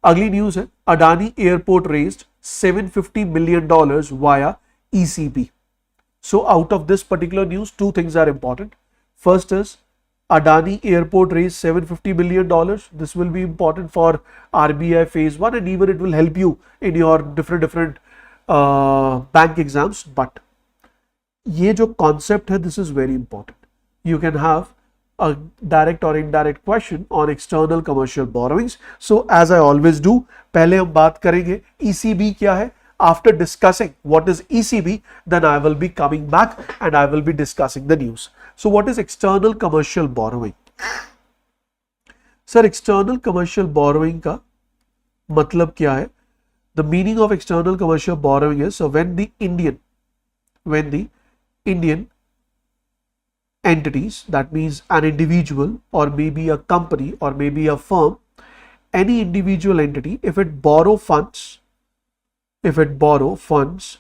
अगली news है Adani airport raised $750 million via ECB. So out of this particular news, two things are important. First is Adani Airport raised $750 million. This will be important for RBI phase 1, and even it will help you in your different bank exams. But ये जो concept है, this is very important. You can have a direct or indirect question on external commercial borrowings. So as I always do, पहले हम बात करेंगे ECB क्या है. After discussing what is ECB, then I will be coming back and I will be discussing the news. So what is external commercial borrowing? Sir, external commercial borrowing का मतलब क्या है? The meaning of external commercial borrowing is, so when the Indian entities, that means an individual or maybe a company or maybe a firm, any individual entity, if it borrow funds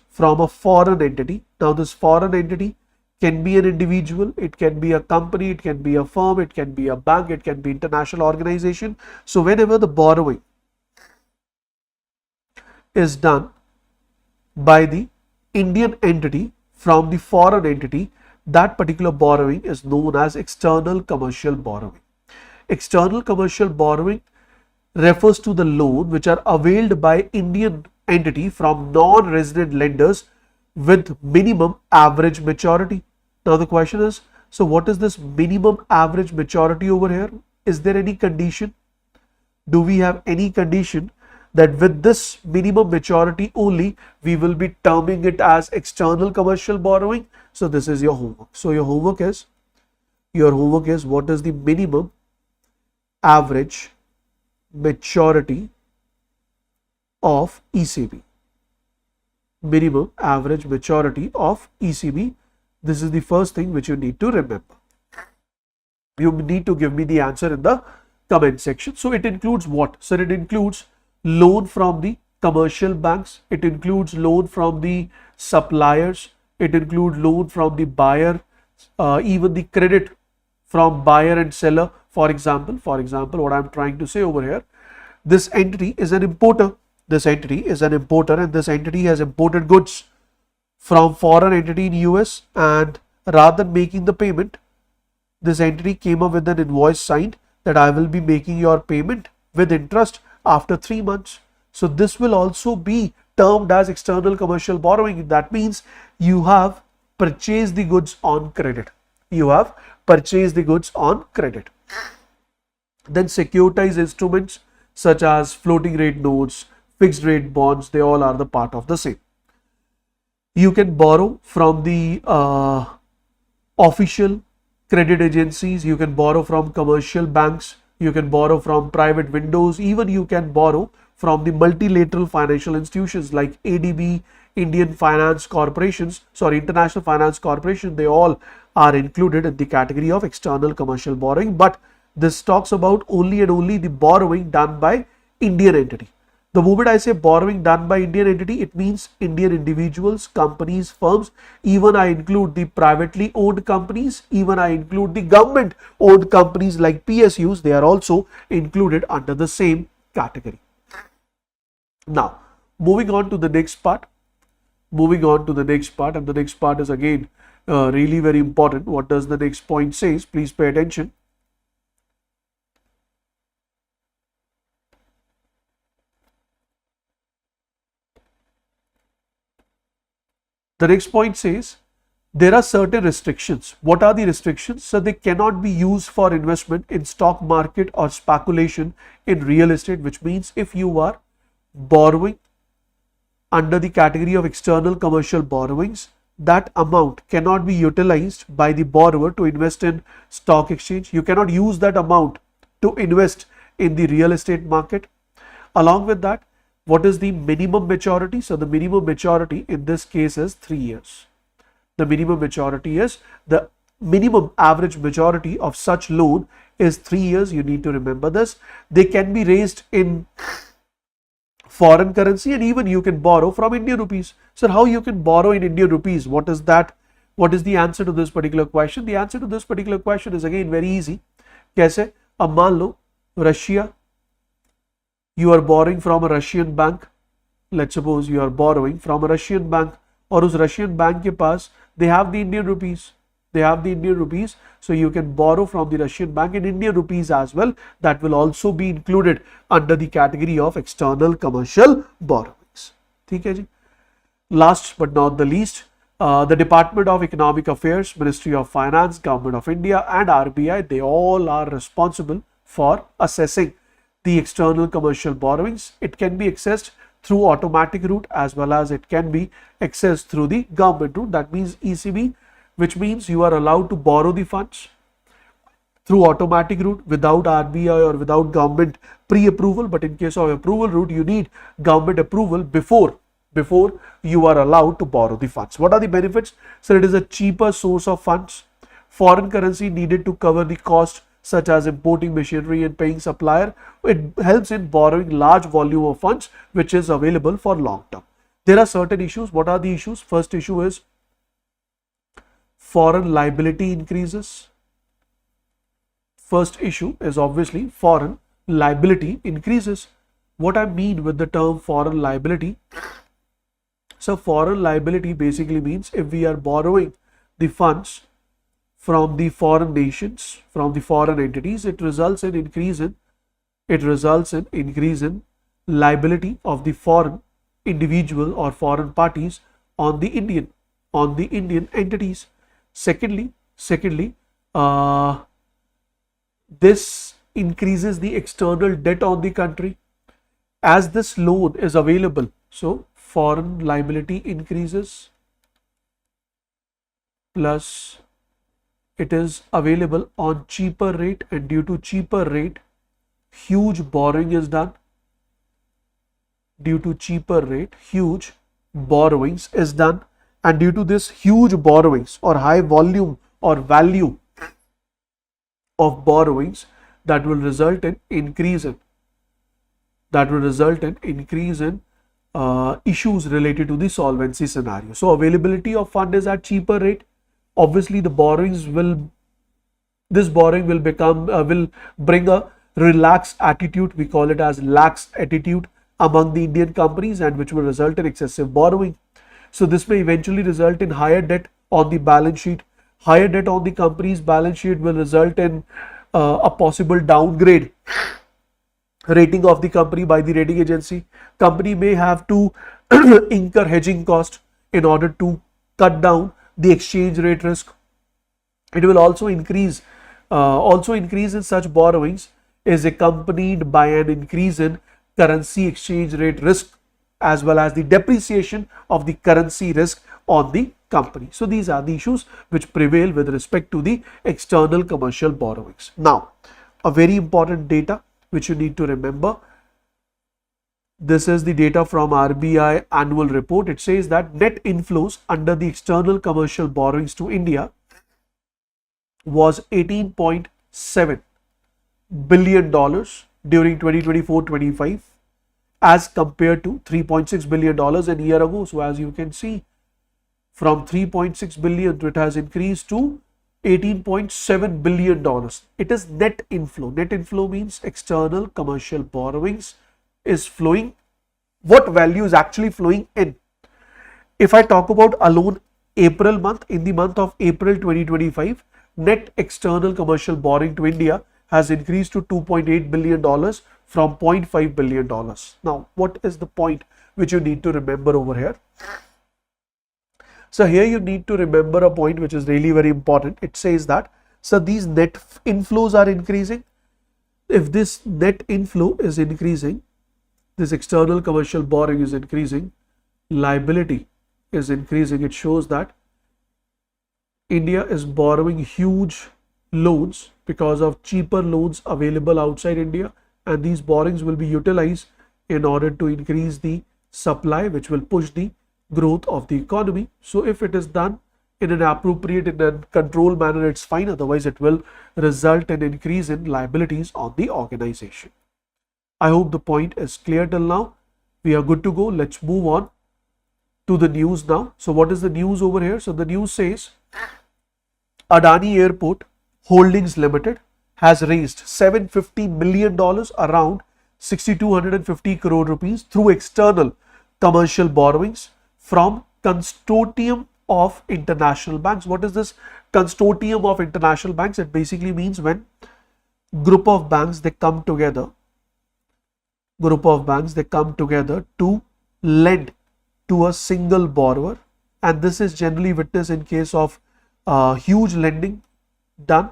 from a foreign entity. Now this foreign entity can be an individual, it can be a company, it can be a firm, it can be a bank, it can be international organization. So whenever the borrowing is done by the Indian entity from the foreign entity, that particular borrowing is known as external commercial borrowing. External commercial borrowing refers to the loan which are availed by Indian entity from non-resident lenders with minimum average maturity. Now the question is, so what is this minimum average maturity over here? Is there any condition? Do we have any condition that with this minimum maturity only we will be terming it as external commercial borrowing? So this is your homework. So your homework is what is the minimum average maturity of ECB. Minimum average maturity of ECB. This is the first thing which you need to remember. You need to give me the answer in the comment section. So it includes what? So it includes loan from the commercial banks, it includes loan from the suppliers, it includes loan from the buyer, even the credit from buyer and seller For example, what I'm trying to say over here, this entity is an importer. This entity is an importer, and this entity has imported goods from foreign entity in US, and rather than making the payment, this entity came up with an invoice signed that I will be making your payment with interest after 3 months. So this will also be termed as external commercial borrowing. That means you have purchased the goods on credit. You have purchased the goods on credit. Then securitized instruments such as floating rate notes, fixed rate bonds, they all are the part of the same. You can borrow from the official credit agencies, you can borrow from commercial banks, you can borrow from private windows, even you can borrow from the multilateral financial institutions like ADB, Indian Finance Corporations, International Finance Corporation. They all are included in the category of external commercial borrowing, but this talks about only and only the borrowing done by Indian entity. The moment I say borrowing done by Indian entity, it means Indian individuals, companies, firms. Even I include the privately owned companies, even I include the government owned companies like PSUs. They are also included under the same category. Now, moving on to the next part. And the next part is again really very important. What does the next point says? Please pay attention. The next point says there are certain restrictions. What are the restrictions? So they cannot be used for investment in stock market or speculation in real estate, which means if you are borrowing under the category of external commercial borrowings, that amount cannot be utilized by the borrower to invest in stock exchange. You cannot use that amount to invest in the real estate market. Along with that, what is the minimum maturity? So the minimum maturity in this case is 3 years. The minimum maturity is, the minimum average maturity of such loan is 3 years. You need to remember this. They can be raised in foreign currency, and even you can borrow from Indian rupees. So how you can borrow in Indian rupees? What is that? What is the answer to this particular question? The answer to this particular question is again very easy. कैसे? अब मान लो Russia, you are borrowing from a Russian bank. Let's suppose you are borrowing from a Russian bank, और उस Russian bank के पास they have the Indian rupees. So you can borrow from the Russian bank in Indian rupees as well. That will also be included under the category of external commercial borrowings. ठीक है जी. Last but not the least, the Department of Economic Affairs, Ministry of Finance, Government of India and RBI, they all are responsible for assessing the external commercial borrowings. It can be accessed through automatic route as well as it can be accessed through the government route. That means ECB, which means you are allowed to borrow the funds through automatic route without RBI or without government pre-approval. But in case of approval route, you need government approval before you are allowed to borrow the funds. What are the benefits? So it is a cheaper source of funds. Foreign currency needed to cover the cost such as importing machinery and paying supplier. It helps in borrowing large volume of funds which is available for long term. There are certain issues. What are the issues? First issue is foreign liability increases. First issue is obviously foreign liability increases. What I mean with the term foreign liability? So foreign liability basically means if we are borrowing the funds from the foreign nations, from the foreign entities, it results in increase in liability of the foreign individual or foreign parties on the Indian entities. Secondly, this increases the external debt on the country as this loan is available. So foreign liability increases plus it is available on cheaper rate, and due to cheaper rate, huge borrowing is done. Due to cheaper rate, huge borrowings is done, and due to this huge borrowings or high volume or value of borrowings, that will result in increase in issues related to the solvency scenario. So availability of fund is at cheaper rate. Obviously the borrowings will This borrowing will bring a relaxed attitude. We call it as lax attitude among the Indian companies, and which will result in excessive borrowing. So this may eventually result in higher debt on the balance sheet. Higher debt on the company's balance sheet will result in a possible downgrade rating of the company by the rating agency. Company may have to incur hedging cost in order to cut down the exchange rate risk. It will also increase in such borrowings is accompanied by an increase in currency exchange rate risk, as well as the depreciation of the currency risk on the company. So these are the issues which prevail with respect to the external commercial borrowings. Now, a very important data which you need to remember. This is the data from RBI annual report. It says that net inflows under the external commercial borrowings to India was $18.7 billion during 2024-25 as compared to $3.6 billion a year ago. So as you can see, from 3.6 billion it has increased to $18.7 billion. It is net inflow. Net inflow means external commercial borrowings is flowing. What value is actually flowing in? If I talk about alone April month, in the month of April 2025, net external commercial borrowing to India has increased to $2.8 billion from $0.5 billion. Now, what is the point which you need to remember over here? So here you need to remember a point which is really very important. It says that, so these net inflows are increasing. If this net inflow is increasing, this external commercial borrowing is increasing, liability is increasing. It shows that India is borrowing huge loans because of cheaper loans available outside India, and these borrowings will be utilized in order to increase the supply, which will push the growth of the economy. So if it is done in an appropriate, in a controlled manner, it's fine. Otherwise, it will result in increase in liabilities on the organization. I hope the point is clear till now. We are good to go. Let's move on to the news now. So what is the news over here? So the news says Adani Airport Holdings Limited has raised $750 million, around 6,250 crore rupees, through external commercial borrowings from consortium of international banks. What is this consortium of international banks? It basically means when group of banks they come together to lend to a single borrower, and this is generally witnessed in case of huge lending done.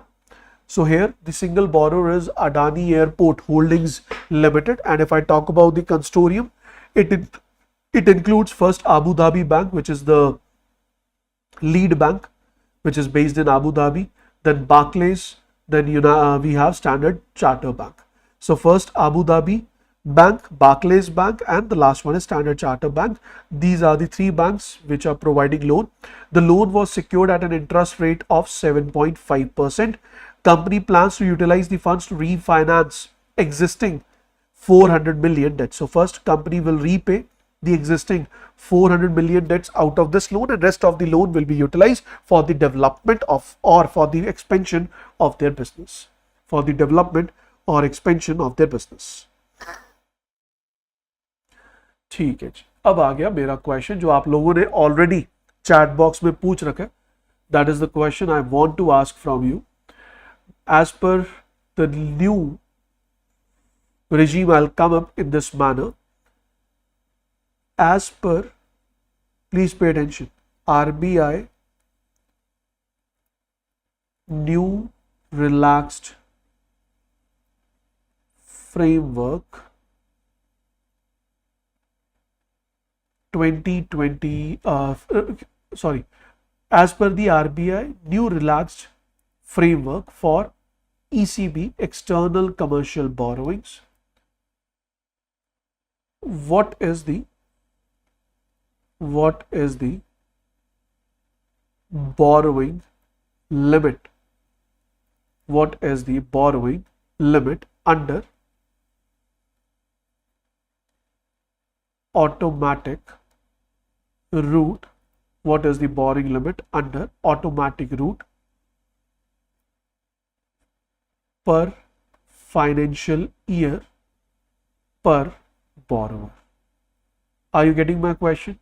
So here the single borrower is Adani Airport Holdings Limited, and if I talk about the consortium, it includes first Abu Dhabi Bank, which is the lead bank, which is based in Abu Dhabi, then Barclays, then we have Standard Chartered Bank. So first Abu Dhabi Bank, Barclays Bank, and the last one is Standard Chartered Bank. These are the three banks which are providing loan. The loan was secured at an interest rate of 7.5%. Company plans to utilize the funds to refinance existing 400 million debts. So first company will repay the existing 400 million debts out of this loan, and rest of the loan will be utilized for the development of or for the expansion of their business. For the development or expansion of their business. ठीक है जी, अब आ गया मेरा question जो आप लोगों ने already chat box में पूछ रखा है. That is the question I want to ask from you. As per the new regime, I'll come up in this manner. As per, please pay attention, RBI new relaxed framework 2020 as per the RBI new relaxed framework for ECB external commercial borrowings, what is the borrowing limit? What is the borrowing limit under automatic route? What is the borrowing limit under automatic route per financial year per borrower. Are you getting my question?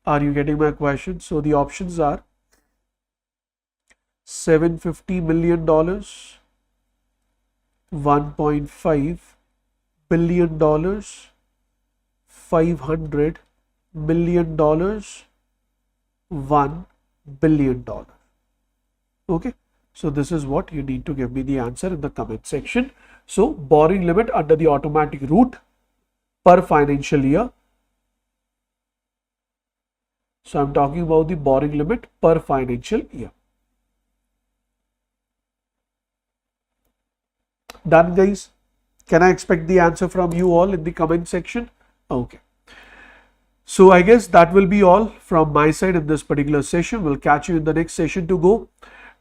Are you getting my question? So the options are $750 million, $1.5 billion, $500 million, $1 billion. Okay, so this is what you need to give me the answer in the comment section. So borrowing limit under the automatic route per financial year. So I'm talking about the borrowing limit per financial year. Done, guys? Can I expect the answer from you all in the comment section? Okay. So I guess that will be all from my side in this particular session. We'll catch you in the next session to go.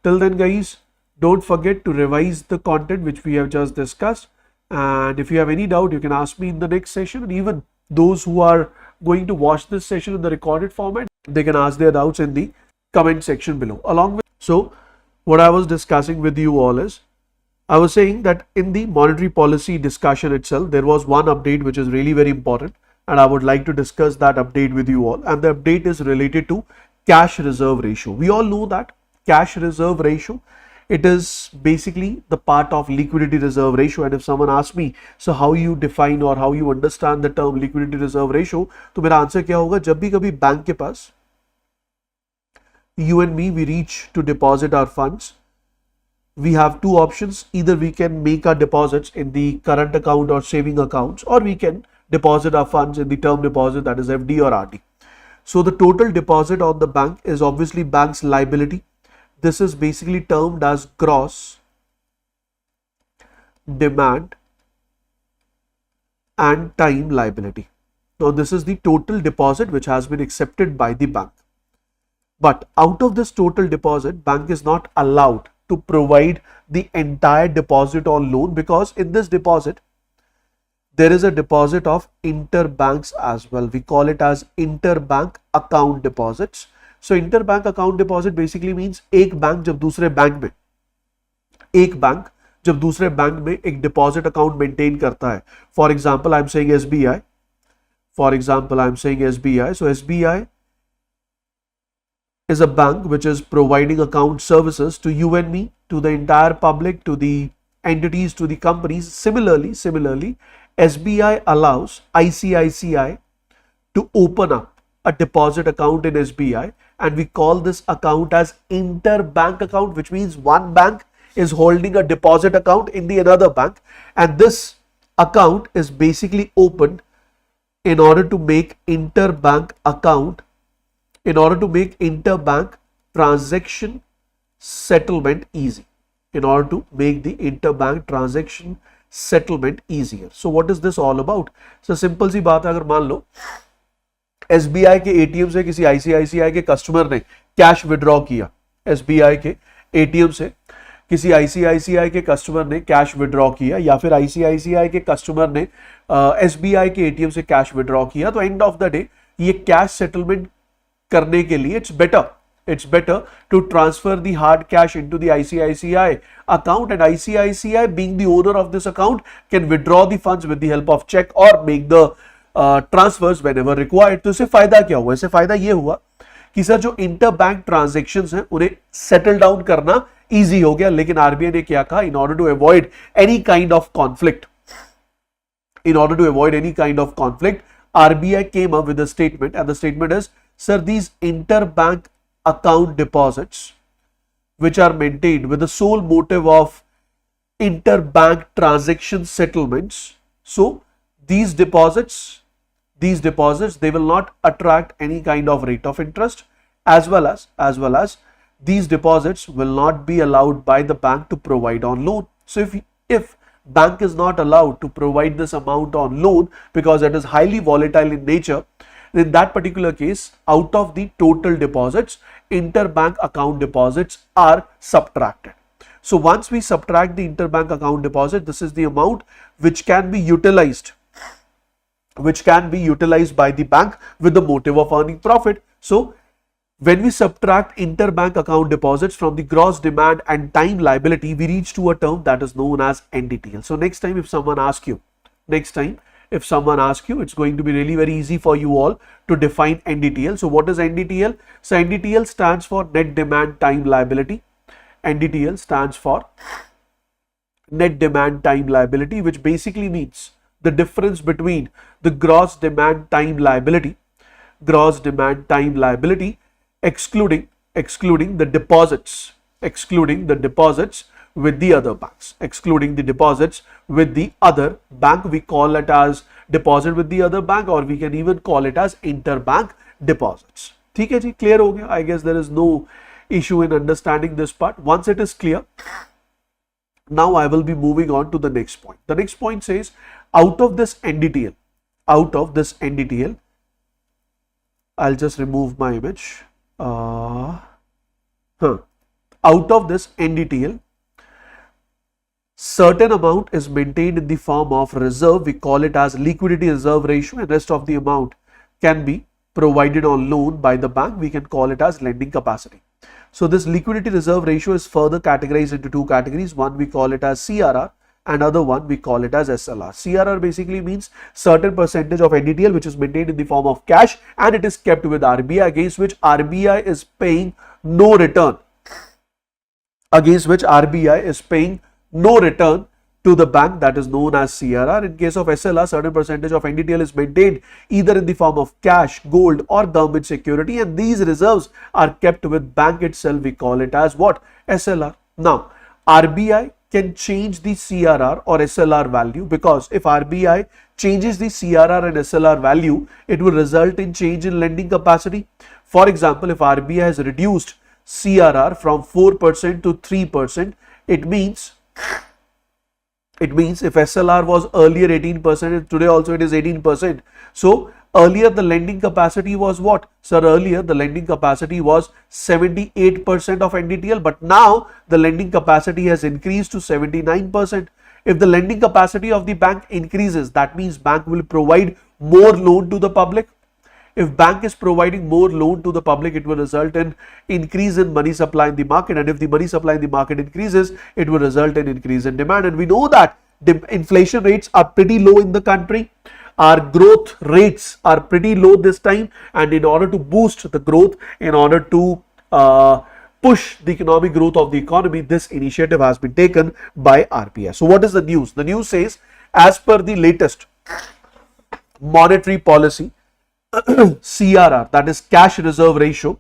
Till then, guys, don't forget to revise the content which we have just discussed. And if you have any doubt, you can ask me in the next session. And even those who are going to watch this session in the recorded format, they can ask their doubts in the comment section below. Along with, so what I was discussing with you all is, I was saying that in the monetary policy discussion itself, there was one update which is really very important, and I would like to discuss that update with you all. And the update is related to cash reserve ratio. We all know that cash reserve ratio, it is basically the part of liquidity reserve ratio. And if someone asks me, so how you define or how you understand the term liquidity reserve ratio, तो मेरा answer क्या होगा? जब भी कभी bank के पास you and me, we reach to deposit our funds, we have two options. Either we can make our deposits in the current account or saving accounts, or we can deposit our funds in the term deposit, that is FD or RD. So the total deposit on the bank is obviously bank's liability. This is basically termed as gross demand and time liability. Now this is the total deposit which has been accepted by the bank. But out of this total deposit, bank is not allowed to provide the entire deposit on loan, because in this deposit there is a deposit of interbanks as well. We call it as interbank account deposits. So interbank account deposit basically means एक bank जब दूसरे bank में एक deposit account maintain करता है. For example, I'm saying SBI. So SBI is a bank which is providing account services to you and me, to the entire public, to the entities, to the companies. Similarly, SBI allows ICICI to open up a deposit account in SBI, and we call this account as interbank account, which means one bank is holding a deposit account in the another bank, and this account is basically opened in order to make interbank transaction settlement easy. So what is this all about? So simple सी बात है, अगर मान लो SBI के ATM से किसी ICICI के customer ने cash withdraw किया, SBI के ATM से किसी ICICI के कस्टमर ने कैश विड्रॉ किया, या फिर ICICI के कस्टमर ने SBI के ATM से कैश विड्रॉ किया, तो एंड ऑफ द डे ये कैश सेटलमेंट करने के लिए it's better to transfer the hard cash into the ICICI account, and ICICI, being the owner of this account, can withdraw the funds with the help of check or make the transfers whenever required. तो इससे फायदा क्या हुआ? इससे फायदा ये हुआ कि सर जो इंटरबैंक ट्रांजैक्शंस हैं उन्हें सेटल डाउन करना इजी हो गया. लेकिन आरबीआई ने क्या कहा? in order to avoid any kind of conflict, RBI came up with a statement, and the statement is, sir, these interbank account deposits which are maintained with the sole motive of interbank transaction settlements, so these deposits they will not attract any kind of rate of interest, as well as these deposits will not be allowed by the bank to provide on loan. So if bank is not allowed to provide this amount on loan because it is highly volatile in nature, in that particular case, out of the total deposits, interbank account deposits are subtracted. So once we subtract the interbank account deposit, this is the amount which can be utilized by the bank with the motive of earning profit. So When we subtract interbank account deposits from the gross demand and time liability, we reach to a term that is known as NDTL. So next time if someone asks you, it's going to be really very easy for you all to define NDTL. So what is NDTL? So NDTL stands for net demand time liability. NDTL stands for net demand time liability, which basically means the difference between the gross demand time liability, excluding the deposits with the other banks, we call it as deposit with the other bank, or we can even call it as interbank deposits. ठीक है जी, clear हो गया? I guess there is no issue in understanding this part. Once it is clear, now I will be moving on to the next point. The next point says, out of this NDTL, I'll just remove my image. Out of this NDTL, certain amount is maintained in the form of reserve. We call it as liquidity reserve ratio, and rest of the amount can be provided on loan by the bank. We can call it as lending capacity. So this liquidity reserve ratio is further categorized into two categories. One we call it as CRR, and other one we call it as SLR. CRR basically means certain percentage of NDTL which is maintained in the form of cash, and it is kept with RBI, against which RBI is paying no return. To the bank, that is known as CRR. In case of SLR, certain percentage of NDTL is maintained either in the form of cash, gold, or government security, and these reserves are kept with bank itself. We call it as what? SLR. Now, RBI can change the CRR or SLR value, because if RBI changes the CRR and SLR value, it will result in change in lending capacity. For example, if RBI has reduced CRR from 4% to 3%, it means if SLR was earlier 18%, today also it is 18%. So earlier the lending capacity was what? Sir, earlier the lending capacity was 78% of NDTL, but now the lending capacity has increased to 79%. If the lending capacity of the bank increases, that means bank will provide more loan to the public. If bank is providing more loan to the public, it will result in increase in money supply in the market, and if the money supply in the market increases, it will result in increase in demand. And we know that the inflation rates are pretty low in the country. Our growth rates are pretty low this time, and in order to boost the growth, in order to push the economic growth of the economy, this initiative has been taken by RBI. So what is the news? The news says, as per the latest monetary policy, CRR, that is cash reserve ratio,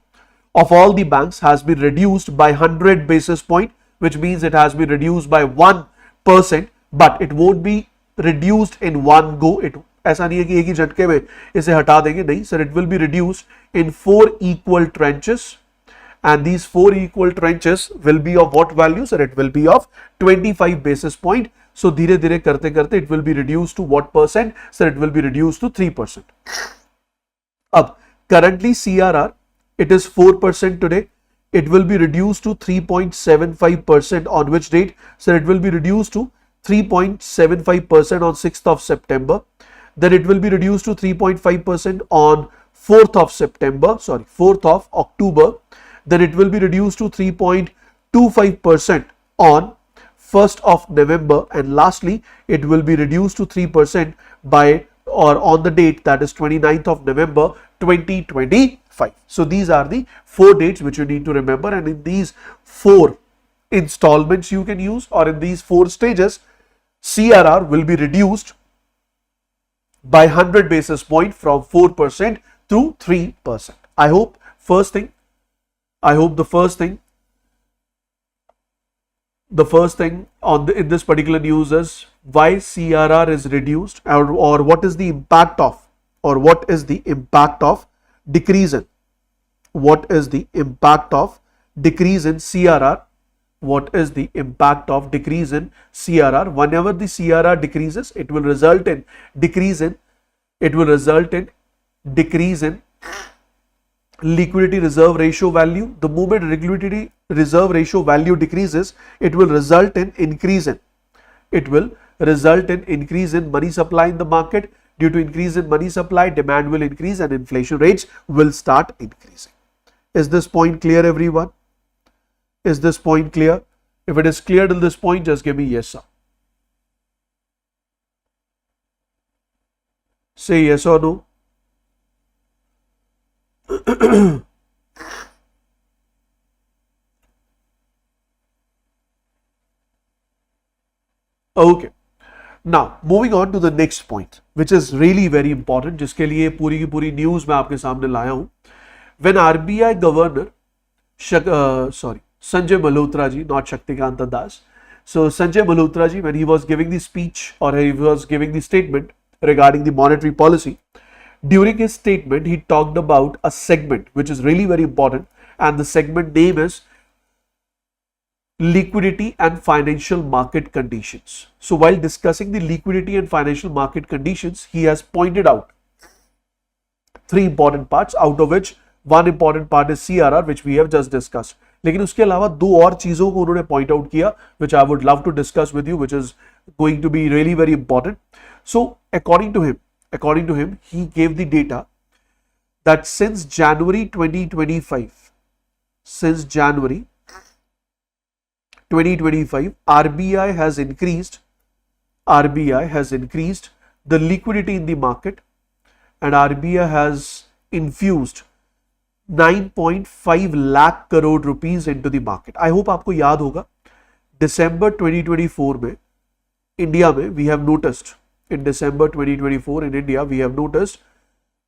of all the banks has been reduced by 100 basis point, which means it has been reduced by 1%, but it won't be reduced in one go. It ऐसा नहीं है कि एक ही झटके में इसे हटा देंगे, नहीं sir, it will be reduced in 4 equal tranches, and these 4 equal tranches will be of what value? Sir, it will be of 25 basis point. So धीरे धीरे करते करते it will be reduced to what percent? Sir, it will be reduced to 3%. Up, currently CRR, it is 4% today. It will be reduced to 3.75% on which date? So it will be reduced to 3.75% on 6th of September. Then it will be reduced to 3.5% on 4th of October. Then it will be reduced to 3.25% on 1st of November. And lastly, it will be reduced to 3% by or on the date, that is 29th of November 2025. So these are the 4 dates which you need to remember, and in these 4 installments you can use, or in these 4 stages, CRR will be reduced by 100 basis point from 4% to 3%. I hope the first thing on in this particular news is why CRR is reduced, or what is the impact of, decrease in, CRR? What is the impact of decrease in CRR? Whenever the CRR decreases, it will result in decrease in liquidity reserve ratio value. The moment liquidity reserve ratio value decreases, it will result in increase in money supply in the market. Due to increase in money supply, demand will increase and inflation rates will start increasing. Is this point clear, everyone? Is this point clear? If it is clear till this point, just give me yes, sir. Say yes or no. Okay. Now moving on to the next point, which is really very important, जिसके लिए पूरी की पूरी news मैं आपके सामने लाया हूं. When RBI governor, Sanjay Malhotra ji, not Shaktikanta Das. So Sanjay Malhotra ji, when he was giving the speech or he was giving the statement regarding the monetary policy, during his statement he talked about a segment which is really very important, and the segment name is liquidity and financial market conditions. So while discussing the liquidity and financial market conditions, he has pointed out three important parts, out of which one important part is CRR, which we have just discussed. लेकिन उसके अलावा दो और चीजों को उन्होंने point out किया, which I would love to discuss with you, which is going to be really very important. So according to him, he gave the data that since January 2025, RBI has increased the liquidity in the market, and RBI has infused 9.5 lakh crore rupees into the market. I hope आपको याद होगा, December 2024 में India में we have noticed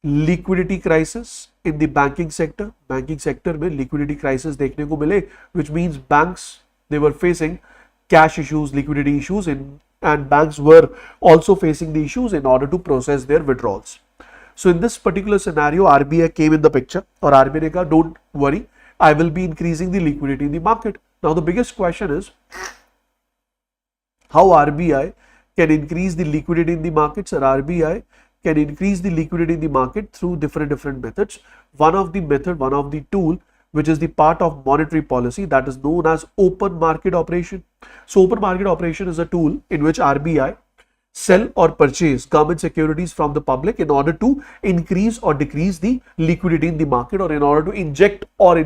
liquidity crisis in the banking sector. Banking sector में liquidity crisis देखने को मिले, which means banks, they were facing cash issues, liquidity issues, and banks were also facing the issues in order to process their withdrawals. So in this particular scenario, RBI came in the picture, और RBI ने कहा, don't worry, I will be increasing the liquidity in the market. Now the biggest question is how RBI can increase the liquidity in the markets. Or RBI can increase the liquidity in the market through different methods. One of the tool which is the part of monetary policy, that is known as open market operation. So open market operation is a tool in which RBI sell or purchase government securities from the public in order to increase or decrease the liquidity in the market, or in order to inject or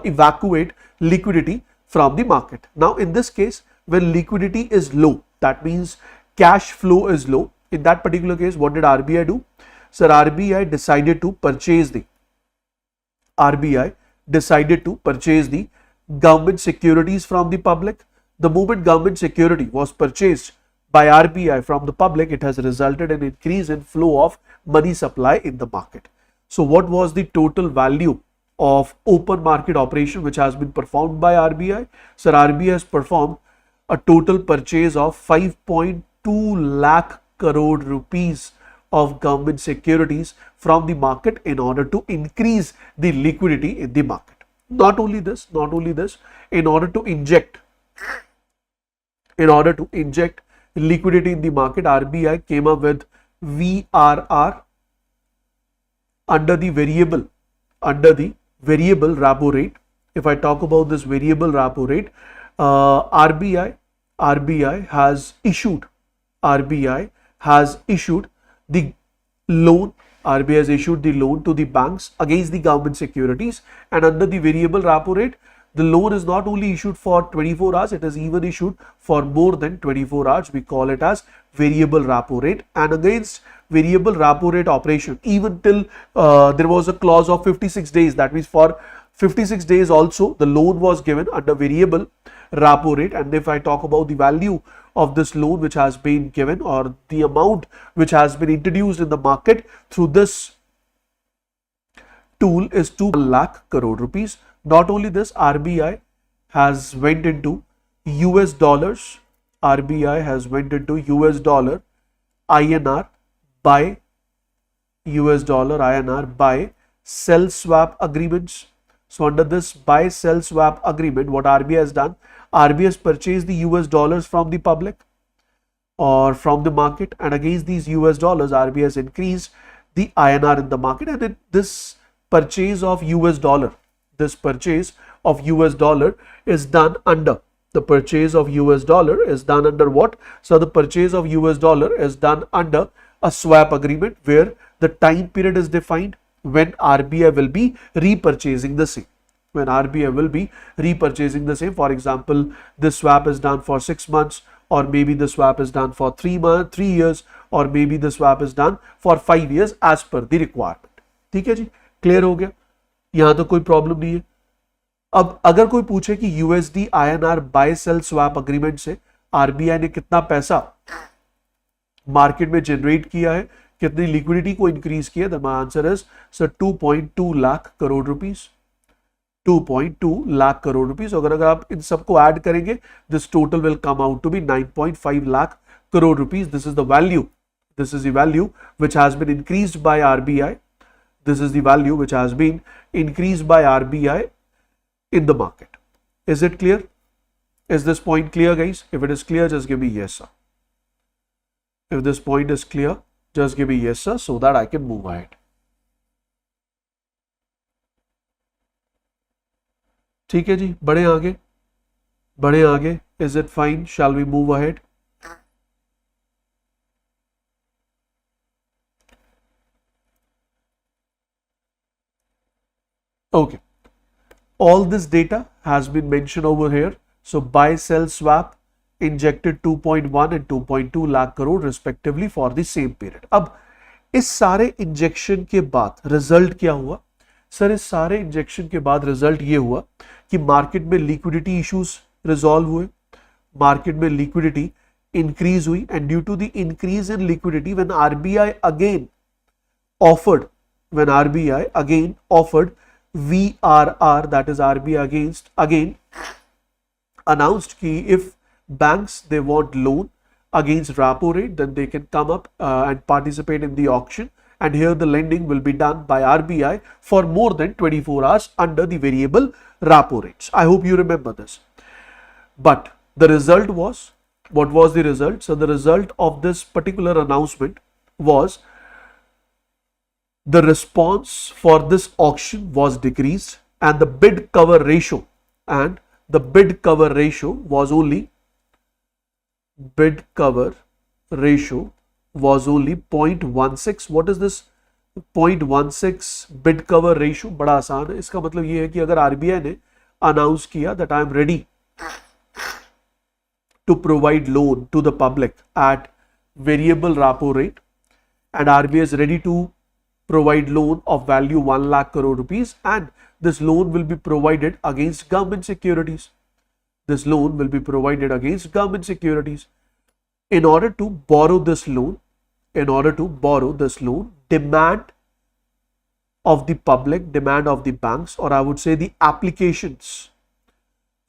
evacuate liquidity from the market. Now in this case, when liquidity is low, that means cash flow is low. In that particular case, what did RBI do? Sir, RBI decided to purchase the government securities from the public. The moment government security was purchased by RBI from the public, it has resulted in increase in flow of money supply in the market. So what was the total value of open market operation which has been performed by RBI? Sir, RBI has performed a total purchase of 5.2 lakh crore rupees of government securities from the market in order to increase the liquidity in the market. Not only this, in order to inject liquidity in the market, RBI came up with VRR under the variable repo rate. If I talk about this variable repo rate, RBI has issued the loan. RBI has issued the loan to the banks against the government securities, and under the variable repo rate, the loan is not only issued for 24 hours, it is even issued for more than 24 hours. We call it as variable repo rate. And against variable repo rate operation, even till there was a clause of 56 days, that means for 56 days also the loan was given under variable repo rate. And if I talk about the value of this loan which has been given, or the amount which has been introduced in the market through this tool, is 2 lakh crore rupees. Not only this, RBI has went into US dollars. RBI has went into US dollar INR by sell swap agreements. So under this buy sell swap agreement, what RBI has done, RBI has purchased the US dollars from the public or from the market, and against these US dollars, RBI has increased the INR in the market. And this purchase of US dollar is done under what? So the purchase of US dollar is done under a swap agreement where the time period is defined, when RBI will be repurchasing the same. When RBI will be repurchasing the same. For example, this swap is done for 6 months, or maybe the swap is done for 3 years, or maybe the swap is done for 5 years as per the requirement. ठीक है जी, clear हो गया, यहां तो कोई problem नहीं है. अब अगर कोई पूछे कि USD INR buy sell swap agreement से आरबीआई ने कितना पैसा मार्केट में जनरेट किया है, कितनी लिक्विडिटी को इंक्रीज किया, the answer is sir 2.2 lakh crore rupees. 2.2 lakh crore rupees. अगर आप इन सबको ऐड करेंगे, this total will come out to be 9.5 lakh crore rupees. This is the value, this is the value which has been increased by RBI. This is the value which has been increased by RBI in the market. Is it clear? Is this point clear, guys? If it is clear, just give me yes, sir. If this point is clear, just give me yes, sir, so that I can move ahead. ठीक है जी, बढ़े आगे, बढ़े आगे. Is it fine? Shall we move ahead? Okay, all this data has been mentioned over here. So buy sell swap injected 2.1 and 2.2 lakh crore respectively for the same period. अब इस सारे injection के बाद रिजल्ट क्या हुआ sir? इस सारे injection के बाद रिजल्ट ये हुआ कि मार्केट में लिक्विडिटी इश्यूज रिजॉल्व हुए, मार्केट में लिक्विडिटी इंक्रीज हुई, and due to the increase in liquidity when RBI again offered VRR, that is RBI again announced ki if banks they want loan against repo rate, then they can come up and participate in the auction, and here the lending will be done by RBI for more than 24 hours under the variable repo rates. I hope you remember this. But the result was, what was the result? So the result of this particular announcement was the response for this auction was decreased, and the bid cover ratio was only 0.16. what is this 0.16 bid cover ratio? बड़ा आसान है. इसका मतलब ये है कि अगर RBI ने अनाउंस किया that I am ready to provide loan to the public at variable repo rate, and RBI is ready to provide loan of value 1 lakh crore rupees, and this loan will be provided against government securities. This loan will be provided against government securities. In order to borrow this loan, demand of the public, demand of the banks, or I would say the applications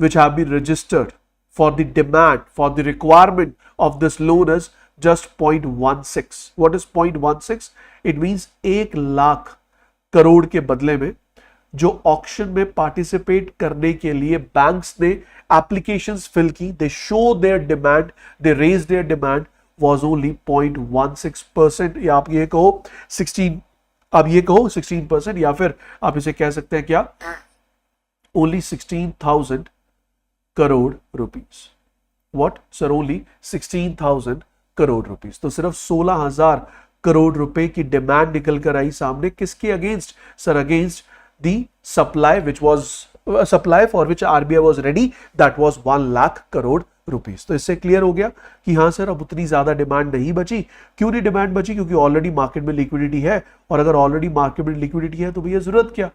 which have been registered for the demand, for the requirement of this loan is just 0.16. What is 0.16? It means 1 lakh crore के बदले में जो auction में participate करने के लिए banks ने applications fill की, they show their demand, they raise their demand was only 0.16%, या आप ये कहो 16%, या फिर आप इसे कह सकते हैं क्या, only 16,000 crore rupees. What sir? Only 16,000 crore rupees. तो सिर्फ 16,000 करोड़ रुपए की डिमांड निकल कर आई सामने. किसके against sir? Against the supply which was supply for which RBI was ready, that was 1 lakh crore rupees. तो इससे क्लियर हो गया कि हाँ सर अब उतनी ज्यादा डिमांड नहीं बची. क्यों नहीं डिमांड बची? क्योंकि ऑलरेडी मार्केट में लिक्विडिटी है, और अगर ऑलरेडी मार्केट में लिक्विडिटी है तो भैया जरूरत क्या?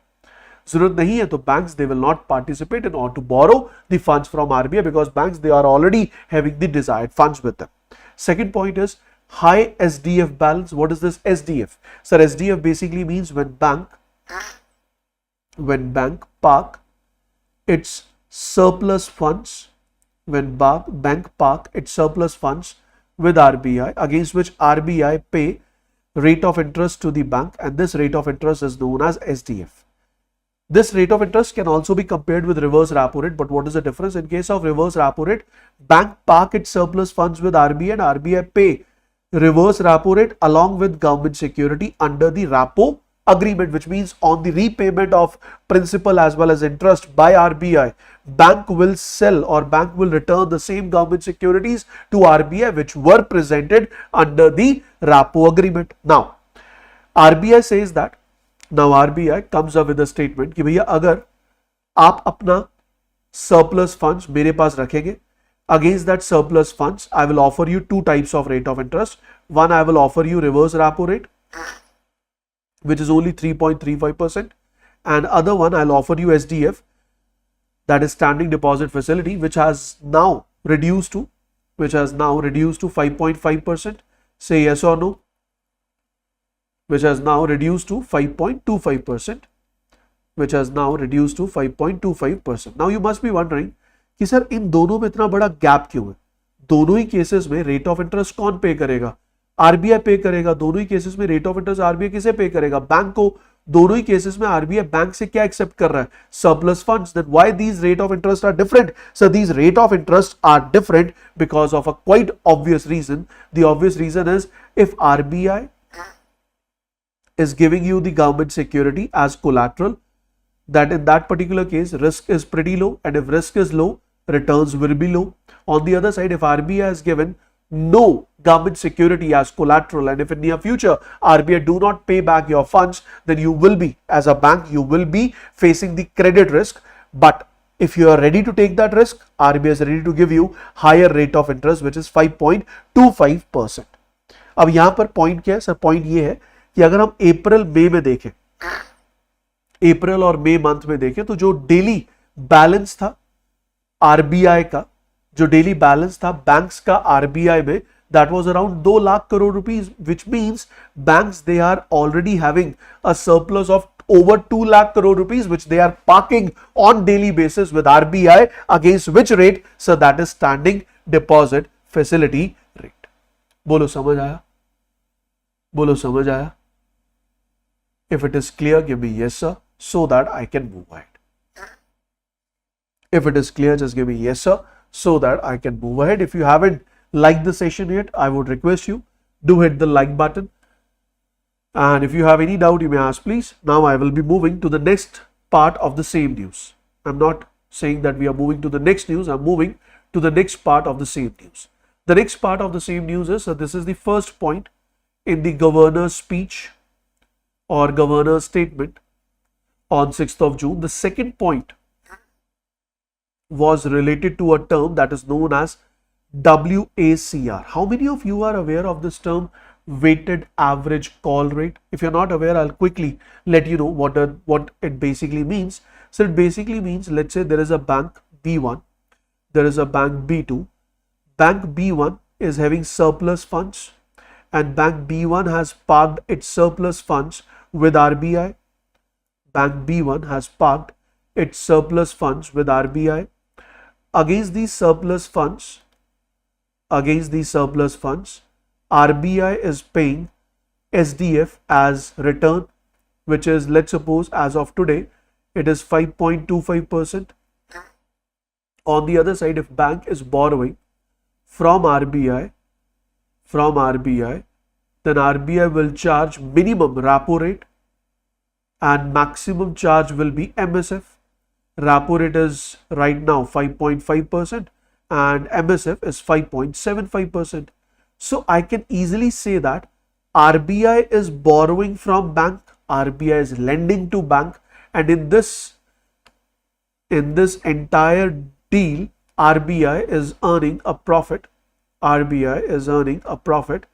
जरूरत नहीं है. तो banks they will not participate in order to borrow the funds from RBI because banks they are already having the desired funds with them. Second point is high SDF balance. What is this SDF? Sir, SDF basically means when bank park its surplus funds, bank park its surplus funds with RBI, against which RBI pay rate of interest to the bank, and this rate of interest is known as SDF. This rate of interest can also be compared with reverse repo rate, but what is the difference? In case of reverse repo rate, bank park its surplus funds with RBI, and RBI pay reverse repo rate along with government security under the repo agreement, which means on the repayment of principal as well as interest by RBI, bank will sell or bank will return the same government securities to RBI which were presented under the repo agreement. Now, RBI says that now RBI comes up with a statement कि भैया अगर आप अपना surplus funds मेरे पास रखेंगे, against that surplus funds I will offer you two types of rate of interest. One, I will offer you reverse repo rate, which is only 3.35%, and other one I'll offer you SDF, that is standing deposit facility, which has now reduced to 5.5%. Say yes or no. Which has now reduced to 5.25%. which has now reduced to 5.25%. Now you must be wondering कि sir इन दोनों में इतना बड़ा gap क्यों है? दोनों ही केसेस में रेट ऑफ इंटरेस्ट कौन पे करेगा? आरबीआई पे करेगा. दोनों ही केसेस में रेट ऑफ इंटरेस्ट आरबीआई किसे पे करेगा? बैंक को. दोनों ही केसेस में आरबीआई बैंक से क्या एक्सेप्ट कर रहा है? Surplus funds. Then why these rate of interest are different? Sir these rate of interest are different because of a quite obvious reason. The obvious reason is if RBI is giving you the government security as collateral, that in that particular case risk is pretty low, and if risk is low, returns will be low. On the other side, if RBI has given no government security as collateral, and if in near future RBI do not pay back your funds, then you will be, as a bank, you will be facing the credit risk. But if you are ready to take that risk, RBI is ready to give you higher rate of interest, which is 5.25%. अब यहाँ पर point क्या है sir? Point ये है कि अगर हम अप्रैल मई में देखें, अप्रैल और मई मंथ में देखें, तो जो डेली बैलेंस था आरबीआई का, जो डेली बैलेंस था बैंक्स का आरबीआई में, that was around 2 lakh crore rupees, which means banks they are already having a surplus of over 2 lakh crore rupees, which they are parking on daily basis with RBI, against which rate? So that is standing deposit facility rate. बोलो समझ आया? बोलो समझ आया? If it is clear, give me yes sir, so that I can move ahead. If it is clear, just give me yes sir, so that I can move ahead. If you haven't liked the session yet, I would request you, do hit the like button. And if you have any doubt, you may ask please. Now I will be moving to the next part of the same news. I'm not saying that we are moving to the next news, I'm moving to the next part of the same news. The next part of the same news is, so this is the first point in the governor's speech or governor's statement on 6th of June. The second point was related to a term that is known as WACR. How many of you are aware of this term, weighted average call rate? If you're not aware, I'll quickly let you know what it basically means. So it basically means, let's say there is a bank B1, there is a bank B2. Bank B1 is having surplus funds, and bank B1 has parked its surplus funds with RBI. Bank B1 has parked its surplus funds with RBI. Against these surplus funds, RBI is paying SDF as return, which is, let's suppose as of today, it is 5.25%. On the other side, if bank is borrowing from RBI, then RBI will charge minimum repo rate and maximum charge will be MSF. Repo rate is right now 5.5% and MSF is 5.75%. So I can easily say that RBI is borrowing from bank, RBI is lending to bank, and in this entire deal, RBI is earning a profit. RBI is earning a profit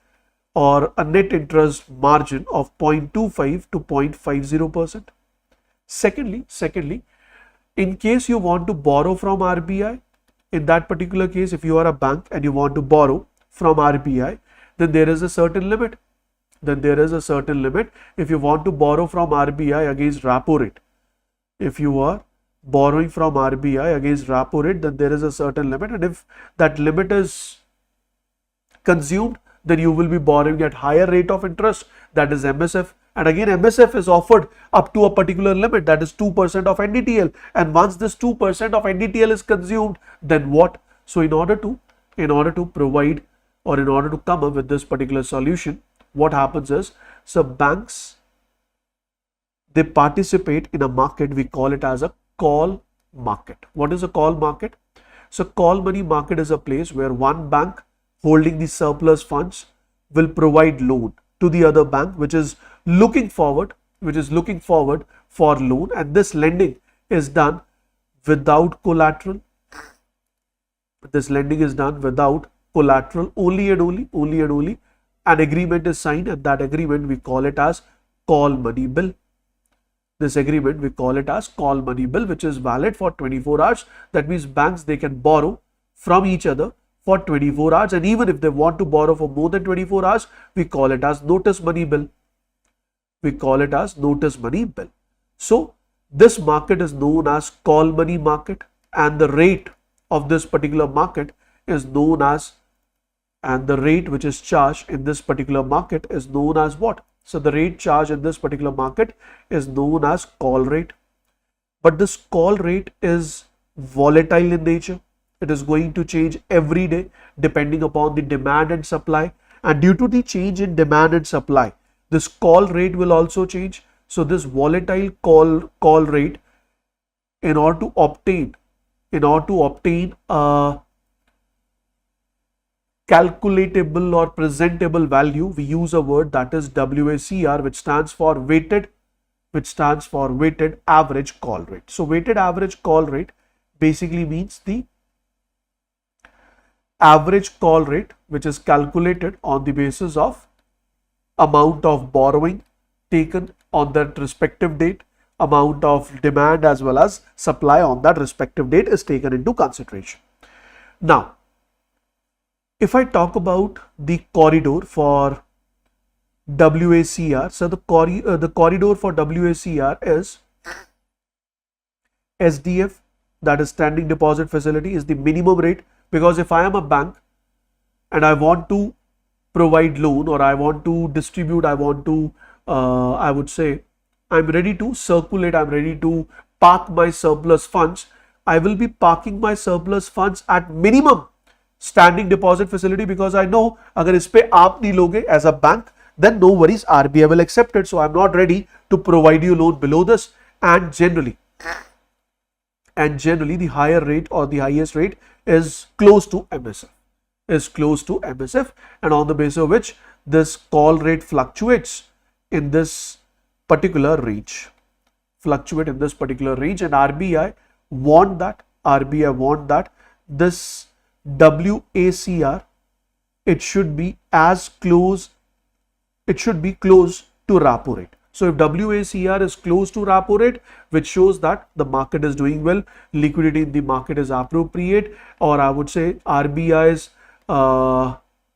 or a net interest margin of 0.25 to 0.50%. Secondly, in case you want to borrow from RBI, in that particular case, if you are a bank and you want to borrow from RBI, then there is a certain limit. If you want to borrow from RBI against repo rate, if you are borrowing from RBI against repo rate, then there is a certain limit, and if that limit is consumed, then you will be borrowing at higher rate of interest, that is MSF. And again, MSF is offered up to a particular limit, that is 2% of NDTL. And once this 2% of NDTL is consumed, then what? So in order to provide, or in order to come up with this particular solution, what happens is, so banks, they participate in a market, we call it as a call market. What is a call market? So call money market is a place where one bank holding the surplus funds will provide loan to the other bank, which is looking forward which is looking forward for loan, and this lending is done without collateral. This lending is done without collateral. Only and only an agreement is signed, and that agreement we call it as call money bill. This agreement we call it as call money bill, which is valid for 24 hours. That means banks, they can borrow from each other for 24 hours, and even if they want to borrow for more than 24 hours, we call it as notice money bill. We call it as notice money bill. So this market is known as call money market, and the rate of this particular market is known as, and the rate which is charged in this particular market is known as what? So the rate charged in this particular market is known as call rate. But this call rate is volatile in nature. It is going to change every day depending upon the demand and supply. And due to the change in demand and supply, this call rate will also change. So this volatile call rate, in order to obtain a calculatable or presentable value, we use a word that is WACR, which stands for weighted average call rate. So weighted average call rate basically means the average call rate which is calculated on the basis of amount of borrowing taken on that respective date, amount of demand as well as supply on that respective date is taken into consideration. Now, if I talk about the corridor for WACR, so the corridor for WACR is SDF, that is standing deposit facility, is the minimum rate, because if I am a bank and I want to provide loan, or I want to distribute, I want to I would say I'm ready to circulate, I'm ready to park my surplus funds, I will be parking my surplus funds at minimum standing deposit facility, because I know agar is pe aap nahi loge as a bank, then no worries, RBI will accept it. So I'm not ready to provide you loan below this. And generally the higher rate or the highest rate is close to MSF, and on the basis of which this call rate fluctuates in this particular range, and RBI want that this WACR, it should be close to repo rate. So if WACR is close to repo rate, which shows that the market is doing well, liquidity in the market is appropriate, or I would say RBI's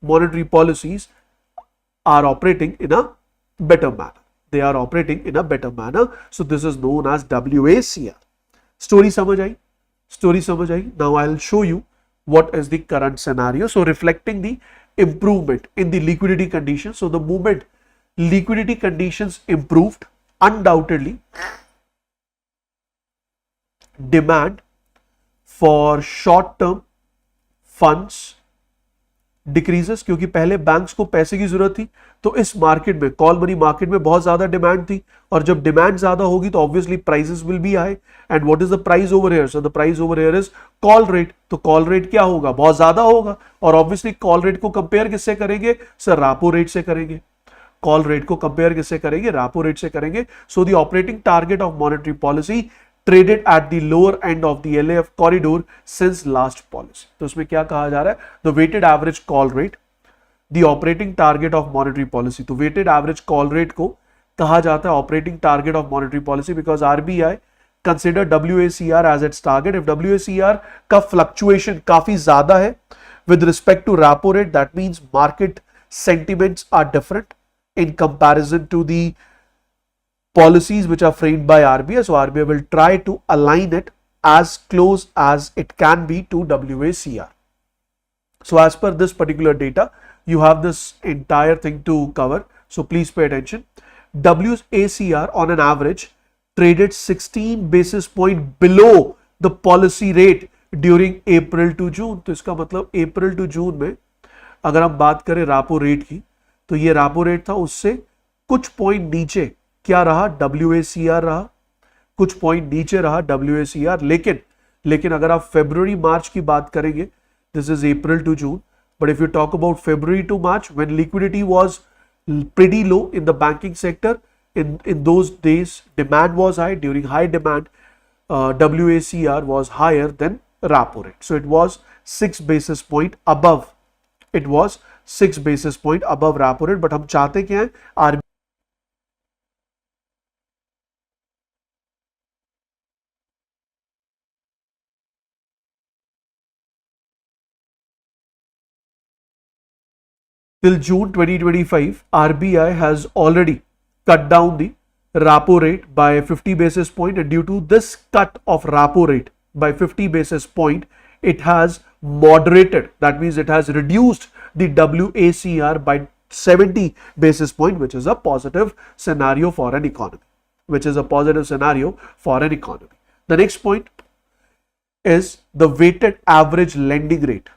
monetary policies are operating in a better manner. So this is known as WACR. Story samajh aayi? Now I'll show you what is the current scenario. So reflecting the improvement in the liquidity conditions. So the moment liquidity conditions improved, undoubtedly demand for short-term funds decreases, क्योंकि पहले banks को पैसे की जरूरत थी, तो इस market में, कॉल मनी मार्केट में बहुत ज्यादा डिमांड थी, और जब डिमांड ज्यादा होगी तो obviously prices will be high. And what is the price over here? So the price over here is call rate. तो कॉल रेट क्या होगा? बहुत ज्यादा होगा, और ऑब्वियसली कॉल रेट को कंपेयर किससे करेंगे सर? रेपो रेट से करेंगे. कॉल रेट को कंपेयर किससे करेंगे? रेपो रेट से करेंगे. So the operating target of monetary policy traded at the lower end of the LAF corridor since last policy. तो उसमें क्या कहा जा रहा है? The weighted average call rate, the operating target of monetary policy. तो weighted average call rate को कहा जाता है operating target of monetary policy, because RBI consider WACR as its target. If WACR का fluctuation काफी ज्यादा है with respect to repo rate, that means market sentiments are different in comparison to the policies which are framed by RBI. So RBI will try to align it as close as it can be to WACR. So as per this particular data, you have this entire thing to cover. So please pay attention. WACR on an average traded 16 basis point below the policy rate during April to June. तो इसका मतलब April to June में अगर हम बात करें repo rate की, तो ये रेपो रेट था, उससे कुछ पॉइंट नीचे क्या रहा? WACR रहा. कुछ पॉइंट नीचे रहा WACR. लेकिन अगर आप फरवरी मार्च की बात करेंगे, this is April to June, but if you talk about February to March, when liquidity was pretty low in the banking sector, in those days demand was high. During high demand, WACR was higher than repo rate. So it was 6 basis point above. It was 6 basis point above repo rate. But हम चाहते क्या है? RBI till June 2025, RBI has already cut down the repo rate by 50 basis point, and due to this cut of repo rate by 50 basis point, it has moderated. That means it has reduced the WACR by 70 basis point, which is a positive scenario for an economy. Which is a positive scenario for an economy. The next point is the weighted average lending rate.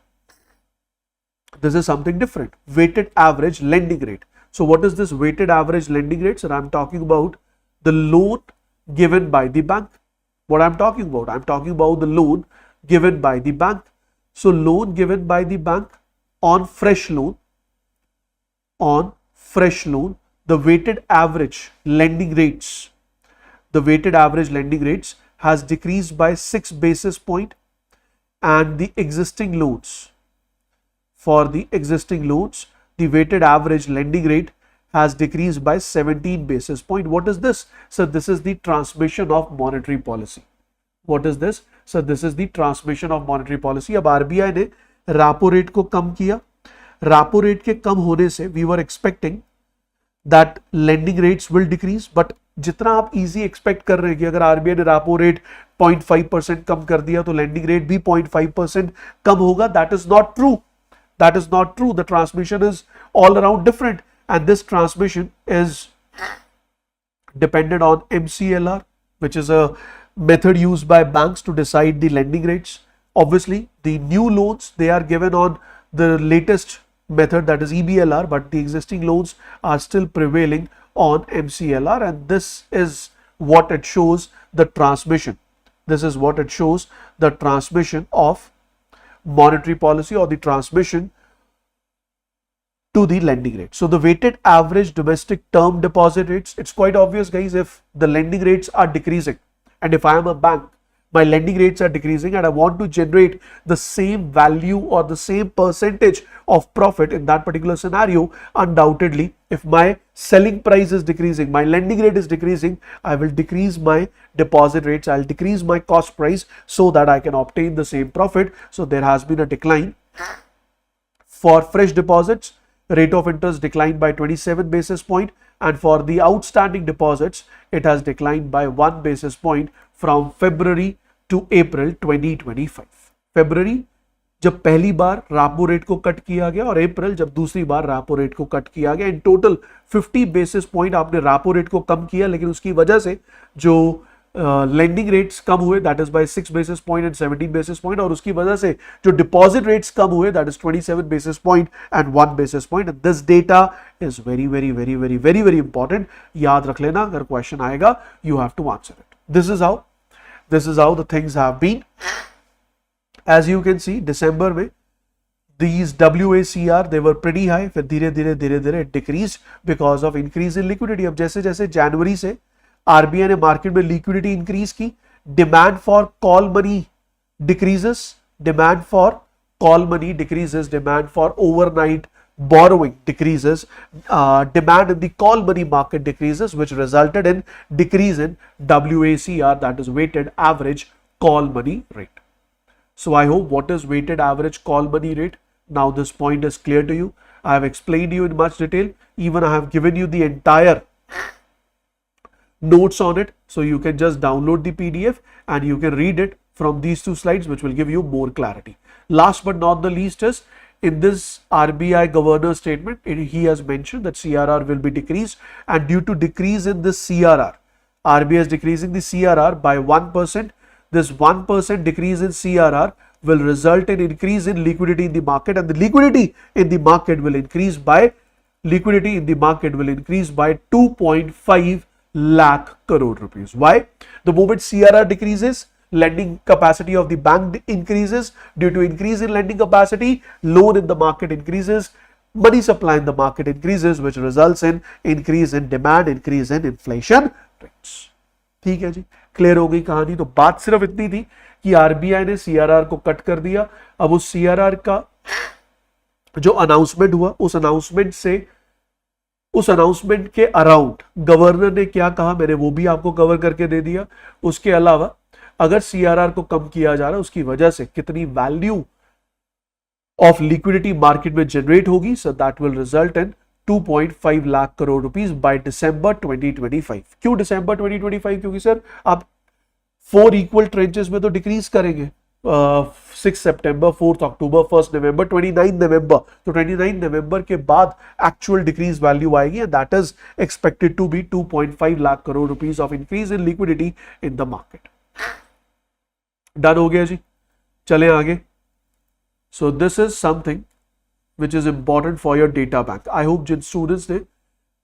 This is something different. Weighted average lending rate. So what is this weighted average lending rate? So I'm talking about the loan given by the bank. What I'm talking about? I'm talking about the loan given by the bank. So loan given by the bank on fresh loan, the weighted average lending rates, has decreased by 6 basis point, and the existing loans, for the existing loans, the weighted average lending rate has decreased by 17 basis point. What is this? So this is the transmission of monetary policy. What is this? So this is the transmission of monetary policy. अब RBI ने repo rate को कम किया. Repo rate के कम होने से we were expecting that lending rates will decrease, but जितना आप easy expect कर रहे हैं कि अगर RBI ने repo rate 0.5% कम कर दिया तो lending rate भी 0.5% कम होगा, that is not true. That is not true. The transmission is all around different, and this transmission is dependent on MCLR, which is a method used by banks to decide the lending rates. Obviously, the new loans, they are given on the latest method, that is EBLR, but the existing loans are still prevailing on MCLR, and this is what it shows the transmission. This is what it shows the transmission of monetary policy, or the transmission to the lending rate. So the weighted average domestic term deposit rates, it's quite obvious, guys, if the lending rates are decreasing, and if I am a bank, my lending rates are decreasing, and I want to generate the same value or the same percentage of profit in that particular scenario, undoubtedly, if my selling price is decreasing, my lending rate is decreasing, I will decrease my deposit rates, I'll decrease my cost price so that I can obtain the same profit. So there has been a decline. For fresh deposits, rate of interest declined by 27 basis point, and for the outstanding deposits, it has declined by 1 basis point from February to April 2025. February जब पहली बार repo rate को cut किया गया, और अप्रैल जब दूसरी बार repo rate को cut किया गया. इन टोटल 50 बेसिस पॉइंट आपने रेपो रेट को कम किया, लेकिन उसकी वजह से जो लेंडिंग रेट्स कम हुए, that is by 6 basis point and 17 basis point, और उसकी वजह से जो डिपॉजिट रेट्स कम हुए, that is 27 basis point and 1 basis point. This data is very very very very very very important. याद रख लेना, अगर क्वेश्चन आएगा you have to answer it. This is how the things have been. As you can see, December में these WACR they were pretty high, फिर धीरे धीरे decreased because of increase in liquidity. अब जैसे जैसे जनवरी से RBI ने मार्केट में liquidity increase की, demand for call money decreases, demand for overnight borrowing decreases, demand in the call money market decreases, which resulted in decrease in WACR, that is weighted average call money rate. So I hope what is weighted average call money rate, now this point is clear to you. I have explained you in much detail, even I have given you the entire notes on it, so you can just download the PDF and you can read it from these two slides, which will give you more clarity. Last but not the least is, in this RBI governor statement, he has mentioned that CRR will be decreased, and due to decrease in this CRR, RBI is decreasing the CRR by 1%. This 1% decrease in CRR will result in increase in liquidity in the market, and the liquidity in the market will increase by 2.5 lakh crore rupees. Why? The moment CRR decreases, lending capacity of the bank increases. Due to increase in lending capacity, loan in the market increases, money supply in the market increases which results in increase in demand, increase in inflation rates. ठीक है जी, clear हो गई कहानी। तो बात सिर्फ इतनी थी कि आरबीआई ने सीआरआर को कट कर दिया। अब उस सीआरआर का जो अनाउंसमेंट हुआ, उस अनाउंसमेंट के अराउंड गवर्नर ने क्या कहा, मैंने वो भी आपको कवर करके दे दिया। उसके अलावा अगर सीआरआर को कम किया जा रहा है उसकी वजह से कितनी वैल्यू ऑफ लिक्विडिटी मार्केट में जनरेट होगी, so that will result in 2.5 lakh crore rupees by December 2025। क्यों दिसंबर 2025? क्योंकि सर आप 4 इक्वल ट्रेंचेस में तो डिक्रीज करेंगे, 6 सितंबर, 4 अक्टूबर, 1 नवंबर, 29 नवंबर। तो 29 नवंबर के बाद एक्चुअल डिक्रीज वैल्यू आएगी and that is expected to be 2.5 lakh crore rupees of increase in liquidity in the market. Done हो गया जी, चलें आगे। So this is something which is important for your data bank. I hope जिन students ने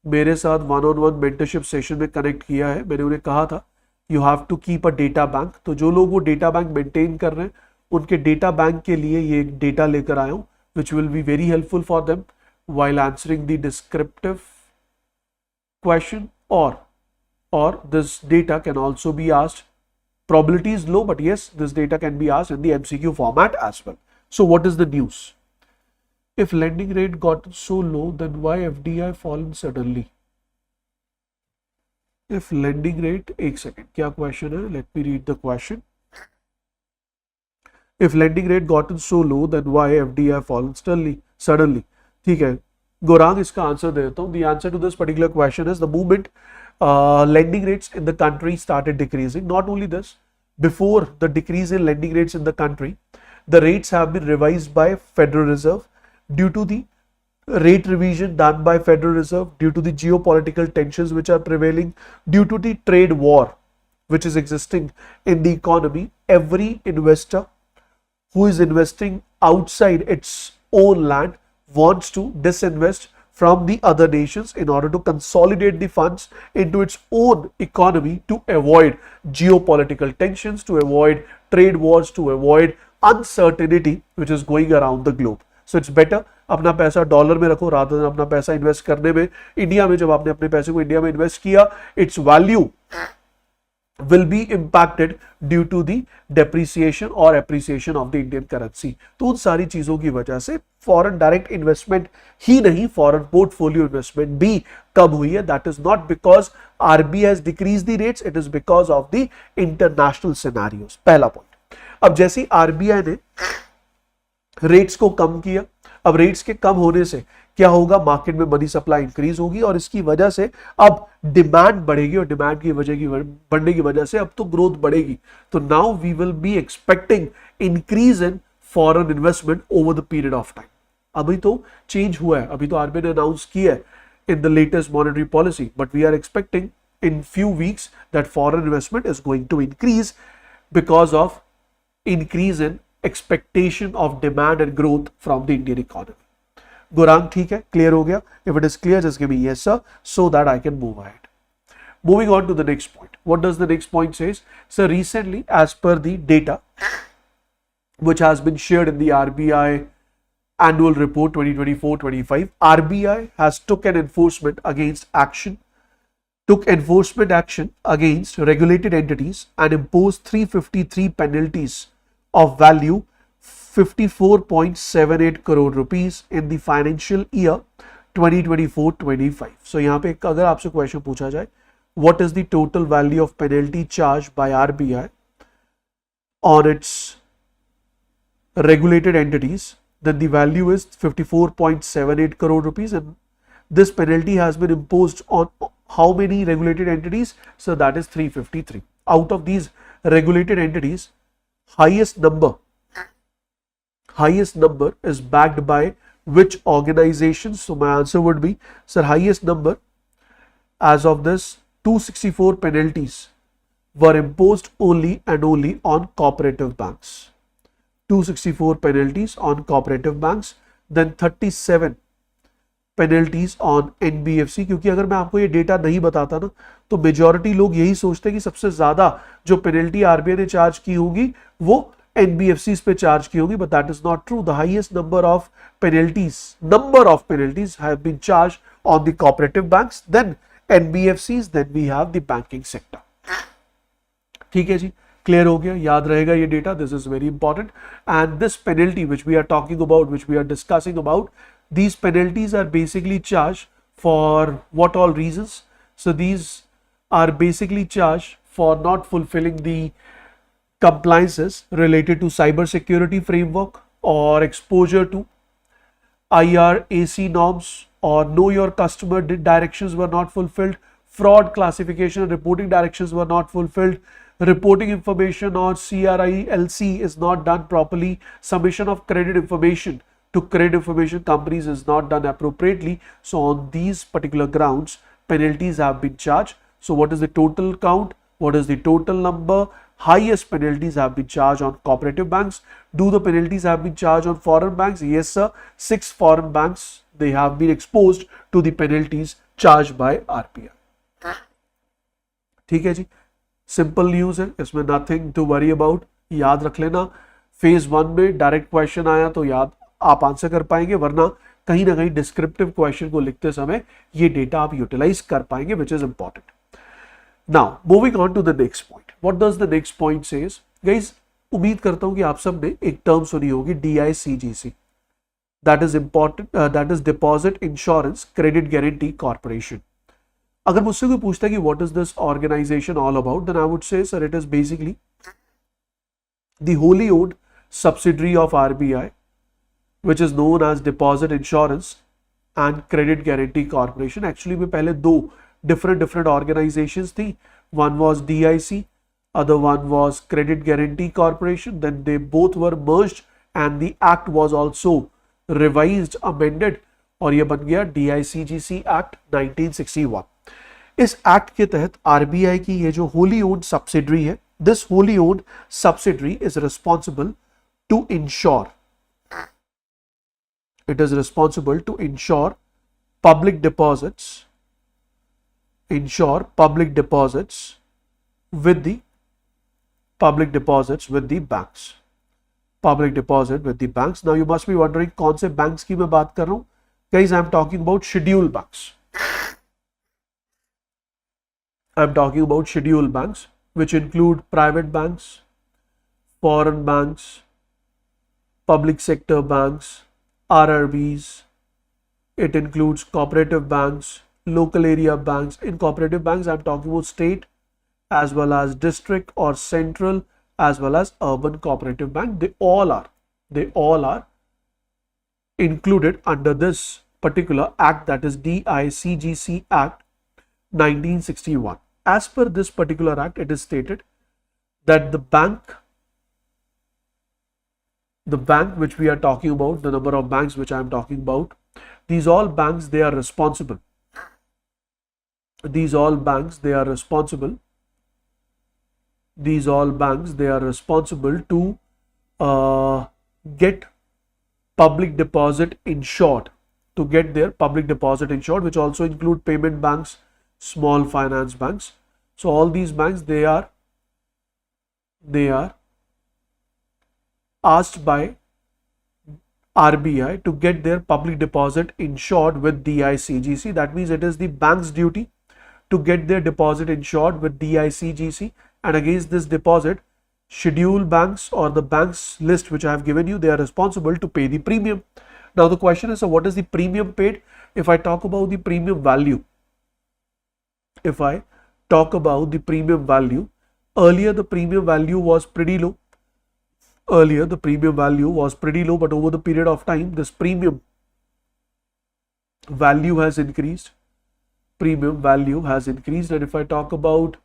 मेरे साथ 1-on-1 मेंटरशिप सेशन में कनेक्ट किया है, मैंने उन्हें कहा था you have to keep a data bank. तो जो लोग वो डेटा बैंक मेंटेन कर रहे हैं उनके डेटा बैंक के लिए ये एक डेटा लेकर आया हूं which will be very helpful for them while answering the descriptive question, or this data can also be asked. Probability is low, but yes, this data can be asked in the MCQ format as well. So what is the news? If lending rate got so low, then why FDI fallen suddenly? If lending rate, एक second, क्या question है? Let me read the question. If lending rate gotten so low, then why FDI fallen suddenly? ठीक है, गौरांग इसका answer दे देता हूँ. The answer to this particular question is the moment lending rates in the country started decreasing. Not only this, before the decrease in lending rates in the country, the rates have been revised by Federal Reserve due to the rate revision done by Federal Reserve, due to the geopolitical tensions which are prevailing, due to the trade war which is existing in the economy. Every investor who is investing outside its own land wants to disinvest from the other nations in order to consolidate the funds into its own economy to avoid geopolitical tensions, to avoid trade wars, to avoid uncertainty which is going around the globe. So it's better अपना पैसा dollar में रखो rather than अपना पैसा invest करने में India में. जब आपने अपने पैसे को इंडिया में इन्वेस्ट किया, its value will be impacted due to the depreciation or appreciation of the Indian currency. तो उन सारी चीजों की वजह से फॉरेन डायरेक्ट इन्वेस्टमेंट ही नहीं, फॉरेन पोर्टफोलियो इन्वेस्टमेंट भी कम हुई है. That is not because RBI has decrease the rates, it is because of the international scenarios. पहला पॉइंट. अब जैसे आरबीआई ने रेट्स को कम किया, अब रेट्स के कम होने से क्या होगा, मार्केट में मनी सप्लाई इंक्रीज होगी और इसकी वजह से अब डिमांड बढ़ेगी और डिमांड की बढ़ने की वजह से अब तो ग्रोथ बढ़ेगी. तो now we will be expecting increase in foreign investment over the period of time. अभी तो चेंज हुआ है, अभी तो आरबीआई ने अनाउंस किया है in the latest monetary policy, but we are expecting in few weeks that foreign investment is going to increase because of increase in expectation of demand and growth from the Indian economy. Gaurang, ठीक है, clear हो गया? If it is clear, just give me yes sir so that I can move ahead. Moving on to the next point. What does the next point says? So recently, as per the data which has been shared in the RBI annual report 2024-25, RBI has took enforcement against regulated entities and imposed 353 penalties of value 54.78 crore rupees in the financial year 2024-25. So यहाँ पे अगर आपसे question पूछा जाए what is the total value of penalty charged by RBI on its regulated entities, then the value is 54.78 crore rupees, and this penalty has been imposed on how many regulated entities? So that is 353. Out of these regulated entities, highest number is backed by which organizations? So my answer would be, sir, highest number as of this 264 penalties were imposed only and only on cooperative banks. 264 penalties on cooperative banks, then 37 penalties on NBFC. क्योंकि अगर मैं आपको ये data नहीं बताता ना तो majority लोग यही सोचते हैं कि सबसे ज्यादा जो पेनल्टी आरबीआई ने चार्ज की होगी वो NBFCs पे चार्ज की होगी, but that is not true. The highest number of penalties have been charged on the cooperative banks, then NBFCs, then we have the banking sector. ठीक है जी, क्लियर हो गया, याद रहेगा ये data, this is very important. And this penalty which we are talking about, which we are discussing about, these penalties are basically charged for what all reasons? So these are basically charged for not fulfilling the compliances related to cyber security framework or exposure to IRAC norms, or know your customer directions were not fulfilled, fraud classification and reporting directions were not fulfilled, reporting information on CRILC is not done properly, submission of credit information to credit information companies is not done appropriately. So on these particular grounds, penalties have been charged. So what is the total count? What is the total number? Highest penalties have been charged on cooperative banks. Do the penalties have been charged on foreign banks? Yes sir, 6 foreign banks, they have been exposed to the penalties charged by RBI. ठीक है जी, simple news है, इसमें nothing to worry about. याद रख लेना, phase 1 में direct question आया तो याद आप आंसर कर पाएंगे, वरना कहीं ना कहीं डिस्क्रिप्टिव क्वेश्चन को लिखते समय ये डेटा आप यूटिलाइज कर पाएंगे, which is important. Now moving on to the next point. What does the next point says? Guys, उम्मीद करता हूं कि आप सब ने एक टर्म सुनी होगी, DICGC, that is important, that is deposit insurance credit guarantee corporation. अगर मुझसे कोई पूछता है कि what is this organization all about, then I would say sir it is basically the wholly owned subsidiary of RBI, which is known as Deposit Insurance and Credit Guarantee Corporation. Actually में पहले दो different organizations थी. One was DIC, other one was Credit Guarantee Corporation. Then they both were merged and the act was also revised, amended, और ये बन गया DICGC Act 1961. इस act के तहत RBI की ये जो wholly owned subsidiary है, this wholly owned subsidiary is responsible to ensure, it is responsible to ensure public deposits with the banks. Public deposit with the banks. Now you must be wondering कौन से banks की मैं बात कर रहा हूं? Guys, I am talking about scheduled banks. I am talking about scheduled banks, which include private banks, foreign banks, public sector banks, RRBs. It includes cooperative banks, local area banks. In cooperative banks, I'm talking about state as well as district or central as well as urban cooperative bank. They all are included under this particular act, that is DICGC Act 1961. As per this particular act, it is stated that the bank which we are talking about, the number of banks which I am talking about, these all banks, they are responsible. These all banks, they are responsible to get public deposit insured, which also include payment banks, small finance banks. So all these banks, they are asked by RBI to get their public deposit insured with DICGC. That means it is the bank's duty to get their deposit insured with DICGC, and against this deposit, scheduled banks or the banks list which I have given you, they are responsible to pay the premium. Now the question is, so what is the premium paid? If I talk about the premium value, earlier the premium value was pretty low. But over the period of time, this premium value has increased. And if I talk about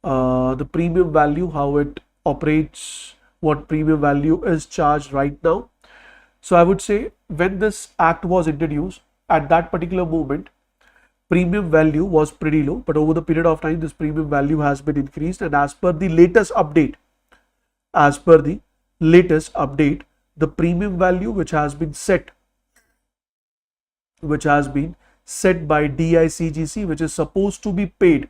the premium value, how it operates, what premium value is charged right now. So I would say when this act was introduced, at that particular moment, premium value was pretty low, but over the period of time, this premium value has been increased. And as per the latest update, the premium value which has been set by DICGC, which is supposed to be paid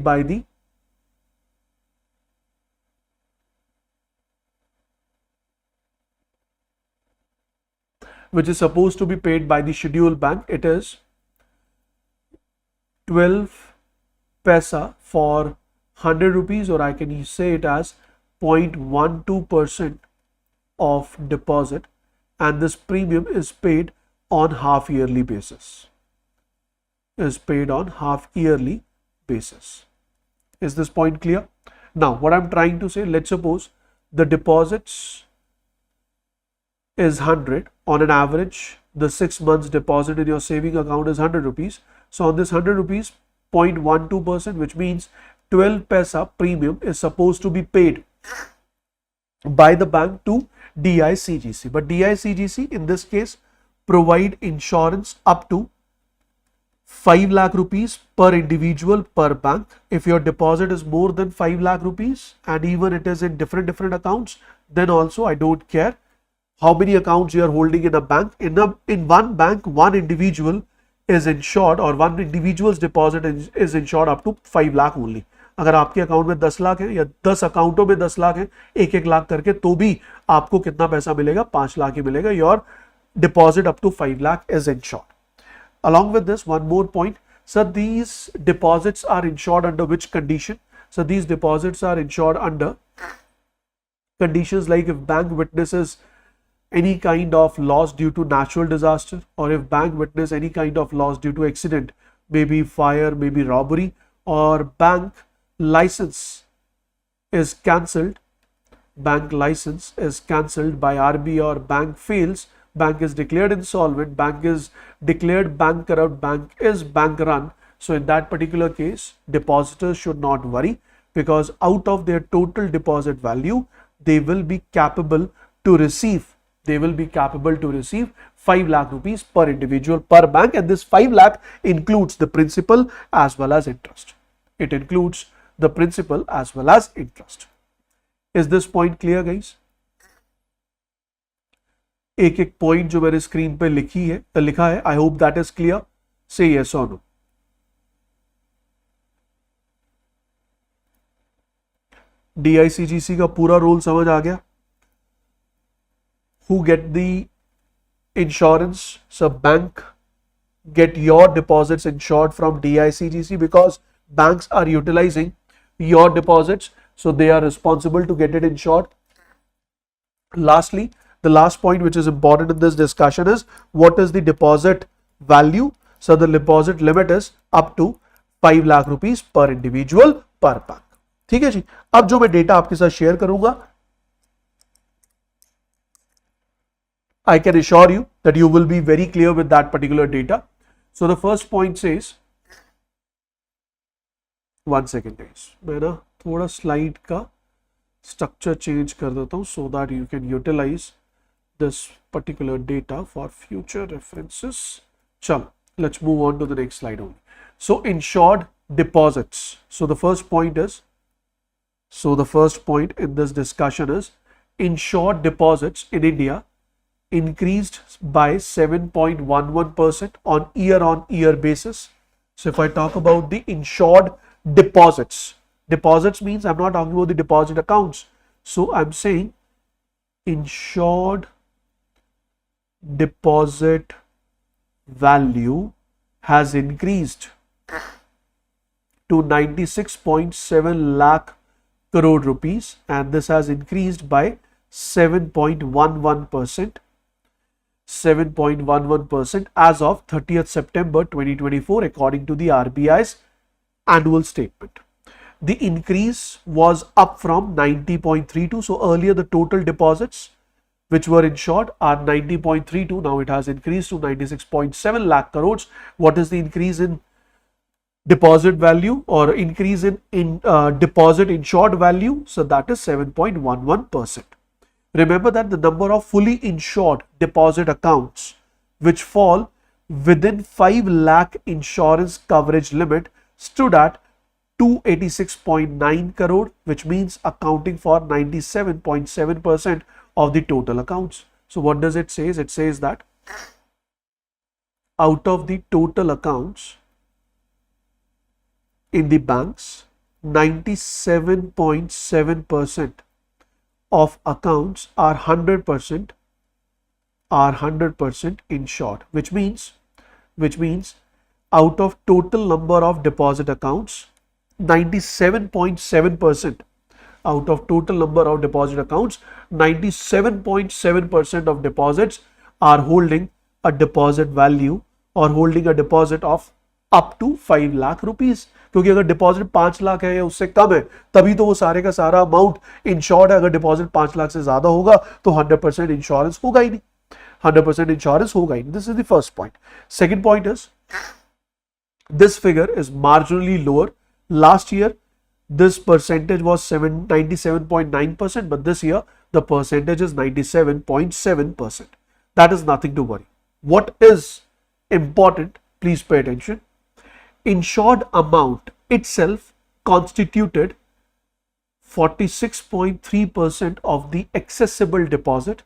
by the which is supposed to be paid by the scheduled bank, it is 12 paisa for 100 rupees, or I can say it as 0.12% of deposit, and this premium is paid on half yearly basis. Is this point clear? Now, what I'm trying to say, let's suppose the deposits is 100 on an average. The 6 months deposit in your saving account is 100 rupees. So on this 100 rupees, 0.12%, which means 12 paisa premium is supposed to be paid by the bank to DICGC. But DICGC in this case provide insurance up to 5 lakh rupees per individual per bank. If your deposit is more than 5 lakh rupees and even it is in different accounts, then also I don't care how many accounts you are holding in a bank. In one bank, one individual is insured, or one individual's deposit is insured up to 5 lakh only. अगर आपके account में 10 लाख है या 10 अकाउंटों में 10 लाख है, 1-1 लाख करके, तो भी आपको कितना पैसा मिलेगा? 5 लाख ही मिलेगा. Your deposit up to 5 lakh is insured. Along with this, one more point. So these deposits are insured under which condition? So these deposits are insured under conditions like if bank witnesses any kind of loss due to natural disaster, or if bank witness any kind of loss due to accident, maybe fire, maybe robbery, or bank license is cancelled. Bank license is cancelled by RBI, or bank fails, bank is declared insolvent, bank is declared bankrupt, bank is bank run. So in that particular case, depositors should not worry, because out of their total deposit value, they will be capable to receive 5 lakh rupees per individual per bank, and this 5 lakh includes the principal as well as interest. It includes the principal as well as interest. Is this point clear, guys? एक point जो मेरे screen पे लिखा है, I hope that is clear. Say yes or no. DICGC का पूरा role समझ आ गया? Who get the insurance? So bank get your deposits insured from DICGC, because banks are utilizing your deposits, so they are responsible to get it insured. Lastly, the last point which is important in this discussion is what is the deposit value? So the deposit limit is up to 5 lakh rupees per individual per bank. ठीक है जी. अब जो मैं data आपके साथ share करूंगा, I can assure you that you will be very clear with that particular data. So the first point says, one second guys, मैं ना थोड़ा स्लाइड का स्ट्रक्चर चेंज कर देता हूं, so that you can utilize this particular data for future references. Chalo, let's move on to the next slide only. So insured deposits. So the first point in this discussion is insured deposits in India increased by 7.11% on year basis. So if I talk about the insured deposits means I'm not talking about the deposit accounts. So I'm saying insured deposit value has increased to 96.7 lakh crore rupees, and this has increased by 7.11% as of 30th September 2024 according to the RBI's annual statement. The increase was up from 90.32. So earlier the total deposits which were insured are 90.32. Now it has increased to 96.7 lakh crores. What is the increase in deposit value or increase in deposit insured value? So that is 7.11%. Remember that the number of fully insured deposit accounts which fall within 5 lakh insurance coverage limit stood at 286.9 crore, which means accounting for 97.7% of the total accounts. So what does it say? It says that out of the total accounts in the banks, 97.7% of accounts are 100% are 100% insured, which means out of total number of deposit accounts, 97.7% out of total number of deposit accounts, 97.7% of deposits are holding a deposit value or holding a deposit of up to 5 lakh rupees. क्योंकि अगर deposit 5 lakh है या उससे कम है तभी तो वो सारे का सारा अमाउंट इंश्योर्ड है. अगर डिपॉजिट 5 लाख से ज्यादा होगा तो 100% इंश्योरेंस होगा ही नहीं. 100% insurance होगा ही नहीं. This is the first point. Second point is this figure is marginally lower. Last year this percentage was 97.9%, but this year the percentage is 97.7%. That is nothing to worry. What is important, please pay attention. Insured amount itself constituted 46.3% of the accessible deposit,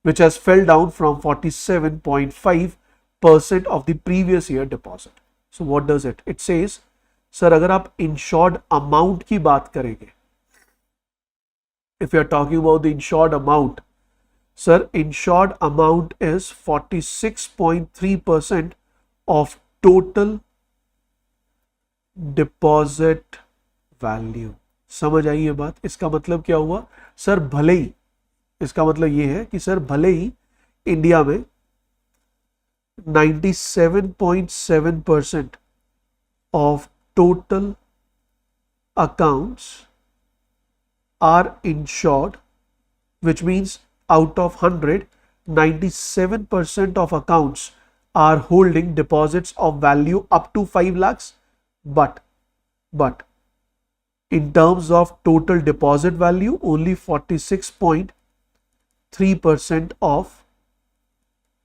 which has fell down from 47.5% of the previous year deposit. So what does it? It says, sir, अगर आप insured amount की बात करेंगे, if you are talking about the insured amount, sir, insured amount is 46.3% of total deposit value. समझ आई ये बात? इसका मतलब क्या हुआ? सर भले ही, इसका मतलब ये है कि सर भले ही इंडिया में 97.7% of total accounts are insured, which means out of 100, 97% of accounts are holding deposits of value up to 5 lakhs. But in terms of total deposit value, only 46.3% of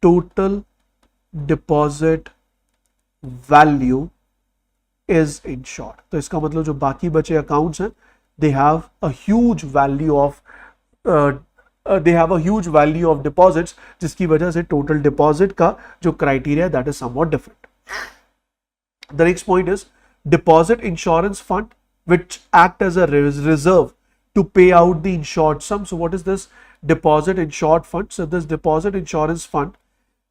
total deposit value is insured. तो इसका मतलब जो बाकी बचे accounts हैं, they have a huge value of deposits, जिसकी वजह से total deposit का जो criteria that is somewhat different. The next point is deposit insurance fund, which act as a reserve to pay out the insured sum. So what is this deposit insured fund? So this deposit insurance fund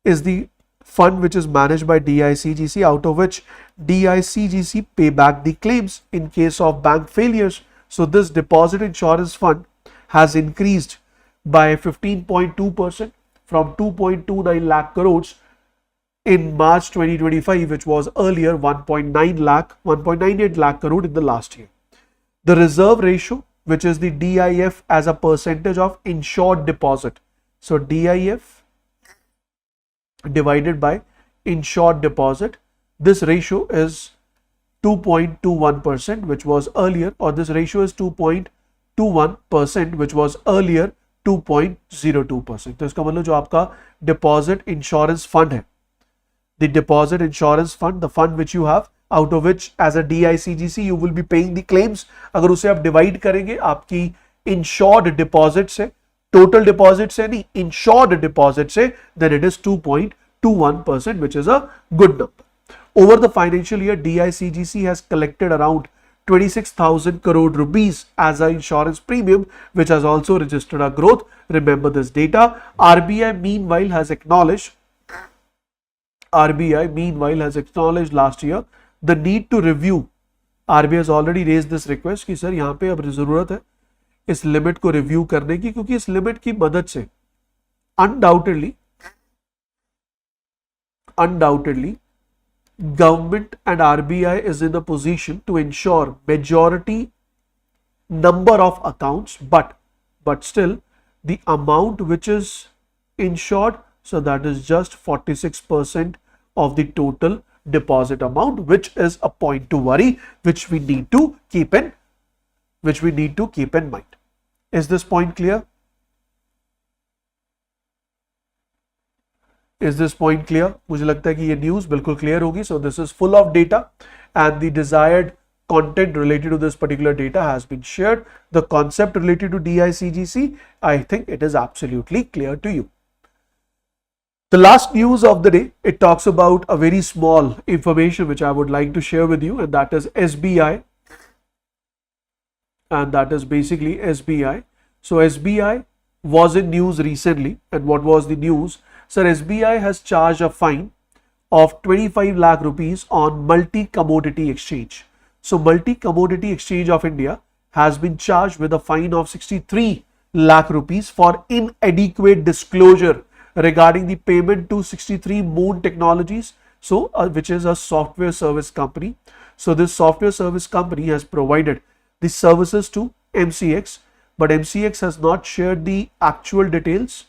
is the fund which is managed by DICGC, out of which DICGC pay back the claims in case of bank failures. So this deposit insurance fund has increased by 15.2% from 2.29 lakh crores in March 2025, which was earlier 1.98 lakh crore in the last year. The reserve ratio, which is the DIF as a percentage of insured deposit. So DIF divided by insured deposit, this ratio is 2.21%, which was earlier, or this ratio is 2.21%, which was earlier 2.02%. तो इसका मतलब जो आपका deposit insurance fund है, the deposit insurance fund, the fund which you have, out of which as a DICGC you will be paying the claims, अगर उसे आप divide करेंगे आपकी insured deposit से, total deposit से नहीं, insured deposit से, then it is 2.21%, which is a good number. Over the financial year, DICGC has collected around 26,000 crore rupees as an insurance premium, which has also registered a growth. Remember this data. RBI meanwhile has acknowledged last year the need to review. RBI has already raised this request कि sir यहाँ पे अब जरूरत है इस limit को review करने की, क्योंकि इस लिमिट की मदद से undoubtedly government and RBI is in a position to ensure majority number of accounts, but still the amount which is insured, so that is just 46% of the total deposit amount, which is a point to worry, which we need to keep in mind. Is this point clear? Is this point clear? मुझे लगता है कि ये news बिल्कुल clear होगी. So this is full of data and the desired content related to this particular data has been shared. The concept related to DICGC, I think it is absolutely clear to you. The last news of the day, it talks about a very small information which I would like to share with you, and that is SBI, and that is basically SBI. So SBI was in news recently, and what was the news? Sir, SBI has charged a fine of 25 lakh rupees on multi-commodity exchange. So multi-commodity exchange of India has been charged with a fine of 63 lakh rupees for inadequate disclosure regarding the payment to 63 Moon Technologies, so which is a software service company. So this software service company has provided the services to MCX, but MCX has not shared the actual details,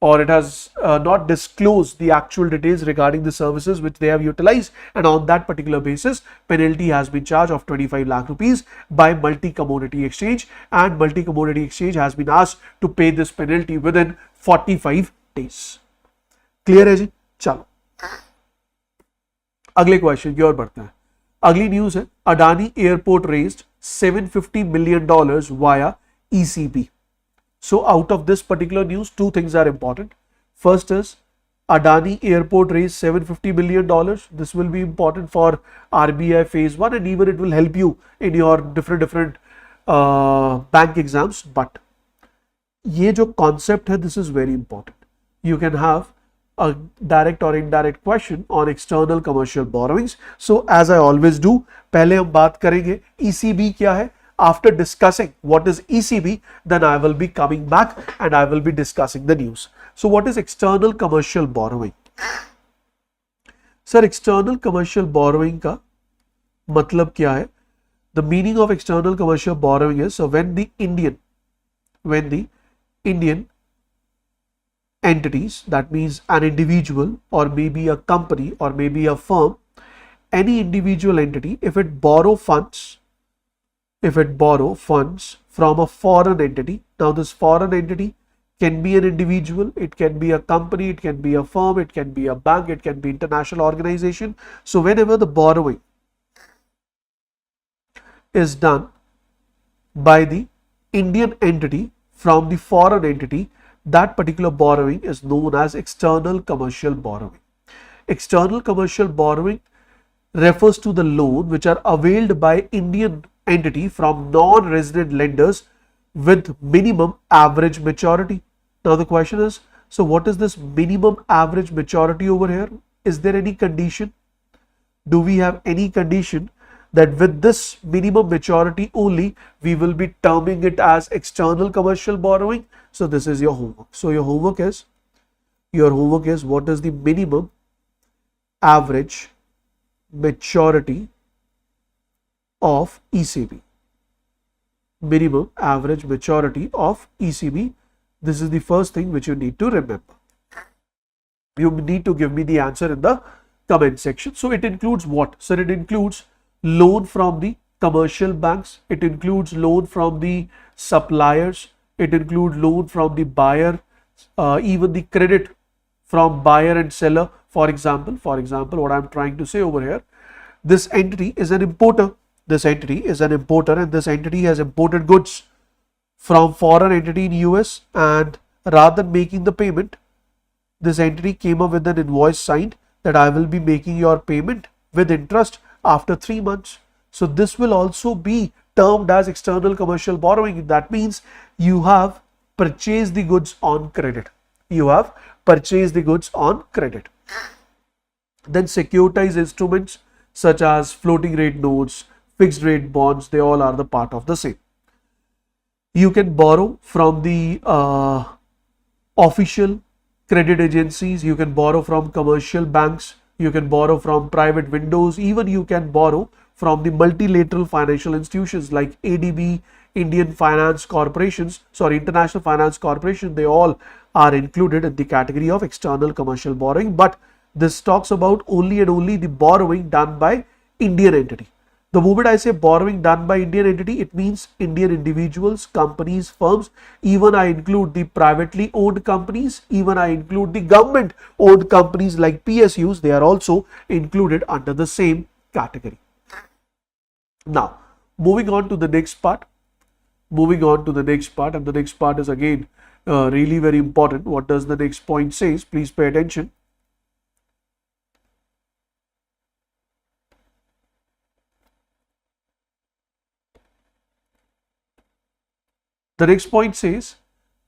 or it has not disclosed the actual details regarding the services which they have utilized, and on that particular basis penalty has been charged of 25 lakh rupees by multi-commodity exchange, and multi-commodity exchange has been asked to pay this penalty within 45 days. Clear है जी? चलो अगले question की ओर बढ़ते हैं. अगली news है, Adani airport raised $750 million via ECB. So out of this particular news, two things are important. First is Adani Airport raised $750 million. This will be important for RBI phase 1, and even it will help you in your different bank exams. But ये जो concept है, this is very important. You can have a direct or indirect question on external commercial borrowings. So as I always do, पहले हम बात करेंगे ECB क्या है. After discussing what is ECB, then I will be coming back and I will be discussing the news. So what is external commercial borrowing? Sir, external commercial borrowing का मतलब क्या है? The meaning of external commercial borrowing is, so when the Indian entities, that means an individual or maybe a company or maybe a firm, any individual entity, if it borrow funds from a foreign entity. Now this foreign entity can be an individual, it can be a company, it can be a firm, it can be a bank, it can be international organization. So whenever the borrowing is done by the Indian entity from the foreign entity, that particular borrowing is known as external commercial borrowing. External commercial borrowing refers to the loan which are availed by Indian entity from non-resident lenders with minimum average maturity. Now the question is, so what is this minimum average maturity over here? Is there any condition? Do we have any condition that with this minimum maturity only we will be terming it as external commercial borrowing? So this is your homework. So your homework is what is the minimum average maturity of ECB. Minimum average maturity of ECB. This is the first thing which you need to remember. You need to give me the answer in the comment section. So it includes what? So it includes loan from the commercial banks, it includes loan from the suppliers, it includes loan from the buyer, even the credit from buyer and seller. For example, what I'm trying to say over here, this entity is an importer. This entity is an importer, and this entity has imported goods from foreign entity in US, and rather than making the payment, this entity came up with an invoice signed that I will be making your payment with interest after 3 months. So this will also be termed as external commercial borrowing. That means you have purchased the goods on credit. Then securitized instruments such as floating rate notes, fixed rate bonds, they all are the part of the same. You can borrow from the official credit agencies, you can borrow from commercial banks, you can borrow from private windows, even you can borrow from the multilateral financial institutions like ADB, International Finance Corporation. They all are included in the category of external commercial borrowing, but this talks about only and only the borrowing done by Indian entity. The moment I say borrowing done by Indian entity, it means Indian individuals, companies, firms, even I include the privately owned companies, even I include the government owned companies like PSUs, they are also included under the same category. Now, moving on to the next part, and the next part is again really very important. What does the next point says? Please pay attention. The next point says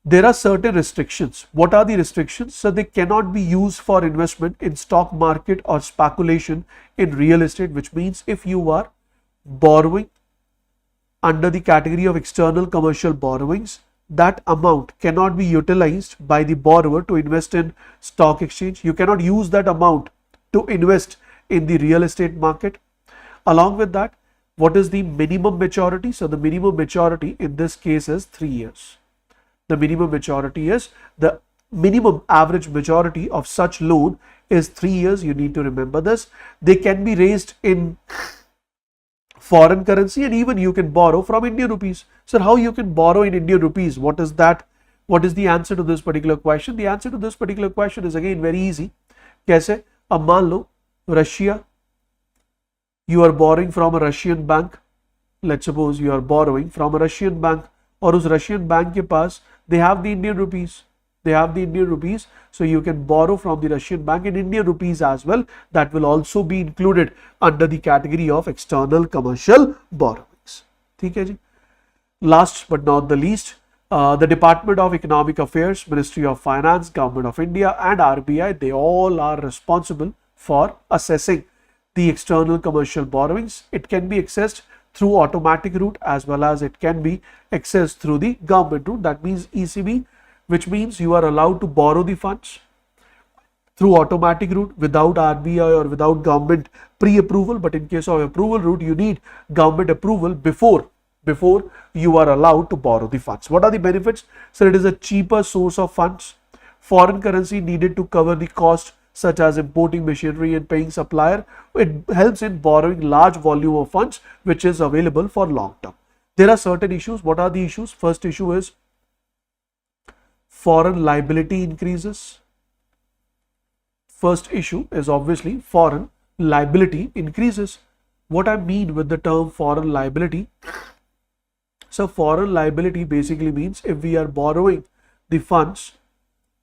there are certain restrictions. What are the restrictions? So they cannot be used for investment in stock market or speculation in real estate, which means if you are borrowing under the category of external commercial borrowings, that amount cannot be utilized by the borrower to invest in stock exchange. You cannot use that amount to invest in the real estate market. Along with that, what is the minimum maturity? So the minimum maturity in this case is 3 years. The minimum maturity is, the minimum average maturity of such loan is 3 years. You need to remember this. They can be raised in foreign currency, and even you can borrow from Indian rupees. So how you can borrow in Indian rupees? What is that? What is the answer to this particular question? The answer to this particular question is again very easy. कैसे? अब मान लो Russia, you are borrowing from a Russian bank. Let's suppose you are borrowing from a Russian bank, और उस Russian bank के पास they have the Indian rupees. They have the Indian rupees, so you can borrow from the Russian bank in Indian rupees as well. That will also be included under the category of external commercial borrowings. ठीक है जी. Last but not the least, the Department of Economic Affairs, Ministry of Finance, Government of India and RBI, they all are responsible for assessing the external commercial borrowings. It can be accessed through automatic route as well as it can be accessed through the government route. That means ECB, which means you are allowed to borrow the funds through automatic route without RBI or without government pre-approval. But in case of approval route, you need government approval before you are allowed to borrow the funds. What are the benefits? So it is a cheaper source of funds. Foreign currency needed to cover the cost such as importing machinery and paying supplier. It helps in borrowing large volume of funds which is available for long term. There are certain issues. What are the issues? First issue is foreign liability increases. First issue is obviously foreign liability increases. What I mean with the term foreign liability? So foreign liability basically means if we are borrowing the funds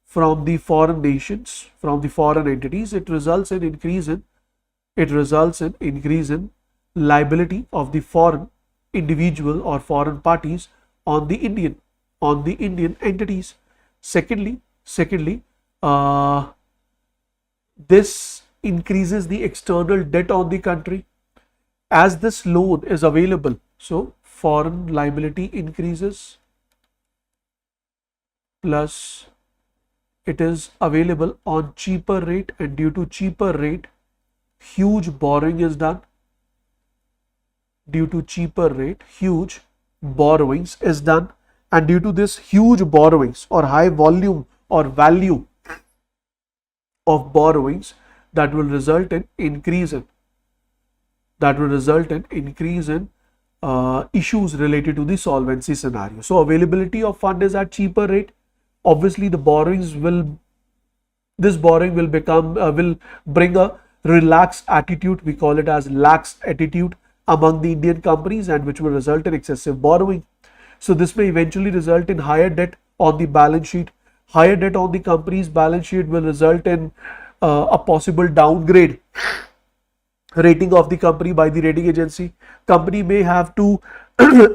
from the foreign nations, from the foreign entities, it results in increase in liability of the foreign individual or foreign parties on the Indian entities. Secondly, this increases the external debt on the country as this loan is available. So foreign liability increases plus it is available on cheaper rate, and due to cheaper rate, huge borrowing is done. Due to cheaper rate, huge borrowings is done, and due to this huge borrowings or high volume or value of borrowings, that will result in increase in issues related to the solvency scenario. So availability of fund is at cheaper rate. Obviously, this borrowing will bring a relaxed attitude. We call it as lax attitude among the Indian companies, and which will result in excessive borrowing. So this may eventually result in higher debt on the balance sheet. Higher debt on the company's balance sheet will result in a possible downgrade rating of the company by the rating agency. Company may have to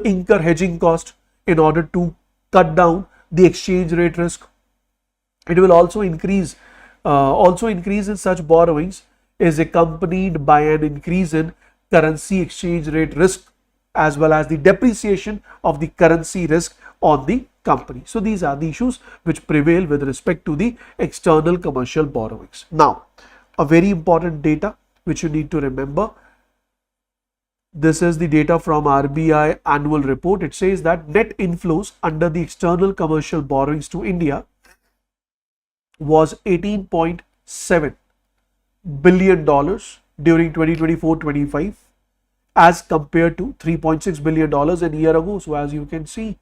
incur hedging cost in order to cut down the exchange rate risk. It will also increase in such borrowings is accompanied by an increase in currency exchange rate risk as well as the depreciation of the currency risk on the company. So these are the issues which prevail with respect to the external commercial borrowings. Now, a very important data which you need to remember. This is the data from RBI annual report. It says that net inflows under the external commercial borrowings to India was $18.7 billion during 2024-25 as compared to $3.6 billion a year ago. So as you can see,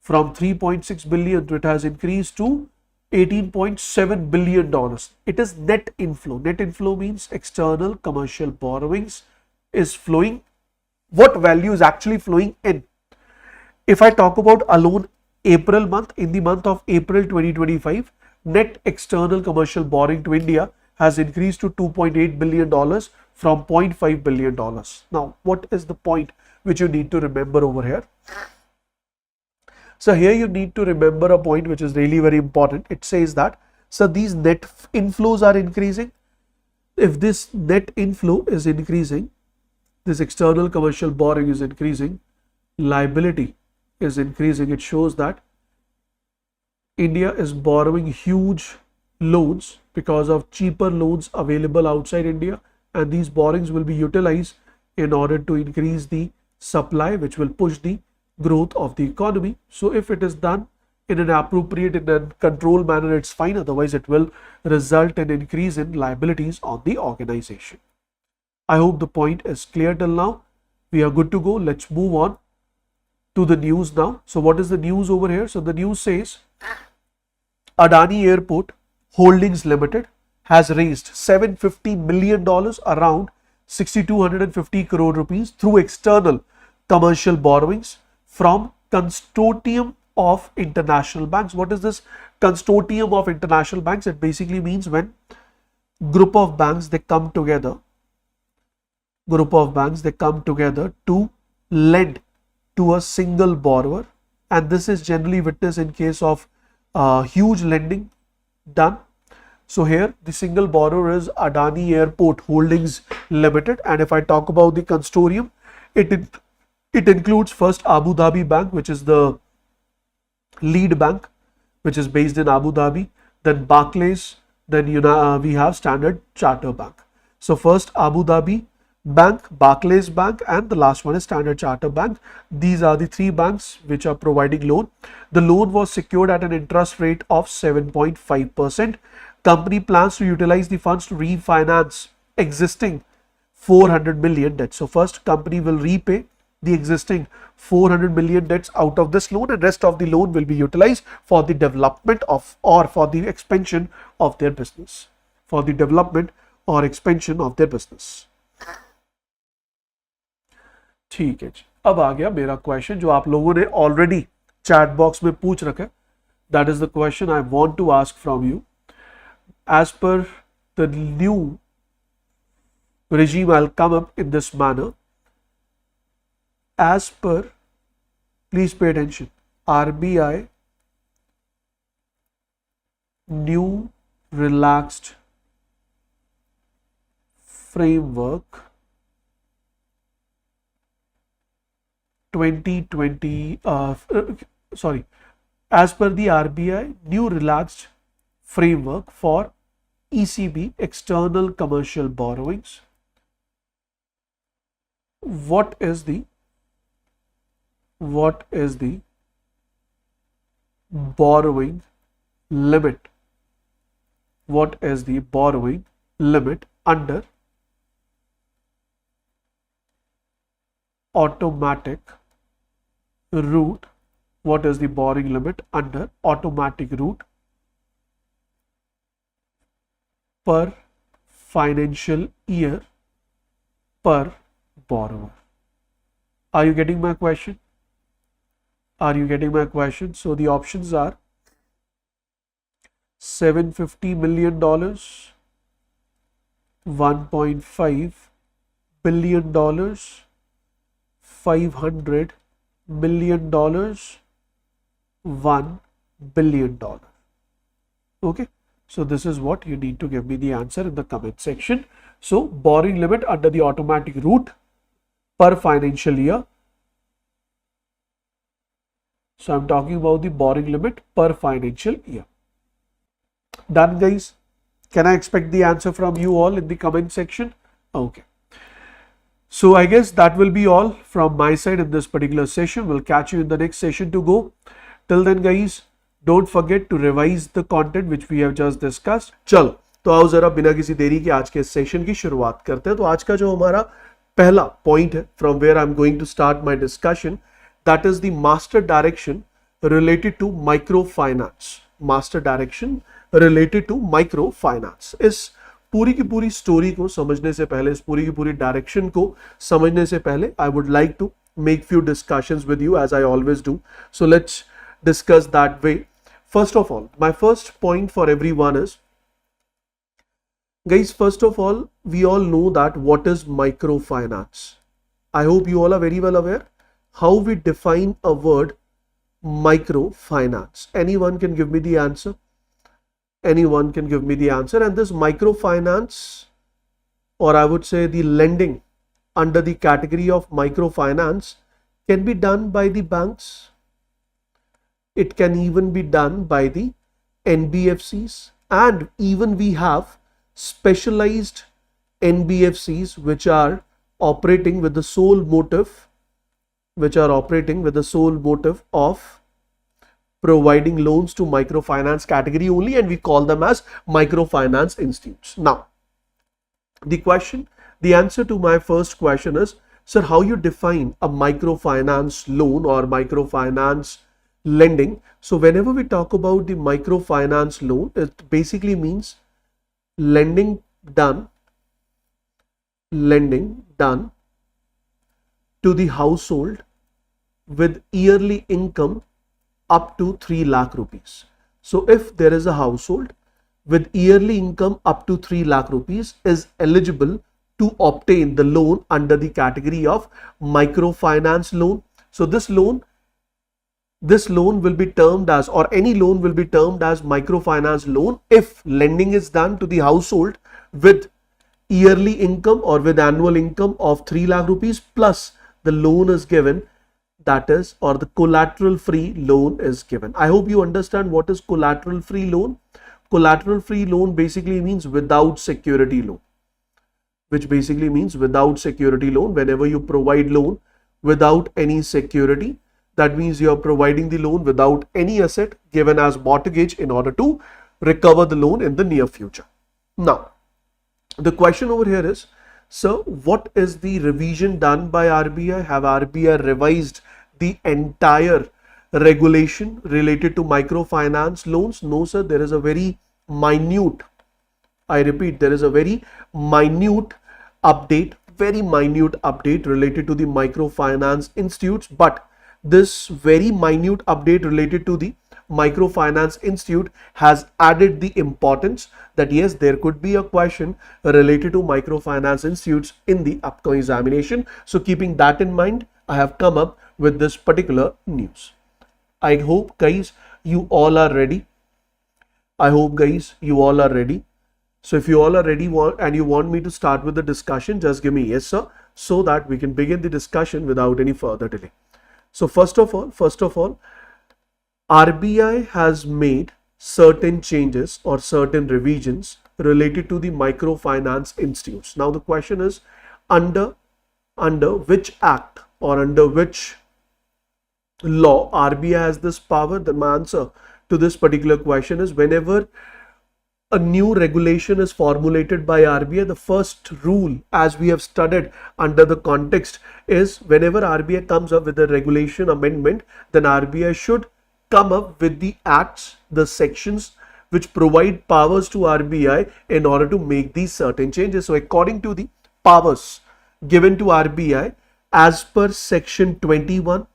from 3.6 billion it has increased to $18.7 billion. It is net inflow. Net inflow means external commercial borrowings is flowing. What value is actually flowing in? If I talk about alone April month, in the month of April 2025, net external commercial borrowing to India has increased to $2.8 billion from $0.5 billion. Now, what is the point which you need to remember over here? So here you need to remember a point which is really very important. It says that, so these net inflows are increasing. If this net inflow is increasing, this external commercial borrowing is increasing, liability is increasing. It shows that India is borrowing huge loans because of cheaper loans available outside India, and these borrowings will be utilized in order to increase the supply, which will push the growth of the economy. So if it is done in an appropriate, in a controlled manner, it's fine. Otherwise, it will result in increase in liabilities on the organization. I hope the point is clear till now. We are good to go. Let's move on to the news now. So what is the news over here? So the news says Adani Airport Holdings Limited has raised $750 million, around 6,250 crore rupees, through external commercial borrowings from consortium of international banks. What is this consortium of international banks? It basically means when group of banks they come together to lend to a single borrower, and this is generally witnessed in case of huge lending done. So here the single borrower is Adani Airport Holdings Limited, and if I talk about the consortium, it includes first Abu Dhabi Bank, which is the lead bank, which is based in Abu Dhabi, then Barclays, then we have Standard Chartered Bank. So first Abu Dhabi Bank, Barclays Bank, and the last one is Standard Chartered Bank. These are the three banks which are providing loan. The loan was secured at an interest rate of 7.5%. Company plans to utilize the funds to refinance existing 400 million debts. So first company will repay the existing 400 million debts out of this loan, and rest of the loan will be utilized for the development of or for the expansion of their business. For the development or expansion of their business. ठीक है जी, अब आ गया मेरा question जो आप लोगों ने already chat box में पूछ रखा है. That is the question I want to ask from you. As per the new regime, I'll come up in this manner. As per, please pay attention, RBI new relaxed framework 2020, as per the RBI new relaxed framework for ECB external commercial borrowings, what is the borrowing limit? What is the borrowing limit under automatic route? What is the borrowing limit under automatic route per financial year per borrower? Are you getting my question? Are you getting my question? So the options are $750 million, $1.5 billion, $500 million, $1 billion. Okay, so this is what you need to give me the answer in the comment section. So borrowing limit under the automatic route per financial year. So I'm talking about the borrowing limit per financial year. Done, guys? Can I expect the answer from you all in the comment section? Okay. So I guess that will be all from my side in this particular session. We'll catch you in the next session to go. Till then, guys, don't forget to revise the content which we have just discussed. चलो तो आओ जरा बिना किसी देरी के आज के सेशन की शुरुआत करते हैं. तो आज का जो हमारा पहला पॉइंट है, from where I am going to start my discussion, that is the master direction related to micro finance. Master direction related to micro finance. इस पूरी की पूरी स्टोरी को समझने से पहले, इस पूरी की पूरी डायरेक्शन को समझने से पहले, I would like to make few discussions with you as I always do. So let's discuss that way. First of all, my first point for everyone is, guys, first of all, we all know that what is microfinance. I hope you all are very well aware how we define a word microfinance? Anyone can give me the answer? Anyone can give me the answer? And this microfinance, or I would say the lending under the category of microfinance, can be done by the banks. It can even be done by the NBFCs, and even we have specialized NBFCs which are operating with the sole motive of providing loans to microfinance category only, and we call them as microfinance institutes. Now, the answer to my first question is, sir, how you define a microfinance loan or microfinance lending? So whenever we talk about the microfinance loan, it basically means lending done to the household with yearly income up to 3 lakh rupees. So if there is a household with yearly income up to 3 lakh rupees is eligible to obtain the loan under the category of microfinance loan. So this loan will be termed as, or any loan will be termed as microfinance loan if lending is done to the household with yearly income or with annual income of 3 lakh rupees plus the loan is given, that is, or the collateral free loan is given. I hope you understand what is collateral free loan. Collateral free loan basically means without security loan, which basically means without security loan. Whenever you provide loan without any security, that means you are providing the loan without any asset given as mortgage in order to recover the loan in the near future. Now, the question over here is, so what is the revision done by RBI? Have RBI revised the entire regulation related to microfinance loans? No, sir. There is a very minute, I repeat, there is a very minute update related to the microfinance institutes. But this very minute update related to the microfinance institute has added the importance that yes, there could be a question related to microfinance institutes in the upcoming examination. So keeping that in mind, I have come up with this particular news. I hope guys you all are ready. So if you all are ready and you want me to start with the discussion, just give me yes sir, so that we can begin the discussion without any further delay. So first of all, RBI has made certain changes or certain revisions related to the microfinance institutes. Now the question is, under which act or under which law RBI has this power? The answer to this particular question is, whenever a new regulation is formulated by RBI, the first rule, as we have studied under the context, is whenever RBI comes up with a regulation amendment, then RBI should come up with the acts, the sections which provide powers to RBI in order to make these certain changes. So according to the powers given to RBI as per section 21,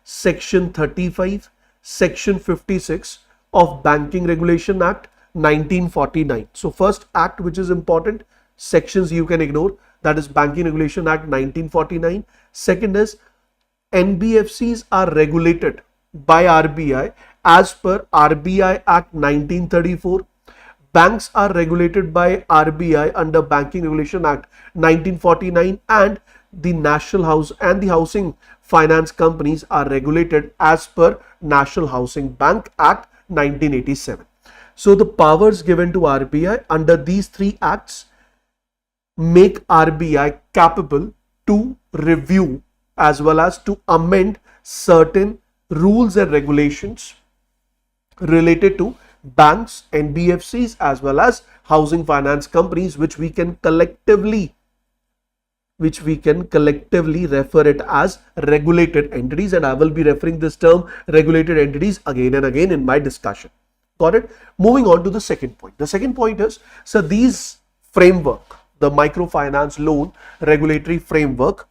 section 35, section 56 of Banking Regulation Act 1949. So first act which is important, sections you can ignore, that is Banking Regulation Act 1949. Second is NBFCs are regulated by RBI as per RBI Act 1934. Banks are regulated by RBI under Banking Regulation Act 1949, and the National House and the housing finance companies are regulated as per National Housing Bank Act 1987. So the powers given to RBI under these three acts make RBI capable to review as well as to amend certain rules and regulations related to banks, NBFCs as well as housing finance companies, which we can collectively refer it as regulated entities, and I will be referring this term regulated entities again and again in my discussion. Got it? Moving on to the second point. The second point is, so these framework, the microfinance loan regulatory framework,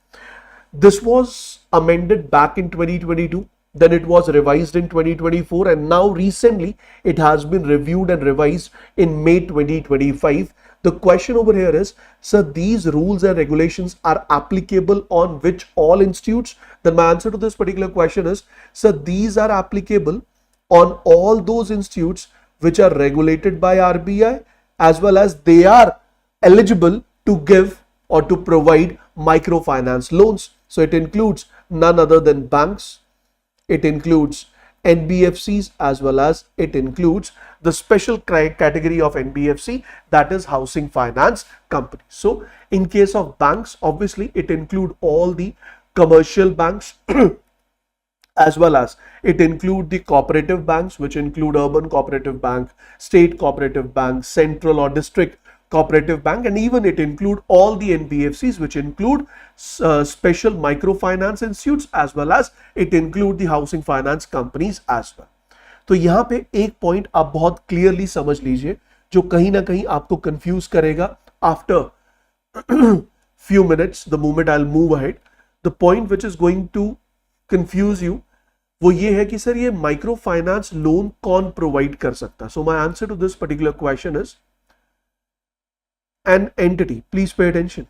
this was amended back in 2022 then it was revised in 2024, and now recently it has been reviewed and revised in May 2025. The question over here is, sir, these rules and regulations are applicable on which all institutes? Then my answer to this particular question is, sir, these are applicable on all those institutes which are regulated by RBI, as well as they are eligible to give or to provide microfinance loans. So it includes none other than banks, it includes NBFCs, as well as it includes the special category of NBFC, that is housing finance company. So in case of banks, obviously it includes all the commercial banks as well as it include the cooperative banks, which include urban cooperative bank, state cooperative bank, central or district cooperative bank, and even it include all the NBFCs, which include special microfinance institutes, as well as it include the housing finance companies as well. तो यहाँ पे एक point आप बहुत clearly समझ लीजिए जो कहीं ना कहीं आपको कंफ्यूज करेगा after few minutes, the moment I'll move ahead. The point which is going to confuse you वो ये है कि सर ये माइक्रो फाइनेंस लोन कौन प्रोवाइड कर सकता है. So my answer to this particular question is an entity, please pay attention,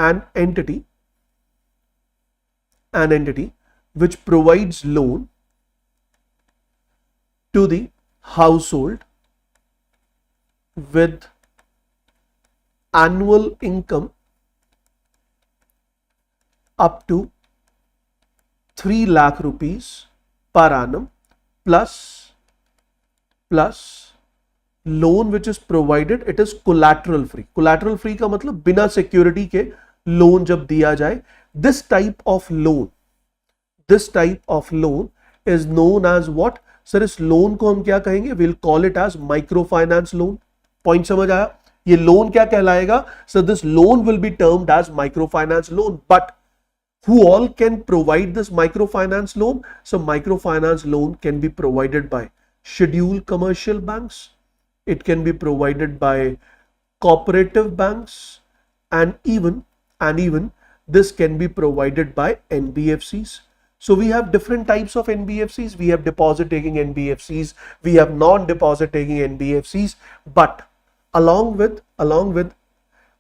an entity which provides loan to the household with annual income up to 3 lakh rupees per annum plus loan which is provided it is collateral free. Collateral free का मतलब बिना security के loan जब दिया जाए. This type of loan is known as what? Sir इस loan को हम क्या कहेंगे? Will call it as micro finance loan. Point समझ आया? ये लोन क्या कहलाएगा? Sir this loan will be termed as micro finance loan. But who all can provide this microfinance loan? So microfinance loan can be provided by scheduled commercial banks, it can be provided by cooperative banks, and even this can be provided by NBFCs. So we have different types of NBFCs. We have deposit taking NBFCs, we have non-deposit taking NBFCs, but along with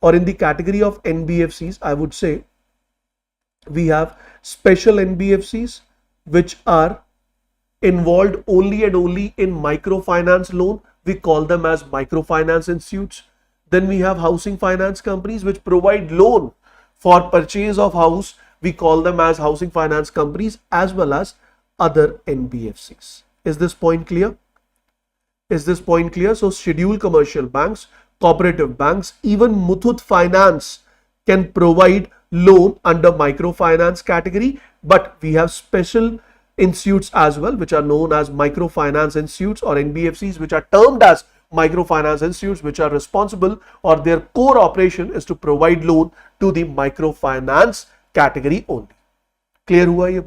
or in the category of NBFCs, I would say we have special NBFCs which are involved only and only in microfinance loan. We call them as microfinance institutes. Then we have housing finance companies which provide loan for purchase of house. We call them as housing finance companies, as well as other NBFCs. Is this point clear? So scheduled commercial banks, cooperative banks, even Muthoot Finance can provide loan under microfinance category, but we have special institutes as well which are known as microfinance institutes, or NBFCs, which are termed as microfinance institutes, which are responsible, or their core operation is to provide loan to the microfinance category only. Clear हुआ ये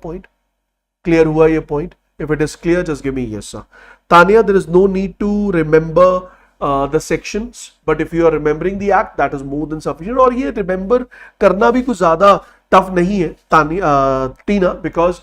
point? If it is clear, just give me yes sir. Tanya, there is no need to remember the sections, but if you are remembering the act, that is more than sufficient. और ये remember करना भी कुछ ज़्यादा tough नहीं है Tina, because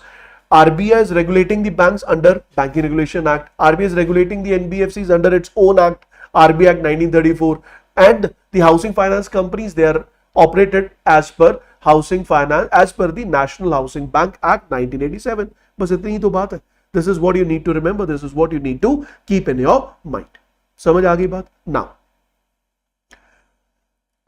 RBI is regulating the banks under Banking Regulation Act. RBI is regulating the NBFCs under its own act, RBI Act 1934, and the housing finance companies, they are operated as per housing finance, as per the National Housing Bank Act 1987. बस इतनी ही तो बात है. This is what you need to remember. This is what you need to keep in your mind. समझ आ गई बात? Now,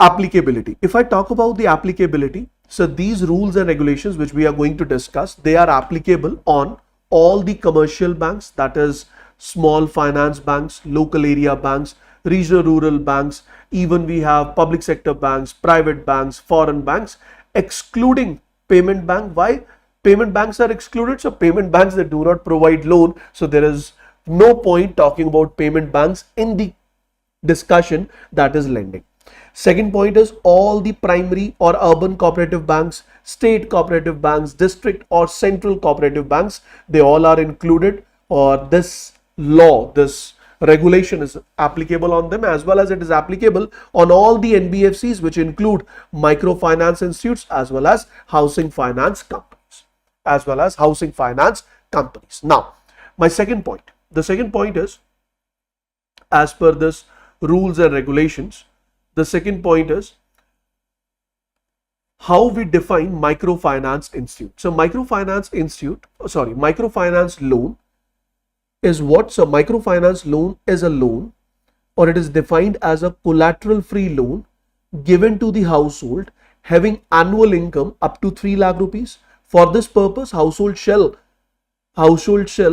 applicability. If I talk about the applicability, so these rules and regulations which we are going to discuss, they are applicable on all the commercial banks, that is small finance banks, local area banks, regional rural banks, even we have public sector banks, private banks, foreign banks, excluding payment bank. Why? Payment banks are excluded. So payment banks that do not provide loan, so there is no point talking about payment banks in the discussion that is lending. Second point is all the primary or urban cooperative banks, state cooperative banks, district or central cooperative banks, they all are included, or this law, this regulation is applicable on them, as well as it is applicable on all the NBFCs which include microfinance institutes, as well as housing finance companies, companies. Now, my second point. The second point is, as per this rules and regulations, the second point is how we define microfinance institute. So microfinance loan is what? So microfinance loan is a loan, or it is defined as a collateral free loan given to the household having annual income up to 3 lakh rupees. For this purpose, household shall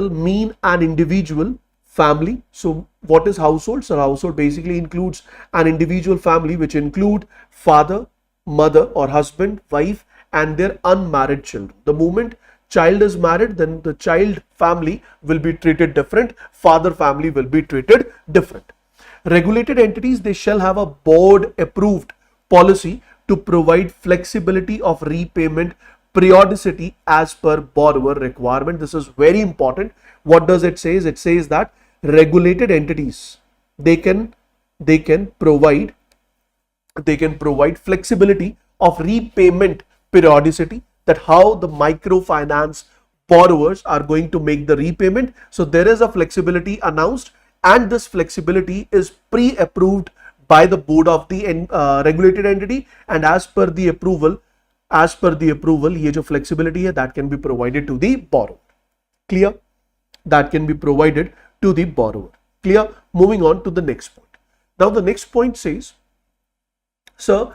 mean an individual, family. So what is household? So household basically includes an individual family, which include father, mother or husband, wife and their unmarried children. The moment child is married, then the child family will be treated different, father family will be treated different. Regulated entities, they shall have a board approved policy to provide flexibility of repayment periodicity as per borrower requirement. This is very important. What does it say? It says that regulated entities, they can provide flexibility of repayment periodicity, that how the microfinance borrowers are going to make the repayment. So there is a flexibility announced, and this flexibility is pre-approved by the board of the regulated entity, and as per the approval ये जो flexibility है, that can be provided to the borrower. Clear? That can be provided to the borrower. Clear? Moving on to the next point. Now the next point says, sir,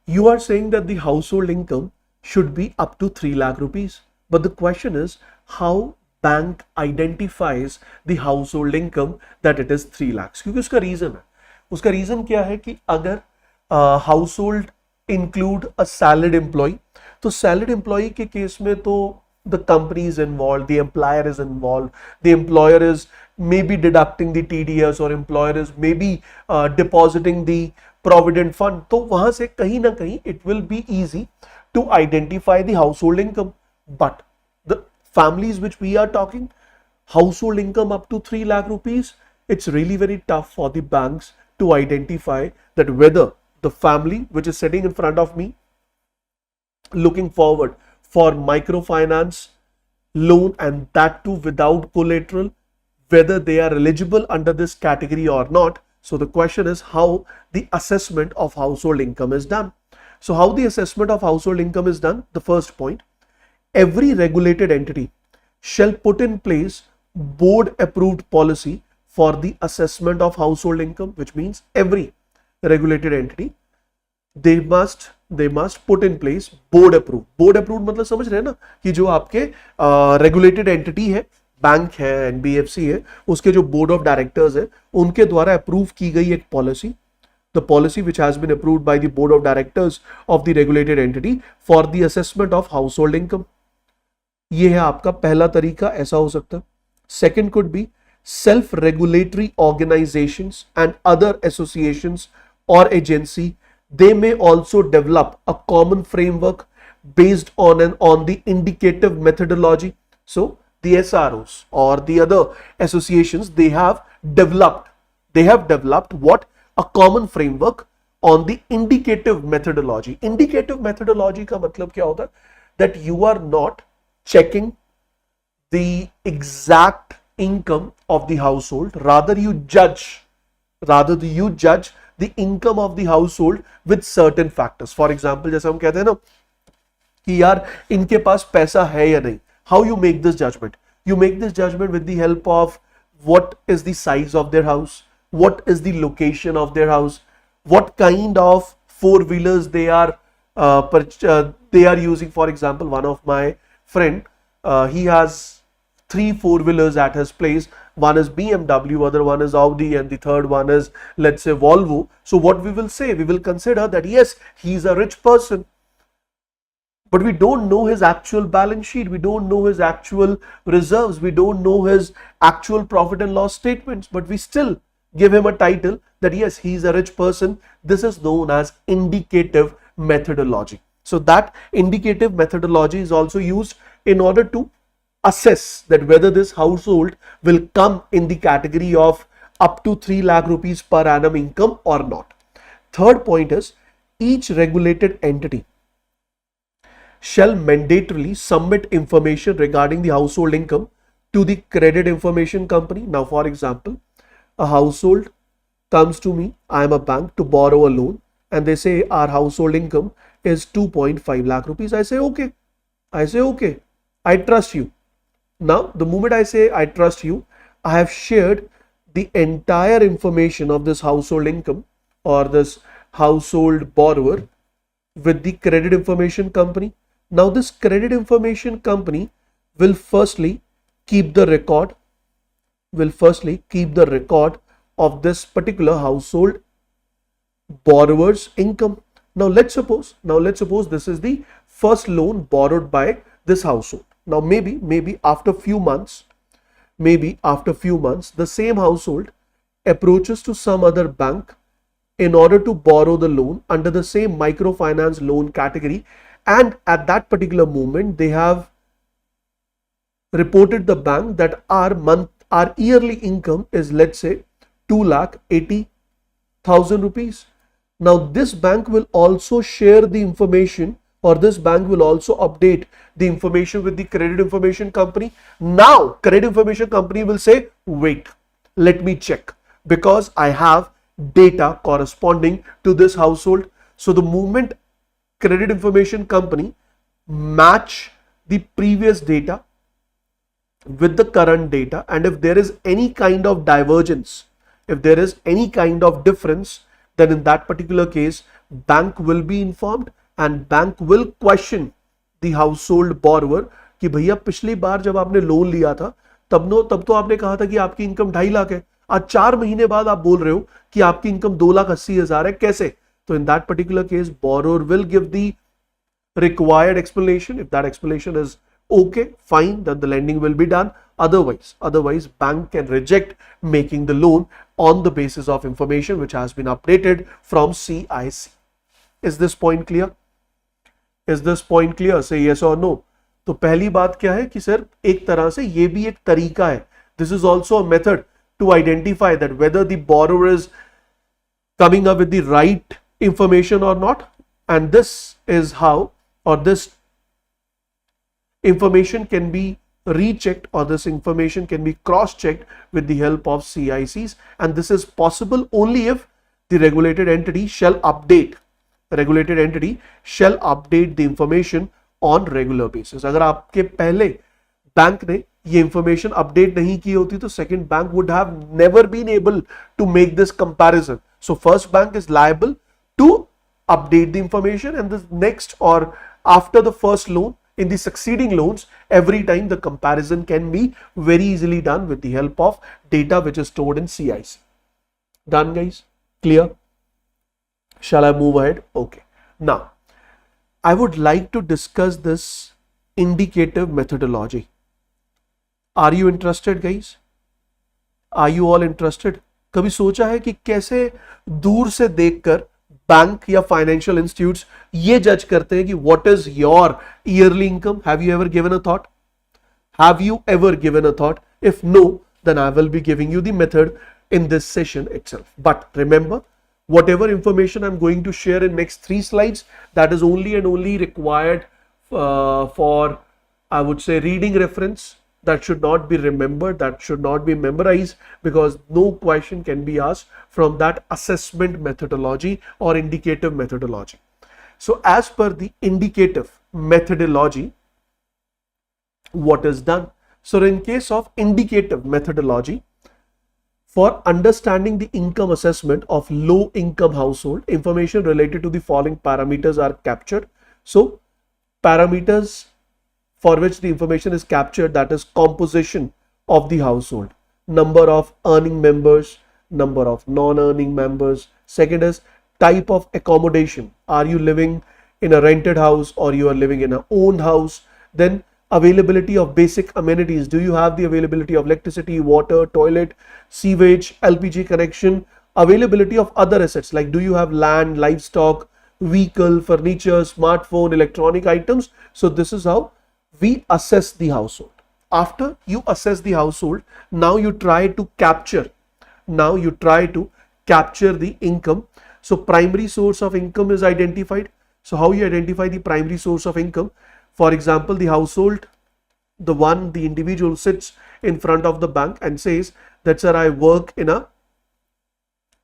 you are saying that the household income should be up to 3 lakh rupees. But the question is, how bank identifies the household income that it is 3 lakhs? क्योंकि उसका reason क्या है कि अगर household include a salaried employee, तो salaried employee के case में तो the company is involved, the employer is involved, the employer is maybe deducting the TDS, or employer is maybe depositing the provident fund. तो वहां से कहीं ना कहीं it will be easy to identify the household income. But the families which we are talking, household income up to 3 lakh rupees, it's really very tough for the banks to identify that whether the family which is sitting in front of me looking forward for microfinance loan, and that too without collateral, whether they are eligible under this category or not. So the question is how the assessment of household income is done. So how the assessment of household income is done? The first point, every regulated entity shall put in place board approved policy for the assessment of household income, which means every regulated entity, they must put in place board approved. Board approved मतलब समझ रहे हैं ना कि जो आपके regulated entity है, bank है, NBFC है, उसके जो board of directors है, उनके द्वारा अप्रूव की गई एक policy, the policy which has been approved by the board of directors of the regulated entity for the assessment of household income. ये है आपका पहला तरीका, ऐसा हो सकता है. Second could be self-regulatory organizations and other associations or agency, they may also develop a common framework based on the indicative methodology. So the SROs or the other associations, they have developed what? A common framework on the indicative methodology. Indicative methodology का मतलब क्या होता है? That you are not checking the exact income of the household, rather you judge the income of the household with certain factors. For example, जैसे हम कहते हैं ना कि यार इनके पास पैसा है या नहीं. How you make this judgment? You make this judgment with the help of what is the size of their house, what is the location of their house, what kind of four-wheelers they are using. For example, one of my friend, he has 3 4-wheelers at his place. One is BMW, other one is Audi, and the third one is, let's say, Volvo. So what we will say, we will consider that yes, he is a rich person, but we don't know his actual balance sheet, we don't know his actual reserves, we don't know his actual profit and loss statements, but we still give him a title that yes, he is a rich person. This is known as indicative methodology. So that indicative methodology is also used in order to assess that whether this household will come in the category of up to 3 lakh rupees per annum income or not. Third point is, each regulated entity shall mandatorily submit information regarding the household income to the credit information company. Now, for example, a household comes to me, I am a bank, to borrow a loan, and they say our household income is 2.5 lakh rupees. I say, okay. I trust you. Now, the moment I say I trust you, I have shared the entire information of this household income or this household borrower with the credit information company. Now, this credit information company will firstly keep the record of this particular household borrower's income. Now let's suppose this is the first loan borrowed by this household. Now maybe after few months, the same household approaches to some other bank in order to borrow the loan under the same microfinance loan category, and at that particular moment they have reported the bank that our yearly income is, let's say, 2,80,000 rupees. Now this bank will also share the information, or this bank will also update the information with the credit information company. Now credit information company will say, wait, let me check, because I have data corresponding to this household. So the moment credit information company match the previous data with the current data, and if there is any kind of divergence, if there is any kind of difference, then in that particular case bank will be informed and bank will question the household borrower कि भैया पिछली बार जब आपने loan लिया था तब तो आपने कहा था कि आपकी इनकम 2.5 लाख है, आज 4 महीने बाद आप बोल रहे हो कि आपकी इनकम 2,80,000 है, कैसे? तो in that particular case borrower will give the required explanation. If that explanation is okay, fine, then the lending will be done. Otherwise bank can reject making the loan on the basis of information which has been updated from CIC. Is this point clear? Say yes or no. तो पहली बात क्या है कि sir एक तरह से ये भी एक तरीका है. This is also a method to identify that whether the borrower is coming up with the right information or not, and this is how, or this information can be rechecked, or this information can be cross-checked with the help of CICs, and this is possible only if the regulated entity shall update the information on regular basis. अगर आपके पहले bank ने ये information update नहीं की होती तो second bank would have never been able to make this comparison. So first bank is liable to update the information, and the next or after the first loan, in the succeeding loans, every time the comparison can be very easily done with the help of data which is stored in CIC. Done, guys? Clear? Shall I move ahead? Okay. Now, I would like to discuss this indicative methodology. Are you interested, guys? Are you all interested? कभी सोचा है कि कैसे दूर से देखकर bank या financial institutes ये जज करते हैं कि what is your yearly income? Have you ever given a thought? If no, then I will be giving you the method in this session itself. But remember, whatever information I'm going to share in next 3 slides, that is only and only required for, I would say, reading reference. That should not be remembered, that should not be memorized, because no question can be asked from that assessment methodology or indicative methodology. So as per the indicative methodology, what is done? So in case of indicative methodology, for understanding the income assessment of low income household, information related to the following parameters are captured. So parameters for which the information is captured, that is composition of the household, number of earning members, number of non-earning members. Second is type of accommodation. Are you living in a rented house or you are living in an owned house? Then availability of basic amenities. Do you have the availability of electricity, water, toilet, sewage, LPG connection? Availability of other assets, like do you have land, livestock, vehicle, furniture, smartphone, electronic items? So this is how we assess the household. After you assess the household, now you try to capture the income. So primary source of income is identified. So how you identify the primary source of income? For example, the household the individual sits in front of the bank and says that, sir, I work in a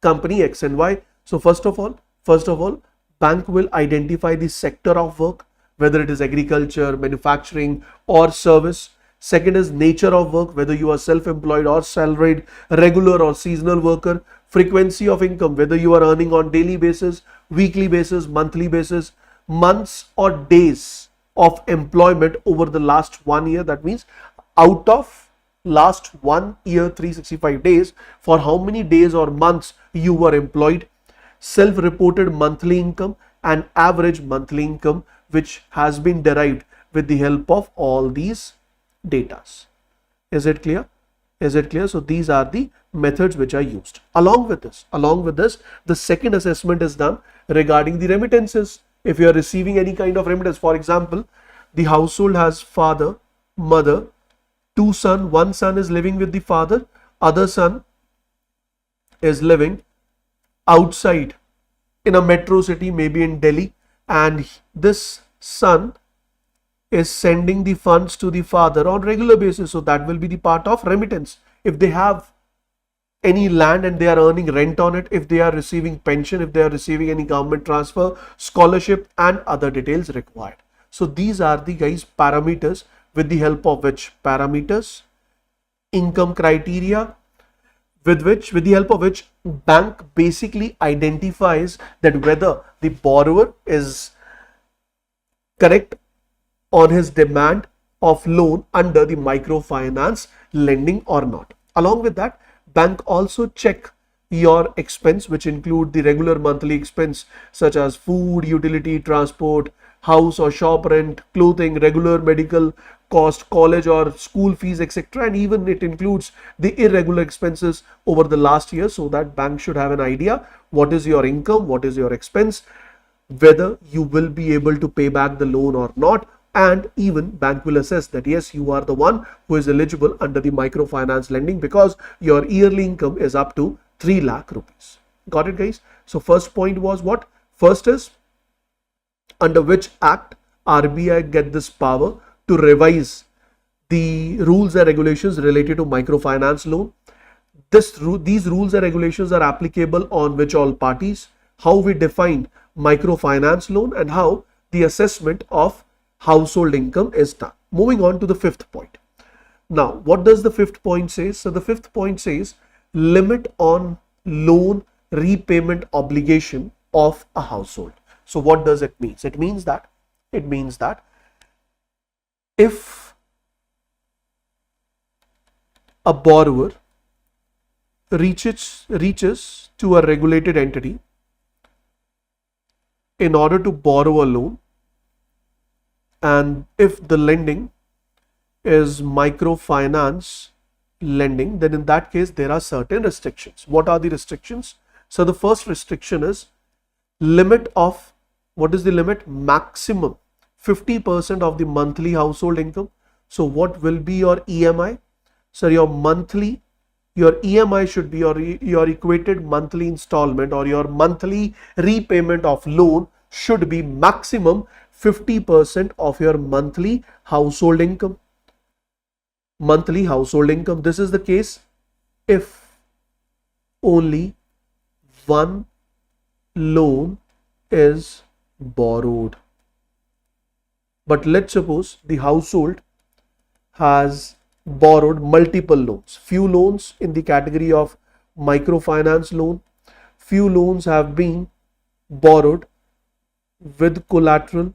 company X and Y. So first of all, bank will identify the sector of work, whether it is agriculture, manufacturing, or service. Second is nature of work, whether you are self-employed or salaried, regular or seasonal worker. Frequency of income, whether you are earning on daily basis, weekly basis, monthly basis, months or days of employment over the last 1 year. That means out of last 1 year, 365 days, for how many days or months you were employed. Self-reported monthly income and average monthly income, which has been derived with the help of all these datas. Is it clear? Is it clear? So these are the methods which are used. Along with this, the second assessment is done regarding the remittances. If you are receiving any kind of remittance, for example, the household has father, mother, 2 sons, 1 son is living with the father, other son is living outside in a metro city, maybe in Delhi, and this son is sending the funds to the father on regular basis. So that will be the part of remittance. If they have any land and they are earning rent on it, if they are receiving pension, if they are receiving any government transfer, scholarship, and other details required. So these are the parameters with the help of which income criteria, with the help of which bank basically identifies that whether the borrower is correct on his demand of loan under the microfinance lending or not. Along with that, bank also check your expense, which include the regular monthly expense such as food, utility, transport, house or shop rent, clothing, regular medical cost, college or school fees, etc. And even it includes the irregular expenses over the last year, so that bank should have an idea what is your income, what is your expense, whether you will be able to pay back the loan or not. And even bank will assess that yes, you are the one who is eligible under the microfinance lending because your yearly income is up to 3 lakh rupees. Got it, guys? So first point was what? First is under which act RBI get this power to revise the rules and regulations related to microfinance loan. These rules and regulations are applicable on which all parties, how we define microfinance loan, and how the assessment of household income is done. Moving on to the fifth point. Now, what does the fifth point say? So the fifth point says limit on loan repayment obligation of a household. So what does it mean? It means that if a borrower reaches to a regulated entity in order to borrow a loan, and if the lending is microfinance lending, then in that case there are certain restrictions. What are the restrictions? So the first restriction is limit of, what is the limit? Maximum 50% of the monthly household income. So what will be your EMI? So your EMI should be your equated monthly installment, or your monthly repayment of loan should be maximum 50% of your monthly household income. This is the case if only one loan is borrowed. But let's suppose the household has borrowed multiple loans, few loans in the category of microfinance loan, few loans have been borrowed with collateral,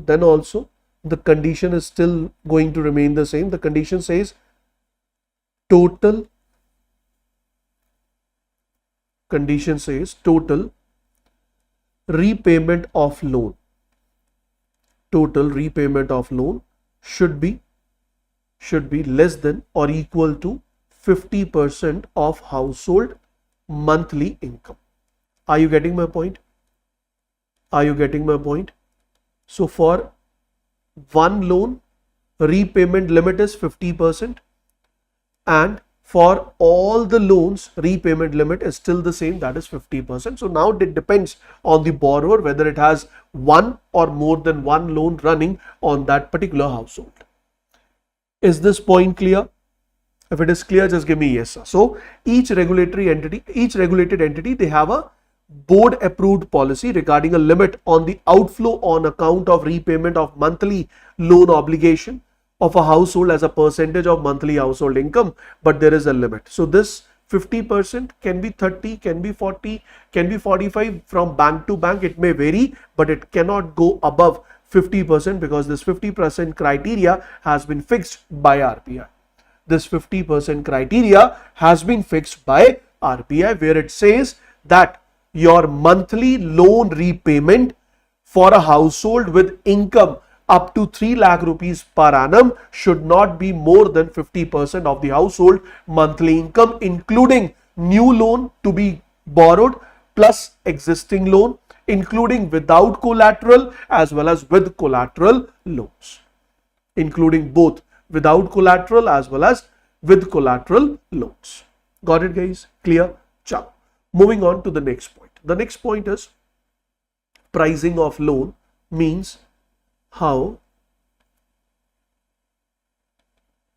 then also the condition is still going to remain the same. The condition says total repayment of loan. Total repayment of loan should be less than or equal to 50% of household monthly income. Are you getting my point? So for one loan, repayment limit is 50%, and for all the loans, repayment limit is still the same, that is 50%. So now it depends on the borrower whether it has one or more than one loan running on that particular household. Is this point clear? If it is clear, just give me yes, sir. So each regulated entity, they have a board approved policy regarding a limit on the outflow on account of repayment of monthly loan obligation of a household as a percentage of monthly household income, but there is a limit. So this 50% can be 30, can be 40, can be 45. From bank to bank it may vary, but it cannot go above 50% because this 50% criteria has been fixed by RBI. This 50% criteria has been fixed by RBI, where it says that your monthly loan repayment for a household with income up to 3 lakh rupees per annum should not be more than 50% of the household monthly income, including new loan to be borrowed plus existing loan, including without collateral as well as with collateral loans, including both without collateral as well as with collateral loans. Got it, guys? Clear? Ciao. Moving on to the next point. The next point is pricing of loan, means how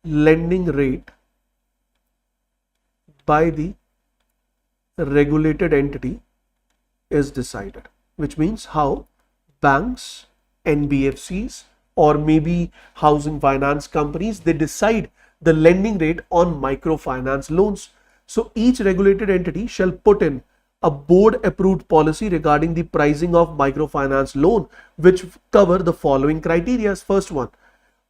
lending rate by the regulated entity is decided, which means how banks, NBFCs, or maybe housing finance companies, they decide the lending rate on microfinance loans. So each regulated entity shall put in a board approved policy regarding the pricing of microfinance loan, which cover the following criteria. First one,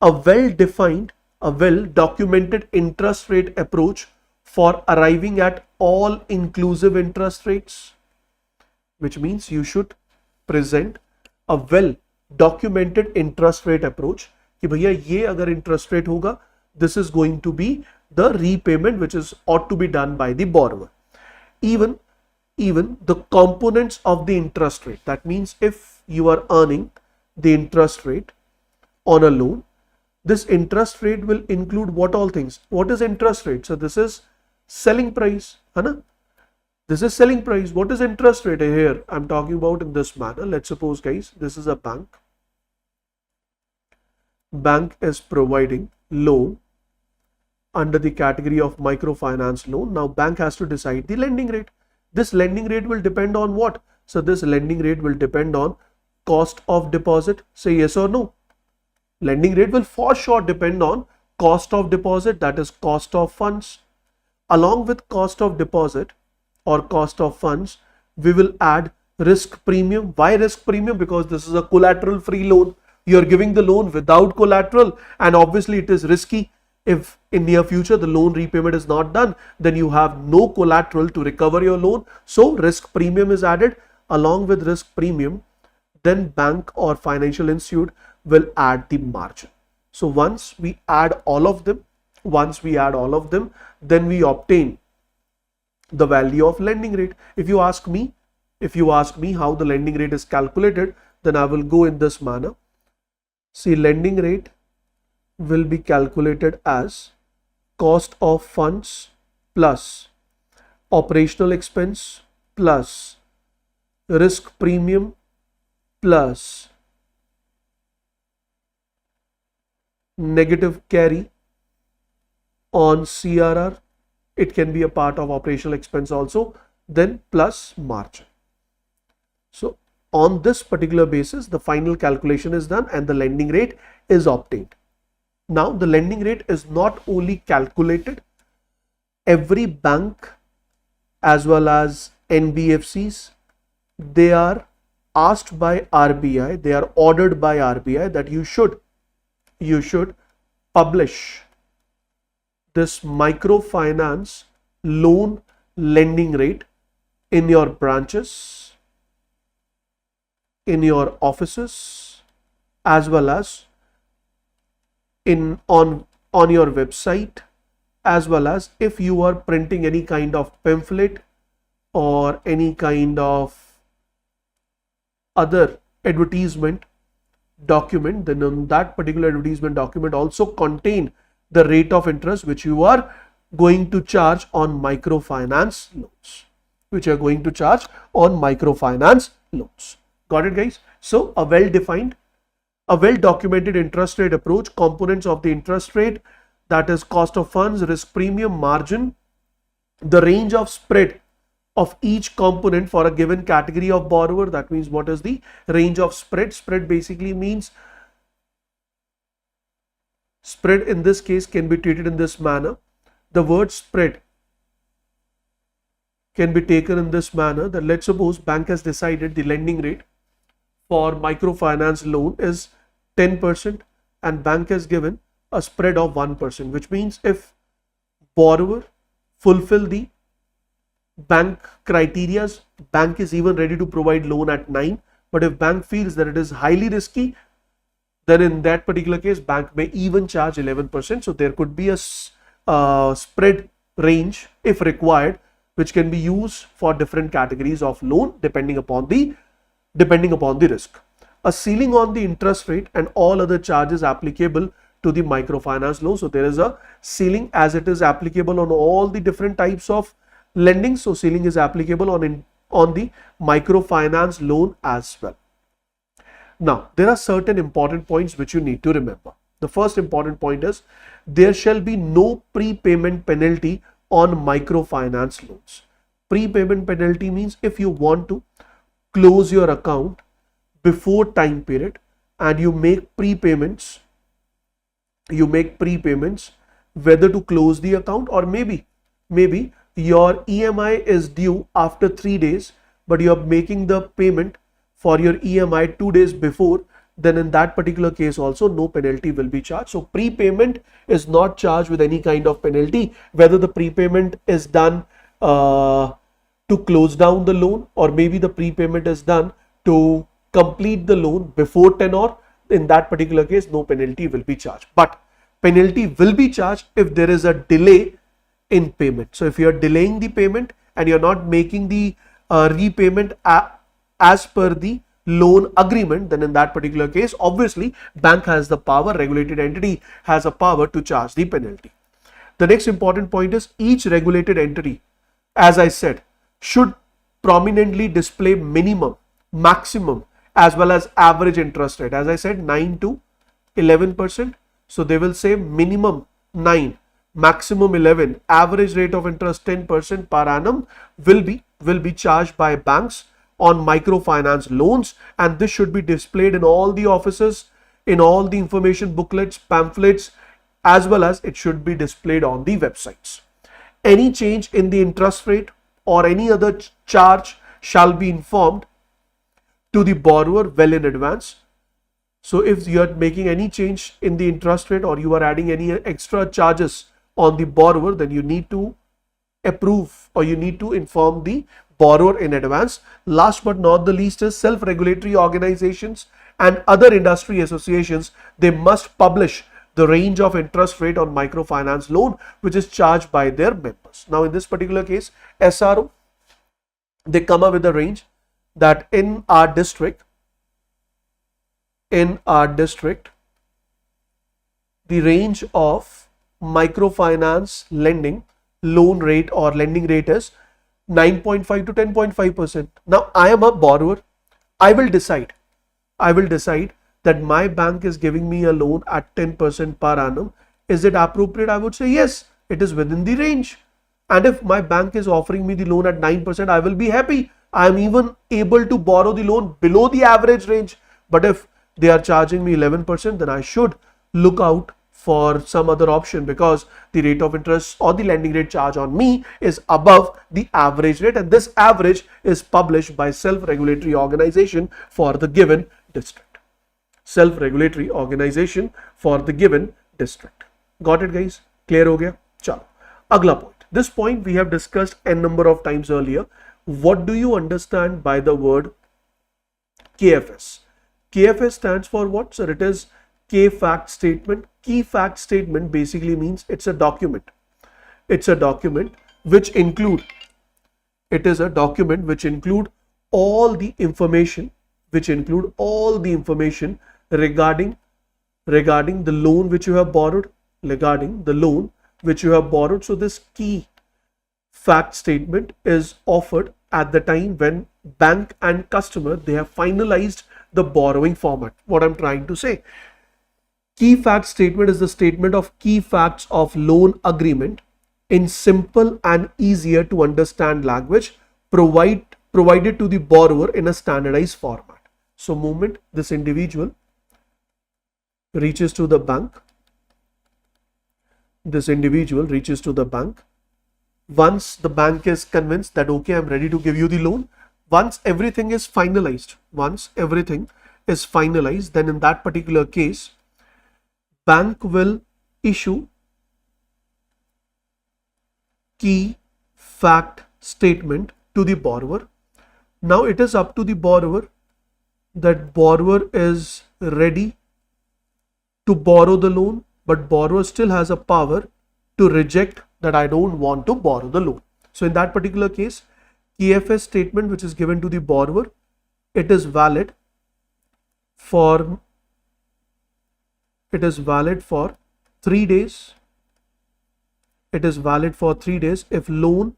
a well-defined, a well-documented interest rate approach for arriving at all inclusive interest rates, which means you should present a well-documented interest rate approach कि भैया ये अगर interest rate होगा, this is going to be the repayment which is ought to be done by the borrower. Even the components of the interest rate, that means if you are earning the interest rate on a loan, this interest rate will include what all things? What is interest rate? So this is selling price, है? This is selling price. What is interest rate? Here I'm talking about in this manner. Let's suppose, guys, this is a bank. Bank is providing loan under the category of microfinance loan. Now bank has to decide the lending rate. This lending rate will depend on what? So this lending rate will depend on cost of deposit. Say yes or no. Lending rate will for sure depend on cost of deposit, that is cost of funds. Along with cost of deposit or cost of funds, we will add risk premium. Why risk premium? Because this is a collateral free loan. You are giving the loan without collateral, and obviously it is risky. If in near future the loan repayment is not done, then you have no collateral to recover your loan. So risk premium is added. Along with risk premium, then bank or financial institute will add the margin. So once we add all of them, then we obtain the value of lending rate. If you ask me how the lending rate is calculated, then I will go in this manner. See, lending rate will be calculated as cost of funds plus operational expense plus risk premium plus negative carry on CRR. It can be a part of operational expense also, then plus margin. So on this particular basis, the final calculation is done and the lending rate is obtained. Now the lending rate is not only calculated, every bank as well as NBFCs, they are asked by RBI, they are ordered by RBI that you should publish this microfinance loan lending rate in your branches, in your offices, as well as on your website, as well as if you are printing any kind of pamphlet or any kind of other advertisement document, then on that particular advertisement document also contain the rate of interest which you are going to charge on microfinance loans. Which are going to charge on microfinance loans. Got it, guys? So a well-defined, a well-documented interest rate approach, components of the interest rate, that is cost of funds, risk premium, margin, the range of spread of each component for a given category of borrower. That means what is the range of spread? Spread basically means, spread in this case can be treated in this manner. The word spread can be taken in this manner that let's suppose bank has decided the lending rate for microfinance loan is 10% and bank has given a spread of 1%, which means if borrower fulfill the bank criterias, bank is even ready to provide loan at 9, but if bank feels that it is highly risky, then in that particular case bank may even charge 11%. So there could be a spread range if required, which can be used for different categories of loan depending upon the risk. A ceiling on the interest rate and all other charges applicable to the microfinance loan. So there is a ceiling as it is applicable on all the different types of lending. So ceiling is applicable on the microfinance loan as well. Now there are certain important points which you need to remember. The first important point is there shall be no prepayment penalty on microfinance loans. Prepayment penalty means if you want to close your account before time period and you make prepayments, whether to close the account or maybe your EMI is due after 3 days, but you are making the payment for your EMI 2 days before, then in that particular case also no penalty will be charged. So prepayment is not charged with any kind of penalty, whether the prepayment is done to close down the loan or maybe the prepayment is done to complete the loan before tenor. In that particular case no penalty will be charged, but penalty will be charged if there is a delay in payment. So if you are delaying the payment and you're not making the repayment as per the loan agreement, then in that particular case obviously bank has the power, regulated entity has a power to charge the penalty. The next important point is each regulated entity, as I said, should prominently display minimum, maximum as well as average interest rate. As I said, 9 to 11%. So they will say minimum 9, maximum 11, average rate of interest 10% per annum will be charged by banks on microfinance loans, and this should be displayed in all the offices, in all the information booklets, pamphlets, as well as it should be displayed on the websites. Any change in the interest rate or any other charge shall be informed to the borrower well in advance. So if you are making any change in the interest rate or you are adding any extra charges on the borrower, then you need to approve or you need to inform the borrower in advance. Last but not the least is self-regulatory organizations and other industry associations. They must publish the range of interest rate on microfinance loan which is charged by their members. Now in this particular case, SRO, they come up with a range that in our district, the range of microfinance lending loan rate or lending rate is 9.5 to 10.5%. Now I am a borrower. I will decide that my bank is giving me a loan at 10% per annum. Is it appropriate? I would say yes, it is within the range. And if my bank is offering me the loan at 9%, I will be happy. I am even able to borrow the loan below the average range. But if they are charging me 11%, then I should look out for some other option, because the rate of interest or the lending rate charge on me is above the average rate, and this average is published by self-regulatory organization for the given district. Self-regulatory organization for the given district. Got it, guys? Clear ho gaya? Chalo. Agla point. This point we have discussed n number of times earlier. What do you understand by the word KFS? KFS stands for what, sir? It is K fact statement. Key fact statement basically means it's a document. It's a document which include, all the information, regarding the loan which you have borrowed, regarding the loan which you have borrowed. So this key fact statement is offered at the time when bank and customer, they have finalized the borrowing format. What I'm trying to say, key fact statement is the statement of key facts of loan agreement in simple and easier to understand language, provided to the borrower in a standardized format. So moment this individual reaches to the bank, once the bank is convinced that okay, I'm ready to give you the loan, once everything is finalized, then in that particular case, bank will issue key fact statement to the borrower. Now it is up to the borrower, that borrower is ready to borrow the loan, but borrower still has a power to reject that I don't want to borrow the loan. So in that particular case, KFS statement which is given to the borrower, it is valid for 3 days. It is valid for 3 days if loan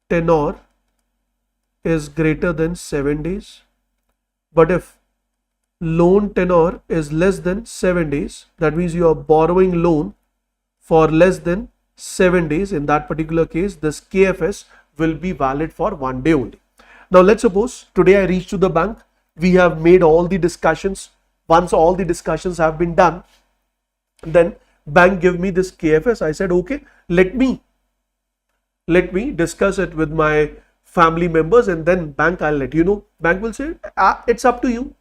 tenor is greater than 7 days. But if loan tenor is less than 7 days, that means you are borrowing loan for less than 7 days, in that particular case, this KFS will be valid for 1 day only. Now let's suppose today I reach to the bank, we have made all the discussions. Once all the discussions have been done, then bank give me this KFS. I said, okay, let me discuss it with my family members, and then bank, I'll let you know. Bank will say, it's up to you.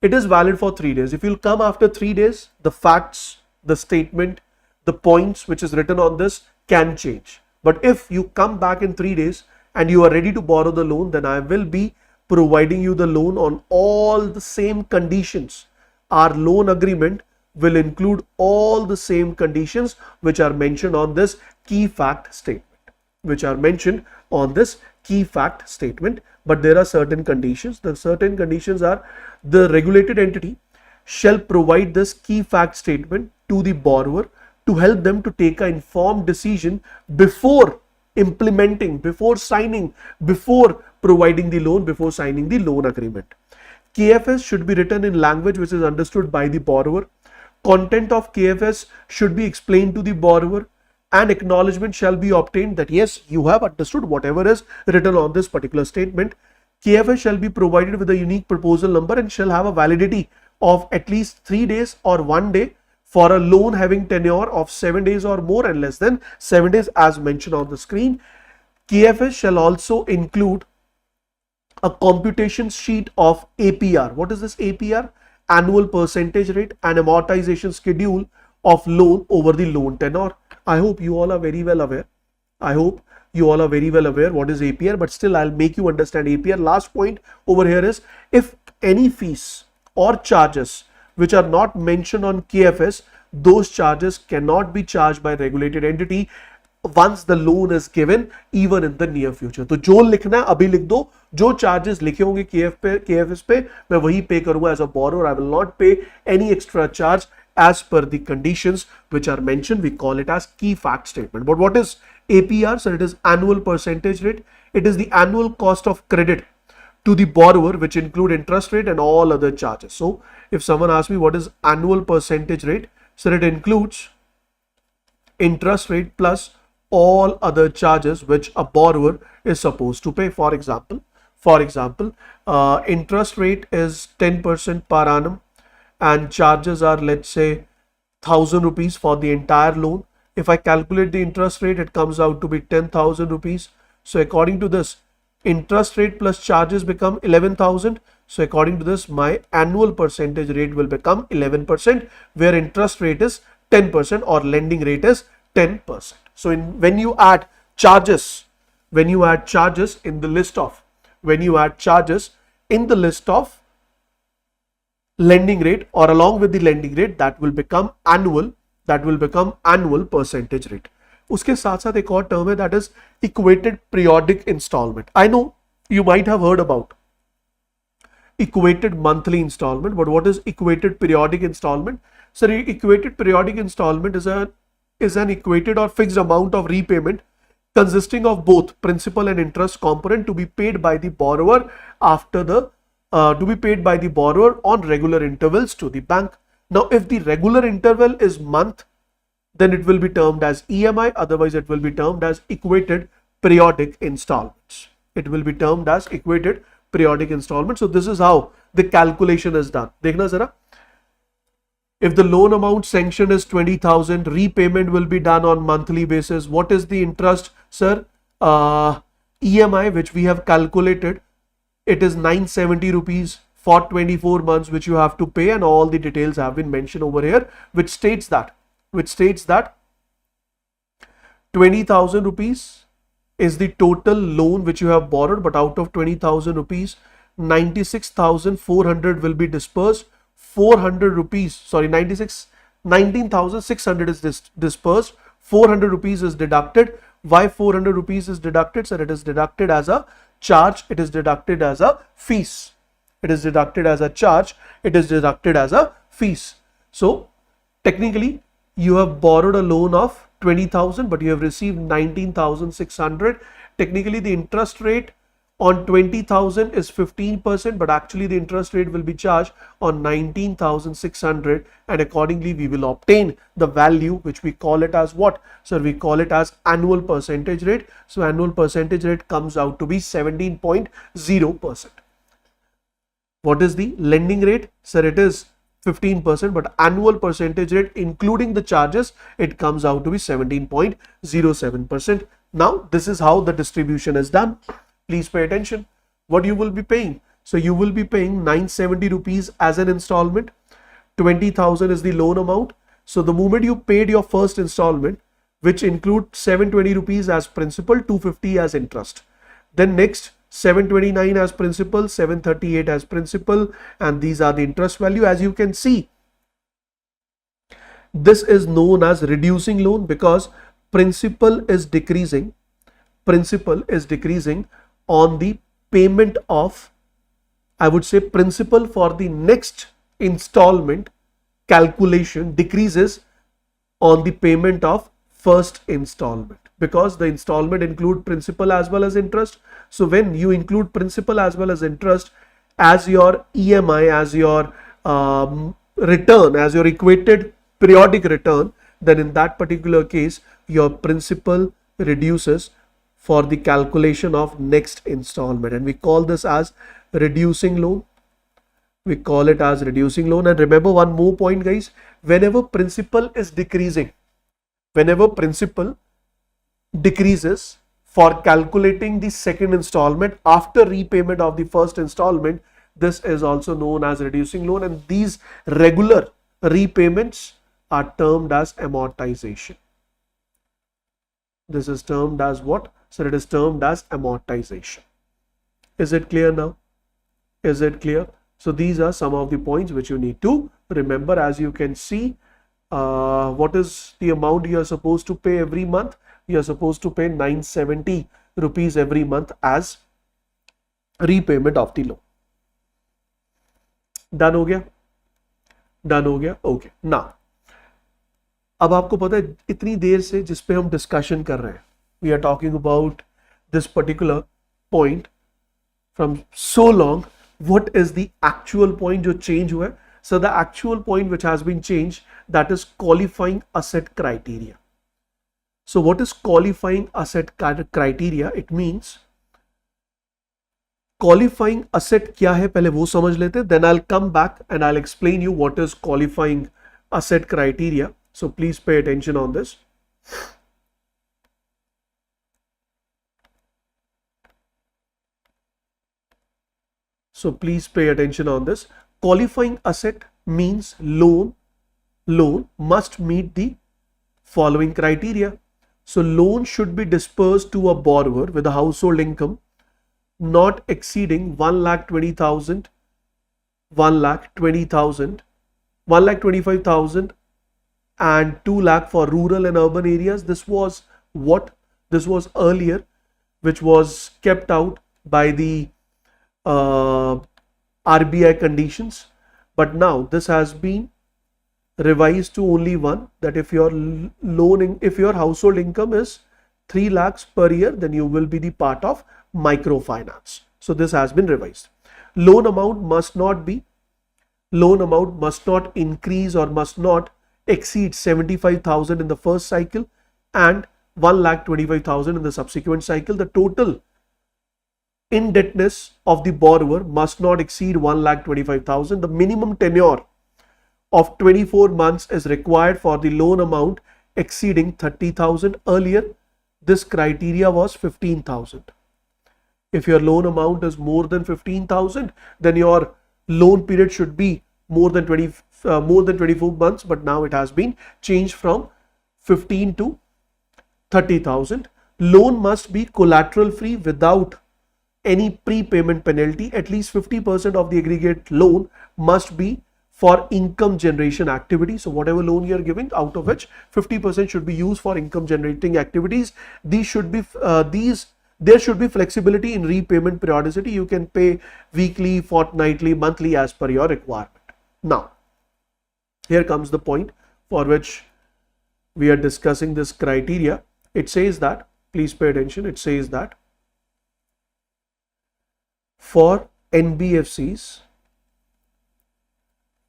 It is valid for 3 days. If you'll come after 3 days, the facts, the statement, the points which is written on this can change. But if you come back in 3 days and you are ready to borrow the loan, then I will be providing you the loan on all the same conditions. Our loan agreement will include all the same conditions which are mentioned on this key fact statement, but there are certain conditions. The certain conditions are, the regulated entity shall provide this key fact statement to the borrower to help them to take an informed decision before implementing, before signing, before providing the loan, before signing the loan agreement. KFS should be written in language which is understood by the borrower. Content of KFS should be explained to the borrower, and acknowledgement shall be obtained that yes, you have understood whatever is written on this particular statement. KFS shall be provided with a unique proposal number and shall have a validity of at least 3 days or 1 day for a loan having tenure of 7 days or more and less than 7 days as mentioned on the screen. KFS shall also include a computation sheet of APR. What is this APR? Annual percentage rate and amortization schedule of loan over the loan tenor. I hope you all are very well aware. What is APR, but still I'll make you understand APR. Last point over here is, if any fees or charges which are not mentioned on KFS, those charges cannot be charged by regulated entity once the loan is given, even in the near future. तो जो लिखना है अभी लिख दो, जो charges लिखे होंगे KFS पे मैं वही पे करूंगा as a borrower. I will not pay any extra charge as per the conditions which are mentioned. We call it as key fact statement. But what is APR? So it is annual percentage rate. It is the annual cost of credit to the borrower which include interest rate and all other charges. So if someone asks me what is annual percentage rate, so it includes interest rate plus all other charges which a borrower is supposed to pay. For example, interest rate is 10% per annum and charges are, let's say, 1000 rupees for the entire loan. If I calculate the interest rate, it comes out to be 10,000 rupees. So according to this, interest rate plus charges become 11,000. So according to this, my annual percentage rate will become 11%, where interest rate is 10% or lending rate is 10%. So when you add charges in the list of lending rate or along with the lending rate, that will become annual percentage rate. उसके साथ साथ एक और term है, that is equated periodic installment. I know you might have heard about equated monthly installment, but what is equated periodic installment? So equated periodic installment is an is an equated or fixed amount of repayment consisting of both principal and interest component to be paid by the borrower on regular intervals to the bank. Now, if the regular interval is month, then it will be termed as EMI, otherwise it will be termed as equated periodic installments. It will be termed as equated periodic installments. So this is how the calculation is done. Dekhna zara. If the loan amount sanctioned is 20,000, repayment will be done on monthly basis. What is the interest, sir? EMI, which we have calculated, it is 970 rupees for 24 months, which you have to pay, and all the details have been mentioned over here, which states that 20,000 rupees is the total loan which you have borrowed, but out of 20,000 rupees, 96,400 will be dispersed. 19,600 is dispersed. 400 rupees is deducted. Why 400 rupees is deducted? Sir, it is deducted as a charge. It is deducted as a fees. It is deducted as a charge. It is deducted as a fees. So technically, you have borrowed a loan of 20,000, but you have received 19,600. Technically, the interest rate on 20,000 is 15%, but actually the interest rate will be charged on 19,600, and accordingly we will obtain the value which we call it as what? So we call it as annual percentage rate. So annual percentage rate comes out to be 17.0%. What is the lending rate? Sir, it is 15%, but annual percentage rate including the charges, it comes out to be 17.07%. Now this is how the distribution is done. Please pay attention. What you will be paying? So you will be paying 970 rupees as an installment. 20,000 is the loan amount. So the moment you paid your first installment, which include 720 rupees as principal, 250 as interest. Then next 729 as principal, 738 as principal, and these are the interest value. As you can see, this is known as reducing loan because principal is decreasing. Principal is decreasing on the payment of, I would say, principal for the next installment calculation decreases on the payment of first installment, because the installment include principal as well as interest. So when you include principal as well as interest as your EMI, as your return, as your equated periodic return, then in that particular case your principal reduces for the calculation of next installment, and we call this as reducing loan. We call it as reducing loan. And remember one more point, guys, whenever principal is decreasing, whenever principal decreases for calculating the second installment after repayment of the first installment, this is also known as reducing loan, and these regular repayments are termed as amortization. This is termed as what? So it is termed as amortization. Is it clear now? Is it clear? So these are some of the points which you need to remember. As you can see, what is the amount you are supposed to pay every month? You are supposed to pay 970 rupees every month as repayment of the loan. Done हो गया? Done हो गया? Okay. Now, अब आपको पता है इतनी देर से जिस पे हम डिस्कशन कर रहे हैं, we are talking about this particular point from so long. What is the actual point जो change हुआ है? So the actual point which has been changed, that is qualifying asset criteria. So what is qualifying asset criteria? It means qualifying asset क्या है पहले वो समझ लेते हैं, then I'll come back and I'll explain you what is qualifying asset criteria. So please pay attention on this. So please pay attention on this. Qualifying asset means loan must meet the following criteria. So loan should be dispersed to a borrower with a household income not exceeding 1,20,000, 1,20,000, 1,25,000 and 2 lakh for rural and urban areas. This was what? This was earlier, which was kept out by the RBI conditions, but now this has been revised to only one, that if your if your household income is 3 lakhs per year, then you will be the part of microfinance. So this has been revised. Loan amount must not increase or must not exceed 75,000 in the first cycle and 1,25,000 in the subsequent cycle. The total indebtedness of the borrower must not exceed 1,25,000. The minimum tenure of 24 months is required for the loan amount exceeding 30,000. Earlier, this criteria was 15,000. If your loan amount is more than 15,000, then your loan period should be more than 24 months, but now it has been changed from 15 to 30,000. Loan must be collateral free without any prepayment penalty. At least 50% of the aggregate loan must be for income generation activity. So whatever loan you are giving, out of which 50% should be used for income generating activities. There should be flexibility in repayment periodicity. You can pay weekly, fortnightly, monthly as per your requirement. Now, here comes the point for which we are discussing this criteria. It says that, please pay attention, it says that for NBFCs,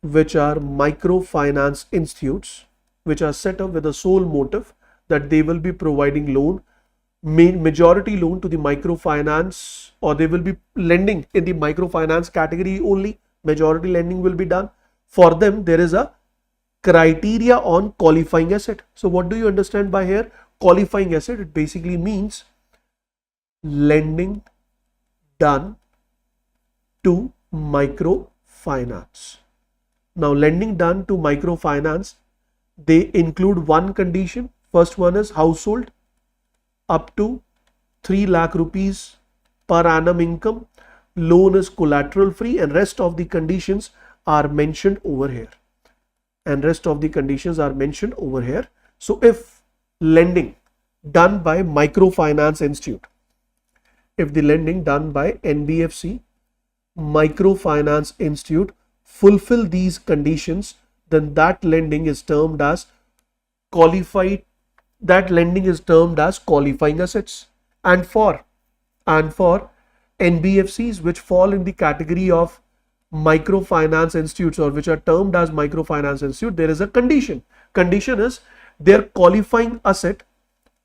which are microfinance institutes, which are set up with the sole motive that they will be providing loan, majority loan to the microfinance, or they will be lending in the microfinance category only, majority lending will be done. For them, there is a criteria on qualifying asset. So what do you understand by here? Qualifying asset, it basically means lending done to microfinance. Now, lending done to microfinance, they include one condition. First one is household up to 3 lakh rupees per annum income. Loan is collateral free, and rest of the conditions are mentioned over here. So if lending done by microfinance institute, if the lending done by NBFC, microfinance institute, fulfill these conditions, then that lending is termed as qualifying assets. And for NBFCs which fall in the category of microfinance institutes, or which are termed as microfinance institute, there is a condition. Condition is their qualifying asset.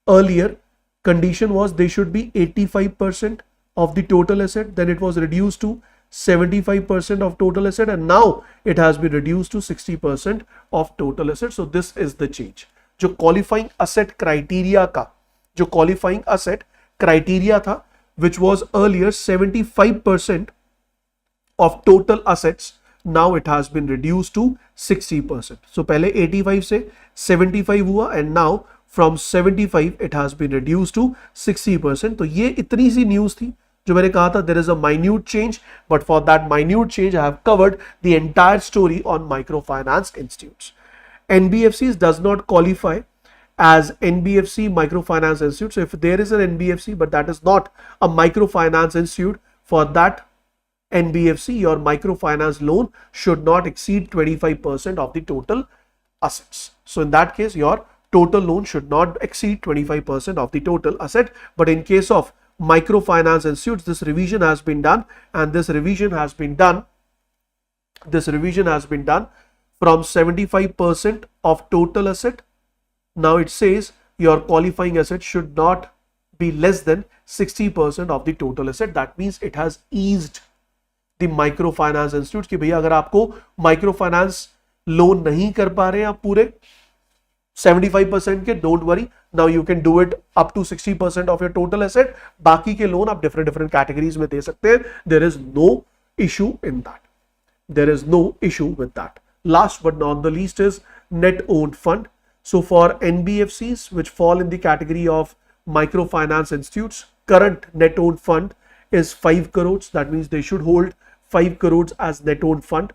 Earlier condition was they should be 85% of the total asset, then it was reduced to 75% of total asset, and now it has been reduced to 60% of total asset. So this is the change. जो qualifying asset criteria था, which was earlier 75% of total assets, now it has been reduced to 60%. So पहले 85 से 75 हुआ, and now from 75 it has been reduced to 60%. तो ये इतनी सी news थी जो मैंने कहा था, there is a minute change, but for that minute change I have covered the entire story on microfinance institutes. NBFCs does not qualify as NBFC microfinance institute. So if there is an NBFC but that is not a microfinance institute, for that NBFC your microfinance loan should not exceed 25% of the total assets. So in that case your total loan should not exceed 25% of the total asset. But in case of microfinance institutes, this revision has been done, and this revision has been done from 75% of total asset. Now it says your qualifying asset should not be less than 60% of the total asset. That means it has eased the microfinance institutes कि भैया अगर आपको microfinance loan नहीं कर पा रहे हैं आप पूरे 75% के, don't worry, now you can do it up to 60% of your total asset. बाकी के लोन आप different categories में दे सकते हैं. There is no issue in that. There is no issue with that. Last but not the least is net owned fund. So for NBFCs which fall in the category of microfinance institutes, current net owned fund is 5 crores. That means they should hold 5 crores as net owned fund.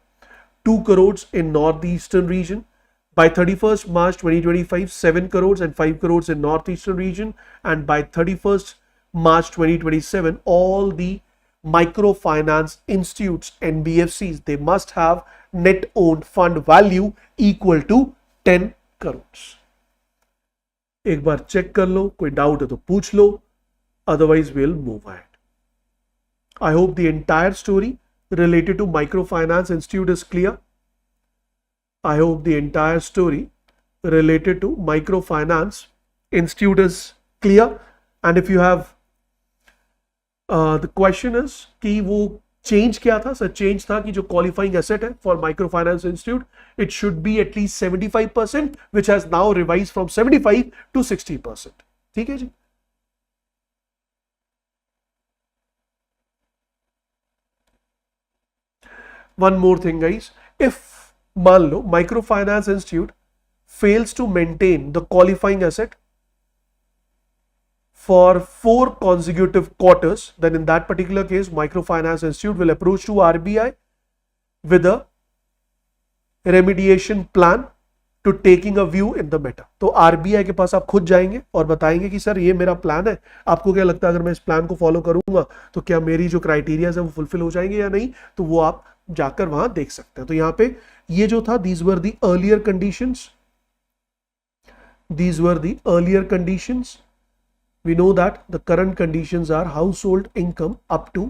2 crores in northeastern region. By 31st March 2025, 7 crores and 5 crores in northeastern region, and by 31st March 2027, all the microfinance institutes NBFCs, they must have net owned fund value equal to 10 crores. एक बार check कर लो, कोई doubt है तो पूछ लो, otherwise we'll move ahead. I hope the entire story related to microfinance institute is clear. I hope the entire story related to microfinance institute is clear. And if you have the question is कि वो change क्या था? Sir change था कि जो qualifying asset है for microfinance institute, it should be at least 75%, which has now revised from 75 to 60%. ठीक है जी? One more thing, guys. If मान लो microfinance institute fails to maintain the qualifying asset for 4 consecutive quarters, then in that particular case, microfinance institute will approach to RBI with a remediation plan to taking a view in the matter. तो RBI के पास आप खुद जाएंगे और बताएंगे कि sir ये मेरा प्लान है, आपको क्या लगता है अगर मैं इस प्लान को फॉलो करूंगा तो क्या मेरी जो क्राइटेरियाज है वो फुलफिल हो जाएंगे या नहीं, तो वो आप जाकर वहां देख सकते हैं. तो यहां पे ये जो था, these were the earlier conditions. These were the earlier conditions. We know that the current conditions are household income up to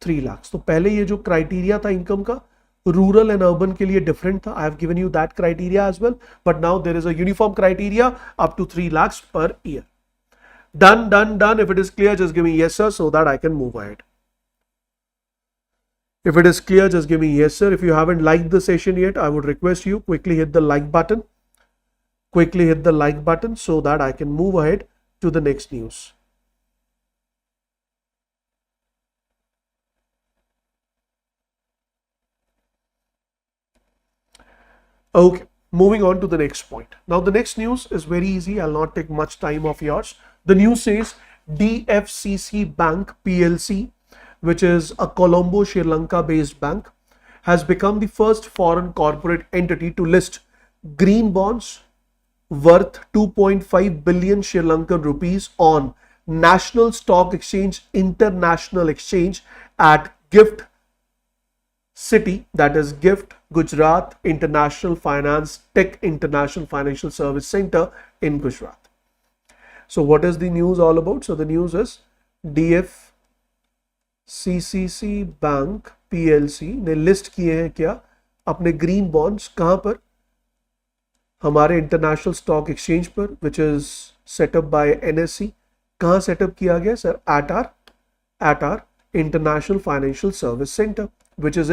3 lakhs. तो पहले ये जो क्राइटेरिया था इनकम का, रूरल एंड अर्बन के लिए डिफरेंट था. I have given you that criteria as well, but now there is a uniform criteria up to 3 lakhs per year. Done, done, done. If it is clear, just give me yes, sir, so that I can move ahead. If it is clear, just give me yes, sir. If you haven't liked the session yet, I would request you quickly hit the like button. Quickly hit the like button so that I can move ahead to the next news. Okay, moving on to the next point. Now the next news is very easy. I'll not take much time of yours. The news says DFCC Bank PLC, which is a Colombo, Sri Lanka based bank, has become the first foreign corporate entity to list green bonds worth 2.5 billion Sri Lankan rupees on National Stock Exchange International Exchange at GIFT City, that is GIFT Gujarat International Finance Tech International Financial Service Center in Gujarat. So what is the news all about? So the news is DFCC Bank PLC ने list किए हैं क्या अपने green bonds, कहां पर? हमारे international stock exchange पर, which is set up by NSE. कहां सेटअप किया गया sir? At our international financial service centre, which is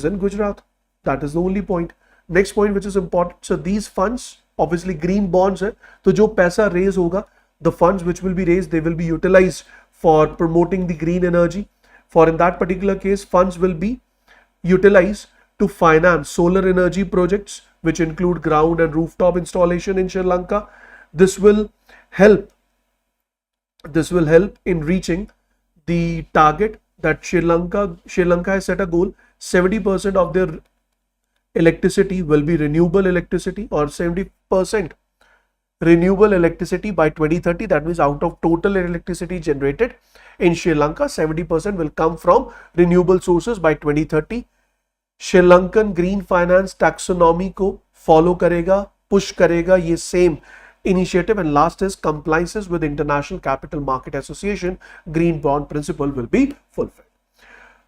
in Gujarat. That is the only point. Next point which is important. So these funds, obviously green bonds है, तो जो पैसा raise होगा, the funds which will be raised, they will be utilized for promoting the green energy. For in that particular case, funds will be utilized to finance solar energy projects which include ground and rooftop installation in Sri Lanka. This will help in reaching the target that Sri Lanka has set a goal. 70% of their electricity will be renewable electricity, or 70% renewable electricity by 2030. That means out of total electricity generated in Sri Lanka, 70% will come from renewable sources by 2030. Sri Lankan green finance taxonomy को follow करेगा, push करेगा ये same initiative. And last is compliances with International Capital Market Association green bond principle will be fulfilled.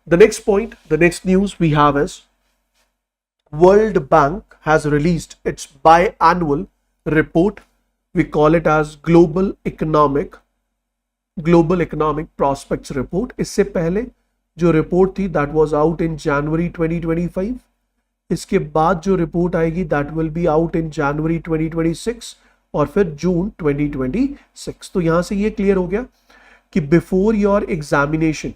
The next point, the next news we have is World Bank has released its biannual report. We call it as Global Economic Prospects Report. इससे पहले जो report थी that was out in January 2025. इसके बाद जो report आएगी that will be out in January 2026 और फिर जून 2026. तो यहां से ये क्लियर हो गया कि before your examination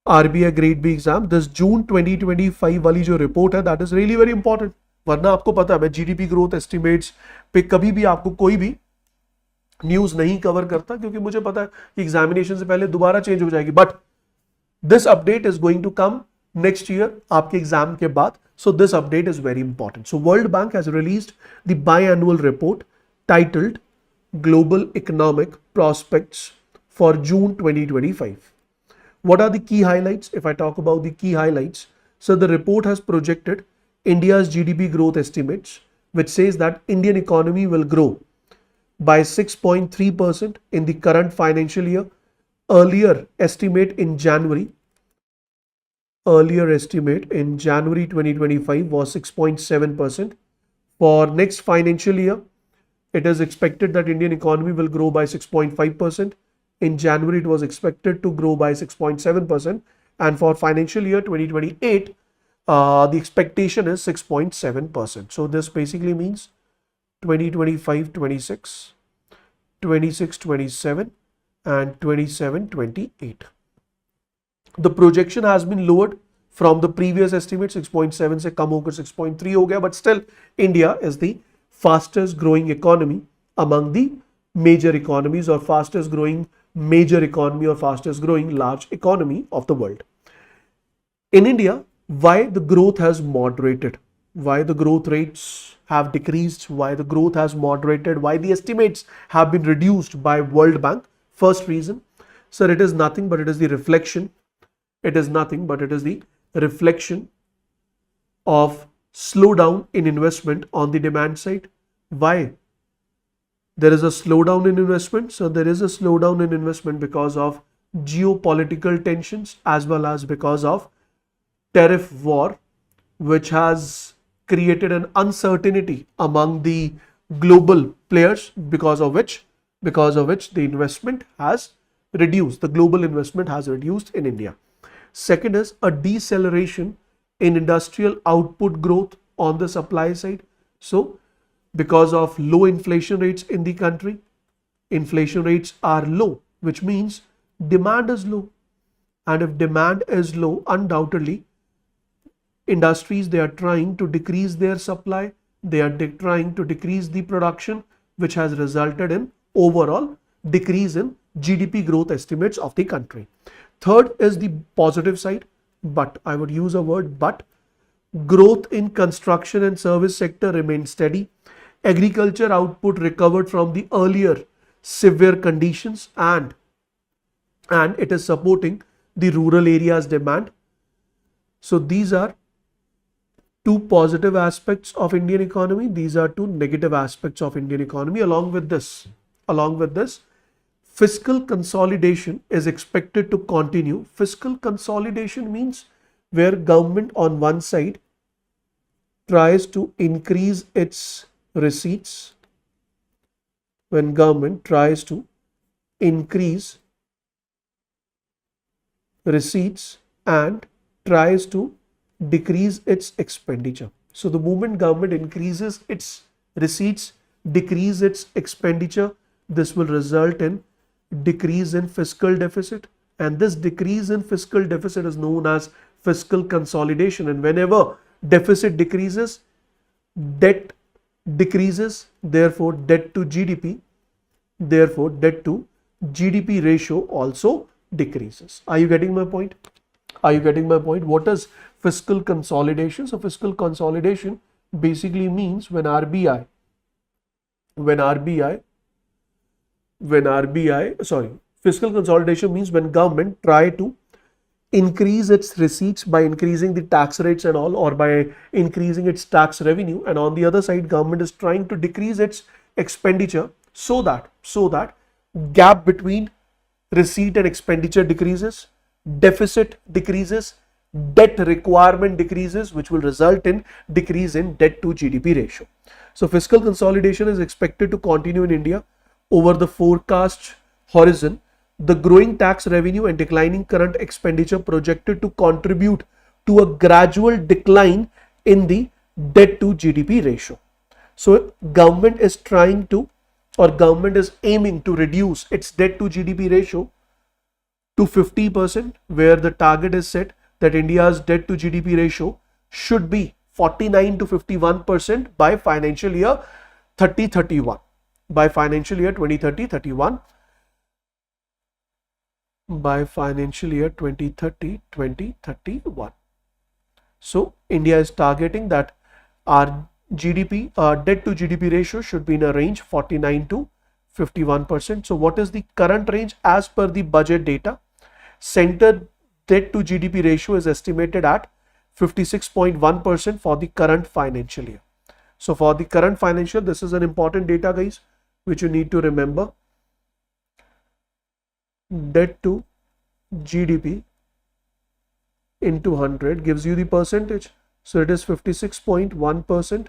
RBI Grade B exam, this June 2025 वाली जो रिपोर्ट है that is really very important. वरना आपको पता है मैं GDP ग्रोथ एस्टिमेट्स पे कभी भी आपको कोई भी न्यूज नहीं कवर करता, क्योंकि मुझे पता है कि एग्जामिनेशन से पहले दोबारा चेंज हो जाएगी. But this update is going to come next year आपके एग्जाम के बाद. So this update is very important. So World Bank has released the biannual report titled Global Economic Prospects for June 2025. What are the key highlights? If I talk about the key highlights, so the report has projected India's GDP growth estimates, which says that Indian economy will grow by 6.3% in the current financial year. Earlier estimate in January 2025 was 6.7%. For next financial year, it is expected that Indian economy will grow by 6.5%. In January, it was expected to grow by 6.7%. And for financial year 2028, the expectation is 6.7%. So this basically means 2025-26, 26-27, and 27-28. The projection has been lowered from the previous estimate 6.7 से कम होकर 6.3 हो गया, but still India is the fastest growing economy among the major economies, or fastest growing major economy, or fastest growing large economy of the world. In India, why the growth has moderated, why the growth rates have decreased, why the growth has moderated, why the estimates have been reduced by World Bank? First reason, sir, it is nothing but it is the reflection. It is nothing but it is the reflection of slowdown in investment on the demand side. Why there is a slowdown in investment? So there is a slowdown in investment because of geopolitical tensions as well as because of tariff war, which has created an uncertainty among the global players, because of which the investment has reduced. The global investment has reduced in India. Second is a deceleration in industrial output growth on the supply side. So because of low inflation rates in the country, inflation rates are low, which means demand is low. And if demand is low, undoubtedly industries, they are trying to decrease their supply, they are trying to decrease the production, which has resulted in overall decrease in GDP growth estimates of the country. Third is the positive side, but I would use a word but. Growth in construction and service sector remained steady. Agriculture output recovered from the earlier severe conditions, and it is supporting the rural areas demand. So these are two positive aspects of Indian economy. These are two negative aspects of Indian economy. Along with this, fiscal consolidation is expected to continue. Fiscal consolidation means where government on one side tries to increase its receipts, when government tries to increase receipts and tries to decrease its expenditure. So the moment government increases its receipts, decrease its expenditure, this will result in decrease in fiscal deficit, and this decrease in fiscal deficit is known as fiscal consolidation. And whenever deficit decreases, debt decreases, therefore debt to GDP ratio also decreases. Are you getting my point? What is fiscal consolidation? So fiscal consolidation basically means when RBI, fiscal consolidation means when government try to increase its receipts by increasing the tax rates and all, or by increasing its tax revenue, and on the other side government is trying to decrease its expenditure, so that gap between receipt and expenditure decreases, deficit decreases, debt requirement decreases, which will result in decrease in debt to GDP ratio. So fiscal consolidation is expected to continue in India over the forecast horizon. The growing tax revenue and declining current expenditure projected to contribute to a gradual decline in the debt to GDP ratio. So government is aiming to reduce its debt to GDP ratio to 50%, where the target is set that India's debt to GDP ratio should be 49 to 51% by financial year 2030-31. By financial year 2030-31. By financial year 2030-2031. So India is targeting that our GDP, debt to GDP ratio should be in a range 49 to 51%. So what is the current range as per the budget data? Center debt to GDP ratio is estimated at 56.1% for the current financial year. So for the current financial, this is an important data, guys, which you need to remember. Debt to GDP into 100 gives you the percentage. So it is 56.1%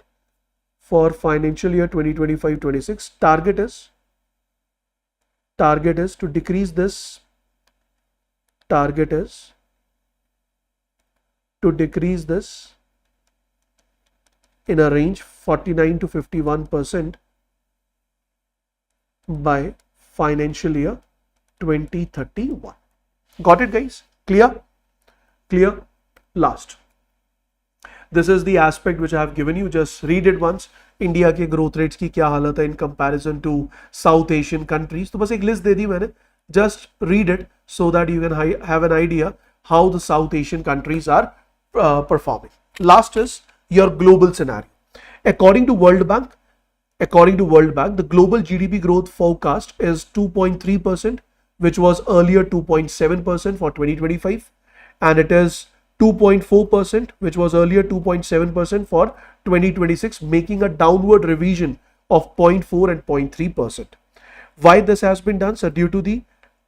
for financial year 2025-26. Target is to decrease this. Target is to decrease this in a range 49 to 51% by financial year 2031. Got it, guys? Clear? Clear? Last. This is the aspect which I have given you. Just read it once. India के growth rates की क्या हालत है in comparison to South Asian countries. तो बस एक list दे दी मैंने. Just read it so that you can have an idea how the South Asian countries are performing. Last is your global scenario. According to World Bank, the global GDP growth forecast is 2.3%, which was earlier 2.7% for 2025, and it is 2.4%, which was earlier 2.7% for 2026, making a downward revision of 0.4 and 0.3%. Why this has been done? So due to the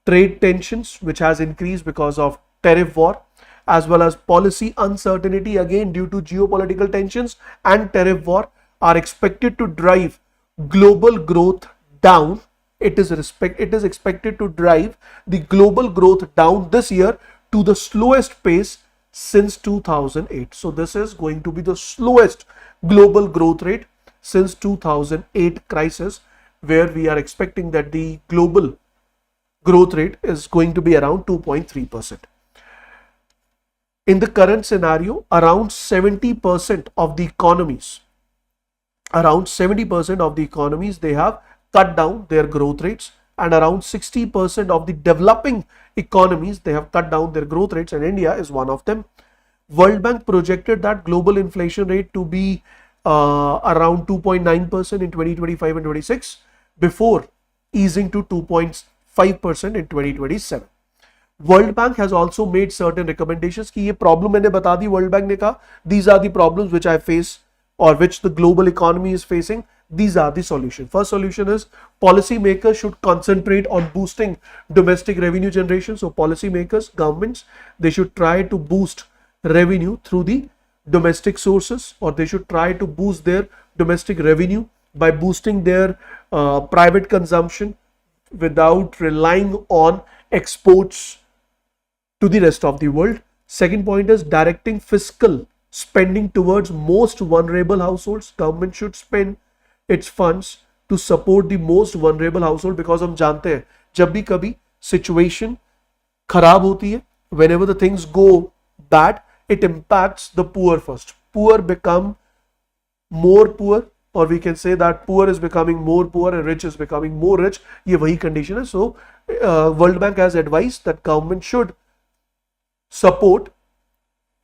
trade tensions, which has increased because of tariff war, as well as policy uncertainty, again due to geopolitical tensions and tariff war, are expected to drive global growth down. It is expected to drive the global growth down this year to the slowest pace since 2008. So this is going to be the slowest global growth rate since 2008 crisis, where we are expecting that the global growth rate is going to be around 2.3%. In the current scenario, around 70% of the economies, they have cut down their growth rates, and around 60% of the developing economies, they have cut down their growth rates, and India is one of them. World Bank projected that global inflation rate to be around 2.9% in 2025 and 26 before easing to 2.5% in 2027. World Bank has also made certain recommendations कि ये problem मैंने बता दी. World Bank ने कहा these are the problems which I face or which the global economy is facing. These are the solution. First solution is policymakers should concentrate on boosting domestic revenue generation. So policymakers, governments, they should try to boost revenue through the domestic sources, or they should try to boost their domestic revenue by boosting their private consumption without relying on exports to the rest of the world. Second point is directing fiscal spending towards most vulnerable households. Government should spend its funds to support the most vulnerable household, because हम जानते हैं जब भी कभी situation खराब होती है, whenever the things go bad, it impacts the poor first. Poor become more poor, or we can say that poor is becoming more poor and rich is becoming more rich. ये वही condition है. So World Bank has advised that government should support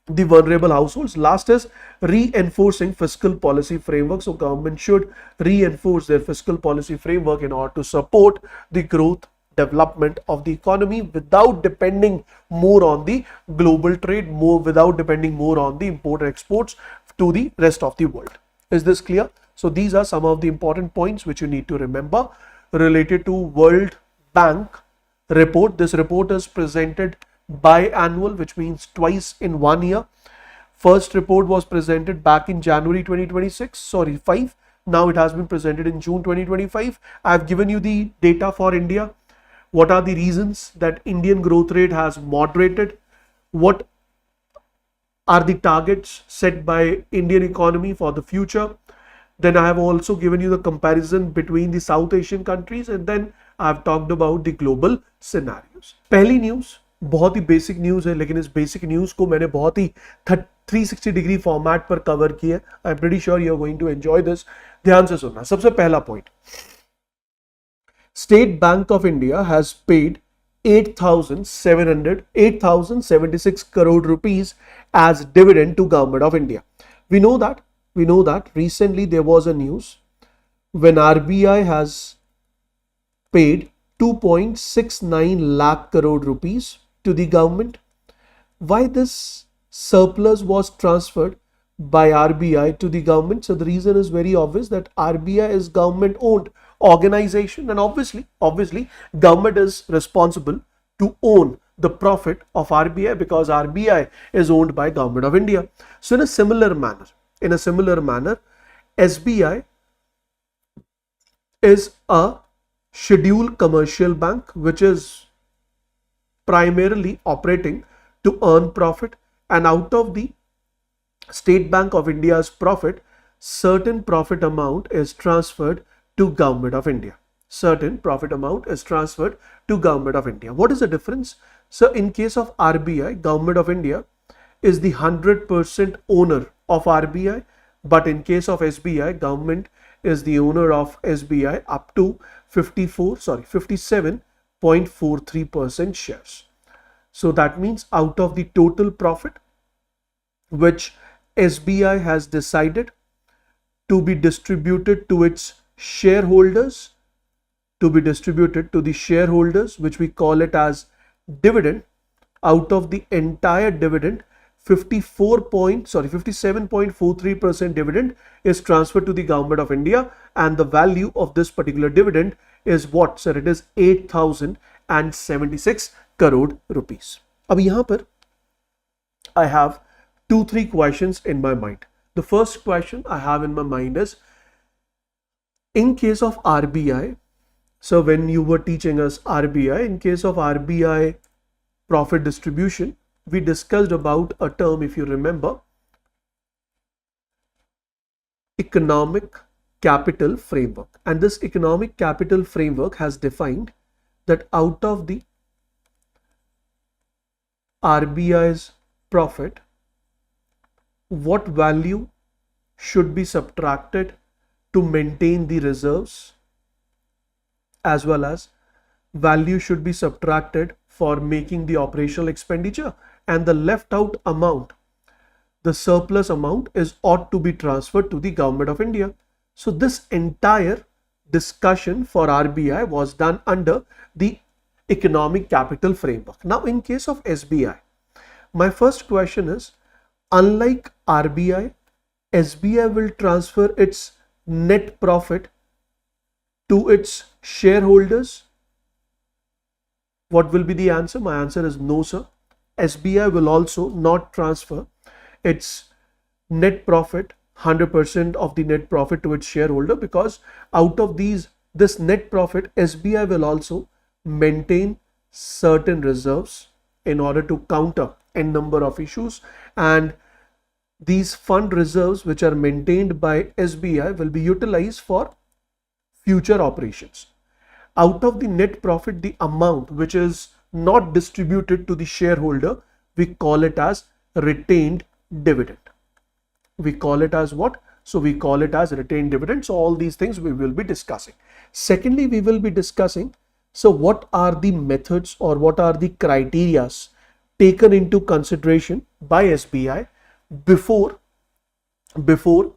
the vulnerable households. Last is reinforcing fiscal policy framework. So government should reinforce their fiscal policy framework in order to support the growth development of the economy without depending more on the global trade, without depending more on the import and exports to the rest of the world. Is this clear? So these are some of the important points which you need to remember related to World Bank report. This report is presented biannual, which means twice in 1 year. First report was presented back in January 5. Now it has been presented in June 2025. I have given you the data for India. What are the reasons that Indian growth rate has moderated? What are the targets set by Indian economy for the future? Then I have also given you the comparison between the South Asian countries, and then I have talked about the global scenarios. पहली news बहुत ही basic news है, लेकिन इस basic news को मैंने बहुत ही 360 degree format पर कवर किया. I am pretty sure you are going to enjoy this. ध्यान से सुनना. सबसे पहला point, State Bank of India has paid 8,076 crore rupees as dividend to government of India. We know that recently there was a news when RBI has paid 2.69 lakh crore rupees to the government. Why this surplus was transferred by RBI to the government? So the reason is very obvious, that RBI is government owned organization, and obviously government is responsible to own the profit of RBI, because RBI is owned by Government of India. So in a similar manner, SBI is a scheduled commercial bank which is primarily operating to earn profit, and out of the State Bank of India's profit, certain profit amount is transferred to Government of India. Certain profit amount is transferred to Government of India. What is the difference? So in case of RBI, Government of India is the 100% owner of RBI, but in case of SBI, government is the owner of SBI up to 57.43% shares. So that means out of the total profit which SBI has decided to be distributed to its shareholders, which we call it as dividend, out of the entire dividend, 57.43% dividend is transferred to the Government of India, and the value of this particular dividend is what, sir? It is 8,076 crore rupees. अब यहाँ पर I have 2-3 questions in my mind. The first question I have in my mind is, in case of RBI, so when you were teaching us RBI, in case of RBI profit distribution, we discussed about a term, if you remember, economic capital framework. And this economic capital framework has defined that out of the RBI's profit, what value should be subtracted to maintain the reserves, as well as value should be subtracted for making the operational expenditure, and the left out amount, the surplus amount, is ought to be transferred to the Government of India. So this entire discussion for RBI was done under the economic capital framework. Now in case of SBI, my first question is, unlike RBI, SBI will transfer its net profit to its shareholders. What will be the answer? My answer is no, sir. SBI will also not transfer its net profit, 100% of the net profit, to its shareholder, because out of this net profit, SBI will also maintain certain reserves in order to counter a number of issues, and these fund reserves which are maintained by SBI will be utilized for future operations. Out of the net profit, the amount which is not distributed to the shareholder, we call it as retained dividend. We call it as what? So we call it as retained dividend. So all these things we will be discussing. Secondly, we will be discussing, so what are the methods or what are the criteria taken into consideration by SBI before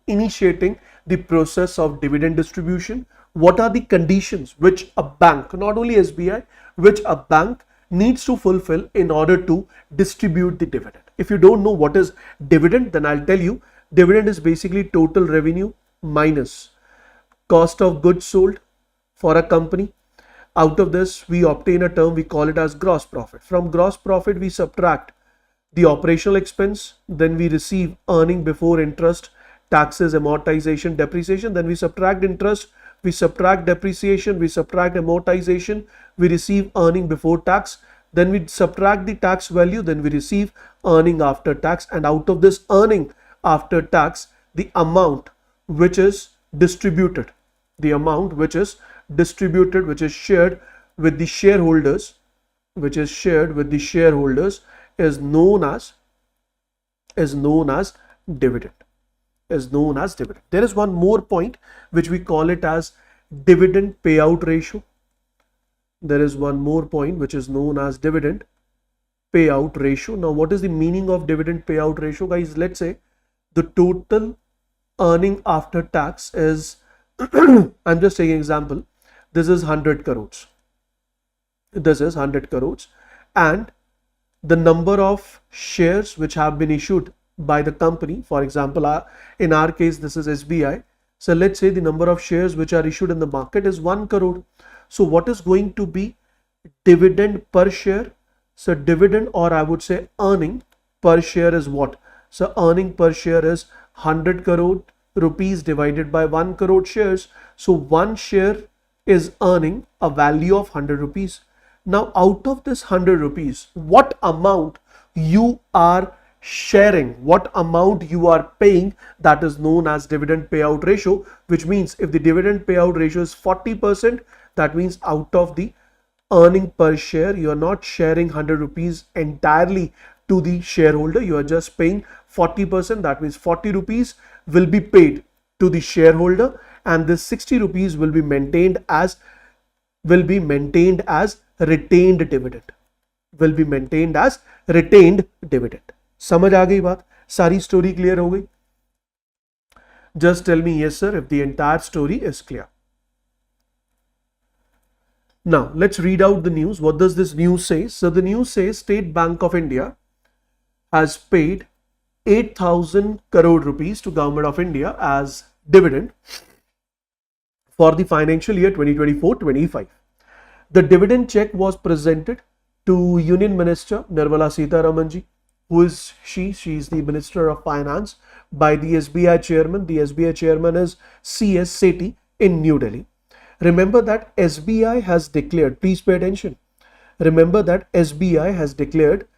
initiating the process of dividend distribution. What are the conditions which a bank, not only SBI, which a bank needs to fulfill in order to distribute the dividend? If you don't know what is dividend, then I'll tell you. Dividend is basically total revenue minus cost of goods sold for a company. Out of this, we obtain a term, we call it as gross profit. From gross profit, we subtract the operational expense, then we receive earning before interest, taxes, amortization, depreciation, then we subtract interest, we subtract depreciation, we subtract amortization, we receive earning before tax, then we subtract the tax value, then we receive earning after tax, and out of this earning after tax, the amount which is distributed, which is shared with the shareholders, is known as dividend. There is one more point which we call it as dividend payout ratio. There is one more point which is known as dividend payout ratio. Now, what is the meaning of dividend payout ratio, guys? Let's say the total earning after tax is I'm just taking example, this is 100 crores. And the number of shares which have been issued by the company. For example, in our case, this is SBI. So let's say the number of shares which are issued in the market is 1 crore. So what is going to be dividend per share? So dividend, or I would say earning per share, is what? So earning per share is 100 crore rupees divided by 1 crore shares. So one share is earning a value of 100 rupees. Now out of this 100 rupees, what amount you are sharing, what amount you are paying, that is known as dividend payout ratio, which means if the dividend payout ratio is 40%, that means out of the earning per share, you are not sharing 100 rupees entirely to the shareholder, you are just paying 40%. That means 40 rupees will be paid to the shareholder, and this 60 rupees will be maintained as retained dividend, will be maintained as retained dividend. समझ आ गई बात? सारी story clear हो गई? Just tell me yes sir if the entire story is clear. Now let's read out the news. What does this news say? So the news says State Bank of India has paid 8,000 crore rupees to Government of India as dividend for the financial year 2024-25. The dividend check was presented to Union Minister Nirmala Sitharaman. Who is she? She is the Minister of Finance, by the SBI chairman. The SBI chairman is CS Sethi in New Delhi. Remember that SBI has declared, please pay attention. Remember that SBI has declared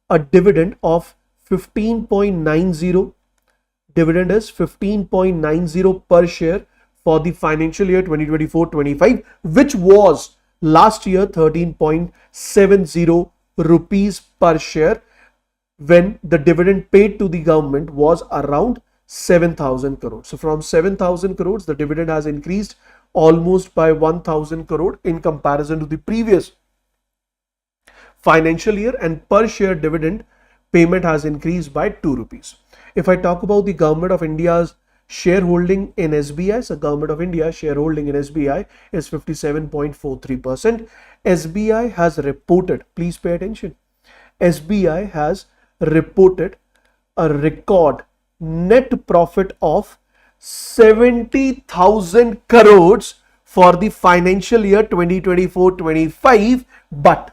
a dividend of 15.90. Dividend is 15.90 per share for the financial year 2024-25, which was last year 13.70 rupees per share, when the dividend paid to the government was around 7,000 crores. So from 7,000 crores, the dividend has increased almost by 1,000 crore in comparison to the previous financial year, and per share dividend payment has increased by 2 rupees. If I talk about the Government of India's shareholding in SBI, so Government of India shareholding in SBI is 57.43%. SBI has reported, please pay attention, SBI has reported a record net profit of 70,000 crores for the financial year 2024-25, but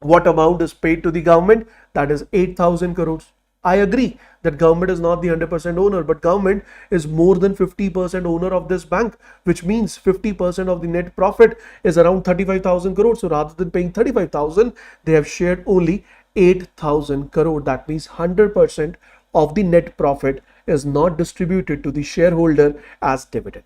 what amount is paid to the government? That is 8,000 crores. I agree that government is not the 100% owner, but government is more than 50% owner of this bank, which means 50% of the net profit is around 35,000 crores. So rather than paying 35,000, they have shared only 8,000 crore. That means 100% of the net profit is not distributed to the shareholder as dividend.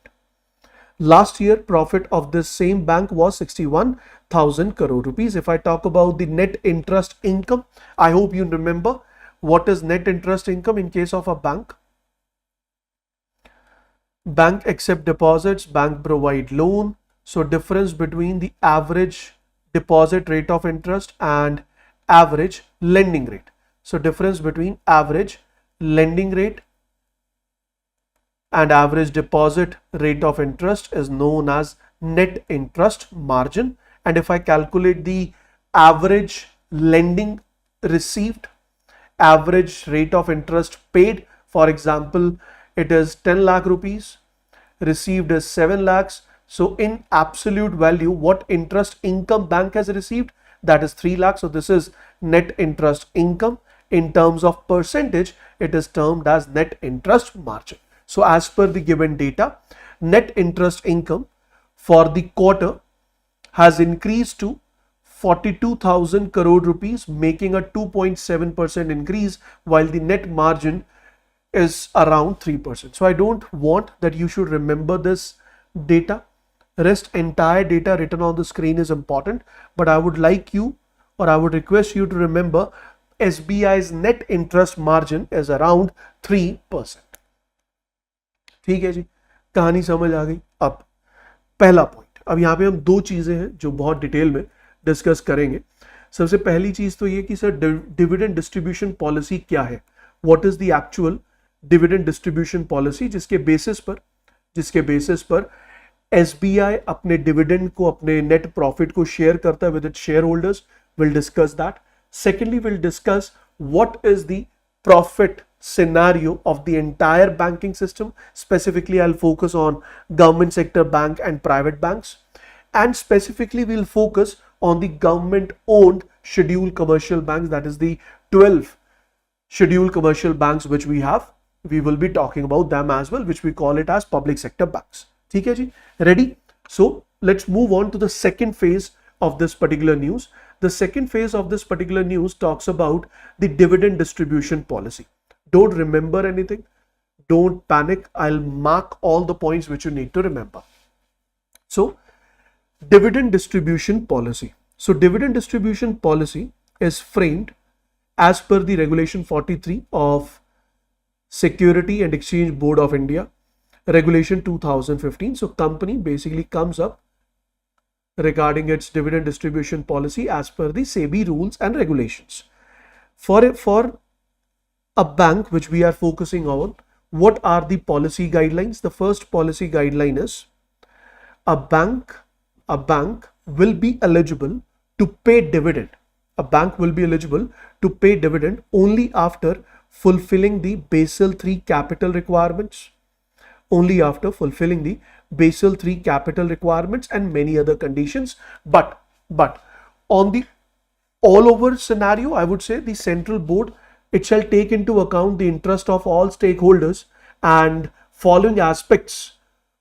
Last year, profit of this same bank was 61,000 crore rupees. If I talk about the net interest income, I hope you remember what is net interest income in case of a bank. Bank accept deposits, bank provide loan. So difference between the average deposit rate of interest and average lending rate. So difference between average lending rate and average deposit rate of interest is known as net interest margin. And if I calculate the average lending received, average rate of interest paid, for example, it is 10 lakh rupees, received is 7 lakhs. So in absolute value, what interest income bank has received? That is 3 lakhs. So this is net interest income. In terms of percentage, it is termed as net interest margin. So as per the given data, net interest income for the quarter has increased to 42,000 crore rupees, making a 2.7% increase, while the net margin is around 3%. So I don't want that you should remember this data. Rest entire data written on the screen is important, but I would like you, or I would request you to remember SBI's net interest margin is around 3%. ठीक है जी, कहानी समझ आ गई। अब पहला point, अब यहाँ पे हम दो चीजें हैं जो बहुत डिटेल में डिस्कस करेंगे। सबसे पहली चीज तो ये कि सर डिविडेंड डिस्ट्रीब्यूशन पॉलिसी क्या है, what is the actual dividend distribution policy, जिसके बेसिस पर एसबीआई अपने डिविडेंड को, अपने नेट प्रॉफिट को शेयर करता है with its share holders. Will discuss that. Secondly, we'll discuss what is the profit scenario of the entire banking system. Specifically, I'll focus on government sector bank and private banks. And specifically, we'll focus on the government owned scheduled commercial banks, that is the 12 scheduled commercial banks which we have. We will be talking about them as well, which we call it as public sector banks. ठीक है जी? Ready? So let's move on to the second phase of this particular news. The second phase of this particular news talks about the dividend distribution policy. Don't remember anything. Don't panic. I'll mark all the points which you need to remember. So, dividend distribution policy. So, dividend distribution policy is framed as per the Regulation 43 of Security and Exchange Board of India, Regulation 2015. So, company basically comes up regarding its dividend distribution policy as per the SEBI rules and regulations. For a bank which we are focusing on, what are the policy guidelines? The first policy guideline is a bank will be eligible to pay dividend. A bank will be eligible to pay dividend only after fulfilling the Basel III capital requirements. Only after fulfilling the Basel III capital requirements and many other conditions. But on the all over scenario, I would say the central board, it shall take into account the interest of all stakeholders and following aspects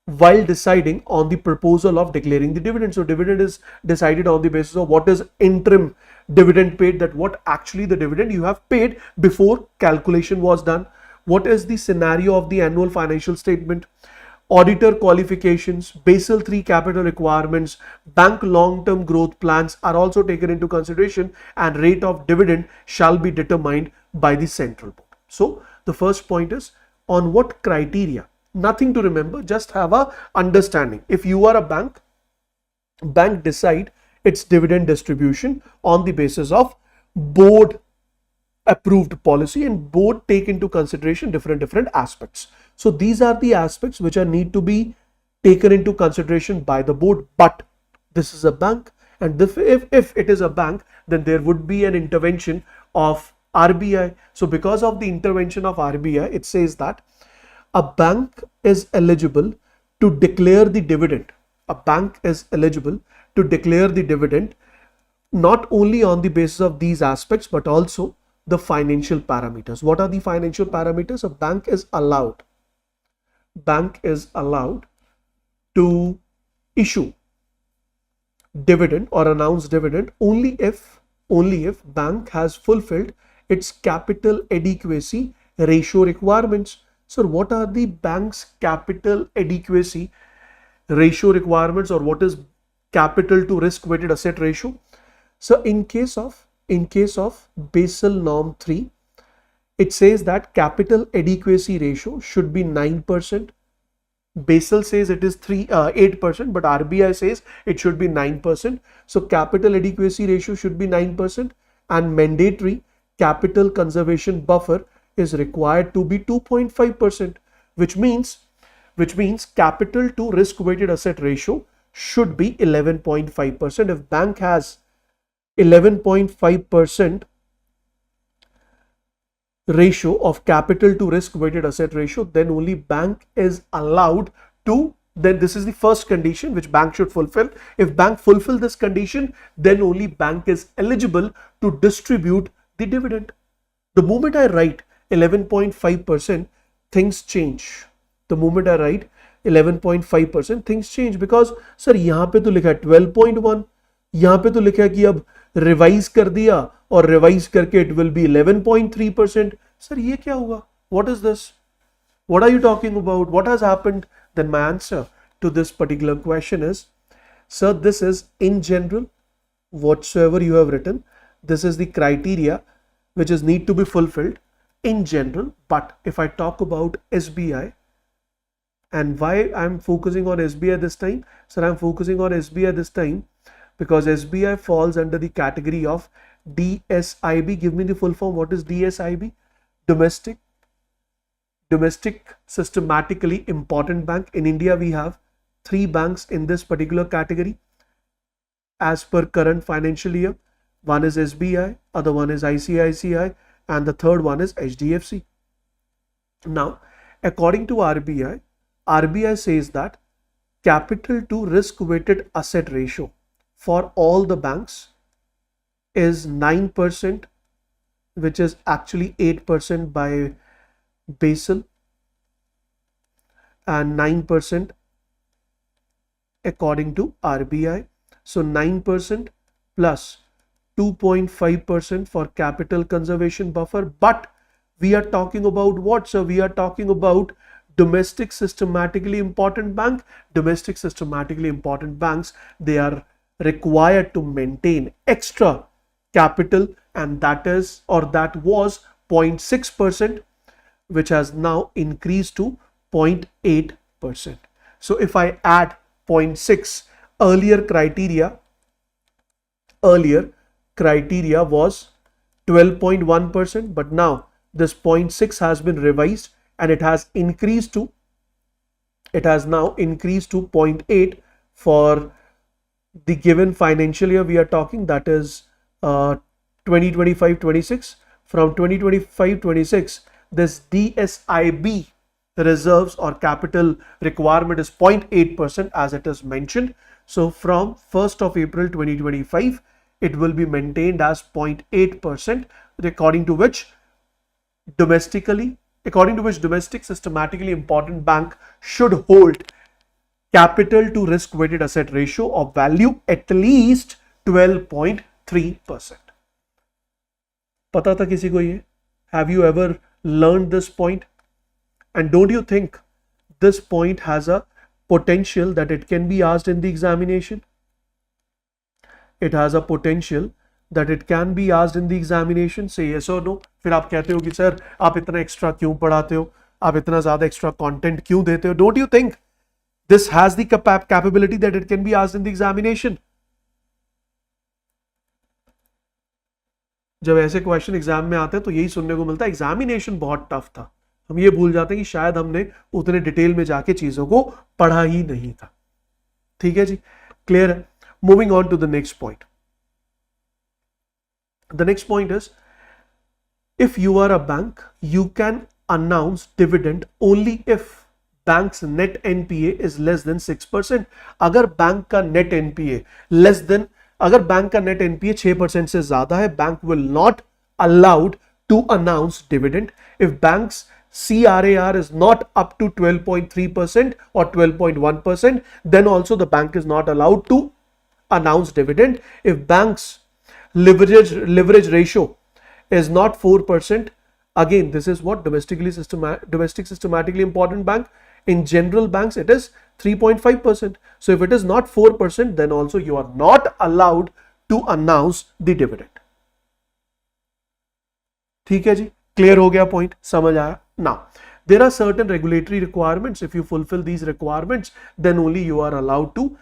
while deciding on the proposal of declaring the dividend. So dividend is decided on the basis of what is interim dividend paid, that what actually the dividend you have paid before calculation was done. What is the scenario of the annual financial statement, auditor qualifications, Basel III capital requirements, bank long-term growth plans are also taken into consideration, and rate of dividend shall be determined by the central board. So the first point is on what criteria. Nothing to remember, just have a understanding. If you are a bank decide its dividend distribution on the basis of board approved policy, and board take into consideration different aspects. So these are the aspects which are need to be taken into consideration by the board. But this is a bank, and if it is a bank, then there would be an intervention of RBI. So because of the intervention of RBI, it says that a bank is eligible to declare the dividend. A bank is eligible to declare the dividend not only on the basis of these aspects, but also the financial parameters. What are the financial parameters? A bank is allowed to issue dividend or announce dividend only if bank has fulfilled its capital adequacy ratio requirements. So what are the bank's capital adequacy ratio requirements, or what is capital to risk weighted asset ratio? So in case of Basel norm 3, it says that capital adequacy ratio should be 9%. Basel says it is 8%, but RBI says it should be 9%. So capital adequacy ratio should be 9%, and mandatory capital conservation buffer is required to be 2.5%, which means capital to risk weighted asset ratio should be 11.5%. If bank has 11.5% ratio of capital to risk weighted asset ratio, then only bank is allowed to, then this is the first condition which bank should fulfill. If bank fulfill this condition, then only bank is eligible to distribute the dividend. The moment I write 11.5%, things change. The moment I write 11.5%, things change, because sir यहाँ पे तो लिखा है 12.1, यहाँ पे तो लिखा है कि अब रिवाइज कर दिया और रिवाइज करके it will be 11.3%. सर ये क्या हुआ? What is this? What are you talking about? What has happened? Then my answer to this particular question is, sir, this is in general, whatsoever you have written, this is the criteria which is need to be fulfilled in general. But if I talk about SBI, and why I'm focusing on SBI this time? Sir, I'm focusing on SBI this time because SBI falls under the category of DSIB. Give me the full form. What is DSIB? Domestic systematically important bank. In India, we have 3 banks in this particular category. As per current financial year, One is SBI, other one is ICICI, and the third one is HDFC. Now, according to RBI, RBI says that capital to risk weighted asset ratio for all the banks is 9%, which is actually 8% by Basel and 9% according to RBI. So 9% plus 2.5% for capital conservation buffer. But we are talking about what? So we are talking about domestic systematically important bank. Domestic systematically important banks, they are required to maintain extra capital, and that is, or that was 0.6%, which has now increased to 0.8%. So if I add 0.6, earlier criteria was 12.1%, but now this 0.6 has been revised and it has now increased to 0.8 for the given financial year we are talking, that is 2025-26. From 2025-26, this DSIB reserves or capital requirement is 0.8% as it is mentioned. So from 1st of April 2025, it will be maintained as 0.8%, according to which domestic systematically important bank should hold capital to risk weighted asset ratio of value at least 12.3%. पता था किसी को ये? Have you ever learned this point? And don't you think this point has a potential that it can be asked in the examination? It has a potential that it can be asked in the examination. Say yes or no. फिर आप कहते हो कि sir आप इतना extra क्यों पढ़ाते हो, आप इतना ज्यादा एक्स्ट्रा कंटेंट क्यों देते हो? Don't you think this has the capability that it can be asked in the examination? जब ऐसे क्वेश्चन एग्जाम में आते हैं तो यही सुनने को मिलता है, एग्जामिनेशन बहुत टफ था। हम ये भूल जाते हैं कि शायद हमने उतने डिटेल में जाके चीजों को पढ़ा ही नहीं था। ठीक है जी, क्लियर है। Moving on to the next point. The next point is, if you are a bank, you can announce dividend only if bank's net NPA is less than 6%. अगर बैंक का net NPA अगर bank का net NPA 6% से ज्यादा है, bank will not allowed to announce dividend. If bank's CRAR is not up to 12.3% or 12.1%, then also the bank is not allowed to announce dividend. If bank's leverage ratio is not 4%, again this is what domestic systematically important bank. In general banks it is 3.5%. So if it is not 4%, then also you are not allowed to announce the dividend. ठीक है जी, clear हो गया point, समझ आया? Now there are certain regulatory requirements. If you fulfill these requirements, then only you are allowed to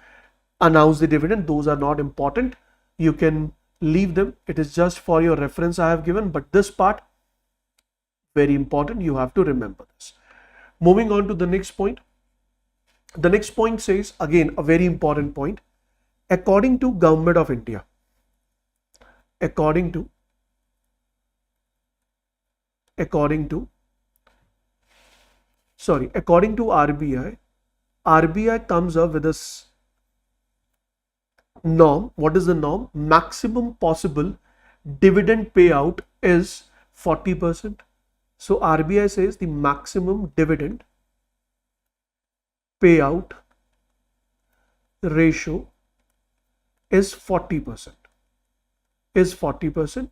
announce the dividend. Those are not important, you can leave them. It is just for your reference I have given, but this part very important, you have to remember this. Moving on to the next point. The next point says, again a very important point, according to Government of India, according to RBI, RBI comes up with this norm. What is the norm? Maximum possible dividend payout is 40%. So RBI says the maximum dividend payout ratio is 40%,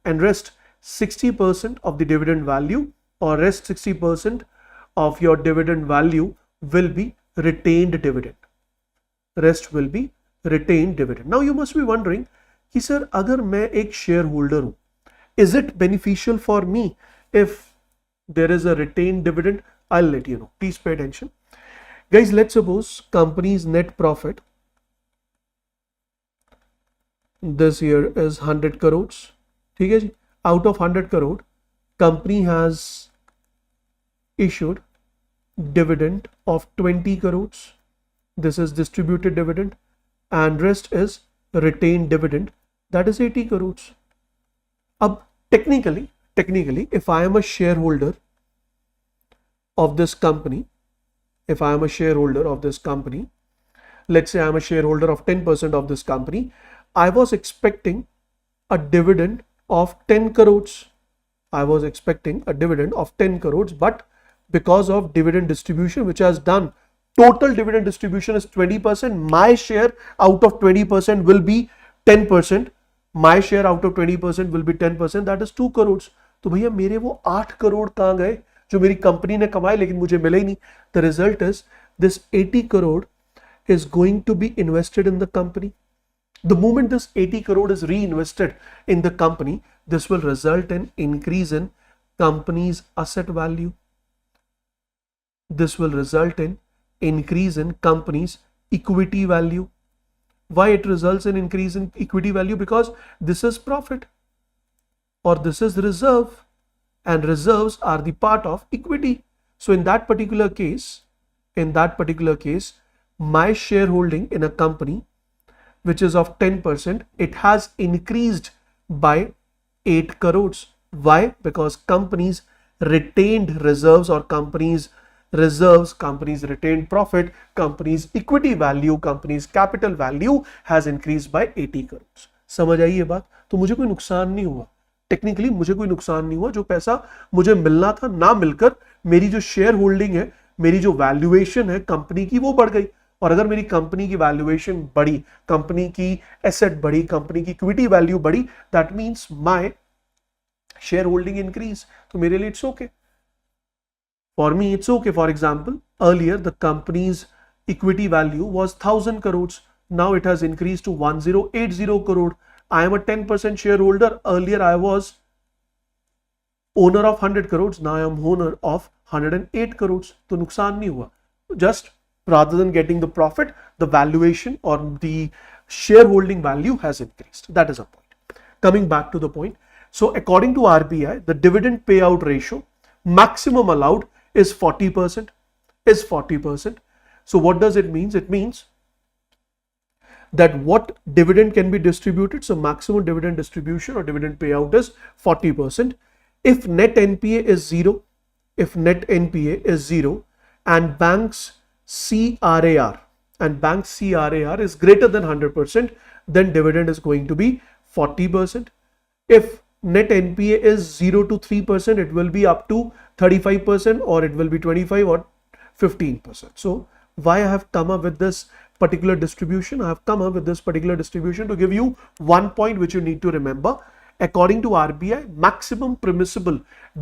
and rest 60% of the dividend value, or rest 60% of your dividend value will be retained dividend. Rest will be retained dividend. Now you must be wondering कि sir अगर मैं एक share holder हूं, is it beneficial for me if there is a retained dividend? I'll let you know. Please pay attention. Guys, let's suppose company's net profit this year is 100 crores. ठीक है जी, out of 100 crore, company has issued dividend of 20 crores. This is distributed dividend, and rest is retained dividend, that is 80 crores. अब technically if I am a shareholder of this company, let's say I am a shareholder of 10% of this company, I was expecting a dividend of 10 crores. But because of dividend distribution which has done, total dividend distribution is 20%. My share out of 20% will be 10%. My share out of 20% will be 10%, that is 2 crores. तो भैया मेरे वो 8 करोड़ कहाँ गए जो मेरी company ने कमाए लेकिन मुझे मिले ही नहीं. The result is this 80 crore is going to be invested in the company. The moment this 80 crore is reinvested in the company, this will result in increase in company's asset value. This will result in increase in company's equity value. Why it results in increase in equity value? Because this is profit or this is reserve, and reserves are the part of equity. So in that particular case, my shareholding in a company which is of 10%, it has increased by 8 crores. Why? Because companies retained reserves or companies retained profit, companies equity value, companies capital value has increased by 80 crores. समझ आई ये बात? तो मुझे कोई नुकसान नहीं हुआ, technically मुझे कोई नुकसान नहीं हुआ. जो पैसा मुझे मिलना था ना मिलकर मेरी जो शेयर होल्डिंग है, मेरी जो वैल्यूएशन है कंपनी की वो बढ़ गई. और अगर मेरी कंपनी की वैल्यूएशन बढ़ी, कंपनी की एसेट बढ़ी, कंपनी की इक्विटी वैल्यू बढ़ी, that means my share holding increase. तो मेरे लिए it's okay. For me, it's okay. For example, earlier the company's equity value was 1000 crores. Now it has increased to 1080 crore. I am a 10% shareholder. Earlier I was owner of 100 crores. Now I am owner of 108 crores. तो नुकसान नहीं हुआ. Just rather than getting the profit, the valuation or the shareholding value has increased. That is a point. Coming back to the point. So according to RBI, the dividend payout ratio maximum allowed is 40%. So what does it mean? It means that what dividend can be distributed, so maximum dividend distribution or dividend payout is 40%. If net NPA is zero, and bank's CRAR is greater than 100%, then dividend is going to be 40%. If net NPA is 0 to 3%, it will be up to 35%, or it will be 25 or 15%. So why I have come up with this particular distribution? I have come up with this particular distribution to give you one point which you need to remember. According to RBI, maximum permissible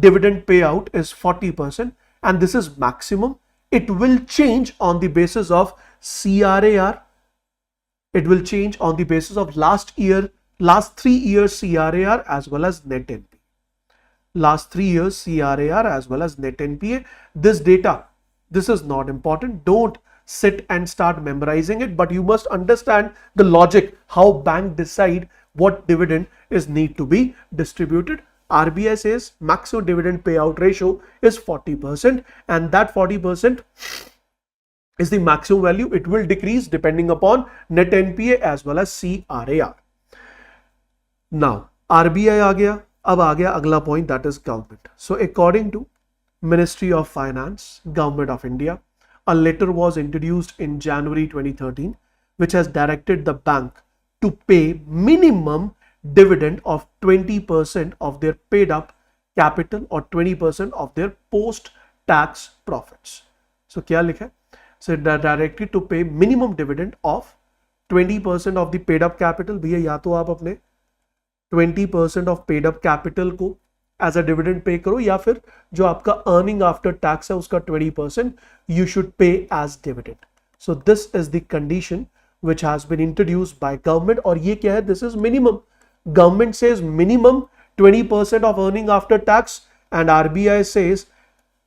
dividend payout is 40%, and this is maximum. It will change on the basis of CRAR. It will change on the basis of last 3 years CRAR as well as net NPA. Last 3 years CRAR as well as net NPA. This data, this is not important. Don't sit and start memorizing it, but you must understand the logic, how bank decide what dividend is need to be distributed. RBI says maximum dividend payout ratio is 40%, and that 40% is the maximum value. It will decrease depending upon net NPA as well as CRAR. Now RBI आ गया, अब आ गया अगला point, that is government. So according to Ministry of Finance, Government of India, a letter was introduced in January 2013 which has directed the bank to pay minimum dividend of 20% of their paid up capital or 20% of their post tax profits. So क्या लिखा है? So directed to pay minimum dividend of 20% of the paid up capital. भैया या तो आप अपने 20% of paid up capital को as a dividend pay करो, या फिर जो आपका earning after tax है उसका 20% you should pay as dividend. So this is the condition which has been introduced by government. और ये क्या है? This is minimum. Government says minimum 20% of earning after tax, and RBI says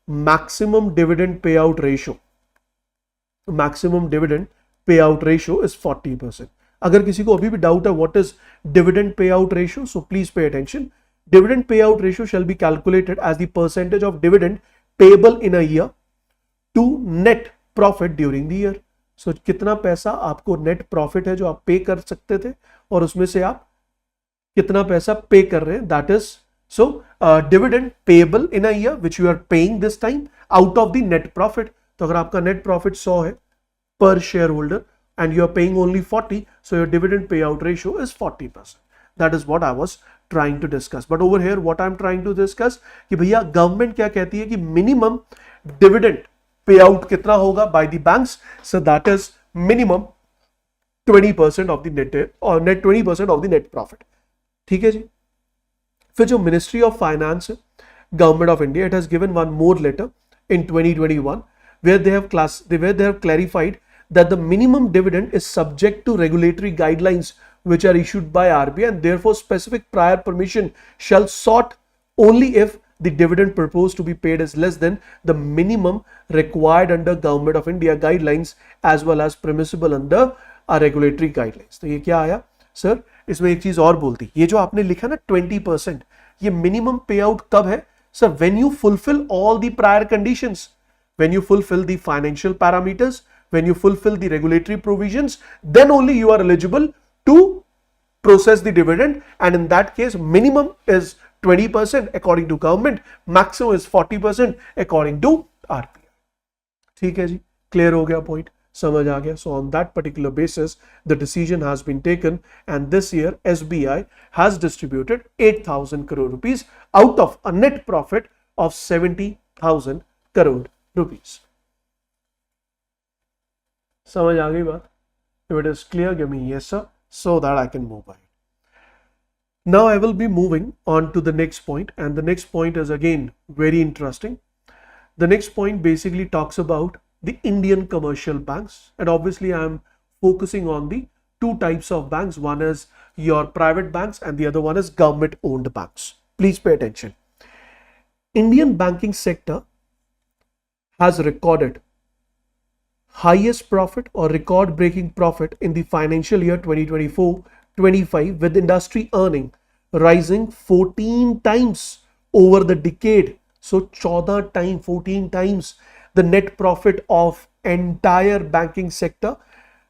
maximum dividend payout ratio. Maximum dividend payout ratio is 40%. अगर किसी को अभी भी doubt है what is dividend payout ratio, so please pay attention. Dividend payout ratio shall be calculated as the percentage of dividend payable in a year to net profit during the year. So कितना पैसा आपको net profit है जो आप पे कर सकते थे, और उसमें से आप कितना पैसा पे कर रहे हैं, that is so dividend payable in a year which you are paying this time out of the net profit. तो अगर आपका नेट प्रॉफिट 100 है per shareholder and you are paying only 40, so your dividend payout ratio is 40%. That is what I was trying to discuss. But over here what I'm trying to discuss कि भैया government क्या कहती है कि minimum dividend pay out कितना होगा by the banks, so that is minimum 20% of the net और net 20% of the net profit. ठीक है जी। फिर जो मिनिस्ट्री ऑफ फाइनेंस है government of India, it has given one more letter in 2021 where they have clarified that the minimum dividend is subject to regulatory guidelines which are issued by RBI, and therefore specific prior permission shall sought only if the dividend proposed to be paid is less than the minimum required under Government of India guidelines as well as permissible under a regulatory guidelines। तो ये क्या आया sir, इसमें एक चीज और बोलती, ये जो आपने लिखा ना 20%, ये मिनिमम पे आउट कब है sir, when you fulfill all the prior conditions, when you fulfill the financial parameters, when you fulfill the regulatory provisions, then only you are eligible to process the dividend, and in that case minimum is 20% according to government, maximum is 40% according to RBI। ठीक है जी, clear हो गया point, समझ आ गया। So on that particular basis the decision has been taken and this year SBI has distributed 8,000 crore rupees out of a net profit of 70,000 crore rupees. समझ आ गई बात? If it is clear, give me yes sir so that I can move ahead. Now I will be moving on to the next point, and the next point is again very interesting. The next point basically talks about the Indian commercial banks, and obviously I am focusing on the two types of banks. One is your private banks and the other one is government owned banks. Please pay attention. Indian banking sector has recorded highest profit or record breaking profit in the financial year 2024-25, with industry earning rising 14 times over the decade. So 14 times, 14 times the net profit of entire banking sector,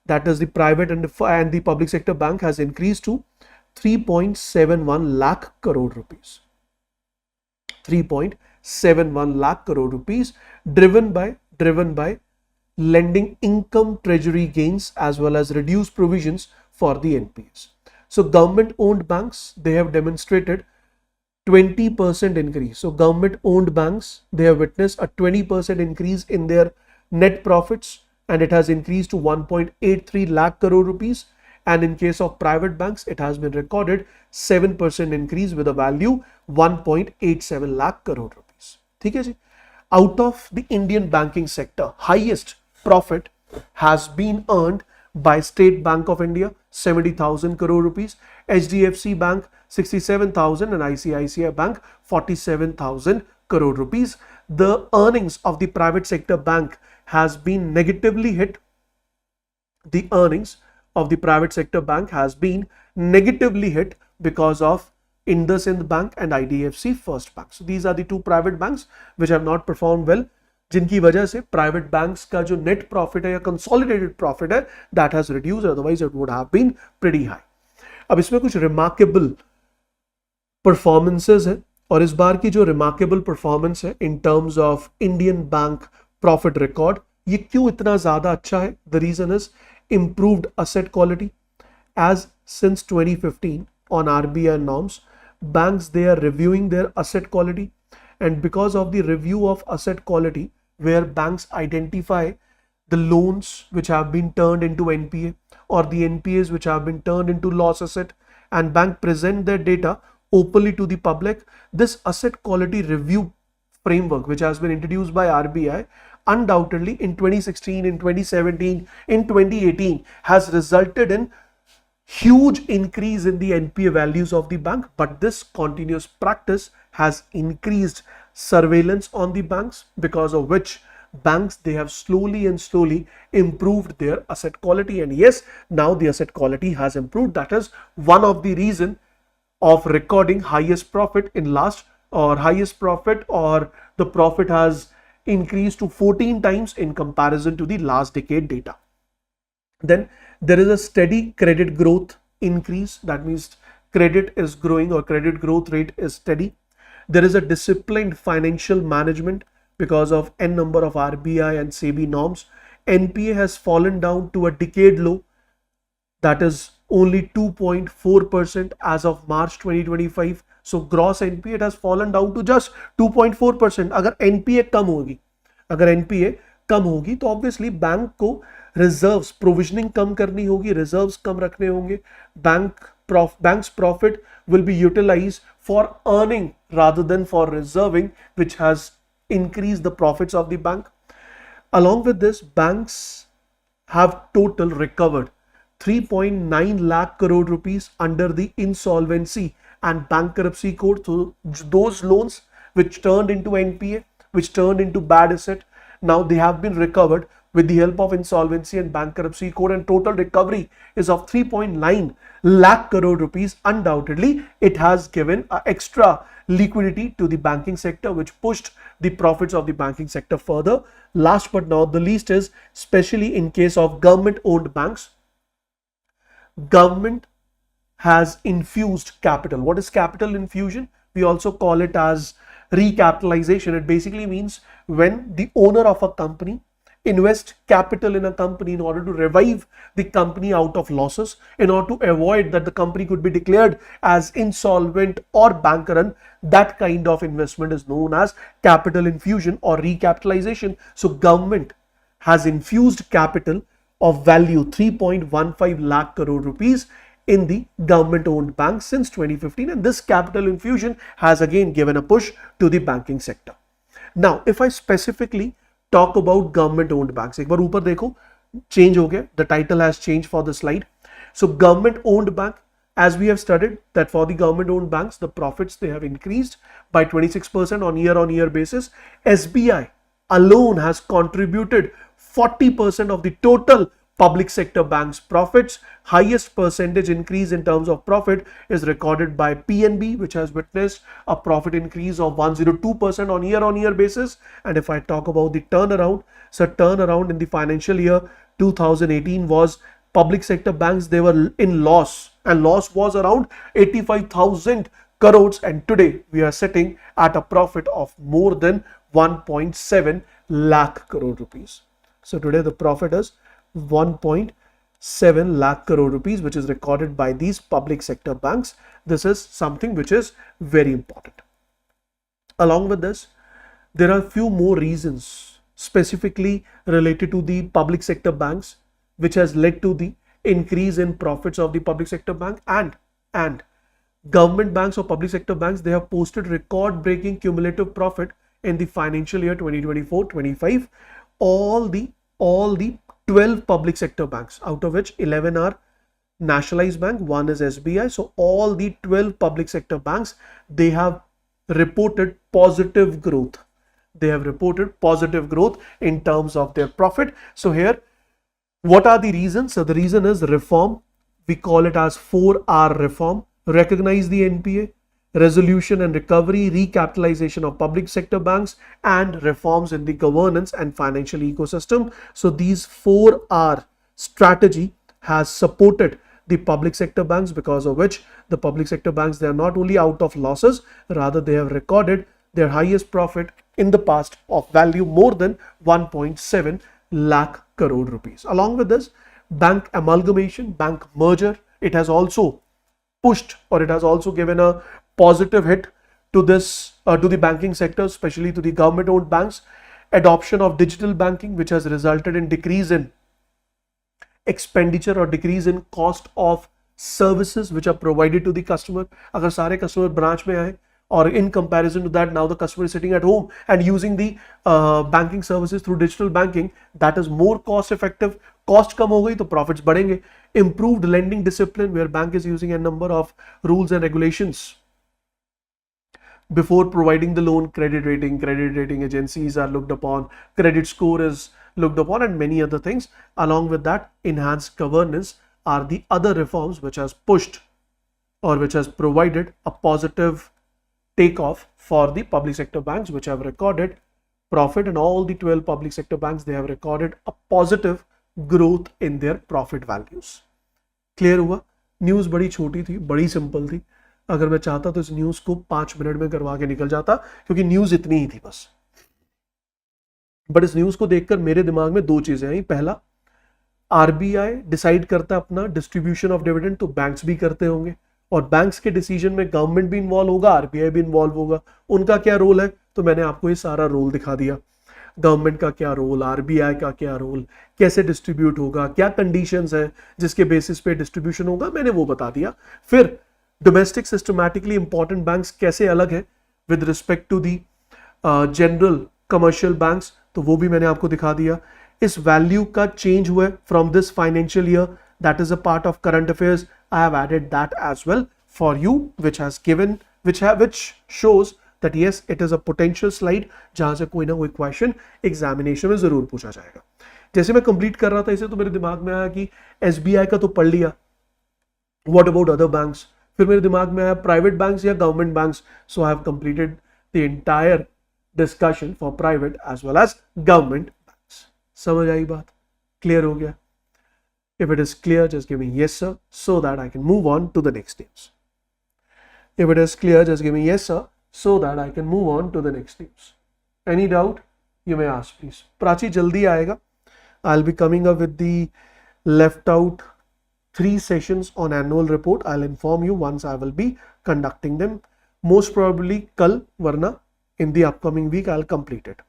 that is the private and the public sector bank, has increased to 3.71 lakh crore rupees. 3.71 lakh crore rupees, driven by lending income, treasury gains, as well as reduced provisions for the NPAs. So government owned banks, they have demonstrated 20% increase. So government owned banks, they have witnessed a 20% increase in their net profits, and it has increased to 1.83 lakh crore rupees. And in case of private banks, it has been recorded 7% increase with a value 1.87 lakh crore rupees. ठीक है जी। Out of the Indian banking sector, highest profit has been earned by State Bank of India, 70,000 crore rupees, HDFC Bank 67,000, and ICICI Bank 47,000 crore rupees. The earnings of the private sector bank has been negatively hit. The earnings of the private sector bank has been negatively hit because of IndusInd Bank and IDFC First Bank. So these are the two private banks which have not performed well, जिनकी वजह से private banks का जो net profit है या consolidated profit है, that has reduced, otherwise it would have been pretty high. अब इसमें कुछ रिमार्केबल परफॉर्मेंसेस है, और इस बार की जो रिमार्केबल परफॉर्मेंस है in terms of Indian bank profit record, ये क्यों इतना ज्यादा अच्छा है? The reason is improved asset quality. As since 2015 on RBI norms, banks, they are reviewing their asset quality, and because of the review of asset quality, where banks identify the loans which have been turned into NPA or the NPAs which have been turned into loss asset, and bank present their data openly to the public, this asset quality review framework which has been introduced by RBI undoubtedly in 2016, in 2017, in 2018 has resulted in huge increase in the NPA values of the bank. But this continuous practice has increased surveillance on the banks, because of which banks, they have slowly and slowly improved their asset quality. And yes, now the asset quality has improved. That is one of the reason of recording highest profit in last, or highest profit, or the profit has increased to 14 times in comparison to the last decade data. Then there is a steady credit growth increase. That means credit is growing or credit growth rate is steady. There is a disciplined financial management because of n number of RBI and SEBI norms. NPA has fallen down to a decade low, that is only 2.4% as of March 2025. So gross NPA it has fallen down to just 2.4%. अगर NPA कम होगी तो obviously bank को reserves provisioning कम करनी होगी, reserves कम रखने होंगे, bank's profit will be utilized for earning rather than for reserving, which has increased the profits of the bank. Along with this, banks have total recovered 3.9 lakh crore rupees under the insolvency and bankruptcy code. So those loans which turned into NPA, which turned into bad asset, now they have been recovered with the help of insolvency and bankruptcy code, and total recovery is of 3.9 lakh crore rupees. Undoubtedly, it has given extra liquidity to the banking sector, which pushed the profits of the banking sector further. Last but not the least is, especially in case of government owned banks, government has infused capital. What is capital infusion? We also call it as recapitalization. It basically means when the owner of a company invest capital in a company in order to revive the company out of losses, in order to avoid that the company could be declared as insolvent or bank run. That kind of investment is known as capital infusion or recapitalization. So government has infused capital of value 3.15 lakh crore rupees in the government owned banks since 2015, and this capital infusion has again given a push to the banking sector. Now if I specifically talk about government owned banks, एक बार ऊपर देखो change हो गया, the title has changed for the slide. So government owned bank, as we have studied that for the government owned banks, the profits they have increased by 26% on year basis. SBI alone has contributed 40% of the total public sector banks profits. Highest percentage increase in terms of profit is recorded by PNB, which has witnessed a profit increase of 102% on year basis. And if I talk about the turnaround, so turnaround in the financial year 2018 was public sector banks, they were in loss, and loss was around 85,000 crores, and today we are sitting at a profit of more than 1.7 lakh crore rupees. So today the profit is 1.7 lakh crore rupees, which is recorded by these public sector banks. This is something which is very important. Along with this, there are few more reasons specifically related to the public sector banks which has led to the increase in profits of the public sector bank, and government banks or public sector banks, they have posted record breaking cumulative profit in the financial year 2024-25. All the 12 public sector banks, out of which 11 are nationalized bank, one is SBI. So all the 12 public sector banks, they have reported positive growth. They have reported positive growth in terms of their profit. So here, what are the reasons? So the reason is reform. We call it as 4R reform. Recognize the NPA, resolution and recovery, recapitalization of public sector banks, and reforms in the governance and financial ecosystem. So these 4R strategy has supported the public sector banks, because of which the public sector banks, they are not only out of losses, rather they have recorded their highest profit in the past of value more than 1.7 lakh crore rupees. Along with this, bank amalgamation, bank merger, it has also pushed, or it has also given a positive hit to this to the banking sector, especially to the government owned banks. Adoption of digital banking, which has resulted in decrease in expenditure or decrease in cost of services which are provided to the customer. अगर सारे customer branch में आए, or in comparison to that, now the customer is sitting at home and using the banking services through digital banking, that is more cost effective. Cost कम हो गई तो profits बढ़ेंगे. Improved lending discipline, where bank is using a number of rules and regulations before providing the loan. Credit rating agencies are looked upon, credit score is looked upon, and many other things. Along with that, enhanced governance are the other reforms which has pushed, or which has provided a positive takeoff for the public sector banks, which have recorded profit, and all the 12 public sector banks, they have recorded a positive growth in their profit values. Clear हुआ? News बड़ी छोटी थी, बड़ी simple थी। अगर मैं चाहता तो इस न्यूज़ को 5 मिनट में करवा के निकल जाता, क्योंकि न्यूज़ इतनी ही थी बस। बट इस न्यूज़ को देखकर मेरे दिमाग में दो चीज़ें आई। पहला, आरबीआई डिसाइड करता है अपना डिस्ट्रीब्यूशन ऑफ डिविडेंड, तो बैंक्स भी करते होंगे, और बैंक्स के डिसीजन में गवर्नमेंट भी इन्वॉल्व होगा, आरबीआई भी इन्वॉल्व होगा। उनका क्या रोल है, तो मैंने आपको ये सारा रोल दिखा दिया। गवर्नमेंट का क्या रोल, आरबीआई का क्या रोल, कैसे डिस्ट्रीब्यूट होगा, क्या कंडीशंस हैं जिसके बेसिस पे डिस्ट्रीब्यूशन होगा, मैंने वो बता दिया। फिर डोमेस्टिक सिस्टमैटिकली इंपॉर्टेंट बैंक्स कैसे अलग है with respect to the general commercial banks, तो वो भी मैंने आपको दिखा दिया। इस वैल्यू का चेंज हुआ from this financial year, that is a part of current affairs. I have added that as well for you, which shows that yes, it is a potential slide जहां से कोई ना कोई क्वेश्चन एग्जामिनेशन में जरूर पूछा जाएगा। जैसे मैं कंप्लीट कर रहा था इसे, तो मेरे दिमाग में आया कि एसबीआई का तो पढ़ लिया, व्हाट अबाउट अदर बैंक्स। फिर मेरे दिमाग में आया प्राइवेट बैंक्स या government banks, so I have completed the entire discussion for private as well as government banks. समझ आई बात? क्लियर हो गया? If it is clear, just give me yes sir, so that I can move on to the next news. If it is clear, just give me yes sir, so that I can move on to the next news. Any doubt? You may ask please. Prachi jaldi आएगा. I'll be coming up with the left out 3 sessions on annual report. I'll inform you once I will be conducting them. Most probably कल, वरना in the upcoming week I'll complete it.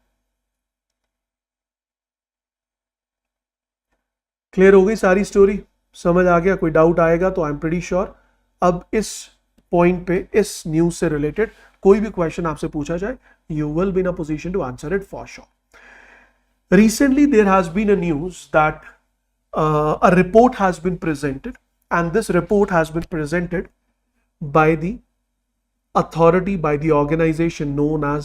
Clear हो गई सारी story? समझ आ गया? कोई doubt आएगा तो आई एम प्रीटी श्योर अब इस पॉइंट पे, इस न्यूज से रिलेटेड कोई भी क्वेश्चन आपसे पूछा जाए, you will be in a position to answer it for sure. Recently there has been a news that a report has been presented, and this report has been presented by the authority, by the organization known as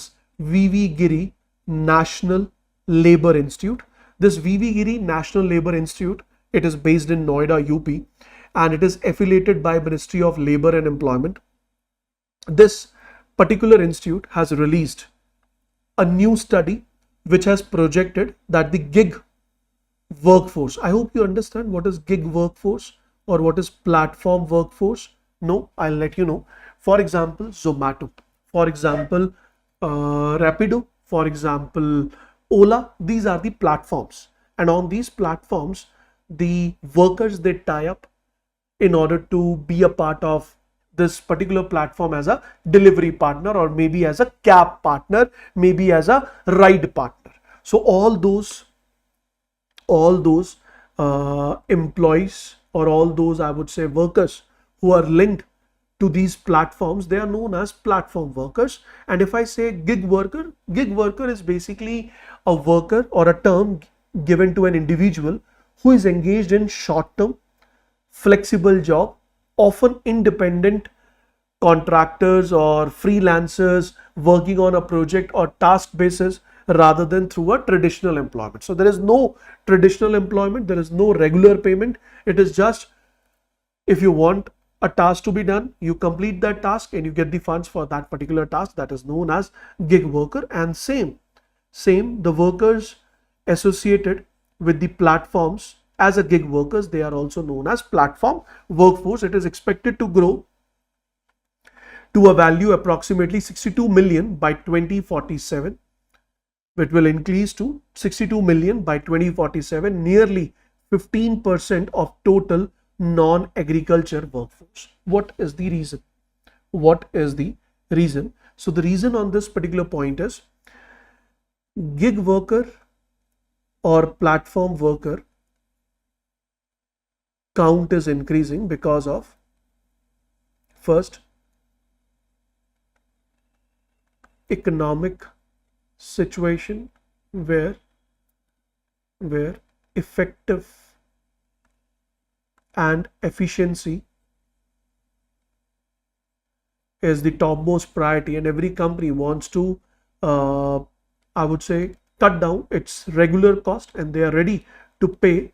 VV Giri National Labour Institute. This VV Giri National Labour Institute, it is based in Noida, UP, and it is affiliated by Ministry of Labour and Employment. This particular institute has released a new study which has projected that the gig workforce, I hope you understand what is gig workforce or what is platform workforce. No, I'll let you know. For example, Zomato, for example, Rapido, for example, Ola, these are the platforms, and on these platforms the workers, they tie up in order to be a part of this particular platform as a delivery partner, or maybe as a cab partner, maybe as a ride partner. So all those employees, or all those, I would say, workers who are linked to these platforms, they are known as platform workers. And if I say gig worker is basically a worker or a term given to an individual who is engaged in short-term, flexible job, often independent contractors or freelancers working on a project or task basis rather than through a traditional employment. So there is no traditional employment, there is no regular payment. It is just, if you want a task to be done, you complete that task and you get the funds for that particular task. That is known as gig worker. And same the workers associated with the platforms as a gig workers, they are also known as platform workforce. It is expected to grow to a value approximately 62 million by 2047. It will increase to 62 million by 2047, nearly 15% of total non-agriculture workforce. What is the reason? What is the reason? So the reason on this particular point is gig worker or platform worker count is increasing because of, first, economic situation where effective and efficiency is the topmost priority, and every company wants to I would say cut down its regular cost, and they are ready to pay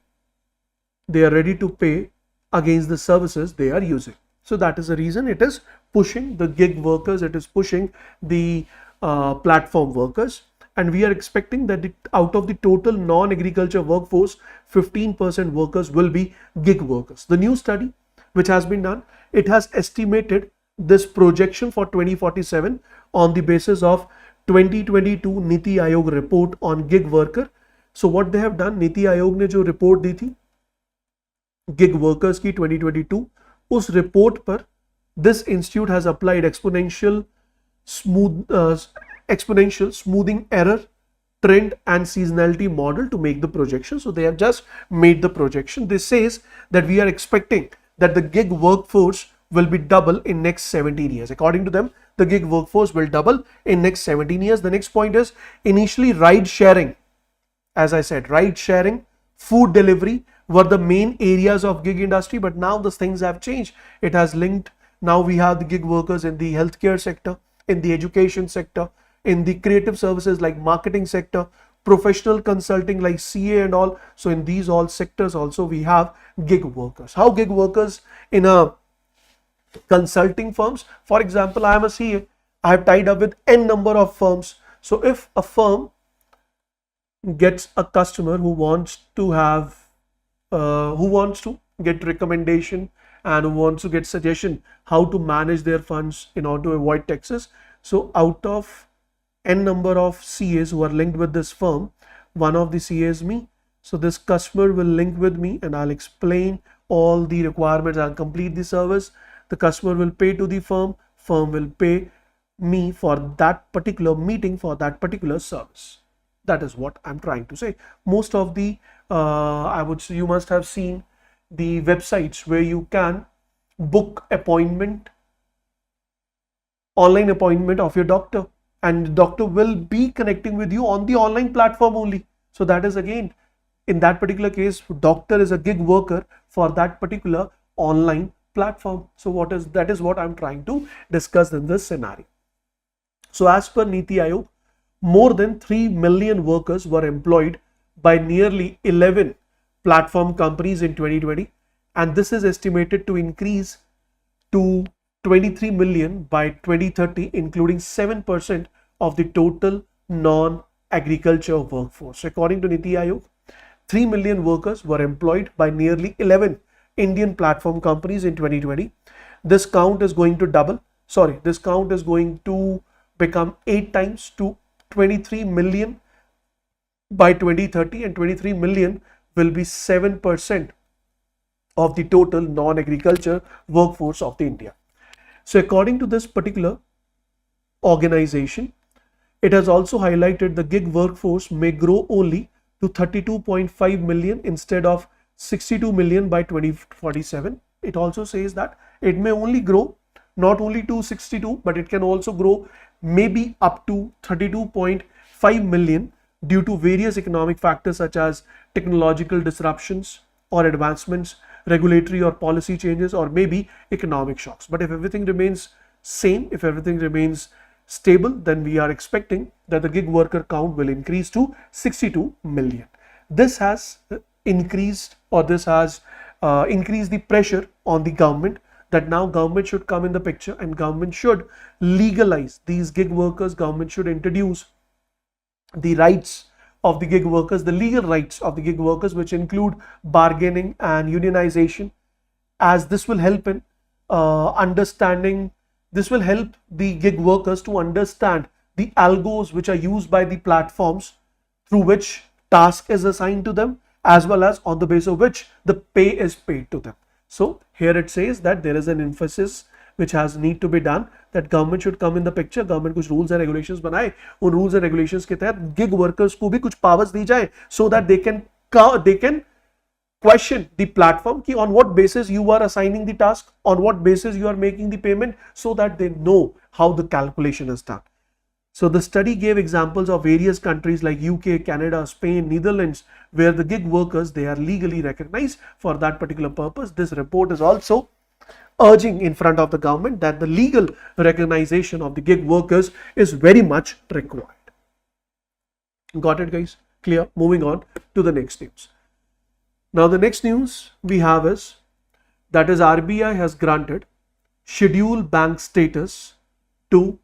against the services they are using. So that is the reason it is pushing the gig workers, it is pushing the platform workers, and we are expecting that out of the total non-agriculture workforce, 15% workers will be gig workers. The new study which has been done. It has estimated this projection for 2047 on the basis of 2022 NITI Aayog report on gig worker. So what they have done, NITI Aayog ने जो report दी थी gig workers की 2022, उस report पर this institute has applied exponential smoothing error, trend and seasonality model to make the projection. So they have just made the projection. This says that we are expecting that the gig workforce will be double in next 17 years. According to them, the gig workforce will double in next 17 years. The next point is initially ride sharing. As I said, ride sharing, food delivery were the main areas of gig industry, but now the things have changed. It has linked. Now we have the gig workers in the healthcare sector, in the education sector, in the creative services like marketing sector, professional consulting like CA and all. So in these all sectors also we have gig workers. How gig workers in a consulting firms? For example, I am a CA. I have tied up with n number of firms. So if a firm gets a customer who wants to get recommendation and who wants to get suggestion how to manage their funds in order to avoid taxes. So out of n number of CAs who are linked with this firm, one of the CAs me. So this customer will link with me and I'll explain all the requirements. I'll complete the service. The customer will pay to the firm. Firm will pay me for that particular meeting, for that particular service. That is what I'm trying to say. Most of the, I would say, you must have seen the websites where you can book appointment, online appointment of your doctor, and the doctor will be connecting with you on the online platform only. So that is again, in that particular case, doctor is a gig worker for that particular online platform. So that is what I'm trying to discuss in this scenario. So as per Niti Aayog, more than 3 million workers were employed by nearly 11 platform companies in 2020, and this is estimated to increase to 23 million by 2030, including 7% of the total non-agriculture workforce. According to Niti Aayog, 3 million workers were employed by nearly 11 Indian platform companies in 2020. This count is going to double. This count is going to become 8 times to 23 million by 2030, and 23 million will be 7% of the total non-agriculture workforce of the India. So according to this particular organization, it has also highlighted the gig workforce may grow only to 32.5 million instead of 62 million by 2047. It also says that it may only grow not only to 62, but it can also grow maybe up to 32.5 million due to various economic factors such as technological disruptions or advancements, regulatory or policy changes, or maybe economic shocks. But if everything remains same, if everything remains stable, then we are expecting that the gig worker count will increase to 62 million. This has increased, or this has increased the pressure on the government, that now government should come in the picture and government should legalize these gig workers. Government should introduce the rights of the gig workers, the legal rights of the gig workers, which include bargaining and unionization, as this will help in understanding. This will help the gig workers to understand the algos which are used by the platforms through which task is assigned to them, as well as on the basis of which the pay is paid to them. So here it says that there is an emphasis which has need to be done, that government should come in the picture. Government कुछ rules and regulations बनाए, उन rules and regulations के तहत gig workers को भी कुछ powers दी जाए, so that they can question the platform ki on what basis you are assigning the task, on what basis you are making the payment, so that they know how the calculation is done. So the study gave examples of various countries like UK, Canada, Spain, Netherlands, where the gig workers, they are legally recognized for that particular purpose. This report is also urging in front of the government that the legal recognition of the gig workers is very much required. Got it, guys? Clear? Moving on to the next news. Now the next news we have is that is RBI has granted schedule bank status to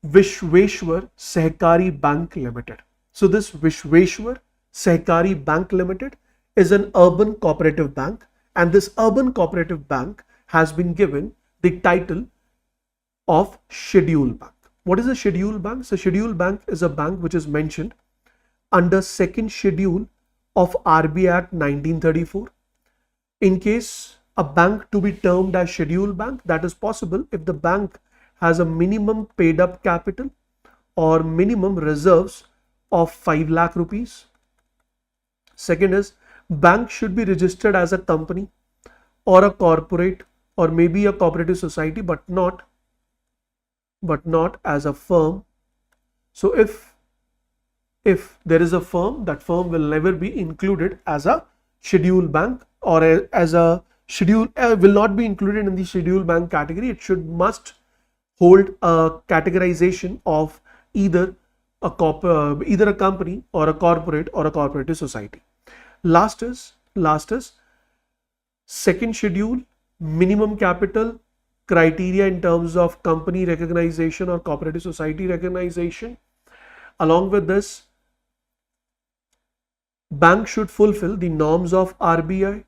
Vishweshwar Sehkari Bank Limited. So this Vishweshwar Sehkari Bank Limited is an urban cooperative bank, And this urban cooperative bank has been given the title of schedule bank. What is a schedule bank? So schedule bank is a bank which is mentioned under second schedule of RBI Act 1934. In case a bank to be termed as schedule bank, that is possible if the bank has a minimum paid up capital or minimum reserves of 5 lakh rupees. Second is, bank should be registered as a company or a corporate or maybe a cooperative society, but not as a firm. So if there is a firm, that firm will never be included as a schedule bank, or as a schedule will not be included in the schedule bank category. It must hold a categorization of either a company or a corporate or a cooperative society. Last is second schedule, minimum capital criteria in terms of company recognition or cooperative society recognition. Along with this, bank should fulfill the norms of RBI.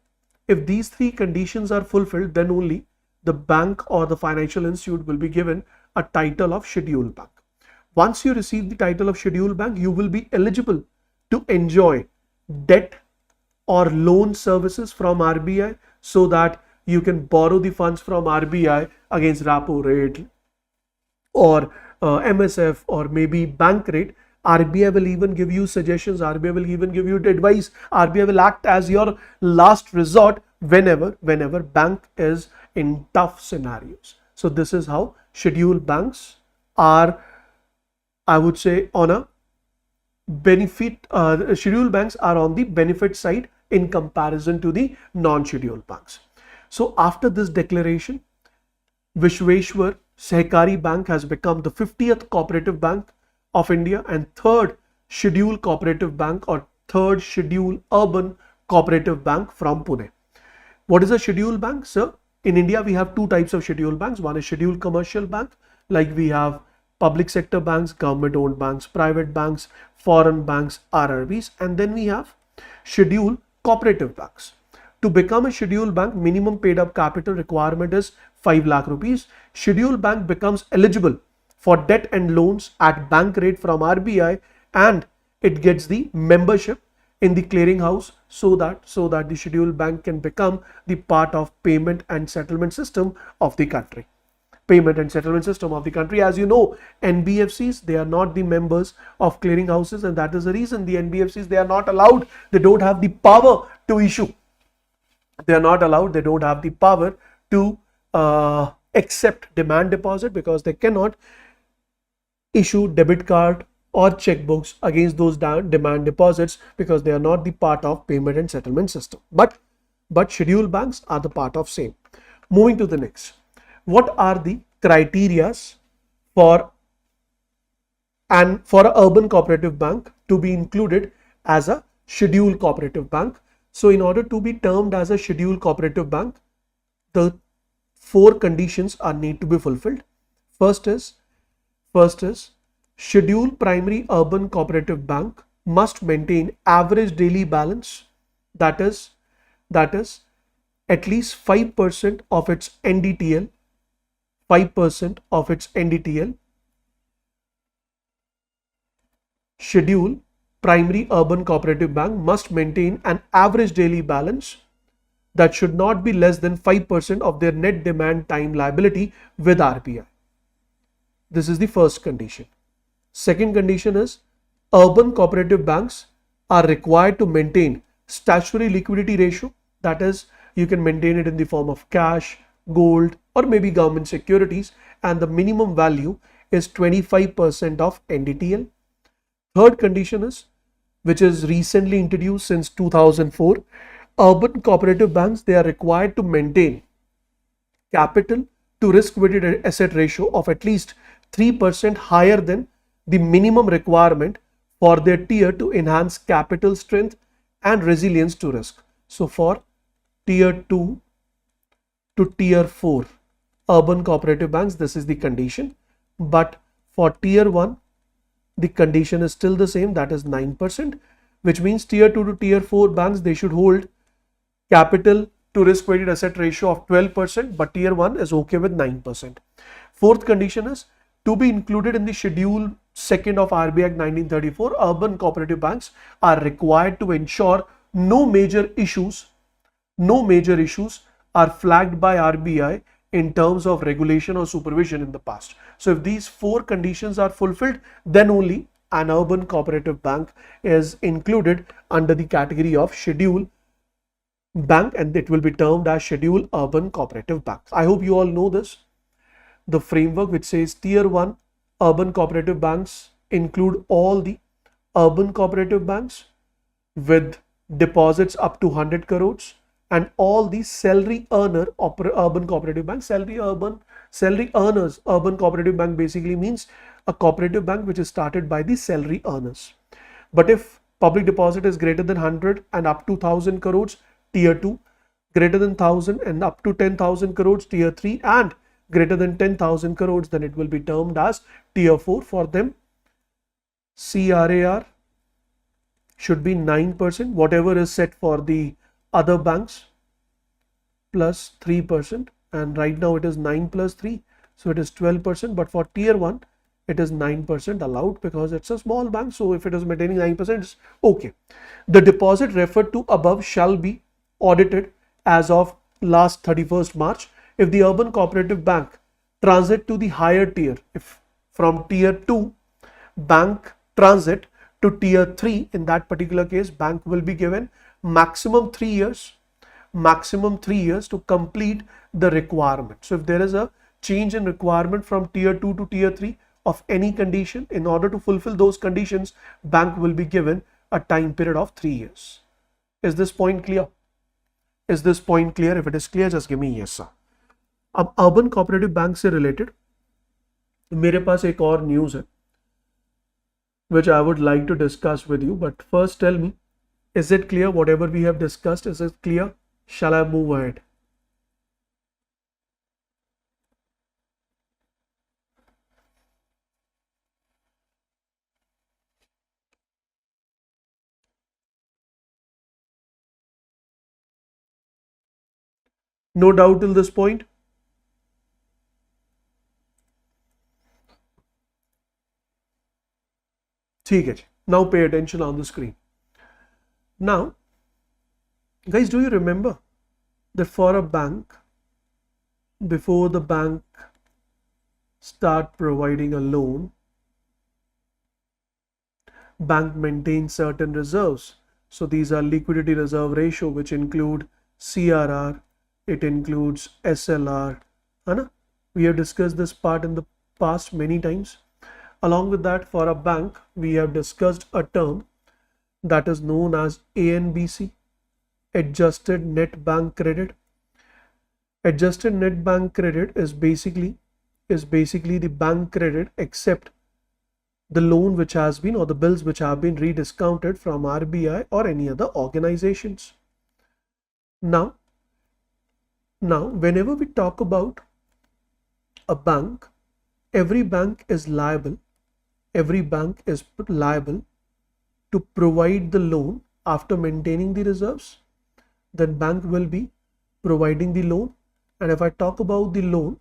If these three conditions are fulfilled, then only the bank or the financial institute will be given a title of schedule bank. Once you receive the title of schedule bank, you will be eligible to enjoy debt or loan services from RBI, so that you can borrow the funds from RBI against repo rate or MSF or maybe bank rate. RBI will even give you suggestions, RBI will even give you advice, RBI will act as your last resort whenever bank is in tough scenarios. So this is how scheduled banks are, I would say, on a benefit. Scheduled banks are on the benefit side in comparison to the non-scheduled banks. So after this declaration, Vishweshwar Sehkari Bank has become the 50th cooperative bank of India and third scheduled cooperative bank or third scheduled urban cooperative bank from Pune. What is a scheduled bank, sir? In India, we have two types of scheduled banks. One is scheduled commercial bank, like we have public sector banks, government owned banks, private banks, foreign banks, RRBs, and then we have scheduled cooperative banks. To become a scheduled bank, minimum paid up capital requirement is 5 lakh rupees. Scheduled bank becomes eligible for debt and loans at bank rate from RBI, and it gets the membership in the clearing house so that the scheduled bank can become the part of payment and settlement system of the country. As you know, NBFCs, they are not the members of clearing houses, and that is the reason the NBFCs, they are not allowed, they don't have the power to issue. They don't have the power to accept demand deposit, because they cannot issue debit card or checkbooks against those demand deposits, because they are not the part of payment and settlement system. But scheduled banks are the part of same. Moving to the next. What are the criterias for an urban cooperative bank to be included as a scheduled cooperative bank? So in order to be termed as a scheduled cooperative bank, the 4 conditions are need to be fulfilled. First is scheduled primary urban cooperative bank must maintain average daily balance, that is at least 5% of its NDTL. Scheduled primary urban cooperative bank must maintain an average daily balance that should not be less than 5% of their net demand time liability with RBI. This is the first condition. Second condition is urban cooperative banks are required to maintain statutory liquidity ratio, that is, you can maintain it in the form of cash, gold, or maybe government securities, and the minimum value is 25% of NDTL. Third condition is, which is recently introduced since 2004, urban cooperative banks, they are required to maintain capital to risk weighted asset ratio of at least 3% higher than the minimum requirement for their tier to enhance capital strength and resilience to risk. So for tier 2 to tier 4 urban cooperative banks, this is the condition, but for tier 1 the condition is still the same, that is 9%, which means tier 2 to tier 4 banks, they should hold capital to risk weighted asset ratio of 12%, but tier 1 is okay with 9%. Fourth condition is to be included in the schedule 2nd of RBI Act 1934, urban cooperative banks are required to ensure no major issues are flagged by RBI in terms of regulation or supervision in the past. So if these 4 conditions are fulfilled, then only an urban cooperative bank is included under the category of schedule bank, and it will be termed as schedule urban cooperative bank. I hope you all know this. The framework which says tier 1 urban cooperative banks include all the urban cooperative banks with deposits up to 100 crores and all the salary earner urban cooperative banks. Salary earners urban cooperative bank basically means a cooperative bank which is started by the salary earners. But if public deposit is greater than 100 and up to 1000 crores, tier 2, greater than 1000 and up to 10,000 crores, tier 3, and greater than 10,000 crores, then it will be termed as tier 4. For them, CRAR should be 9%, whatever is set for the other banks, plus 3%, and right now it is 9 plus 3, so it is 12%, but for tier 1 it is 9% allowed because it's a small bank, so if it is maintaining 9%, it's okay. The deposit referred to above shall be audited as of last 31st March. If the urban cooperative bank transit to the higher tier, if from tier 2 bank transit to tier 3, in that particular case bank will be given maximum 3 years to complete the requirement. So if there is a change in requirement from tier 2 to tier 3 of any condition, in order to fulfill those conditions, bank will be given a time period of 3 years. Is this point clear? Is this point clear? If it is clear, just give me yes sir. अब urban cooperative bank से related मेरे पास एक और news है which I would like to discuss with you, but first tell me, is it clear whatever we have discussed? Is it clear? Shall I move ahead? No doubt till this point? ठीक है. Now pay attention on the screen. Now, guys, do you remember that for a bank, before the bank start providing a loan, bank maintains certain reserves. So these are liquidity reserve ratio, which include CRR, it includes SLR. We have discussed this part in the past many times. Along with that, for a bank, we have discussed a term that is known as ANBC, adjusted net bank credit. Adjusted net bank credit is basically the bank credit except the loan which has been, or the bills which have been rediscounted from RBI or any other organizations. Now whenever we talk about a bank, every bank is liable to provide the loan after maintaining the reserves. Then bank will be providing the loan. And if I talk about the loan,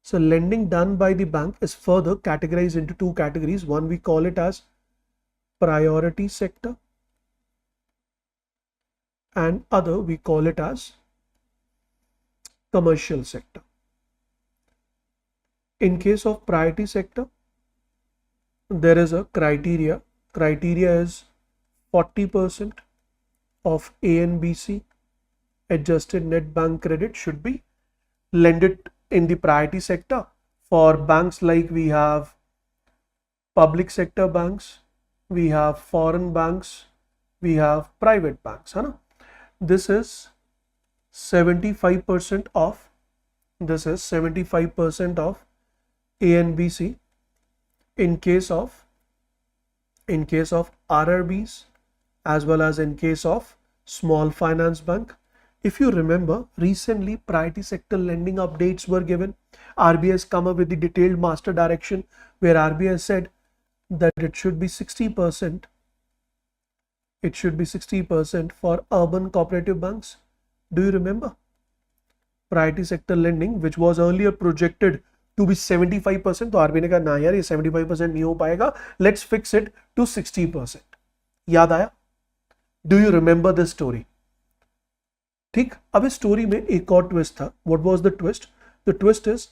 so lending done by the bank is further categorized into 2 categories. One, we call it as priority sector, and other we call it as commercial sector. In case of priority sector, there is a criteria. Criteria is 40% of ANBC, adjusted net bank credit, should be lended in the priority sector. For banks like we have public sector banks, we have foreign banks, we have private banks. This is 75% of ANBC. In case of RRBs, as well as in case of small finance bank. If you remember, recently priority sector lending updates were given. RBI has come up with the detailed master direction where RBI said that it should be 60%. It should be 60% for urban cooperative banks Do you remember? Priority sector lending, which was earlier projected to be 75%, तो RBI ने कहा ना यार ये 75% नहीं हो पाएगा, let's fix it to 60%. याद आया? Do you remember this story? ठीक, अब इस स्टोरी में एक और ट्विस्ट था. What was the twist? The twist is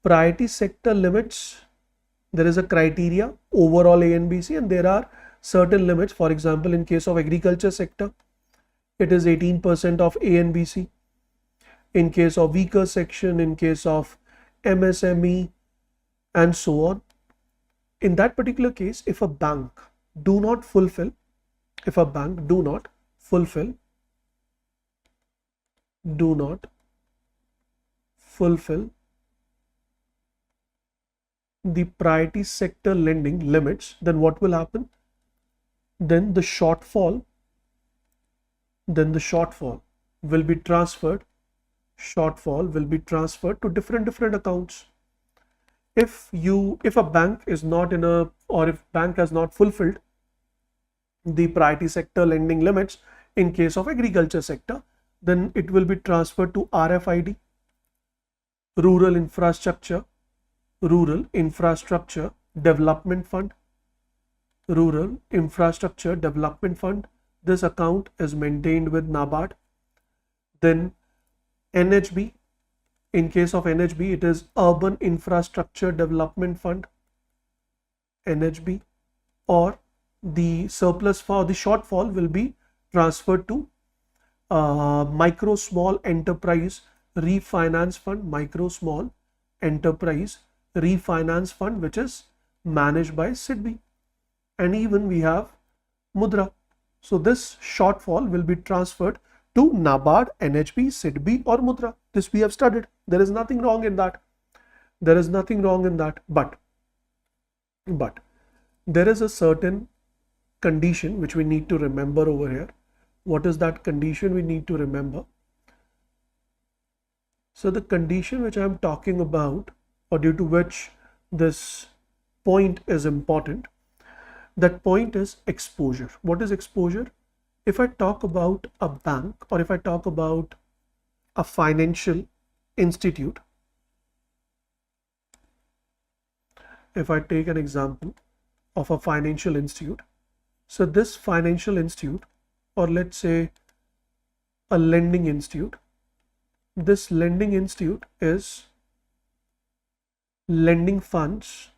priority sector limits. There is a criteria overall A and B, C, and there are certain limits. For example, in case of agriculture sector, it is 18% of A and B, C. In case of weaker section, in case of MSME, and so on. In that particular case, if a bank do not fulfill the priority sector lending limits, then what will happen? Then the shortfall will be transferred to different accounts. If a bank is not if bank has not fulfilled the priority sector lending limits in case of agriculture sector, then it will be transferred to RFID, Rural Infrastructure Development Fund. This account is maintained with NABARD. Then NHB, in case of NHB, it is Urban Infrastructure Development Fund, NHB, or the surplus for the shortfall will be transferred to Micro Small Enterprise Refinance Fund, which is managed by SEBI. And even we have Mudra. So this shortfall will be transferred to NABARD, NHB, SEBI, or Mudra. This we have studied. There is nothing wrong in that. But there is a certain condition which we need to remember over here. What is that condition we need to remember? So the condition which I am talking about, or due to which this point is important, that point is exposure. What is exposure? If I talk about a bank, or if I talk about a financial institute, if I take an example of a financial institute, so this financial institute, or let's say a lending institute, this lending institute is lending funds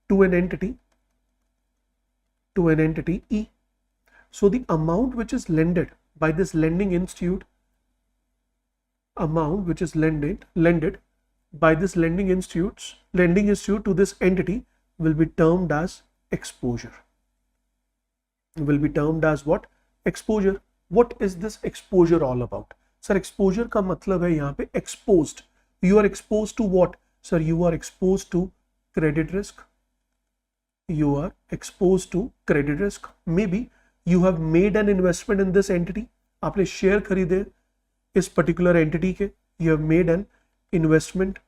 to an entity E. So the amount which is lended by this lending institute, by this lending institute to this entity will be termed as exposure. Will be termed as what? Exposure. What is this exposure all about? Sir, exposure का मतलब है यहाँ पे exposed. You are exposed to what? Sir, you are exposed to credit risk. Maybe you have made an investment in this entity. आपने share खरीदे इस particular entity के. You have made an investment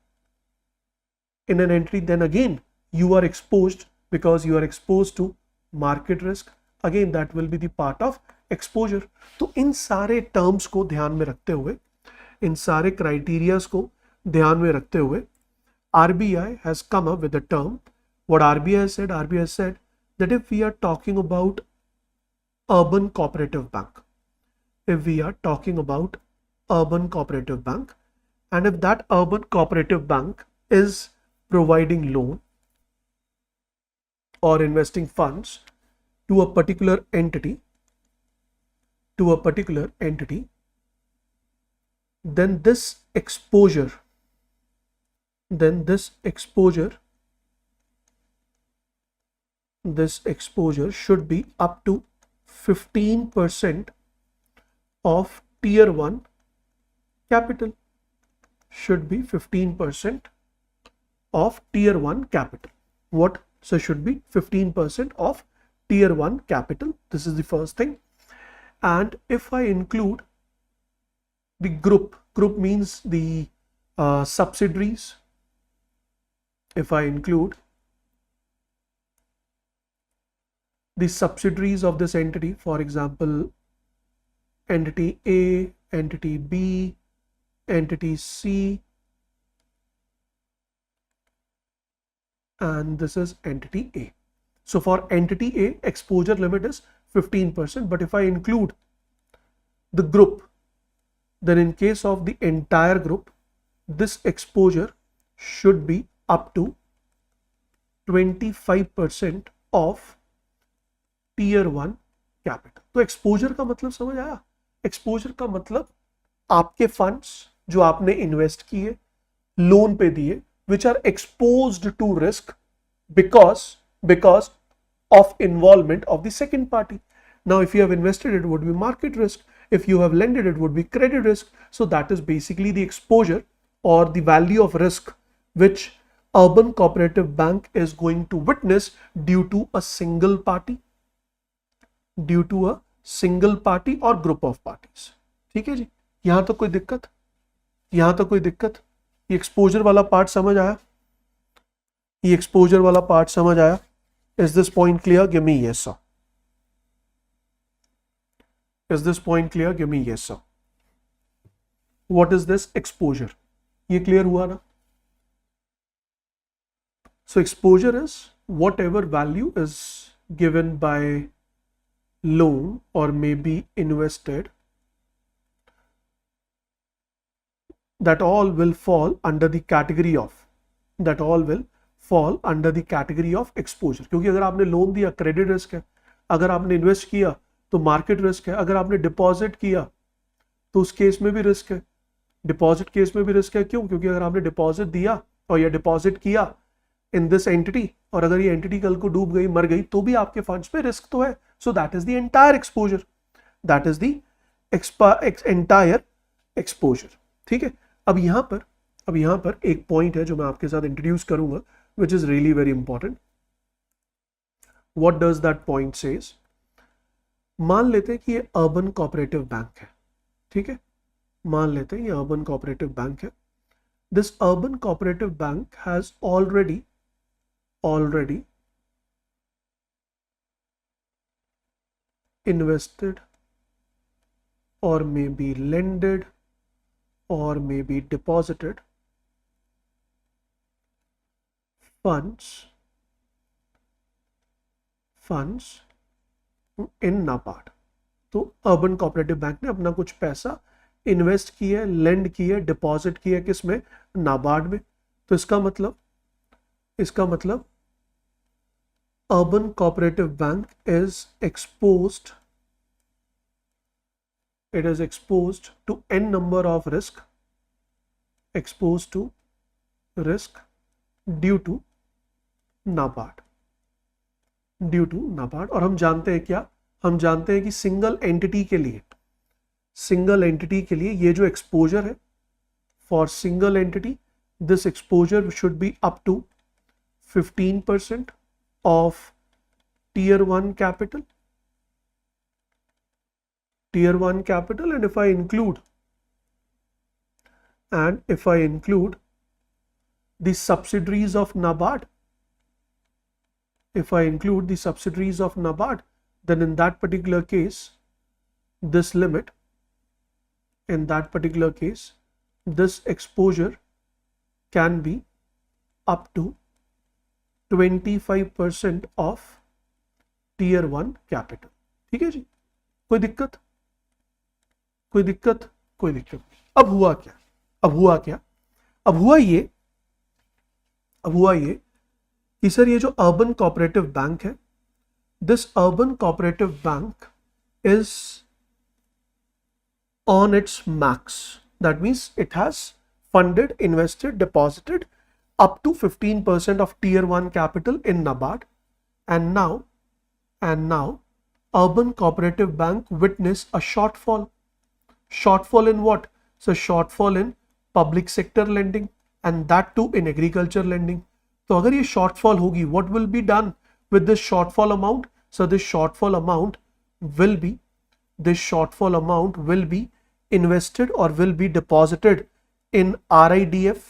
in an entity. Then again you are exposed because you are exposed to market risk. Again that will be the part of exposure. तो इन सारे terms को ध्यान में रखते हुए, इन सारे criterias को ध्यान में रखते हुए, RBI has come up with a term. What RBI has said that if we are talking about urban cooperative bank, and if that urban cooperative bank is providing loan or investing funds to a particular entity, then this exposure should be up to 15% of tier 1 capital. Should be 15% of tier 1 capital. What? So should be 15% of tier 1 capital. This is the first thing. And if I include the group means the subsidiaries. If I include the subsidiaries of this entity, for example, entity A, entity B, entity C, and this is entity A. So for entity A, exposure limit is 15%, but if I include the group, then in case of the entire group, this exposure should be up to 25% of tier 1 capital. तो exposure का मतलब समझ आया? Exposure का मतलब आपके funds जो आपने इन्वेस्ट किए, लोन पे दिए, which are exposed to risk because of involvement of the second party. Now if you have invested, it would be market risk. If you have lended, it would be credit risk. So that is basically the exposure or the value of risk which Urban Cooperative Bank is going to witness due to a single party or group of parties. ठीक है जी, यहां तक कोई दिक्कत? यहां तक कोई दिक्कत? ये एक्सपोजर वाला पार्ट समझ आया? ये एक्सपोजर वाला पार्ट समझ आया? Is this point clear? Give me yes sir. Is this point clear? Give me yes sir. What is this exposure? ये clear हुआ ना? So exposure is whatever value is given by loan or maybe invested, that all will fall under the category of exposure. क्योंकि अगर आपने loan दिया credit risk है, अगर आपने इन्वेस्ट किया तो मार्केट रिस्क है, अगर आपने डिपॉजिट किया तो उस केस में भी रिस्क है, डिपॉजिट केस में भी रिस्क है. क्यों? क्योंकि अगर आपने डिपॉजिट दिया और या डिपॉजिट किया इन दिस एंटिटी और अगर ये एंटिटी कल को डूब गई, मर गई, तो भी आपके फंड्स पे रिस्क तो है. So that is the entire exposure, that is the entire exposure. ठीक है, अब यहां पर एक पॉइंट है जो मैं आपके साथ इंट्रोड्यूस करूंगा which is really very important. What does that point says? मान लेते हैं कि ये अर्बन कोऑपरेटिव बैंक है. ठीक है, मान लेते हैं ये अर्बन कोऑपरेटिव बैंक है. This urban cooperative bank has already invested or maybe lended or maybe deposited funds in NABARD. तो अर्बन कोऑपरेटिव बैंक ने अपना कुछ पैसा इन्वेस्ट किया, लेंड किया, डिपॉजिट किया, किसमें? नाबार्ड में. तो इसका मतलब urban cooperative bank is exposed to n number of risk, exposed to risk due to NABARD. और हम जानते हैं क्या? हम जानते हैं कि सिंगल एंटिटी के लिए ये जो एक्सपोजर है, for single entity this exposure should be up to 15% of tier 1 capital, and if I include the subsidiaries of NABARD, then in that particular case, this exposure can be up to 25% of tier 1 capital. ठीक है जी, कोई दिक्कत? अब हुआ ये कि sir ये जो अर्बन कोऑपरेटिव बैंक है, this urban cooperative bank is on it's max. That means it has funded, invested, deposited up to 15% of tier 1 capital in NABARD, and now Urban Cooperative Bank witnessed a shortfall in what? So shortfall in public sector lending, and that too in agriculture lending. तो अगर ये shortfall होगी, what will be done with this shortfall amount? So this shortfall amount will be invested or will be deposited in RIDF,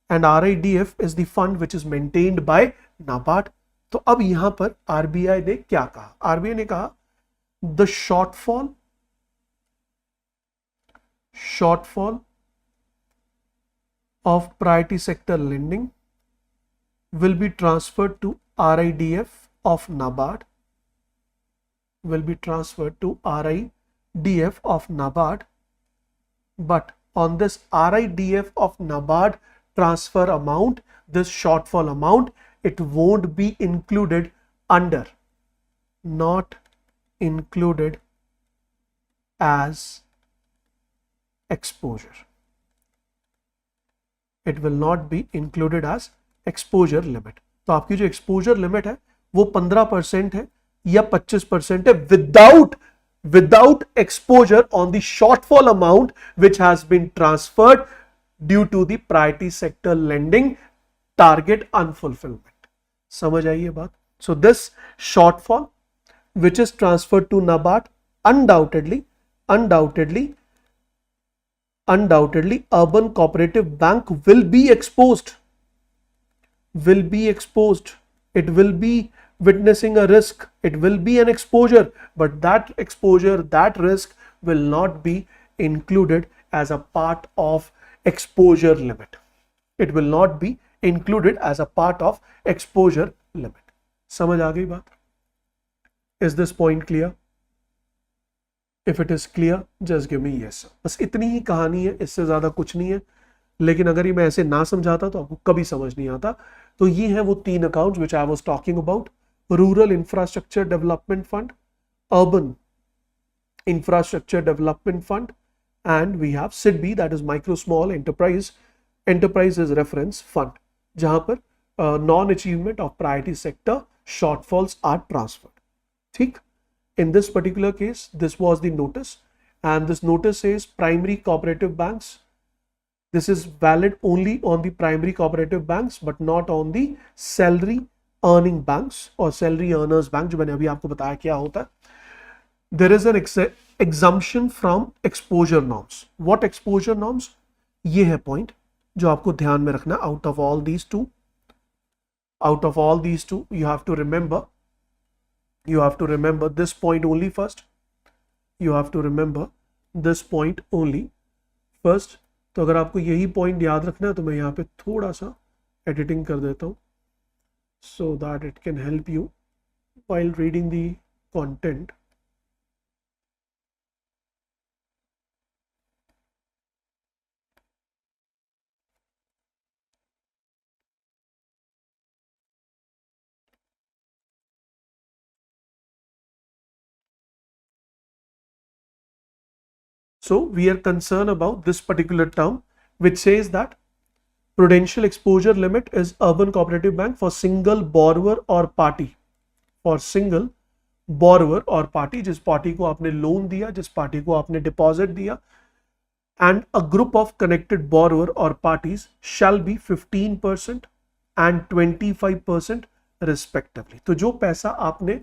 and RIDF is the fund which is maintained by NABARD. तो अब यहां पर RBI ने क्या कहा? RBI ने कहा the shortfall of priority sector lending will be transferred to RIDF of NABARD, but on this RIDF of NABARD transfer amount, this shortfall amount, it won't be included under, not included as exposure. It will not be included as exposure limit. तो आपकी जो exposure limit है वो 15% है या 25% है without exposure on the shortfall amount which has been transferred due to the priority sector lending target unfulfillment. समझ आई ये बात? So this shortfall which is transferred to NABARD, undoubtedly Urban Cooperative Bank will be exposed. It will be witnessing a risk. It will be an exposure, but that exposure, that risk will not be included as a part of exposure limit. It will not be included as a part of exposure limit. समझ आ गई बात? Is this point clear? If it is clear, just give me yes. बस इतनी ही कहानी है, इससे ज्यादा कुछ नहीं है. लेकिन अगर ये मैं ऐसे ना समझाता तो आपको कभी समझ नहीं आता. तो ये हैं वो 3 accounts which I was talking about: Rural Infrastructure Development Fund, Urban Infrastructure Development Fund, and we have SIDB, that is Micro Small Enterprises Reference Fund, जहां पर non-achievement of priority sector shortfalls are transferred. ठीक? In this particular case, this was the notice, and this notice says primary cooperative banks. This is valid only on the primary cooperative banks, but not on the salary earning banks or salary earners bank, जो मैंने अभी आपको बताया क्या होता है. There is an exemption from exposure norms. What exposure norms? ये है point जो आपको ध्यान में रखना. Out of all these two, you have to remember this point only first. तो अगर आपको यही पॉइंट याद रखना है तो मैं यहाँ पे थोड़ा सा एडिटिंग कर देता हूँ so that it can help you while reading the content. So we are concerned about this particular term which says that prudential exposure limit is Urban Cooperative Bank for single borrower or party. जिस party को आपने loan दिया, जिस party को आपने deposit दिया, and a group of connected borrower or parties shall be 15% and 25% respectively. तो जो पैसा आपने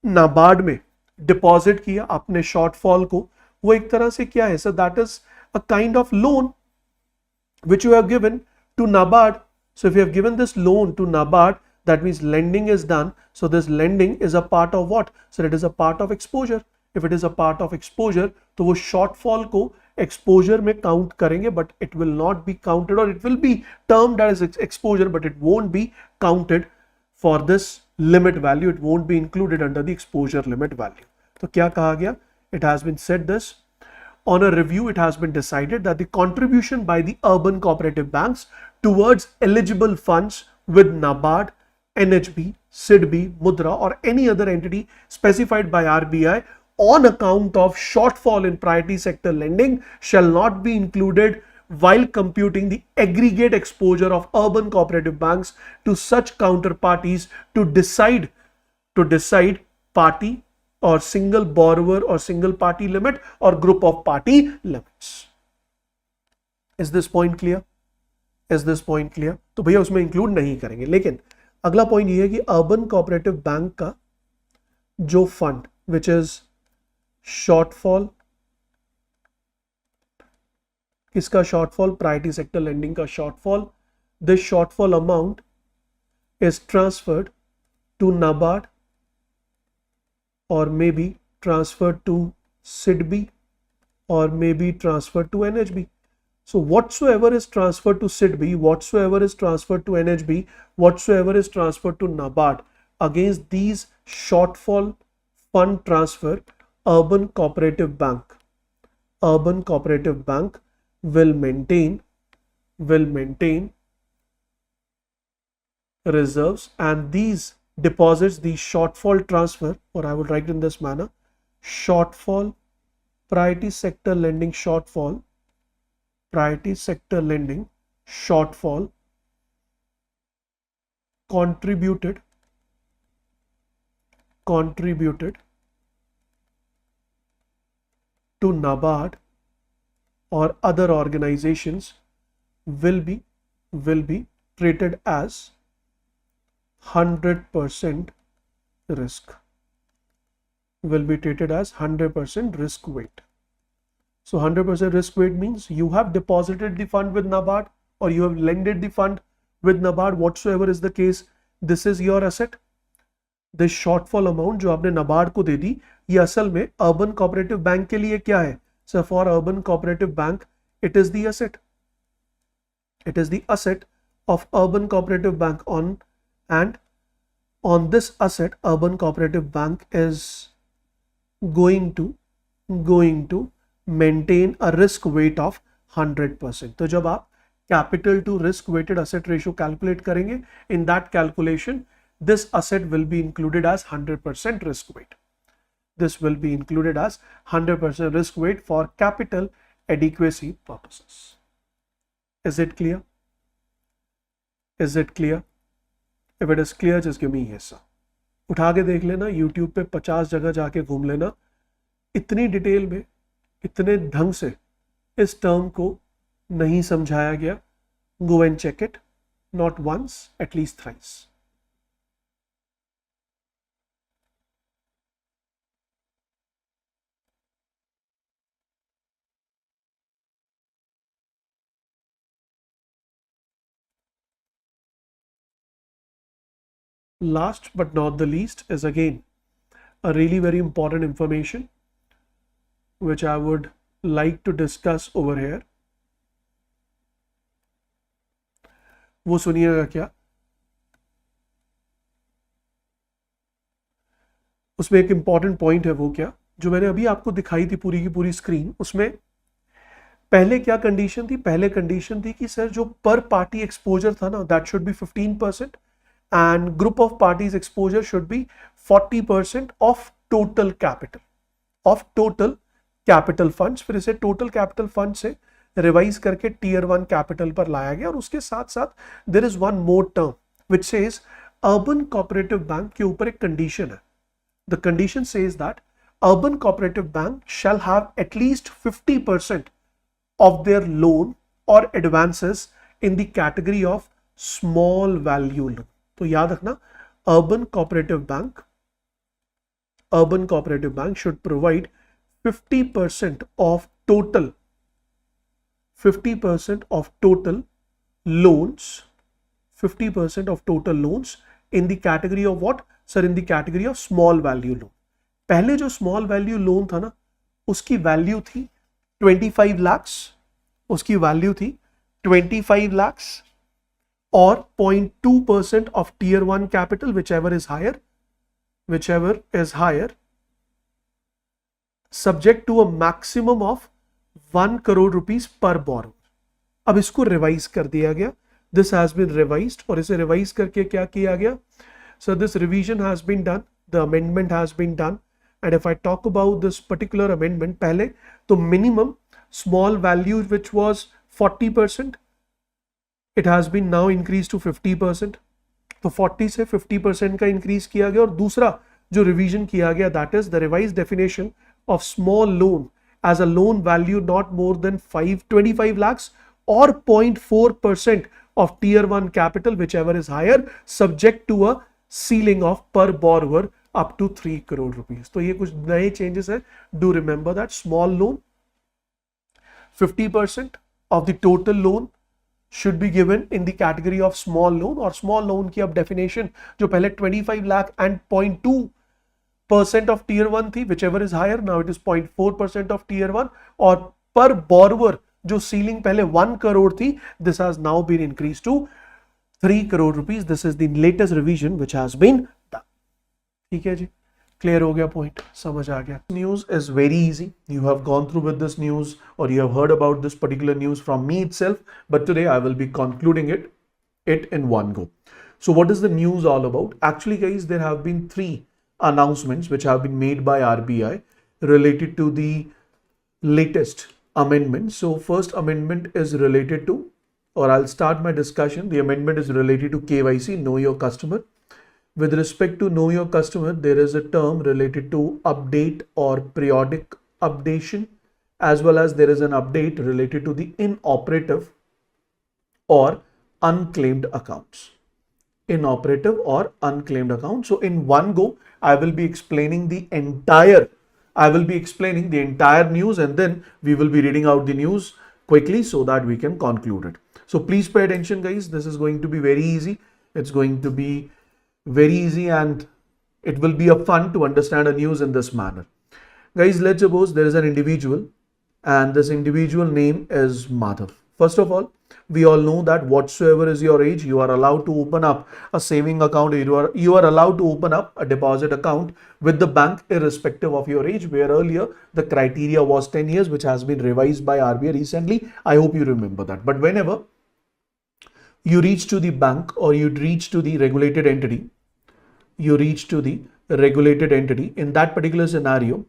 नाबार्ड में डिपॉजिट किया आपने शॉर्टफॉल को, वो एक तरह से क्या है? So that is a kind of loan which you have given to NABARD. So if you have given this loan to NABARD, that means lending is done. So this lending is a part of what? So it is a part of exposure. If it is a part of exposure, तो वो shortfall को exposure में count करेंगे, but it will not be counted, or it will be termed as exposure, but it won't be counted for this limit value. It won't be included under the exposure limit value. तो क्या कहा गया? It has been said this. On a review, it has been decided that the contribution by the urban cooperative banks towards eligible funds with NABARD, NHB, SIDB, Mudra or any other entity specified by RBI on account of shortfall in priority sector lending shall not be included while computing the aggregate exposure of urban cooperative banks to such counterparties to decide party or single borrower or single party limit or group of party limits. Is this point clear? तो भैया उसमें include नहीं करेंगे. लेकिन अगला point ये है कि अर्बन कोऑपरेटिव बैंक का जो फंड विच इज शॉर्टफॉल, किसका शॉर्टफॉल? प्रायोरिटी सेक्टर लेंडिंग का shortfall. This shortfall amount is transferred to NABARD or maybe transferred to SEBI or maybe transferred to NHB. So whatsoever is transferred to SEBI, whatsoever is transferred to NHB, whatsoever is transferred to NABARD, against these shortfall fund transfer, Urban Cooperative Bank will maintain reserves, and these deposits, the shortfall transfer, or I will write in this manner, shortfall, priority sector lending shortfall, contributed to NABARD or other organizations will be treated as 100% risk, risk weight. So 100% risk weight means you have deposited the fund with NABARD or you have lended the fund with NABARD, whatsoever is the case, this is your asset. This shortfall amount जो आपने NABARD को दे दी, ये असल में urban cooperative bank के लिए क्या है? So for urban cooperative bank, it is the asset. It is the asset of urban cooperative bank and on this asset, urban cooperative bank is going to maintain a risk weight of 100%. तो जब आप capital to risk weighted asset ratio calculate करेंगे, in that calculation, this asset will be included as 100% risk weight. This will be included as 100% risk weight for capital adequacy purposes. Is it clear? Is it clear? If it is clear, just give me yes sir. उठा के देख लेना, YouTube पे 50 जगह जाके घूम लेना, इतनी डिटेल में, इतने ढंग से इस टर्म को नहीं समझाया गया. Go and check it, not once, at least thrice. Last but not the least is again a really very important information which I would like to discuss over here. वो सुनिएगा क्या? उसमें एक इंपॉर्टेंट पॉइंट है. वो क्या, जो मैंने अभी आपको दिखाई थी पूरी की पूरी स्क्रीन, उसमें पहले क्या कंडीशन थी? पहले कंडीशन थी कि सर जो पर पार्टी एक्सपोजर था ना, that should be 15% and group of parties exposure should be 40% of total capital funds. फिर इसे total capital fund से रिवाइज करके tier 1 capital पर लाया गया. और उसके साथ साथ there is one more term which says urban cooperative bank के ऊपर एक condition है. The condition says that urban cooperative bank shall have at least 50% of their loan or advances in the category of small value loan. तो याद रखना, urban cooperative bank should provide 50% of total loans, 50% of total loans in the category of what? Sir, in the category of small value loan. पहले जो small value loan था ना, उसकी value थी 25 lakhs, उसकी वैल्यू थी 25 lakhs or 0.2% of tier 1 capital, whichever is higher, subject to a maximum of 1 crore rupees per borrower. अब इसको रिवाइज कर दिया गया. This has been revised, और इसे रिवाइज करके क्या किया गया? So this revision has been done, the amendment has been done, and if I talk about this particular amendment, पहले तो minimum small value which was 40%, it has been now increased to 50%. तो 40 से 50% का increase किया गया. और दूसरा जो revision किया गया, that is the revised definition of small loan as a loan value not more than 25 lakhs or 0.4% of tier 1 capital, whichever is higher, subject to a ceiling of per borrower up to 3 crore rupees. तो ये कुछ नए changes है. Do remember that small loan, 50% of the total loan should be given in the category of small loan, और small loan की अब definition जो पहले 25 lakh and 0.2% of tier 1 थी, whichever is higher, now it is 0.4% of tier 1, और per borrower जो ceiling पहले 1 crore थी, this has now been increased to 3 crore rupees. This is the latest revision which has been done. ठीक है जी, clear हो गया पॉइंट, समझ आ गया. News is very easy. You have gone through with this news और you have heard about this particular news from me itself, but today I will be concluding it in one go. So what is the news all about? Actually guys, there have been 3 announcements which have been made by RBI related to the latest amendment. So first amendment is related to, or I'll start my discussion, the amendment is related to KYC, know your customer. With respect to know your customer, there is a term related to update or periodic updation, as well as there is an update related to the inoperative or unclaimed accounts. Inoperative or unclaimed accounts. So in one go, I will be explaining the entire news, and then we will be reading out the news quickly so that we can conclude it. So please pay attention guys. This is going to be very easy. It's going to be very easy and it will be a fun to understand a news in this manner. Guys, let's suppose there is an individual and this individual name is Madhav. First of all, we all know that whatsoever is your age, you are allowed to open up a saving account, you are allowed to open up a deposit account with the bank irrespective of your age, where earlier the criteria was 10 years, which has been revised by RBI recently. I hope you remember that. But whenever you reach to the bank or you reach to the regulated entity, in that particular scenario,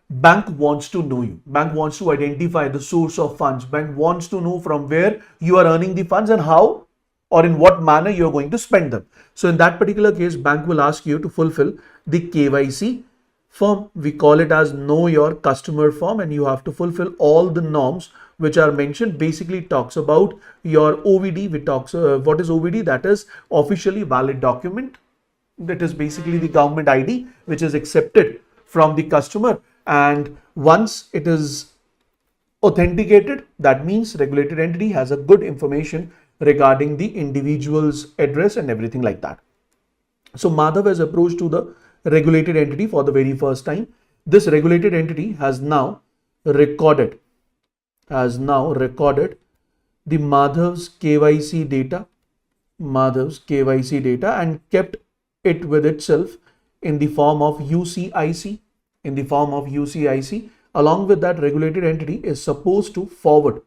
bank wants to know you. Bank wants to identify the source of funds. Bank wants to know from where you are earning the funds and how or in what manner you are going to spend them. So in that particular case, bank will ask you to fulfill the KYC form. We call it as know your customer form, and you have to fulfill all the norms which are mentioned. Basically it talks about your OVD, which talks what is OVD? That is officially valid document. That is basically the government ID which is accepted from the customer, and once it is authenticated, that means regulated entity has a good information regarding the individual's address and everything like that. So Madhav has approached to the regulated entity for the very first time. This regulated entity has now recorded the Madhav's KYC data, and kept it with itself in the form of UCIC. Along with that, regulated entity is supposed to forward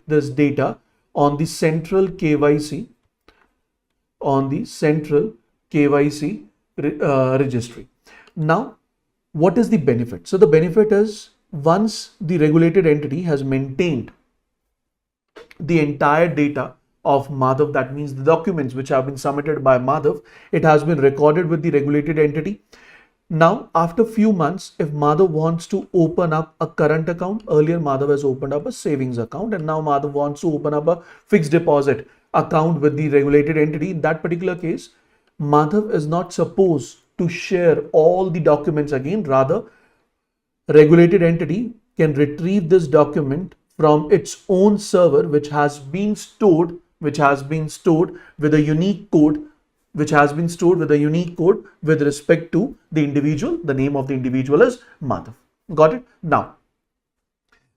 this data on the central KYC registry. Now, what is the benefit? So the benefit is, once the regulated entity has maintained the entire data of Madhav, that means the documents which have been submitted by Madhav, it has been recorded with the regulated entity. Now, after few months, if Madhav wants to open up a current account, earlier Madhav has opened up a savings account, and now Madhav wants to open up a fixed deposit account with the regulated entity. In that particular case, Madhav is not supposed to share all the documents again. Rather, regulated entity can retrieve this document from its own server, which has been stored with a unique code, with respect to the individual. The name of the individual is Madhav. Got it? Now,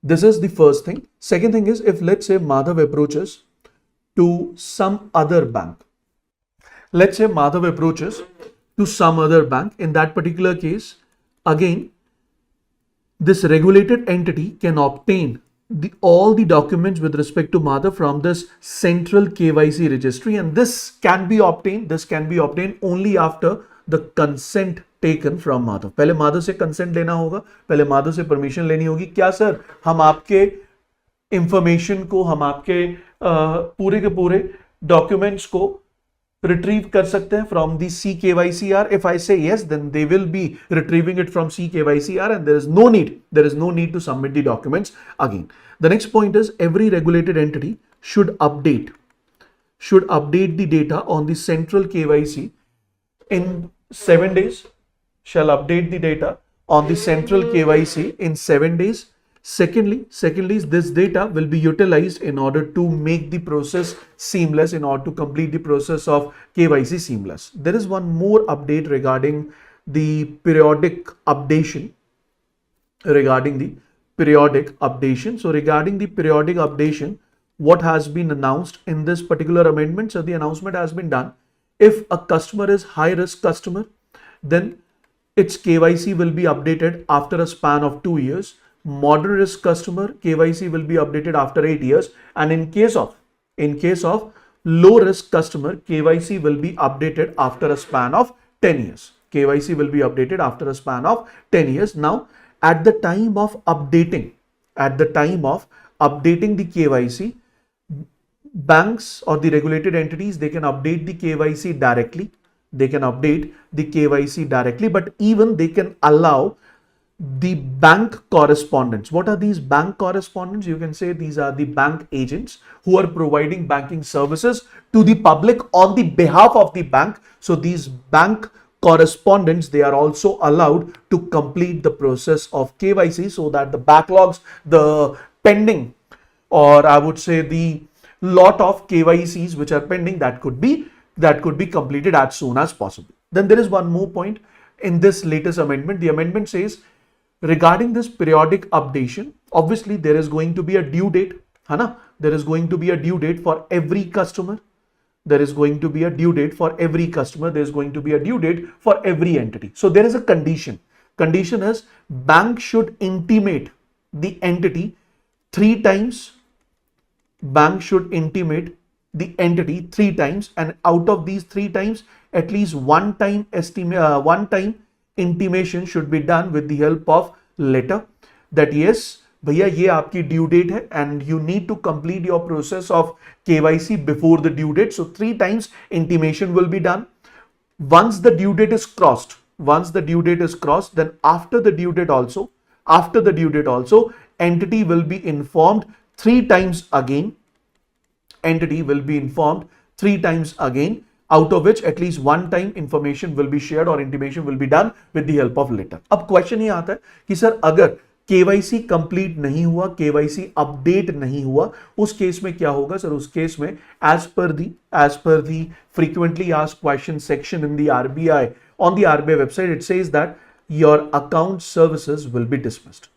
this is the first thing. Second thing is, if let's say Madhav approaches to some other bank. In that particular case, again, this regulated entity can obtain all the documents with respect to Madhav from this central KYC registry, and this can be obtained only after the consent taken from Madhav. पहले Madhav से consent लेना होगा, पहले Madhav से permission लेनी होगी. क्या sir, हम आपके information को, हम आपके पूरे के पूरे documents को retrieve कर सकते हैं from the CKYCR? If I say yes, then they will be retrieving it from CKYCR, and there is no need to submit the documents again. The next point is, every regulated entity should update the data on the central KYC in 7 days. Shall update the data on the central KYC in 7 days. Secondly, this data will be utilized in order to make the process seamless, in order to complete the process of KYC seamless. There is one more update regarding the periodic updation. So regarding the periodic updation, what has been announced in this particular amendment? So the announcement has been done. If a customer is high risk customer, then its KYC will be updated after a span of 2 years. Moderate risk customer, KYC will be updated after 8 years. And in case of low risk customer, KYC will be updated after a span of 10 years. KYC will be updated after a span of 10 years. Now, at the time of updating the KYC, banks or the regulated entities, they can update the KYC directly. But even they can allow the bank correspondents. What are these bank correspondents? You can say these are the bank agents who are providing banking services to the public on the behalf of the bank. So these bank correspondents, they are also allowed to complete the process of KYC, so that the backlogs, the pending, or I would say the lot of KYCs which are pending, that could be completed as soon as possible. Then there is one more point in this latest amendment. The amendment says, regarding this periodic updation, obviously there is going to be a due date. There is going to be a due date for every customer. There is going to be a due date for every customer. There is going to be a due date for every entity. So there is a condition. Condition is, bank should intimate the entity 3 times. Bank should intimate the entity 3 times, and out of these 3 times, at least one time intimation should be done with the help of letter, that yes, भैया ये आपकी due date है and you need to complete your process of KYC before the due date. So 3 times intimation will be done. Once the due date is crossed, then after the due date also, entity will be informed 3 times again. Out of which at least one time information will be shared or intimation will be done with the help of letter. अब question ये आता है कि sir अगर KYC complete नहीं हुआ, KYC update नहीं हुआ, उस केस में क्या होगा? सर उस केस में as per the frequently asked question section in the RBI, on the RBI website, it says that your account services will be dismissed.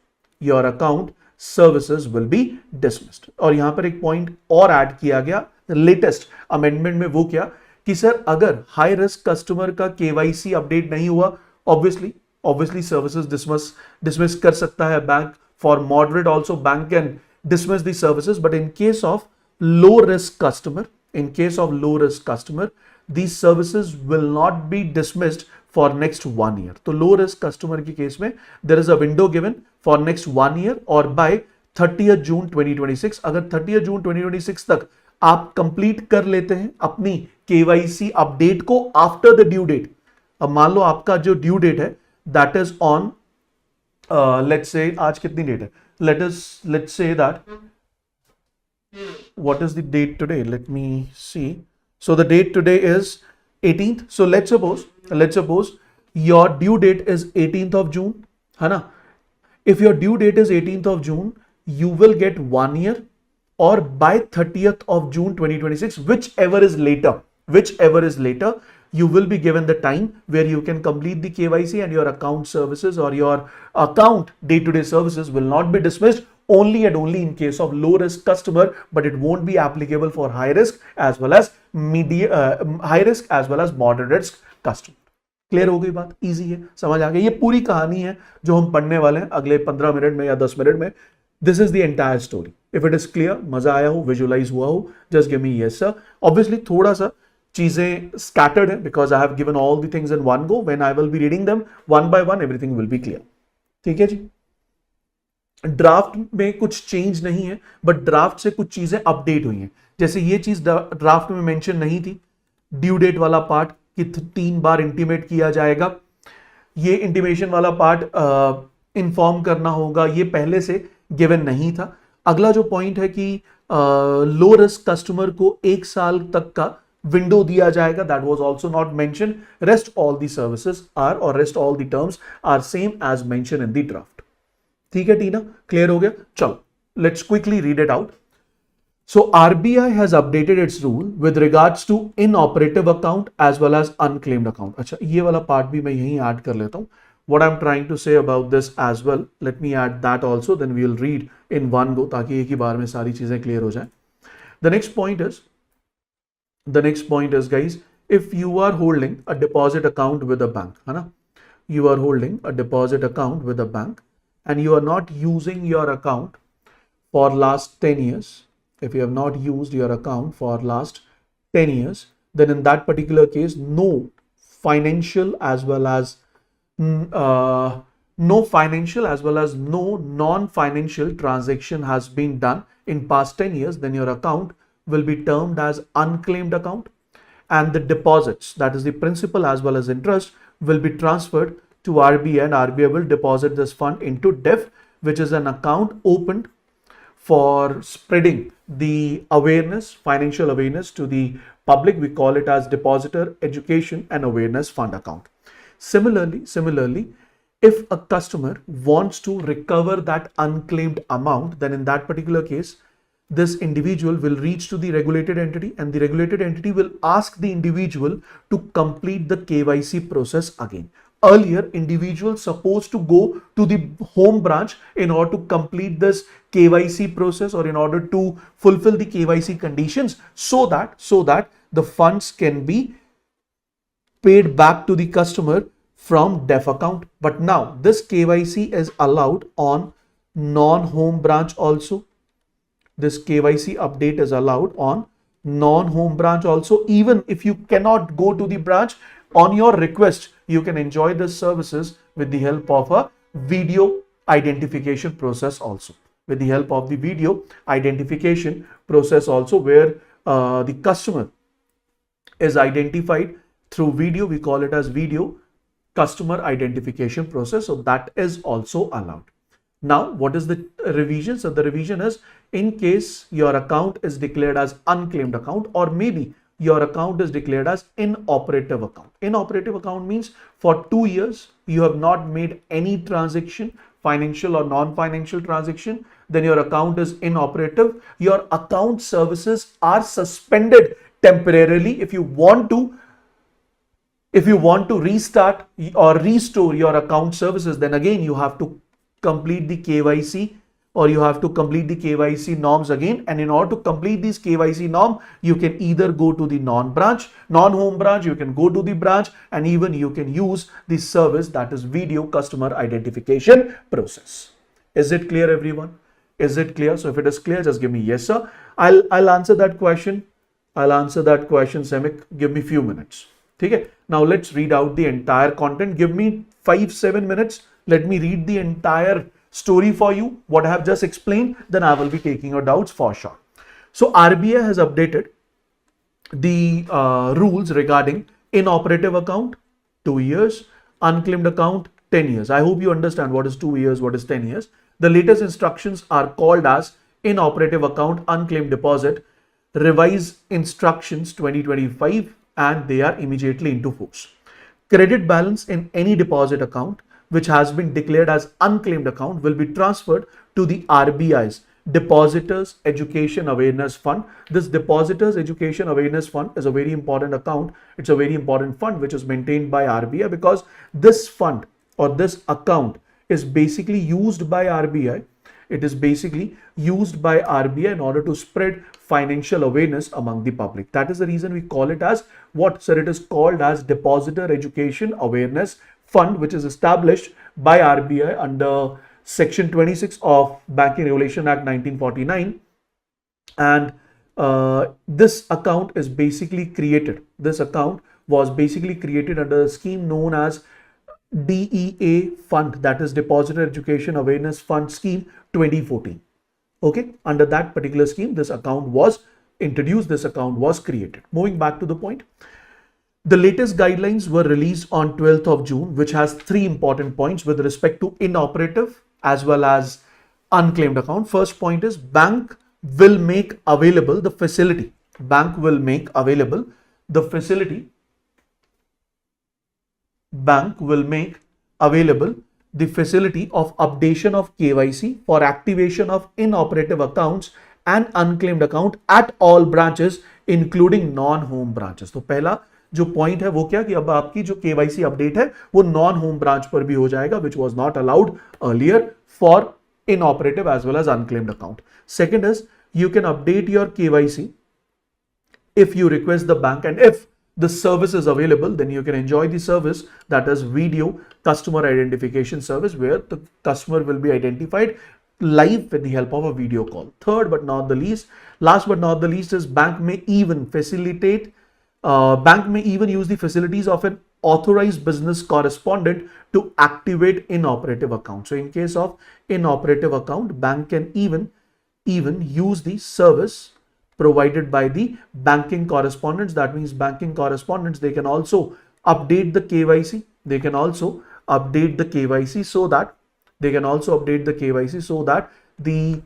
और यहां पर एक पॉइंट और ऐड किया गया लेटेस्ट अमेंडमेंट में, वो क्या कि सर अगर हाई रिस्क कस्टमर का KYC अपडेट नहीं हुआ, ऑब्वियसली सर्विसेज डिसमिस कर सकता है bank. For moderate also bank can dismiss the services, but in case of low risk customer, these services will not be dismissed for next 1 year. तो low risk customer के case में there is a window given for next 1 year, और by 30th June 2026, अगर 30th June 2026 तक आप complete कर लेते हैं अपनी KYC अपडेट को आफ्टर द ड्यू डेट. अब मान लो आपका जो ड्यू डेट है that is on, let's say आज कितनी डेट है, let's say that what is the date today, let me see. So the date today is 18th. So let's suppose your due date is 18th of June, है ना. If your due date is 18th of June, you will get 1 year, or by 30th of June 2026, whichever is later, you will be given the time where you can complete the KYC, and your account services or your account day-to-day services will not be dismissed, only and only in case of low risk customer, but it won't be applicable for high risk as well as moderate risk customer. Clear हो गई बात? Easy है, समझ आ गया. ये पूरी कहानी है जो हम पढ़ने वाले हैं अगले 15 मिनट में या 10 मिनट में. This is the entire story. If it is clear, मजा आया हो, विजुअलाइज हुआ हो, just give me yes sir. Obviously थोड़ा सा चीजें स्कैटर्ड है because I have given all the things in one go. When I will be reading them one by one, everything will be clear. ठीक है जी. Draft में कुछ change नहीं है, बट ड्राफ्ट से कुछ चीजें अपडेट हुई हैं. जैसे ये चीज ड्राफ्ट में मेंशन नहीं थी, ड्यू डेट वाला पार्ट कि 3 बार इंटीमेट किया जाएगा. ये इंटीमेशन वाला पार्ट इन्फॉर्म करना होगा, ये पहले से गिवन नहीं था. अगला जो पॉइंट है कि लो रिस्क कस्टमर को 1 साल तक का विंडो दिया जाएगा, that was also not mention. Rest all the services are, और rest all the terms are same as mention in the draft. ठीक है टीना, क्लियर हो गया? चलो, let's quickly read it out. So RBI has updated its rule with regards to inoperative account as well as unclaimed account. अच्छा, ये वाला part भी मैं यहीं ऐड कर लेता हूँ. What I'm trying to say about this as well, let me add that also, then we will read in one go ताकि एक ही बार में सारी चीजें क्लियर हो जाए. The next point is guys, if you are holding a deposit account with a bank, है ना? You are holding a deposit account with a bank and you are not using your account for last 10 years. If you have not used your account for last 10 years, then in that particular case, no financial as well as no non-financial transaction has been done in past 10 years, then your account will be termed as unclaimed account, and the deposits, that is the principal as well as interest, will be transferred to RBI, and RBI will deposit this fund into DEF, which is an account opened for spreading the awareness, financial awareness to the public. We call it as Depositor Education and Awareness Fund account. Similarly, if a customer wants to recover that unclaimed amount, then in that particular case, this individual will reach to the regulated entity, and the regulated entity will ask the individual to complete the KYC process again. Earlier, individuals supposed to go to the home branch in order to complete this KYC process, or in order to fulfill the KYC conditions, so that the funds can be paid back to the customer from DEF account. But now this KYC is allowed on non-home branch also. This KYC update is allowed on non-home branch also. Even if you cannot go to the branch, on your request, you can enjoy the services with the help of a video identification process also. With the help of the video identification process also, where the customer is identified through video. We call it as video customer identification process. So that is also allowed. Now, what is the revision? So the revision is, in case your account is declared as unclaimed account, or maybe your account is declared as inoperative account. Inoperative account means for 2 years you have not made any transaction, financial or non-financial transaction, then your account is inoperative. Your account services are suspended temporarily. If you want to restart or restore your account services, then again you have to complete the KYC, or you have to complete the KYC norms again. And in order to complete these KYC norm, you can either go to the non-home branch, you can go to the branch, and even you can use the service, that is video customer identification process. Is it clear, everyone? Is it clear? So if it is clear, just give me yes, sir. I'll answer that question. Semik. Give me few minutes. Okay. Now let's read out the entire content. Give me 5-7 minutes. Let me read the entire story for you, what I have just explained, then I will be taking your doubts for sure. So RBI has updated the rules regarding inoperative account 2 years, unclaimed account 10 years. I hope you understand what is 2 years, what is 10 years. The latest instructions are called as inoperative account unclaimed deposit revised instructions 2025, and they are immediately into force. Credit balance in any deposit account which has been declared as unclaimed account will be transferred to the RBI's Depositors Education Awareness Fund. This Depositors Education Awareness Fund is a very important account. It's a very important fund which is maintained by RBI, because this fund or this account is basically used by RBI. It is basically used by RBI in order to spread financial awareness among the public. That is the reason we call it as what, sir? It is called as Depositor Education Awareness Fund, which is established by RBI under Section 26 of Banking Regulation Act 1949. And this account is basically created. This account was basically created under a scheme known as DEA Fund, that is Depositor Education Awareness Fund Scheme 2014. Okay, under that particular scheme, this account was introduced, this account was created. Moving back to the point, the latest guidelines were released on 12th of June, which has 3 important points with respect to inoperative as well as unclaimed account. First point is, bank will make available the facility. Bank will make available the facility. Bank will make available the facility of updation of KYC for activation of inoperative accounts and unclaimed account at all branches including non-home branches. तो पहला जो point है वो क्या कि अब आपकी जो KYC अपडेट है वो नॉन होम ब्रांच पर भी हो जाएगा, which was not allowed earlier for inoperative as well as unclaimed account. Second is you can update your KYC if you request the bank, and if the service is available, then you can enjoy the service, that is video customer identification service, where the customer will be identified live with the help of a video call. Third but not the least, last but not the least, is bank may even use the facilities of an authorized business correspondent to activate inoperative account. So in case of inoperative account, bank can even use the service provided by the banking correspondents. That means banking correspondents, they can also update the KYC. They can also update the KYC so that the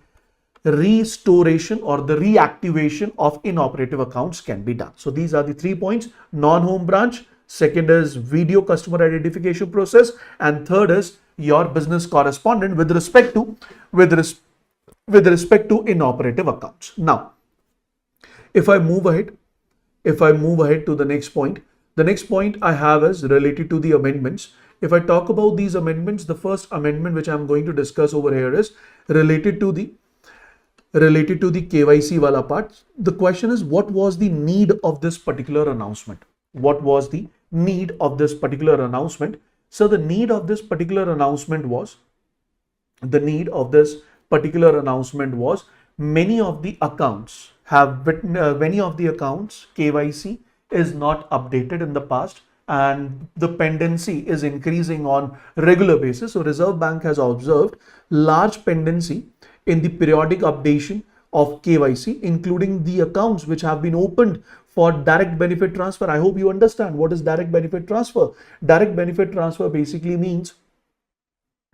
restoration or the reactivation of inoperative accounts can be done. So these are the 3 points: non-home branch, second is video customer identification process, and third is your business correspondent with respect to inoperative accounts. Now, if I move ahead to the next point I have is related to the amendments. If I talk about these amendments, the first amendment which I am going to discuss over here is related to the KYC wala part. The question is, what was the need of this particular announcement? What was the need of this particular announcement? So the need of this particular announcement was many of the accounts KYC is not updated in the past, and the pendency is increasing on regular basis. So Reserve Bank has observed large pendency in the periodic updation of KYC, including the accounts which have been opened for direct benefit transfer. I hope you understand what is direct benefit transfer. Direct benefit transfer basically means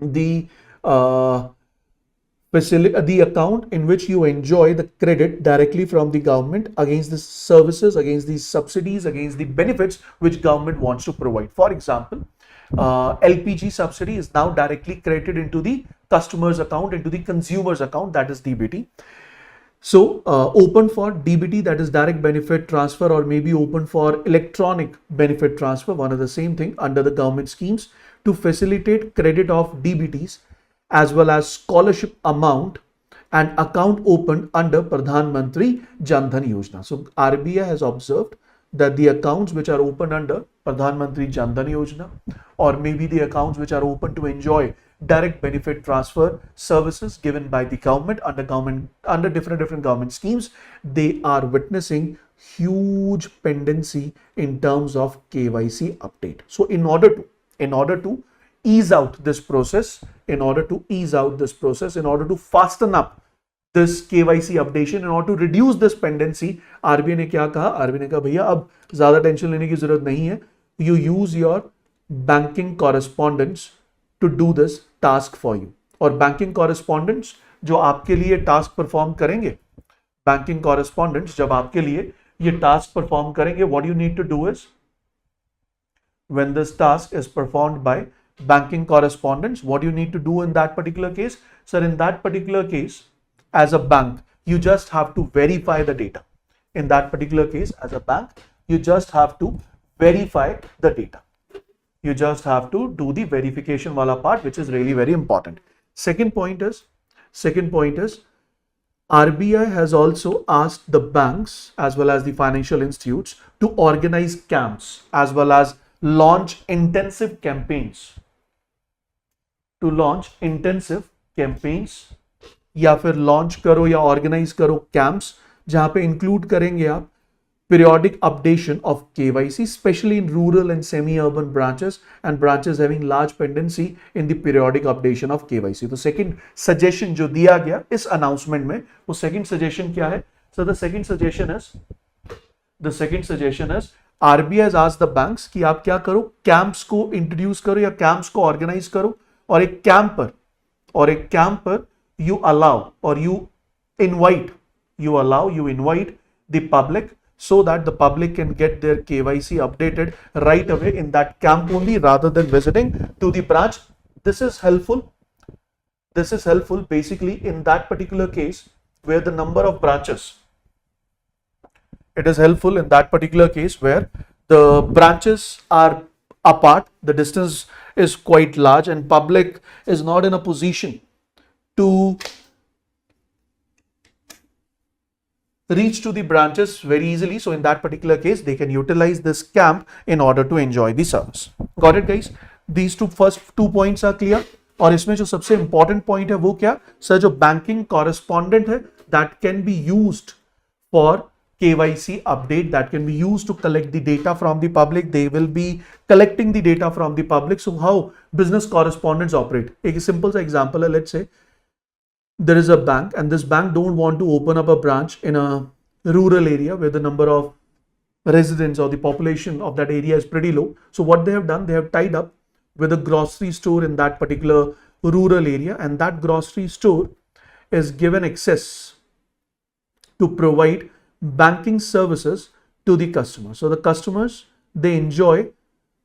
the account in which you enjoy the credit directly from the government against the services, against the subsidies, against the benefits which government wants to provide. For example, LPG subsidy is now directly credited into the customer's account, into the consumer's account, that is DBT. So open for DBT, that is direct benefit transfer, or maybe open for electronic benefit transfer, one of the same thing, under the government schemes to facilitate credit of DBTs as well as scholarship amount and account opened under Pradhan Mantri Jan Dhan Yojana. So RBI has observed that the accounts which are opened under Pradhan Mantri Jan Dhan Yojana, or maybe the accounts which are open to enjoy direct benefit transfer services given by the government under different government schemes, they are witnessing huge pendency in terms of KYC update. So in order to ease out this process, in order to fasten up this KYC updation, in order to reduce this pendency, RBI ने क्या कहा? RBI ने कहा भैया अब ज़्यादा tension लेने की ज़रूरत नहीं है. You use your banking correspondents to do this task for you. और banking correspondents जो आपके लिए task perform करेंगे, banking correspondents जब आपके लिए ये task perform करेंगे, what you need to do is, when this task is performed by banking correspondents, what you need to do in that particular case? Sir, in that particular case, as a bank, you just have to verify the data. In that particular case, as a bank, you just have to verify the data. You just have to do the verification wala part, which is really very important. Second point is RBI has also asked the banks as well as the financial institutes to organize camps as well as launch intensive campaigns. To launch intensive campaigns या फिर launch करो या organise करो camps जहां पे include करेंगे आप periodic updation of KYC, especially in rural and semi-urban branches and branches having large pendency in the periodic updation of KYC. तो second suggestion जो दिया गया इस announcement में, वो second suggestion क्या है? So the second suggestion is RBI has asked the banks कि आप क्या करो, कैंप्स को इंट्रोड्यूस करो या कैंप्स को ऑर्गेनाइज करो, और एक कैंप पर you allow or you invite the public so that the public can get their KYC updated right away in that camp only, rather than visiting to the branch This is helpful. This is helpful basically in that particular case where the number of branches, it is helpful in that particular case where the branches are apart, the distance is quite large, and public is not in a position to reach to the branches very easily. So in that particular case, they can utilize this camp in order to enjoy the service. Got it, guys? These first two points are clear. और इसमें जो सबसे important point है वो क्या sir, जो banking correspondent है that can be used for KYC update, that can be used to collect the data from the public. They will be collecting the data from the public. So how business correspondents operate? एक simple सा example है. Let's say there is a bank and this bank don't want to open up a branch in a rural area where the number of residents or the population of that area is pretty low. So what they have done, they have tied up with a grocery store in that particular rural area, and that grocery store is given access to provide banking services to the customers. So the customers they enjoy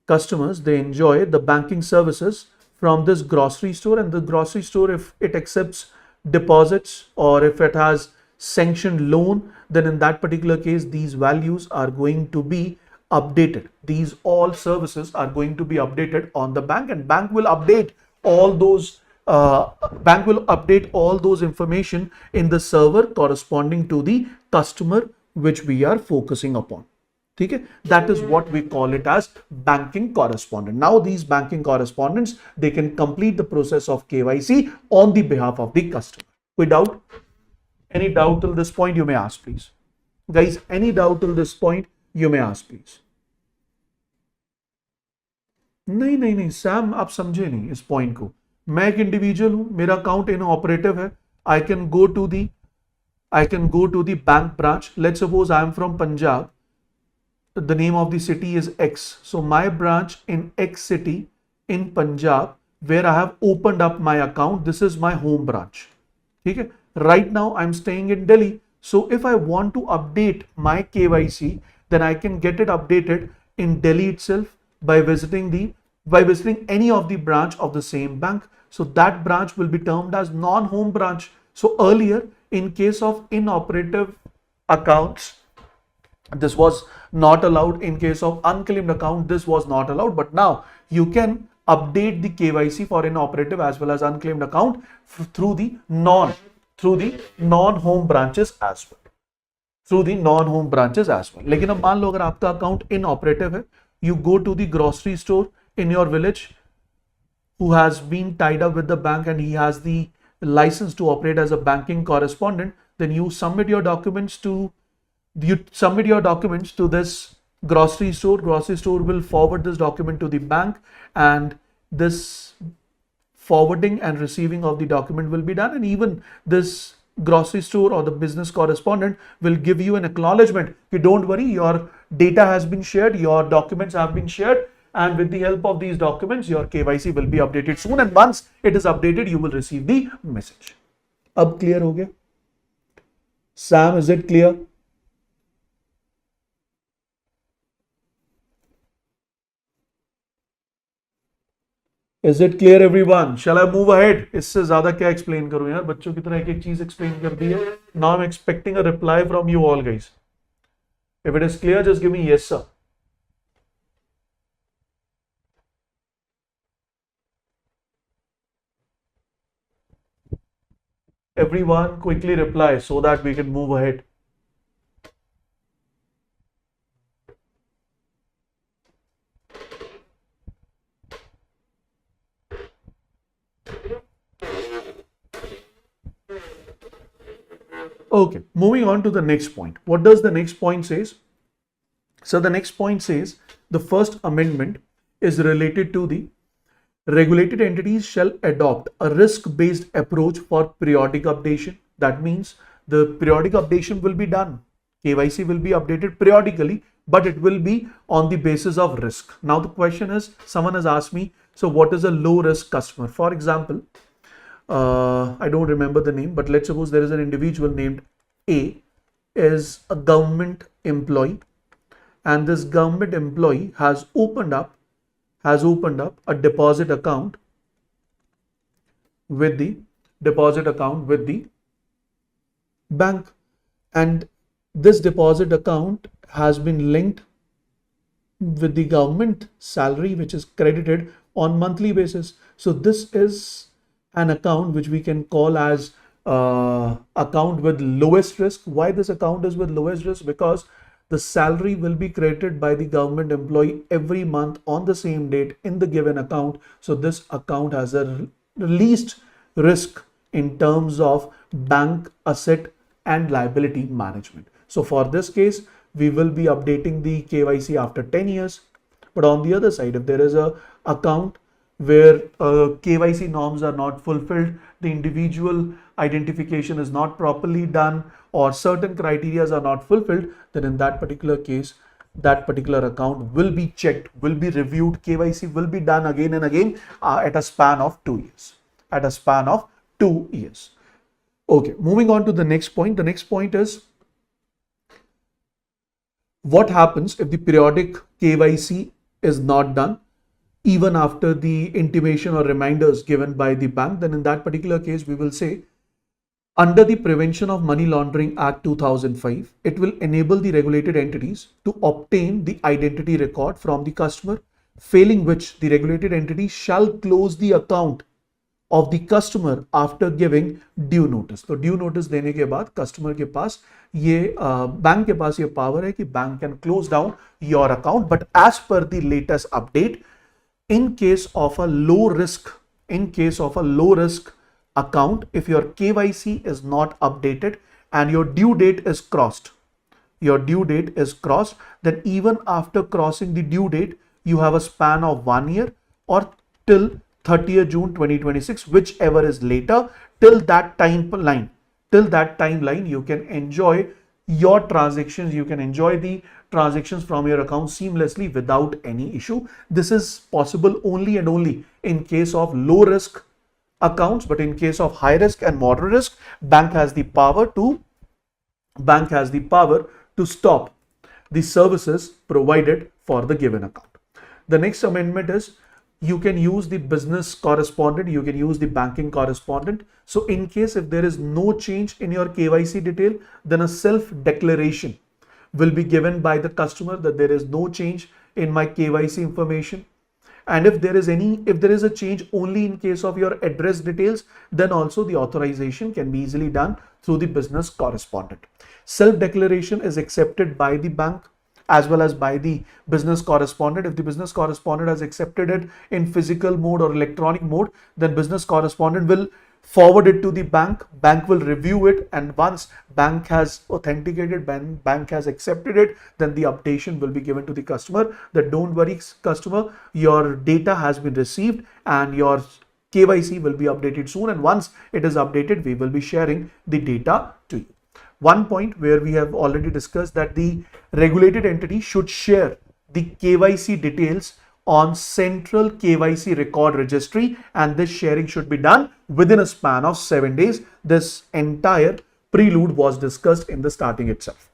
the banking services from this grocery store, and the grocery store, if it accepts deposits or if it has sanctioned loan, then in that particular case these values are going to be updated. These all services are going to be updated on the bank, and bank will update all those information in the server corresponding to the customer which we are focusing upon. Okay? That is what we call it as banking correspondent. Now these banking correspondents, they can complete the process of KYC on the behalf of the customer. Any doubt? Any doubt till this point, you may ask please. Guys, any doubt till this point, you may ask please. नहीं Sam, आप समझे नहीं इस point को. मैं एक individual हूं, मेरा अकाउंट इनऑपरेटिव है. I can go to the bank branch. Let's suppose I am from Punjab. The name of the city is X. So my branch in X city in Punjab, where I have opened up my account, this is my home branch. Okay? Right now I'm staying in Delhi. So if I want to update my KYC, then I can get it updated in Delhi itself by visiting any of the branch of the same bank. So that branch will be termed as non-home branch. So earlier, in case of inoperative accounts, this was not allowed. In case of unclaimed account, this was not allowed. But now you can update the KYC for inoperative as well as unclaimed account through the non-home branches as well. लेकिन अब मान लो अगर आपका account inoperative है, you go to the grocery store in your village who has been tied up with the bank and he has the license to operate as a banking correspondent, then you submit your documents to this grocery store. Grocery store will forward this document to the bank, and this forwarding and receiving of the document will be done, and even this grocery store or the business correspondent will give you an acknowledgement. You don't worry, your data has been shared, your documents have been shared, and with the help of these documents your KYC will be updated soon, and once it is updated you will receive the message. Ab clear ho gaya? Sam, is it clear? Is it clear everyone? Shall I move ahead? इससे ज़्यादा क्या explain करूँ यार, बच्चों की तरह एक चीज़ explain कर दी है. Now I'm expecting a reply from you all guys. If it is clear, just give me yes sir. Everyone quickly reply so that we can move ahead. Okay, moving on to the next point. What does the next point says? So the next point says the first amendment is related to the regulated entities shall adopt a risk-based approach for periodic updation. That means the periodic updation will be done. KYC will be updated periodically, but it will be on the basis of risk. Now the question is, someone has asked me, so what is a low risk customer? For example, I don't remember the name, but let's suppose there is an individual named A, is a government employee, and this government employee has opened up a deposit account with the deposit account with the bank, and this deposit account has been linked with the government salary, which is credited on monthly basis. So this is an account which we can call as account with lowest risk. Why this account is with lowest risk? Because the salary will be credited by the government employee every month on the same date in the given account. So this account has a least risk in terms of bank asset and liability management. So for this case, we will be updating the KYC after 10 years. But on the other side, if there is a account where KYC norms are not fulfilled, the individual identification is not properly done, or certain criteria are not fulfilled, then in that particular case, that particular account will be checked, will be reviewed, KYC will be done again and again at a span of 2 years. At a span of 2 years. Okay, moving on to the next point. The next point is, what happens if the periodic KYC is not done even after the intimation or reminders given by the bank? Then in that particular case, we will say, under the Prevention of Money Laundering Act 2005, it will enable the regulated entities to obtain the identity record from the customer, failing which the regulated entity shall close the account of the customer after giving due notice. तो due notice देने के बाद customer के पास ये bank के पास ये power है कि bank can close down your account. But as per the latest update, in case of a low risk account, if your KYC is not updated and your due date is crossed, then even after crossing the due date, you have a span of 1 year or till 30th June 2026, whichever is later. Till that timeline, you can enjoy your transactions, you can enjoy the transactions from your account seamlessly without any issue. This is possible only and only in case of low risk accounts, but in case of high risk and moderate risk, bank has the power to stop the services provided for the given account. The next amendment is, you can use the business correspondent, you can use the banking correspondent. So in case if there is no change in your KYC detail, then a self-declaration will be given by the customer that there is no change in my KYC information. And if there is a change only in case of your address details, then also the authorization can be easily done through the business correspondent. Self-declaration is accepted by the bank as well as by the business correspondent. If the business correspondent has accepted it in physical mode or electronic mode, then business correspondent will forward it to the bank. Bank will review it, and once bank has authenticated, bank has accepted it, then the updation will be given to the customer that don't worry customer, your data has been received and your KYC will be updated soon, and once it is updated, we will be sharing the data to you. One point where we have already discussed that the regulated entity should share the KYC details on central KYC record registry, and this sharing should be done within a span of 7 days. This entire prelude was discussed in the starting itself.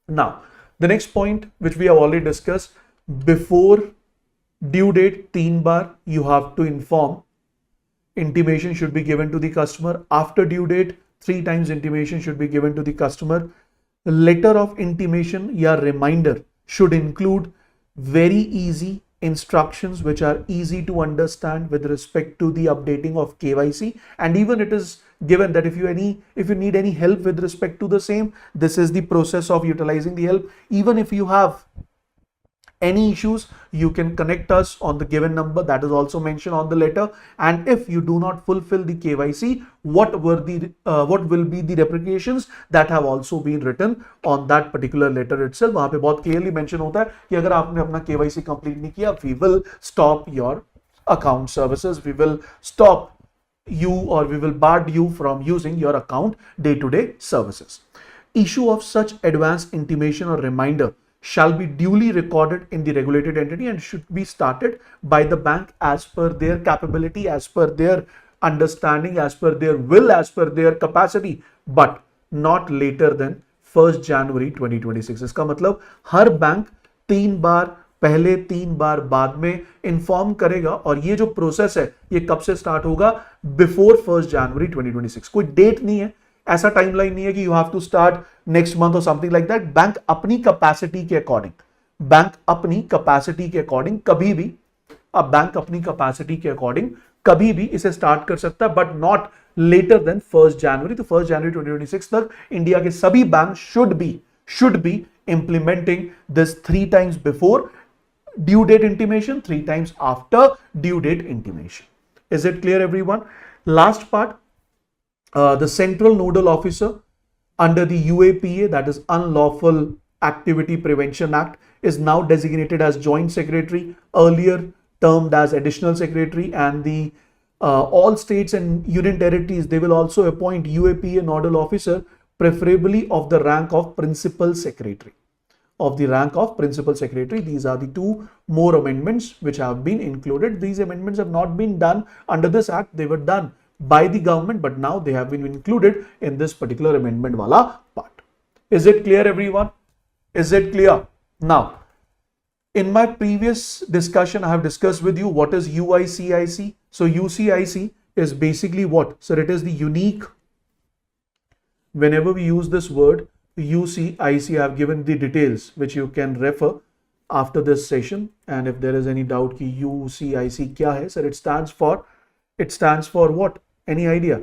Now, the next point which we have already discussed, before due date 3 bar you have to inform, intimation should be given to the customer. After due date 3 times intimation should be given to the customer. Letter of intimation या reminder should include very easy instructions which are easy to understand with respect to the updating of KYC, and even it is given that if you need any help with respect to the same, this is the process of utilizing the help. Even if you have any issues, you can connect us on the given number that is also mentioned on the letter. And if you do not fulfill the KYC, what will be the repercussions that have also been written on that particular letter itself. वहाँ पे बहुत clearly mention होता है कि अगर आपने अपना KYC complete नहीं किया, we will stop your account services, we will stop you or we will bar you from using your account day-to-day services. Issue of such advance intimation or reminder shall be duly recorded in the regulated entity and should be started by the bank as per their capability, as per their understanding, as per their will, as per their capacity, but not later than 1st January 2026. इसका मतलब हर bank 3 बार पहले 3 बार, बाद में inform करेगा। और ये जो process है ये कब से स्टार्ट होगा? बिफोर 1 जनवरी 2026। कोई डेट नहीं है, ऐसा टाइमलाइन नहीं है कि you have to start next month और समथिंग लाइक दैट। बैंक अपनी कैपेसिटी के अकॉर्डिंग, बैंक अपनी कैपेसिटी के अकॉर्डिंग कभी भी, अब बैंक अपनी कैपेसिटी के अकॉर्डिंग कभी भी इसे स्टार्ट कर सकता है, बट नॉट लेटर देन 1 जनवरी। तो 1 जनवरी 2026 तक इंडिया के सभी bank should be implementing this 3 times before due date intimation, 3 times after due date intimation. Is it clear, everyone? Last part, the central nodal officer under the UAPA, that is Unlawful Activity Prevention Act, is now designated as joint secretary, earlier termed as additional secretary, and the all states and union territories, they will also appoint UAPA nodal officer, preferably of the rank of principal secretary. These are the 2 more amendments which have been included. These amendments have not been done under this act, they were done by the government, but now they have been included in this particular amendment wala part. Is it clear, everyone? Is it clear? Now, in my previous discussion, I have discussed with you what is UICIC. So UCIC is basically what? So it is the unique, whenever we use this word UCIC, I have given the details which you can refer after this session. And if there is any doubt ki UCIC kya hai, sir, it stands for what? Any idea?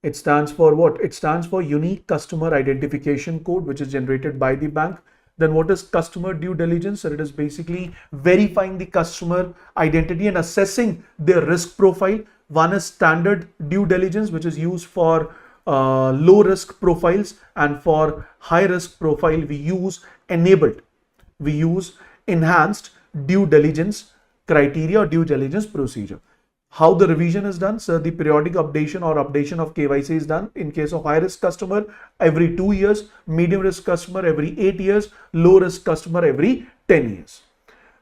It stands for what? It stands for Unique Customer Identification Code, which is generated by the bank. Then what is customer due diligence? Sir, it is basically verifying the customer identity and assessing their risk profile. One is standard due diligence, which is used for low risk profiles, and for high risk profile we use enhanced due diligence criteria or due diligence procedure. How the revision is done? Sir, the periodic updation of KYC is done. In case of high risk customer, every 2 years, medium risk customer every 8 years, low risk customer every 10 years.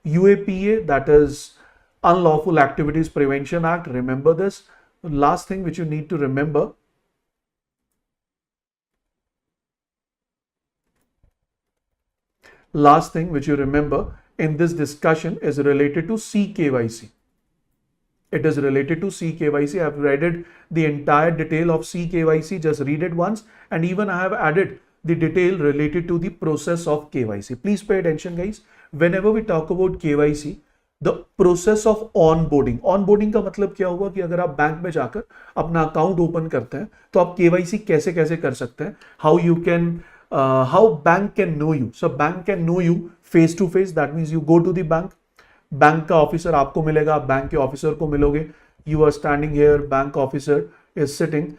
UAPA, that is Unlawful Activities Prevention Act, remember this. Last thing which you need to remember, in this discussion is related to CKYC. It is related to CKYC. I have read the entire detail of CKYC. Just read it once. And even I have added the detail related to the process of KYC. Please pay attention, guys. Whenever we talk about KYC, the process of onboarding. Onboarding का मतलब क्या हुआ कि अगर आप bank में जाकर अपना अकाउंट ओपन करते हैं तो आप KYC कैसे कैसे कर सकते हैं? How bank can know you? So bank can know you face to face. That means you go to the bank. Bank का ऑफिसर आपको मिलेगा, आप बैंक के ऑफिसर को मिलोगे. You are standing here, bank officer is sitting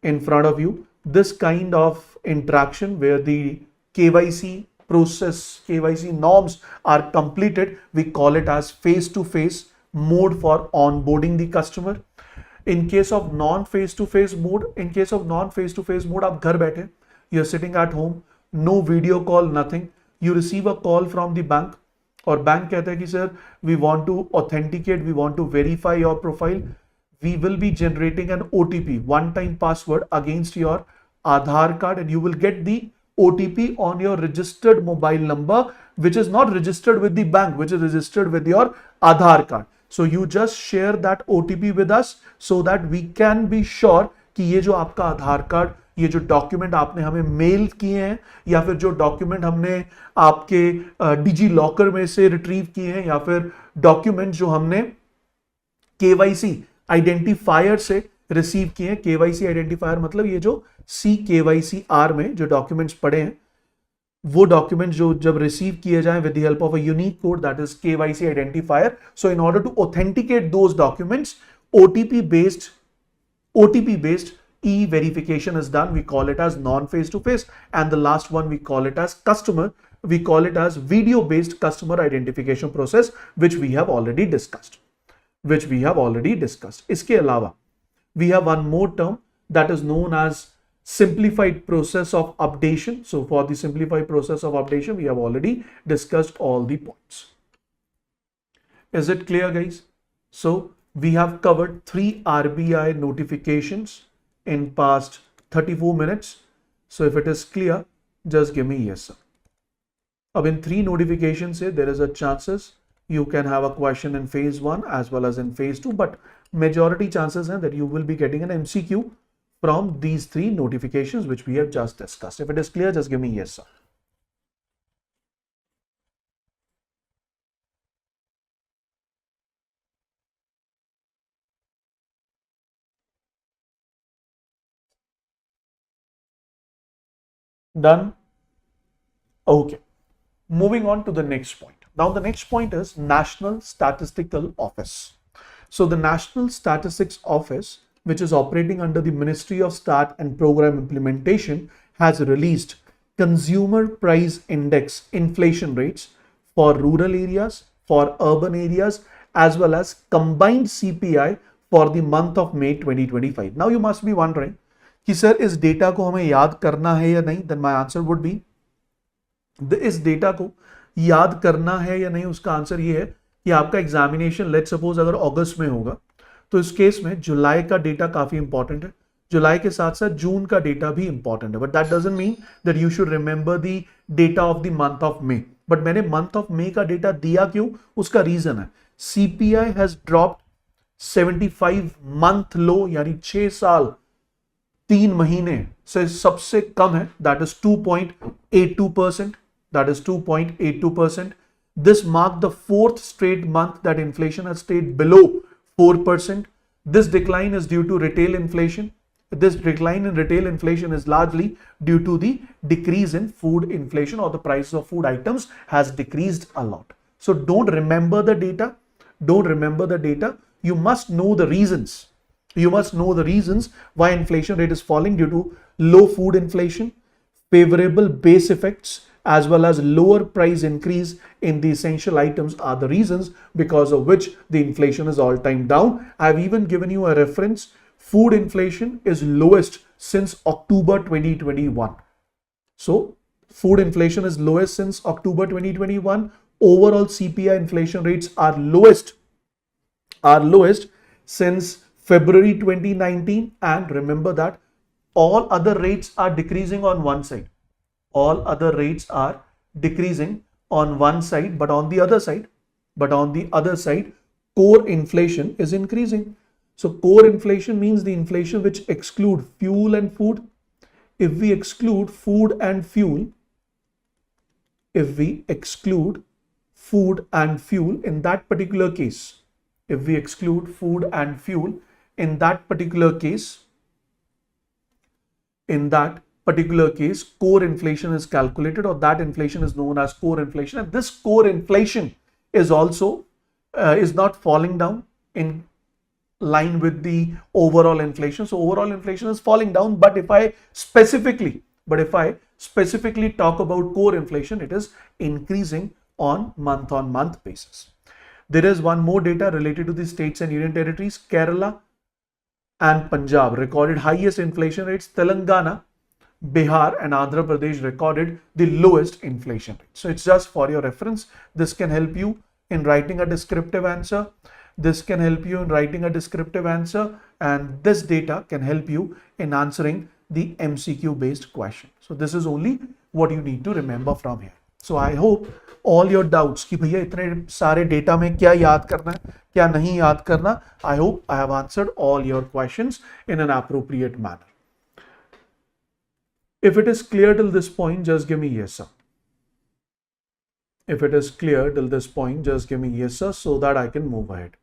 in front of you. This kind of interaction where the KYC process, KYC norms are completed, we call it as face-to-face mode for onboarding the customer. In case of non-face-to-face mode, आप घर बैठे, you're sitting at home, no video call, nothing. You receive a call from the bank, और bank कहता है कि sir we want to authenticate, we want to verify your profile, we will be generating an OTP, one time password against your Aadhaar card, and you will get the OTP on your registered mobile number, which is not registered with the bank, which is registered with your Aadhaar card. So you just share that OTP with us so that we can be sure कि ये जो आपका आधार card, ये जो document आपने हमें mail किए हैं, या फिर जो डॉक्यूमेंट हमने आपके डिजी लॉकर में से रिट्रीव किए हैं, या फिर डॉक्यूमेंट जो हमने KYC आइडेंटिफायर से रिसीव किए हैं. KYC आइडेंटिफायर मतलब ये जो CKYCR में जो डॉक्यूमेंट्स पड़े हैं, वो डॉक्यूमेंट जो जब रिसीव किए जाएं with the help of a unique code, that is KYC identifier. So in order to authenticate those documents, OTP based e-verification is done. We call it as non-face to face. And the last one, we call it as video based customer identification process, which we have already discussed. इसके अलावा we have one more term that is known as simplified process of updation. So for the simplified process of updation, we have already discussed all the points. Is it clear, guys? So we have covered 3 RBI notifications in past 34 minutes. So if it is clear, just give me yes, sir. अब इन 3 notification से there is a chances you can have a question in phase 1 as well as in phase 2, but majority chances हैं that you will be getting an MCQ from these 3 notifications which we have just discussed. If it is clear, just give me yes, sir. Done? Okay. Moving on to the next point. Now, the next point is National Statistical Office. So, the National Statistics Office, which is operating under the Ministry of Stat and Program Implementation, has released Consumer Price Index inflation rates for rural areas, for urban areas, as well as combined CPI for the month of May 2025. Now, you must be wondering, कि sir इस data को हमें याद करना है या नहीं? Then my answer would be, इस डेटा को याद करना है या नहीं, उसका आंसर ये है कि आपका एग्जामिनेशन लेट सपोज अगर अगस्त में होगा तो इस केस में जुलाई का डेटा काफी इंपॉर्टेंट है, जुलाई के साथ साथ जून का डेटा भी इंपॉर्टेंट है, but that doesn't mean that you should remember the data of the month of May. But मैंने मंथ ऑफ मे का डेटा दिया क्यों? उसका रीजन है सीपीआई हैज ड्रॉप्ड 75 मंथ लो, यानी 6 साल 3 महीने से सबसे कम है, that is 2.82%. That is 2.82%. This marked the 4th straight month that inflation has stayed below 4%. This decline is due to retail inflation. This decline in retail inflation is largely due to the decrease in food inflation, or the price of food items has decreased a lot. So don't remember the data. Don't remember the data. You must know the reasons. You must know the reasons why inflation rate is falling due to low food inflation, favorable base effects, as well as lower price increase in the essential items are the reasons because of which the inflation is all-time down. I've even given you a reference. Food inflation is lowest since October 2021. So food inflation is lowest since October 2021. Overall CPI inflation rates are lowest since February 2019. And remember that all other rates are decreasing on one side. All other rates are decreasing on one side, but on the other side, core inflation is increasing. So core inflation means the inflation which exclude fuel and food. If we exclude food and fuel, in that particular case, core inflation is calculated, or that inflation is known as core inflation. And this core inflation is also is not falling down in line with the overall inflation. So overall inflation is falling down, but if I specifically talk about core inflation, it is increasing on month basis. There is one more data related to the states and union territories. Kerala and Punjab recorded highest inflation rates. Telangana, Bihar and Andhra Pradesh recorded the lowest inflation rate. So it's just for your reference. This can help you in writing a descriptive answer. And this data can help you in answering the MCQ based question. So this is only what you need to remember from here. So I hope all your doubts कि भैया इतने सारे data में क्या याद करना है, क्या नहीं याद करना, I hope I have answered all your questions in an appropriate manner. If it is clear till this point, just give me yes, sir. If it is clear till this point, just give me yes, sir, so that I can move ahead.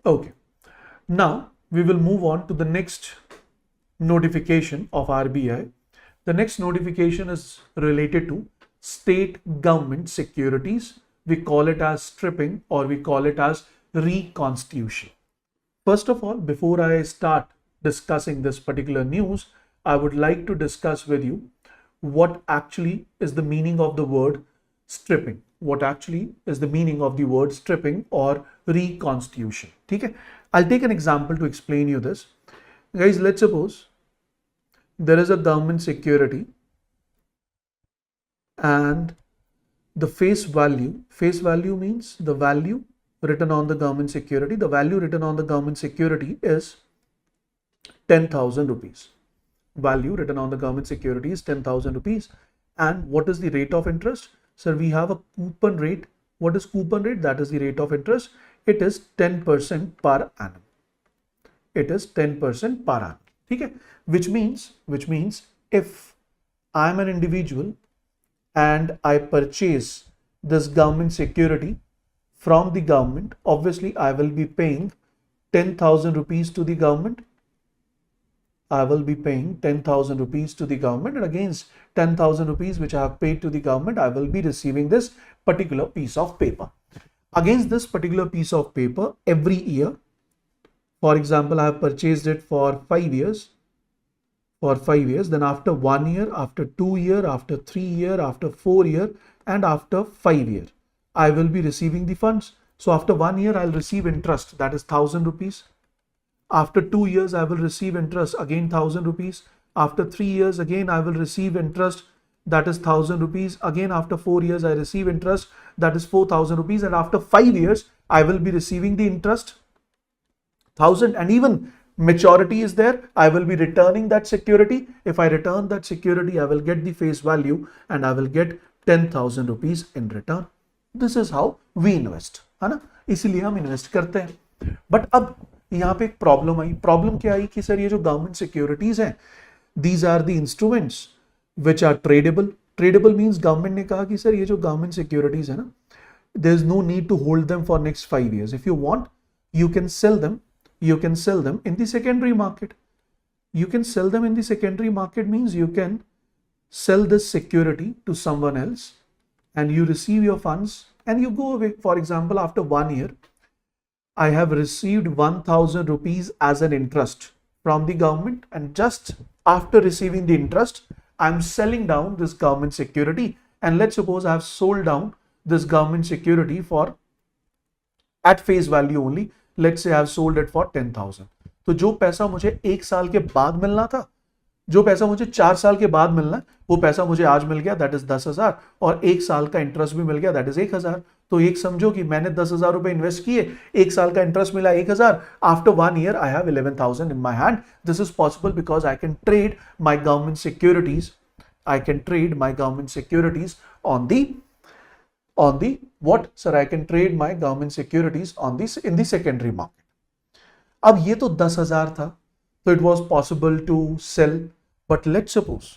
Okay. Now we will move on to the next notification of RBI. The next notification is related to state government securities. We call it as stripping, or we call it as reconstitution. First of all, before I start discussing this particular news, I would like to discuss with you what actually is the meaning of the word stripping. What actually is the meaning of the word stripping or reconstitution? Okay? I'll take an example to explain you this. Guys, let's suppose there is a government security and the face value means the value written on the government security, the value written on the government security is 10,000 rupees. Value written on the government security is 10,000 rupees. And what is the rate of interest? Sir, we have a coupon rate. What is coupon rate? That is the rate of interest. It is 10% per annum. It is 10% per annum. Okay? Which means if I'm an individual and I purchase this government security from the government, obviously I will be paying 10,000 rupees to the government. I will be paying 10,000 rupees to the government, and against 10,000 rupees which I have paid to the government, I will be receiving this particular piece of paper. Against this particular piece of paper, every year, for example, I have purchased it for 5 years. For 5 years, then after 1 year, after 2 year, after 3 year, after 4 year, and after 5 year, I will be receiving the funds. So after 1 year, I'll receive interest, that is 1,000 rupees. After 2 years, I will receive interest, again 1,000 rupees. After 3 years, again I will receive interest, that is 1,000 rupees. Again after 4 years, I receive interest, that is 4,000 rupees. And after 5 years, I will be receiving the interest, 1,000. And even maturity is there. I will be returning that security. If I return that security, I will get the face value and I will get 10,000 rupees in return. This is how we invest, है ना? इसीलिए हम invest करते हैं. But अब यहाँ पे एक प्रॉब्लम आई. प्रॉब्लम क्या आई कि सर ये जो गवर्नमेंट सिक्योरिटीज हैं, these are the instruments which are tradable. Tradable means government ने कहा कि सर ये जो गवर्नमेंट सिक्योरिटीज है ना, there is no need to hold them for next 5 years. If you want, you can sell them. You can sell them in the secondary market. You can sell them in the secondary market means you can sell this security to someone else and you receive your funds and you go away. For example, after 1 year, I have received 1,000 rupees as an interest from the government, and just after receiving the interest, I'm selling down this government security. And let's suppose I have sold down this government security for at face value only. Let's say I have sold it for 10,000. तो जो पैसा मुझे 1 साल के बाद मिलना था, जो पैसा मुझे 4 साल के बाद मिलना है, वो पैसा मुझे आज मिल गया, दैट इज 10,000. और 1 साल का इंटरेस्ट भी मिल गया, दैट इज 1,000. तो एक समझो कि मैंने 10,000 रुपए इन्वेस्ट किए, 1 साल का इंटरेस्ट मिला 1,000. After 1 year I have 11,000 in my hand. This is possible because I can trade my government securities. I can trade my government securities on the what? Sir, I can trade my government securities on this in the secondary market. अब ये तो 10,000 था, so it was possible to sell. But let's suppose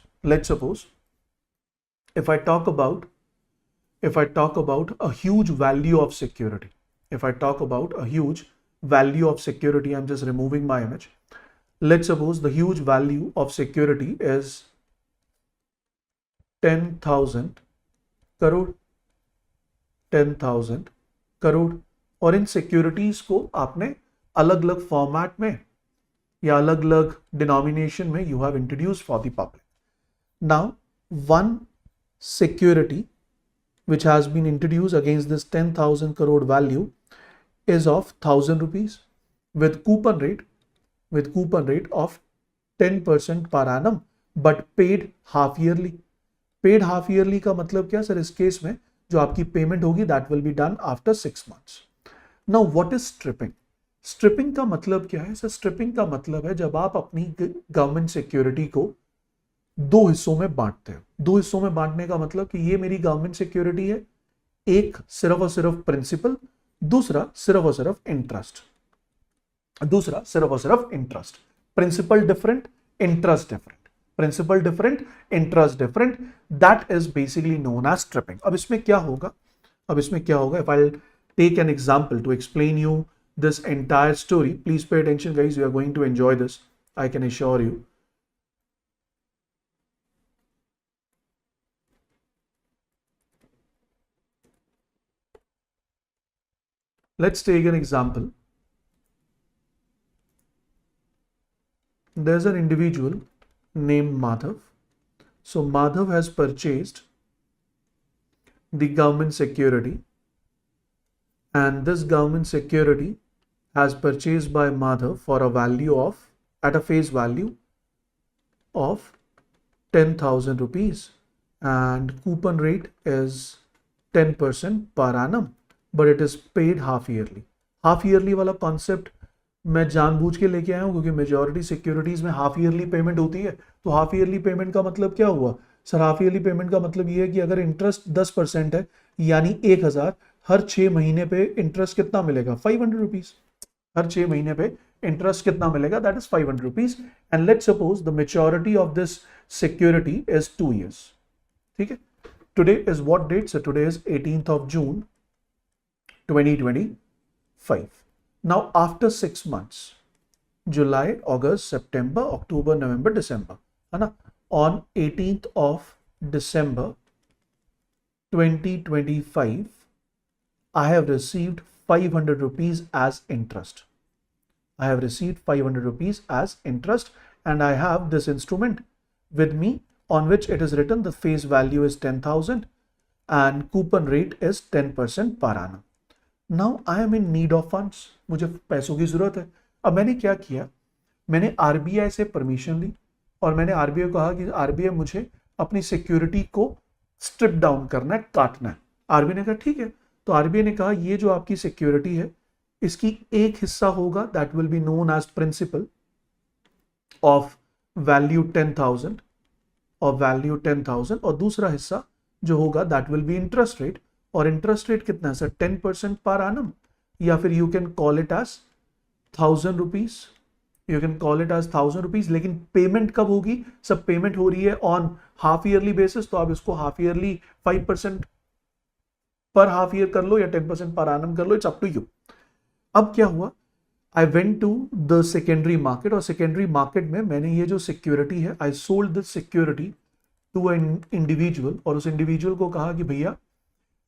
if I talk about a huge value of security. If I talk about a huge value of security, I'm just removing my image. Let's suppose the huge value of security is 10,000 crore. 10,000 crore. और in securities को आपने अलग अलग format में या अलग अलग denomination में you have introduce for the public. Now one security which has been introduced against this 10,000 crore value is of 1,000 rupees with coupon rate of 10% per annum but paid half yearly. Paid half yearly का मतलब क्या sir? इस case में जो आपकी payment होगी that will be done after 6 months. Now what is stripping? Stripping का मतलब क्या है सर? Stripping का मतलब है जब आप अपनी गवर्नमेंट सिक्योरिटी को दो हिस्सों में बांटते हैं. दो हिस्सों में बांटने का मतलब कि ये मेरी गवर्नमेंट सिक्योरिटी है, एक सिर्फ और सिर्फ प्रिंसिपल, दूसरा सिर्फ और सिर्फ interest. Principal different, interest different. Principal different, interest different. That is basically known as stripping. अब इसमें क्या होगा? If I take an example to explain you this entire story, please pay attention guys, you are going to enjoy this, I can assure you. Let's take an example. There's an individual named Madhav. So Madhav has purchased the government security, and this government security has purchased by Madhav for a value of, at a face value of 10,000 rupees, and coupon rate is 10% per annum. But it is paid half yearly. Half yearly वाला concept मैं जानबूझ के लेके आया हूं क्योंकि majority securities में half yearly payment होती है। तो हाफ ईयरली पेमेंट का मतलब क्या हुआ सर? हाफ ईयरली पेमेंट का मतलब ये है कि अगर इंटरेस्ट 10% है यानी 1000, हर 6 महीने पे इंटरेस्ट कितना मिलेगा? 500 रुपीज। हर 6 महीने पे इंटरेस्ट कितना मिलेगा? That is 500 rupees. And let's suppose the maturity of this security is 2 years। ठीक है, today is what date sir? Today is 18th of June 2025। now after 6 months, July, August, September, October, November, December, है ना, on 18th of December 2025 I have received 500 rupees as interest. I have received 500 rupees as interest, and I have this instrument with me on which it is written the face value is 10,000 and coupon rate is 10% per annum. Now I am in need of funds. मुझे पैसों की जरूरत है। अब मैंने क्या किया, मैंने आरबीआई से परमिशन ली और मैंने आरबीआई को कहा कि आरबीआई मुझे अपनी सिक्योरिटी को स्ट्रिप डाउन करना है, काटना है। आरबीआई ने कहा ठीक है। तो आरबीआई ने कहा ये जो आपकी सिक्योरिटी है इसकी एक हिस्सा होगा that will be known as principal of value 10,000 और दूसरा हिस्सा जो होगा that will be interest rate. और इंटरेस्ट रेट कितना है सर? 10% पर आनम, या फिर you can call it as 1,000 rupees. You can call it as 1,000 rupees. लेकिन पेमेंट कब होगी? सब पेमेंट हो रही है ऑन हाफ ईयरली बेसिस, तो आप इसको हाफ ईयरली 5% पर हाफ ईयर कर लो या 10% पर आनम कर लो, इट्स अप टू यू। अब क्या हुआ, I went to the secondary market और सेकेंडरी मार्केट में मैंने ये जो सिक्योरिटी है, I sold this security to an individual, और उस इंडिविजुअल को कहा कि भैया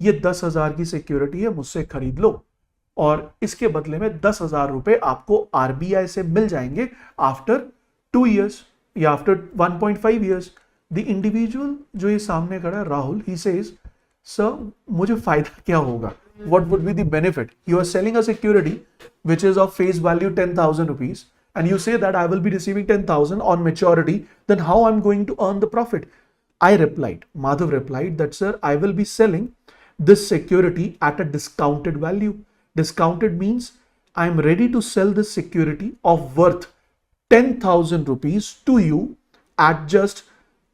ये 10,000 की सिक्योरिटी है, मुझसे खरीद लो और इसके बदले में 10,000 रुपए आपको आरबीआई से मिल जाएंगे आफ्टर 2 years या आफ्टर 1.5 years। द इंडिविजुअल जो ये सामने खड़ा है राहुल, ही सेज सर मुझे फायदा क्या होगा? What would be the benefit? You are selling a security which is of face value 10,000 rupees and you say that I will be receiving 10,000 on maturity, then how I'm going to earn the profit? I replied, Madhav replied that sir, I will be selling this security at a discounted value. Discounted means I am ready to sell this security of worth 10,000 rupees to you at just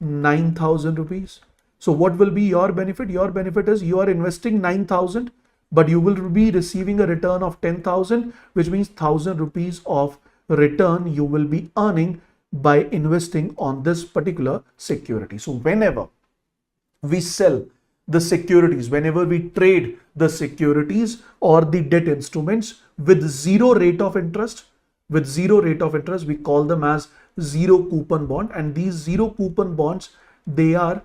9,000 rupees. So what will be your benefit? Your benefit is you are investing 9,000, but you will be receiving a return of 10,000, which means 1,000 rupees of return you will be earning by investing on this particular security. So whenever we sell the securities, whenever we trade the securities or the debt instruments with zero rate of interest, we call them as zero coupon bond, and these zero coupon bonds, they are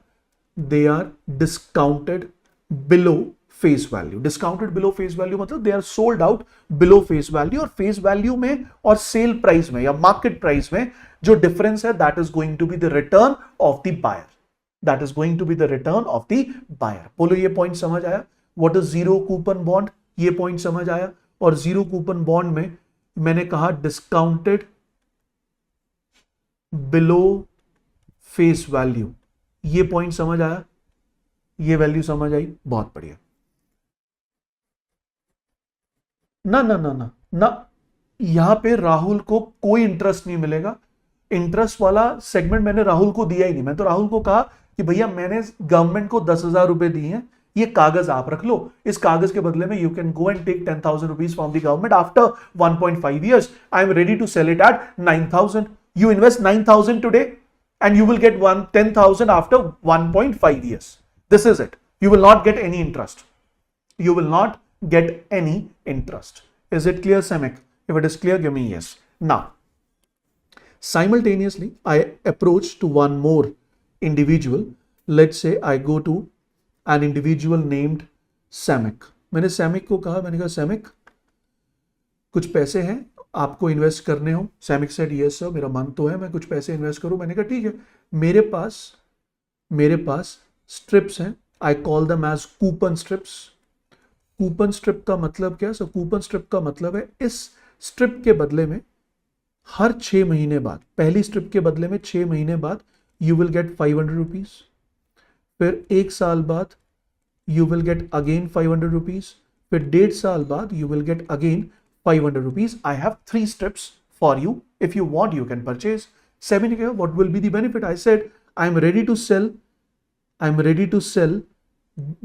discounted below face value. Discounted below face value मतलब they are sold out below face value, और face value में और sale price में या market price में जो difference है that is going to be the return of the buyer. That is going to be the return of the buyer. बोलो ये पॉइंट समझ आया? What is zero coupon bond? ये पॉइंट समझ आया? और जीरो कूपन बॉन्ड में मैंने कहा डिस्काउंटेड बिलो फेस वैल्यू, ये पॉइंट समझ आया? ये वैल्यू समझ आई? बहुत बढ़िया। ना ना ना ना ना, यहां पे राहुल को कोई इंटरेस्ट नहीं मिलेगा। इंटरेस्ट वाला सेगमेंट मैंने राहुल को दिया ही नहीं। मैं तो राहुल को कहा कि भैया मैंने गवर्नमेंट को 10,000 रुपए दिए हैं, ये कागज आप रख लो, इस कागज के बदले में you can go and take 10,000 rupees from the government after 1.5 years। I am ready to sell it at 9,000। You invest 9,000 today and you will get 10,000 after 1.5 years. This is it. You will not get any interest. You will not get any interest. Is it clear, Samek? If it is clear, give me yes. Now, simultaneously, I approach to one more individual. Let's say I go to an individual named Samek. मैंने Samek को कहा, मैंने कहा Samek, कुछ पैसे हैं आपको invest करने हो? सैमिक सेड यस सर, मेरा मन तो है मैं कुछ पैसे इन्वेस्ट करूं। मैंने कहा ठीक है, मेरे पास स्ट्रिप्स हैं, I call them as coupon strips. Coupon strip का मतलब क्या? सर कूपन स्ट्रिप का मतलब है इस स्ट्रिप के बदले में हर 6 महीने बाद, पहली स्ट्रिप के बदले में 6 महीने बाद यू विल गेट 500 रुपीज, फिर 1 साल बाद you will get again 500 rupees, फिर 1.5 साल बाद you will get again 500 rupees. I have 3 strips for you. If you want you can purchase. SEBI ने कहा what will be the benefit. I said I am ready to sell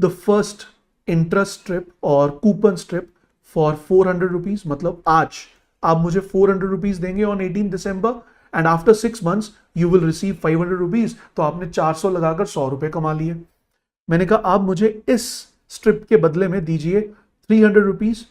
the first interest strip और coupon strip for 400 rupees. मतलब आज आप मुझे 400 rupees देंगे on 18 December and after 6 months you will receive 500 rupees. तो आपने 400 लगाकर 100 रुपए कमा लिए. मैंने कहा आप मुझे इस स्ट्रिप के बदले में दीजिए 300 रुपीज.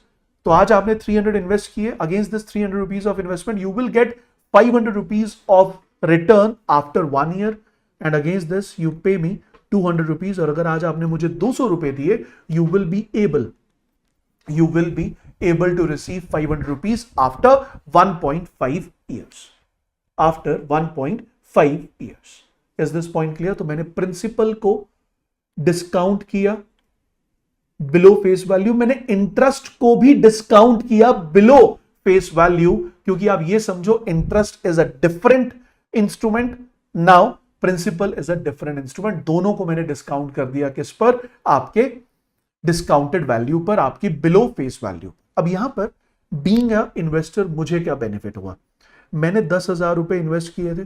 तो आज आपने 300 इन्वेस्ट किए. Against this 300 rupees of investment you will gate 500 rupees of return after 1 year and against this you पे मी 200 रुपीज. और अगर आज आपने मुझे 200 रुपए दिए you will be able to receive 500 rupees after 1.5 years. After 1.5 years. Is this point clear. तो मैंने प्रिंसिपल को डिस्काउंट किया बिलो फेस वैल्यू. मैंने इंटरेस्ट को भी डिस्काउंट किया बिलो फेस वैल्यू, क्योंकि आप ये समझो interest is a different instrument. Now principal is a different instrument. दोनों को मैंने डिस्काउंट कर दिया. किस पर? आपके डिस्काउंटेड वैल्यू पर, आपकी बिलो फेस वैल्यू. अब यहां पर बीइंग अ इन्वेस्टर मुझे क्या बेनिफिट हुआ? मैंने 10,000 रुपए इन्वेस्ट किए थे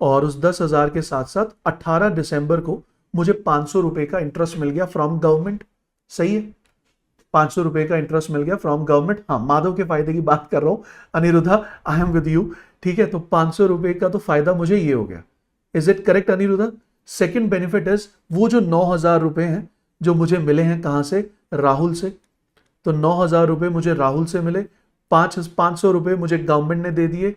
और उस 10,000 के साथ साथ 18 दिसंबर को मुझे 500 रुपए का इंटरेस्ट मिल गया फ्रॉम गवर्नमेंट. सही है, 500 रुपए का इंटरेस्ट मिल गया फ्रॉम गवर्नमेंट. हाँ, माधव के फायदे की बात कर रहा हूं. Aniruddha, I am with you. ठीक है, तो 500 रुपए का तो फायदा मुझे ये हो गया. Is it correct Aniruddha? Second benefit is वो जो 9,000 रुपए हैं जो मुझे मिले हैं, कहां से? राहुल से. तो 9,000 रुपए मुझे राहुल से मिले. 500 रुपए मुझे गवर्नमेंट ने दे दिए.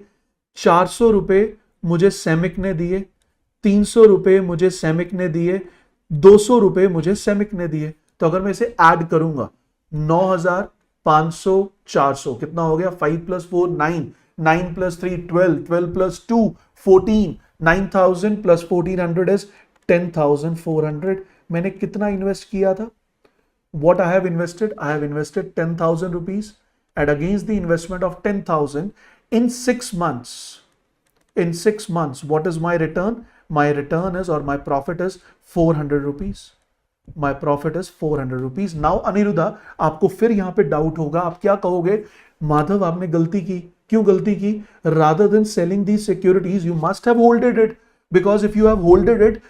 400 रुपए मुझे सेमिक ने दिए. 300 रुपए मुझे सेमिक ने दिए. 200 रुपए मुझे सेमिक ने दिए. तो अगर मैं इसे ऐड करूंगा 9,000, 500, 400 कितना हो गया? 5 + 4 9, 9 + 3 12, 12 + 2 14, 9,000 + 1,400 इज 10,400. मैंने कितना इन्वेस्ट किया था? What I have invested? I have invested 10,000 rupees, and against the investment of 10,000 in 6 months. In 6 months, what is my return? My return is, or my profit is 400 rupees. My profit is 400 rupees. Now Aniruddha, आपको फिर यहां पे doubt होगा. आप क्या कहोगे? माधव, आपने गलती की. क्यों गलती की? Rather than selling these securities, you must have holded it. Because if you have holded it,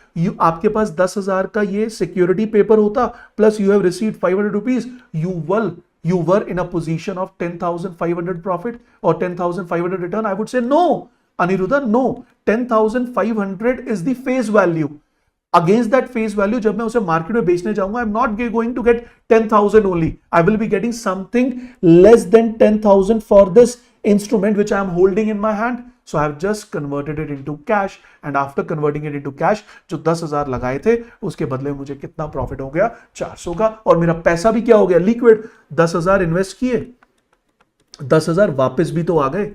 आपके पास 10,000 का ये सिक्योरिटी पेपर होता, plus you have received 500 rupees, you were in a position of 10,500 profit और 10,500 return. I would say no Aniruddha, no. 10,500 is the face value. Against that face value जब मैं उसे market में बेचने जाऊंगा, I am not going to get 10,000 only. I will be getting something less than 10,000 for this instrument which I am holding in my hand. So I have just converted it into cash, and after converting it into cash, जो 10,000 लगाए थे उसके बदले मुझे कितना profit हो गया? 400 का. और मेरा पैसा भी क्या हो गया? लिक्विड. 10,000 इन्वेस्ट किए, 10,000 वापस भी तो आ गए.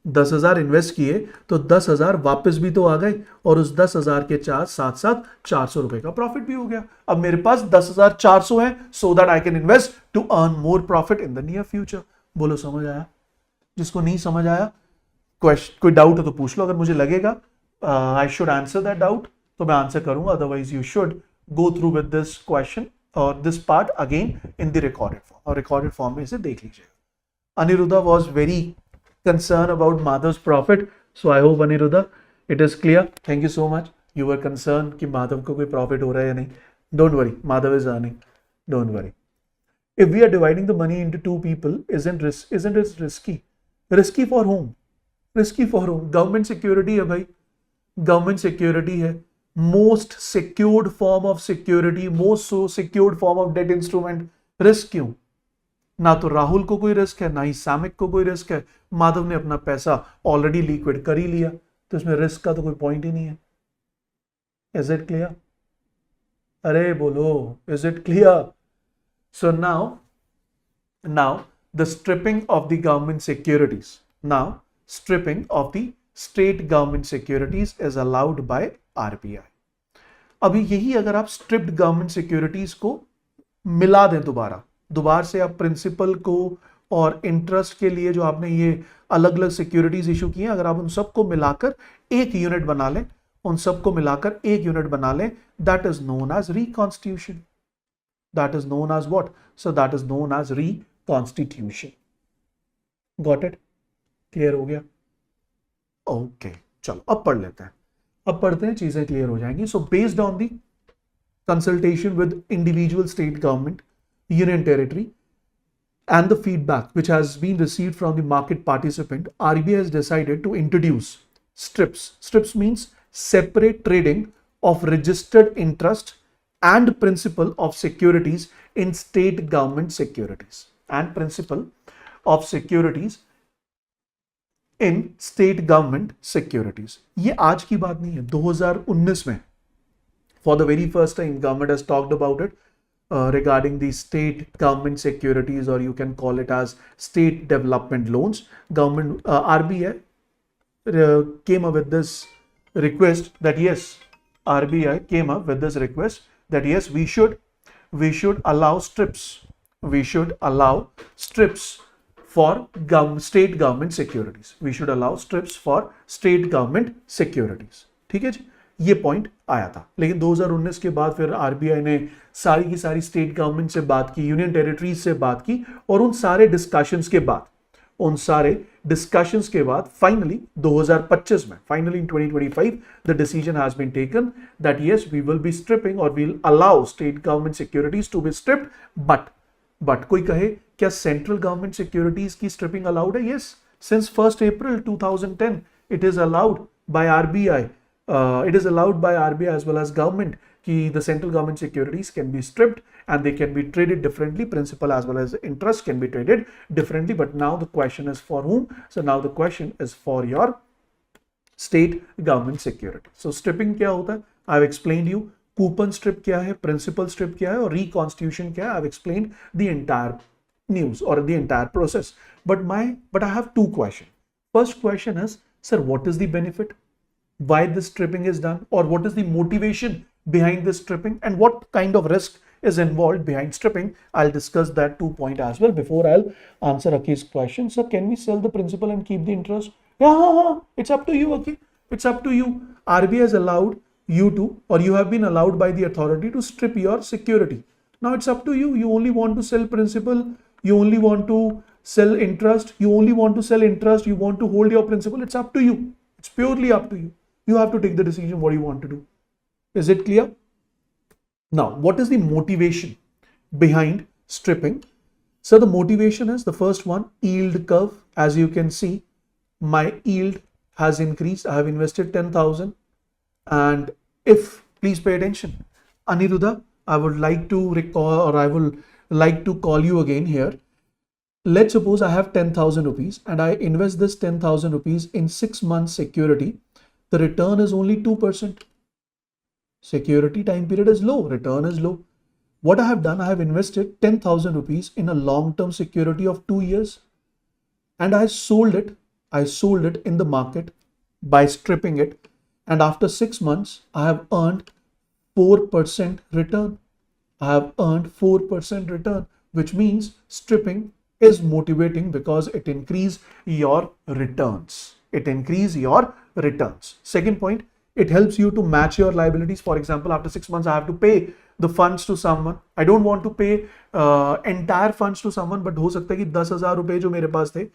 10,000 इन्वेस्ट किए तो 10,000 वापस भी तो आ गए, और उस 10,000 के साथ साथ 400 रुपए का प्रॉफिट भी हो गया. अब मेरे पास 10,400 है, so that I can invest to earn more profit in the near future. बोलो, समझ आया? जिसको नहीं समझ आया, कोई डाउट हो तो पूछ लो. अगर मुझे लगेगा I should answer that doubt तो मैं आंसर करूंगा. Otherwise you should go through with this question और this part again in the recorded form, और रिकॉर्डेड फॉर्म में इसे देख लीजिएगा. Aniruddha was very concern about Madhav's profit, so I hope Aniruddha it is clear. Thank you so much. You were concern कि माधव को कोई profit हो रहा है या नहीं. Don't worry, Madhav is earning. Don't worry. If we are dividing the money into 2 people, isn't it risky? Risky for whom? Risky for whom? Government security है भाई. Government security है. Most secured form of security, most so secured form of debt instrument. Risk क्यों? ना तो राहुल को कोई risk है, ना ही सामिक को कोई रिस्क है. माधव ने अपना पैसा ऑलरेडी लिक्विड कर ही लिया, तो इसमें रिस्क का तो कोई पॉइंट ही नहीं है. Is it clear? अरे बोलो, is it clear? So now the stripping of the government securities. Now stripping of the state government securities is allowed by RBI. अभी यही अगर आप स्ट्रिप्ड गवर्नमेंट सिक्योरिटीज को मिला दें दोबारा से आप प्रिंसिपल को और इंटरेस्ट के लिए जो आपने ये अलग अलग सिक्योरिटीज इशू किए, अगर आप उन सबको मिलाकर एक यूनिट बना लें, that is known as reconstitution. That is known as what? So that is known as reconstitution. Got it? Clear हो गया? Okay. चलो अब पढ़ लेते हैं. अब पढ़ते हैं, चीजें क्लियर हो जाएंगी. So based on the consultation with individual state government, union territory, and the feedback which has been received from the market participant, RBI has decided to introduce strips. Strips means separate trading of registered interest and principal of securities in state government securities. And principal of securities in state government securities. ये आज की बात नहीं है, 2019 में for the very first time government has talked about it. Regarding the state government securities, or you can call it as state development loans. Government RBI came up with this request that yes, RBI came up with this request that yes, we should allow strips. We should allow strips for state government securities. We should allow strips for state government securities. ठीक है जी, ये point आया था. लेकिन 2019 के बाद फिर RBI ने सारी की सारी स्टेट गवर्नमेंट से बात की, यूनियन टेरिटरीज से बात की, और उन सारे डिस्कशंस के बाद फाइनली 2025 में, finally in 2025 the decision has been taken that yes, we will be stripping और we will allow state government securities to be stripped. But कोई कहे क्या सेंट्रल गवर्नमेंट सिक्योरिटीज की स्ट्रिपिंग अलाउड है? Yes, since 1st April 2010 it is allowed by RBI. It is allowed by RBI as well as government कि the central government securities can be stripped and they can be traded differently. Principal as well as interest can be traded differently. But now the question is for whom? So now the question is for your state government security. So stripping क्या होता है? I've explained you. Coupon strip क्या है? Principal strip क्या है? और reconstitution क्या है? I've explained the entire news or the entire process. But I have two questions. First question is, sir, what is the benefit? Why this stripping is done, or what is the motivation behind this stripping, and what kind of risk is involved behind stripping? I'll discuss that 2 point as well before I'll answer Aki's question. So can we sell the principal and keep the interest? Yeah, it's up to you, Aki. It's up to you. RBI has allowed you to, or you have been allowed by the authority to strip your security. Now it's up to you. You only want to sell principal, you only want to sell interest, you only want to sell interest, you want to hold your principal. It's up to you. It's purely up to you. You have to take the decision what you want to do. Is it clear? Now, what is the motivation behind stripping? So the motivation is, the first one, yield curve. As you can see, my yield has increased. I have invested 10,000. And if, please pay attention, Aniruddha, I would like to recall, or I will like to call you again here. Let's suppose I have 10,000 rupees and I invest this 10,000 rupees in 6 months security. The return is only 2%. Security time period is low, return is low. What I have done, I have invested 10,000 rupees in a long-term security of 2 years, and I sold it in the market by stripping it, and after 6 months, I have earned 4% return. I have earned 4% return, which means stripping is motivating because it increases your returns. It increases your returns. Second point, it helps you to match your liabilities. For example, after 6 months, I have to pay the funds to someone. I don't want to pay entire funds to someone, but हो सकता है कि 10,000 रुपए जो मेरे पास थे,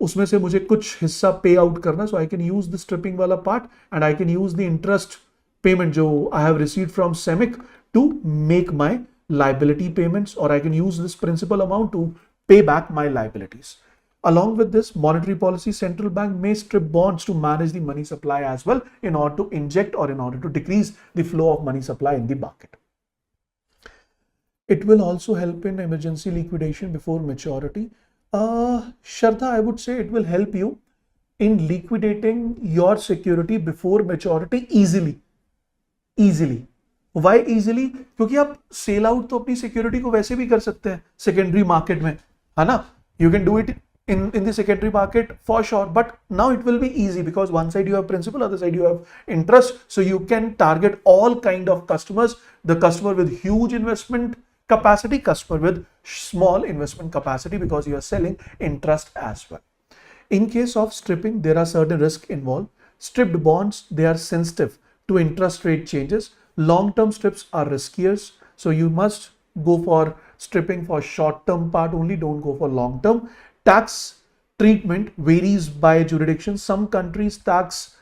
उसमें से मुझे कुछ हिस्सा पे आउट करना. So I can use the stripping वाला part and I can use the interest payment जो I have received from SEMIC to make my liability payments, or I can use this principal amount to pay back my liabilities. Along with this monetary policy, central bank may strip bonds to manage the money supply as well, in order to inject or in order to decrease the flow of money supply in the market. It will also help in emergency liquidation before maturity. Shraddha, I would say it will help you in liquidating your security before maturity easily. Why easily? क्योंकि आप sell out तो अपनी security को वैसे भी कर सकते हैं सेकेंडरी मार्केट में, है ना? You can do it in the secondary market for sure, but now it will be easy because one side you have principal, other side you have interest, so you can target all kind of customers, the customer with huge investment capacity, customer with small investment capacity, because you are selling interest as well. In case of stripping, there are certain risks involved. Stripped bonds, they are sensitive to interest rate changes. Long-term strips are riskier, so you must Go for stripping for short-term part only, don't go for long-term. Tax treatment varies by jurisdiction. Some countries tax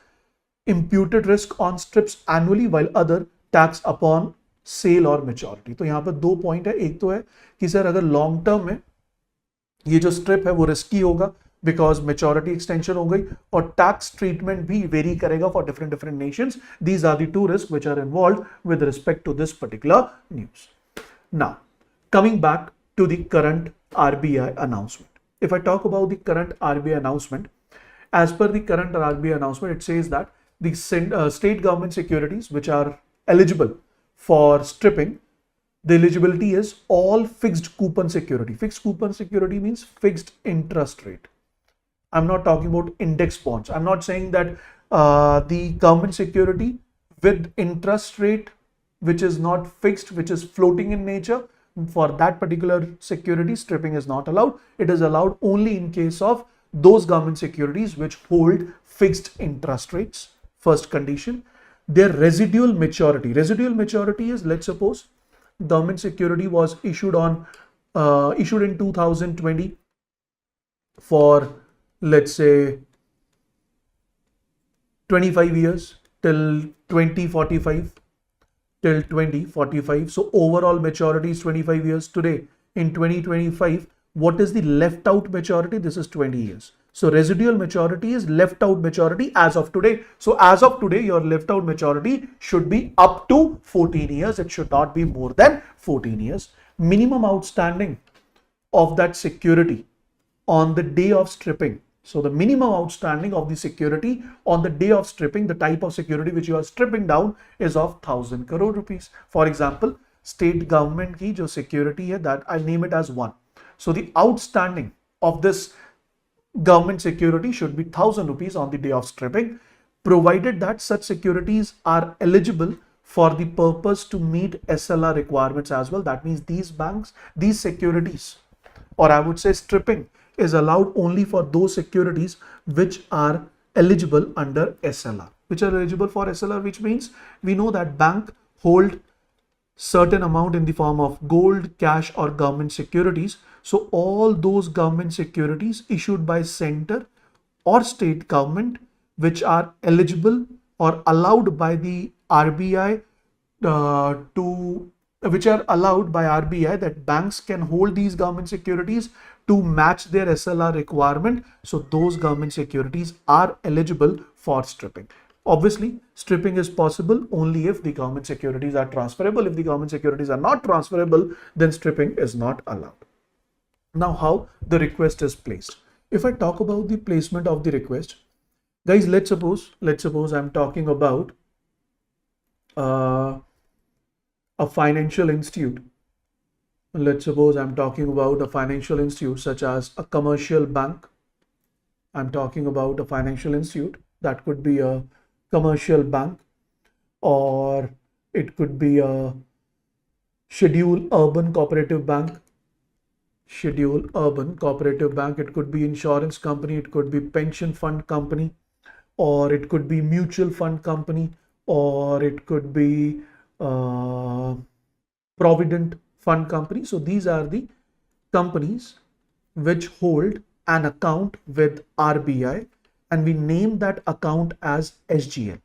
imputed risk on strips annually while other tax upon sale और maturity. तो यहाँ पर दो point है. एक तो है कि सर अगर लॉन्ग टर्म में ये जो स्ट्रिप है वो रिस्की होगा बिकॉज मेच्योरिटी एक्सटेंशन हो गई, और टैक्स ट्रीटमेंट भी वेरी करेगा for different different nations. These are the two risk which are involved with respect to this particular news. Now coming back to the current RBI announcement. If I talk about the current RBI announcement, as per the current RBI announcement, it says that the state government securities which are eligible for stripping, the eligibility is all fixed coupon security. Fixed coupon security means fixed interest rate. I'm not talking about index bonds. I'm not saying that the government security with interest rate which is not fixed, which is floating in nature, for that particular security stripping is not allowed. It is allowed only in case of those government securities which hold fixed interest rates. First condition. Their residual maturity. Residual maturity is, let's suppose government security was issued in 2020 for, let's say, 25 years till 2045. Till 2045. So overall maturity is 25 years. Today in 2025, what is the left out maturity? This is 20 years. So residual maturity is left out maturity as of today. So as of today, your left out maturity should be up to 14 years. It should not be more than 14 years. Minimum outstanding of that security on the day of stripping. So the minimum outstanding of the security on the day of stripping, the type of security which you are stripping down, is of 1,000 crore rupees. For example, state government की जो security है, that I'll name it as 1. So the outstanding of this government security should be 1,000 rupees on the day of stripping, provided that such securities are eligible for the purpose to meet SLR requirements as well. That means these banks, these securities, or I would say stripping, is allowed only for those securities which are eligible under SLR. Which are eligible for SLR, which means we know that bank hold certain amount in the form of gold, cash or government securities. So all those government securities issued by center or state government which are eligible or allowed by the RBI which are allowed by RBI, that banks can hold these government securities to match their SLR requirement. So those government securities are eligible for stripping. Obviously, stripping is possible only if the government securities are transferable. If the government securities are not transferable, then stripping is not allowed. Now, how the request is placed. If I talk about the placement of the request, guys, let's suppose I'm talking about a financial institute. Let's suppose I'm talking about a financial institute such as a commercial bank. I'm talking about a financial institute that could be a commercial bank, or it could be a scheduled urban cooperative bank. Scheduled urban cooperative bank. It could be insurance company. It could be pension fund company, or it could be mutual fund company, or it could be provident fund company. So these are the companies which hold an account with RBI, and we name that account as SGL.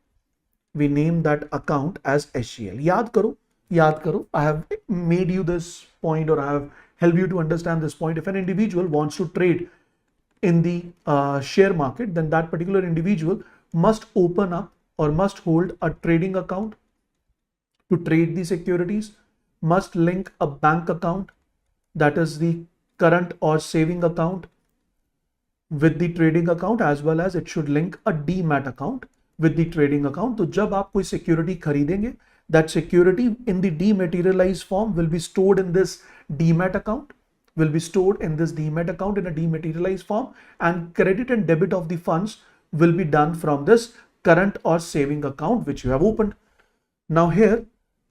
We name that account as SGL. याद करो. I have made you this point, or I have helped you to understand this point. If an individual wants to trade in the share market, then that particular individual must open up or must hold a trading account to trade the securities, must link a bank account, that is the current or saving account, with the trading account, as well as it should link a demat account with the trading account. तो जब आप कोई security खरीदेंगे, that security in the dematerialized form will be stored in this demat account, in a dematerialized form, and credit and debit of the funds will be done from this current or saving account which you have opened. Now here,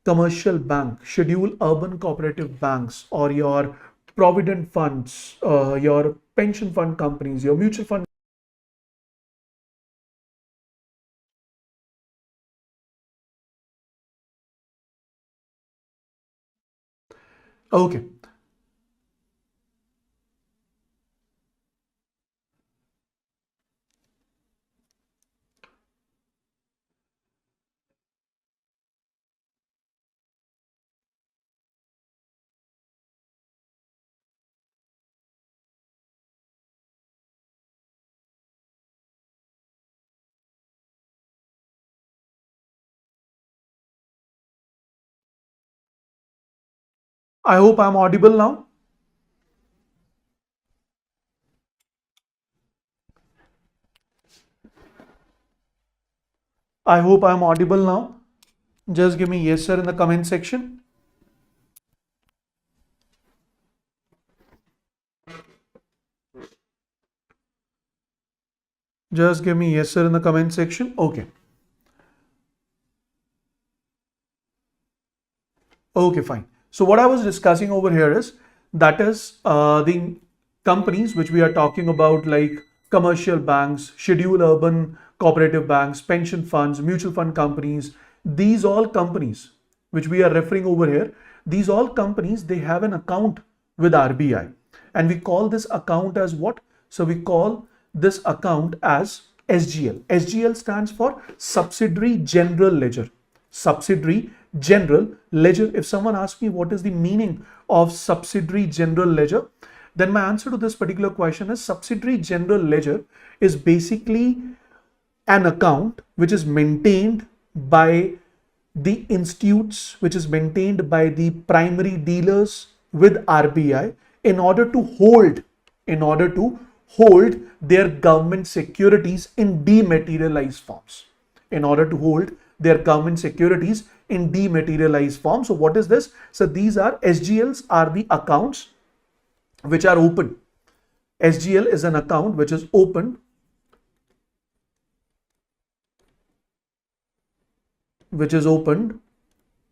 commercial bank, scheduled urban cooperative banks, or your provident funds, your pension fund companies, your mutual fund. Okay. I hope I'm audible now. I hope I'm audible now. Just give me yes, sir, in the comment section. Just give me yes, sir, in the comment section. Okay. Okay, fine. So what I was discussing over here is that is the companies which we are talking about, like commercial banks, scheduled urban cooperative banks, pension funds, mutual fund companies. These all companies which we are referring over here, these all companies, they have an account with RBI, and we call this account as what? So we call this account as SGL. SGL stands for Subsidiary General Ledger. Subsidiary General Ledger. If someone asks me what is the meaning of Subsidiary General Ledger, then my answer to this particular question is Subsidiary General Ledger is basically an account which is maintained by the institutes, which is maintained by the primary dealers with RBI in order to hold their government securities in dematerialized forms. In order to hold their government securities in dematerialized form. So what is this? So these are SGLs, are the accounts which are open. SGL is an account which is open, which is opened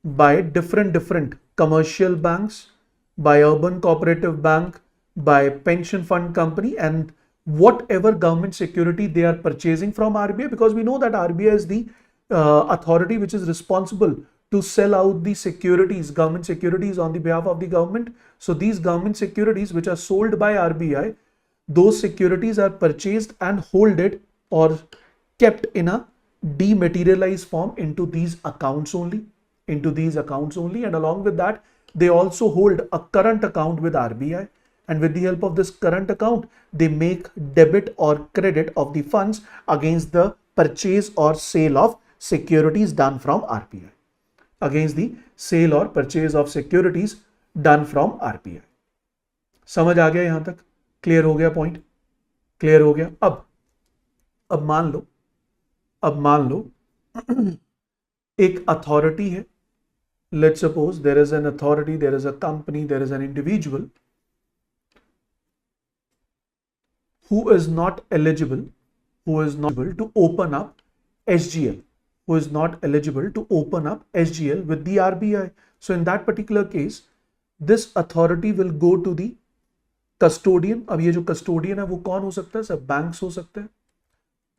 by different commercial banks, by urban cooperative bank, by pension fund company, and whatever government security they are purchasing from RBI, because we know that RBI is the authority which is responsible to sell out the securities, government securities on the behalf of the government. So these government securities which are sold by RBI, those securities are purchased and holded or kept in a dematerialized form into these accounts only, and along with that they also hold a current account with RBI, and with the help of this current account they make debit or credit of the funds against the purchase or sale of securities done from RBI, against the sale or purchase of securities done from RBI. समझ आ गया यहां तक? Clear हो गया point? Clear हो गया? अब मान लो एक अथॉरिटी है. Let's suppose there is an authority, there is a company, there is an individual who is not eligible to open up SGL, with the RBI. So in that particular case, this authority will go to the custodian. अब ये जो custodian है वो कौन हो सकता है? सब banks हो सकते हैं,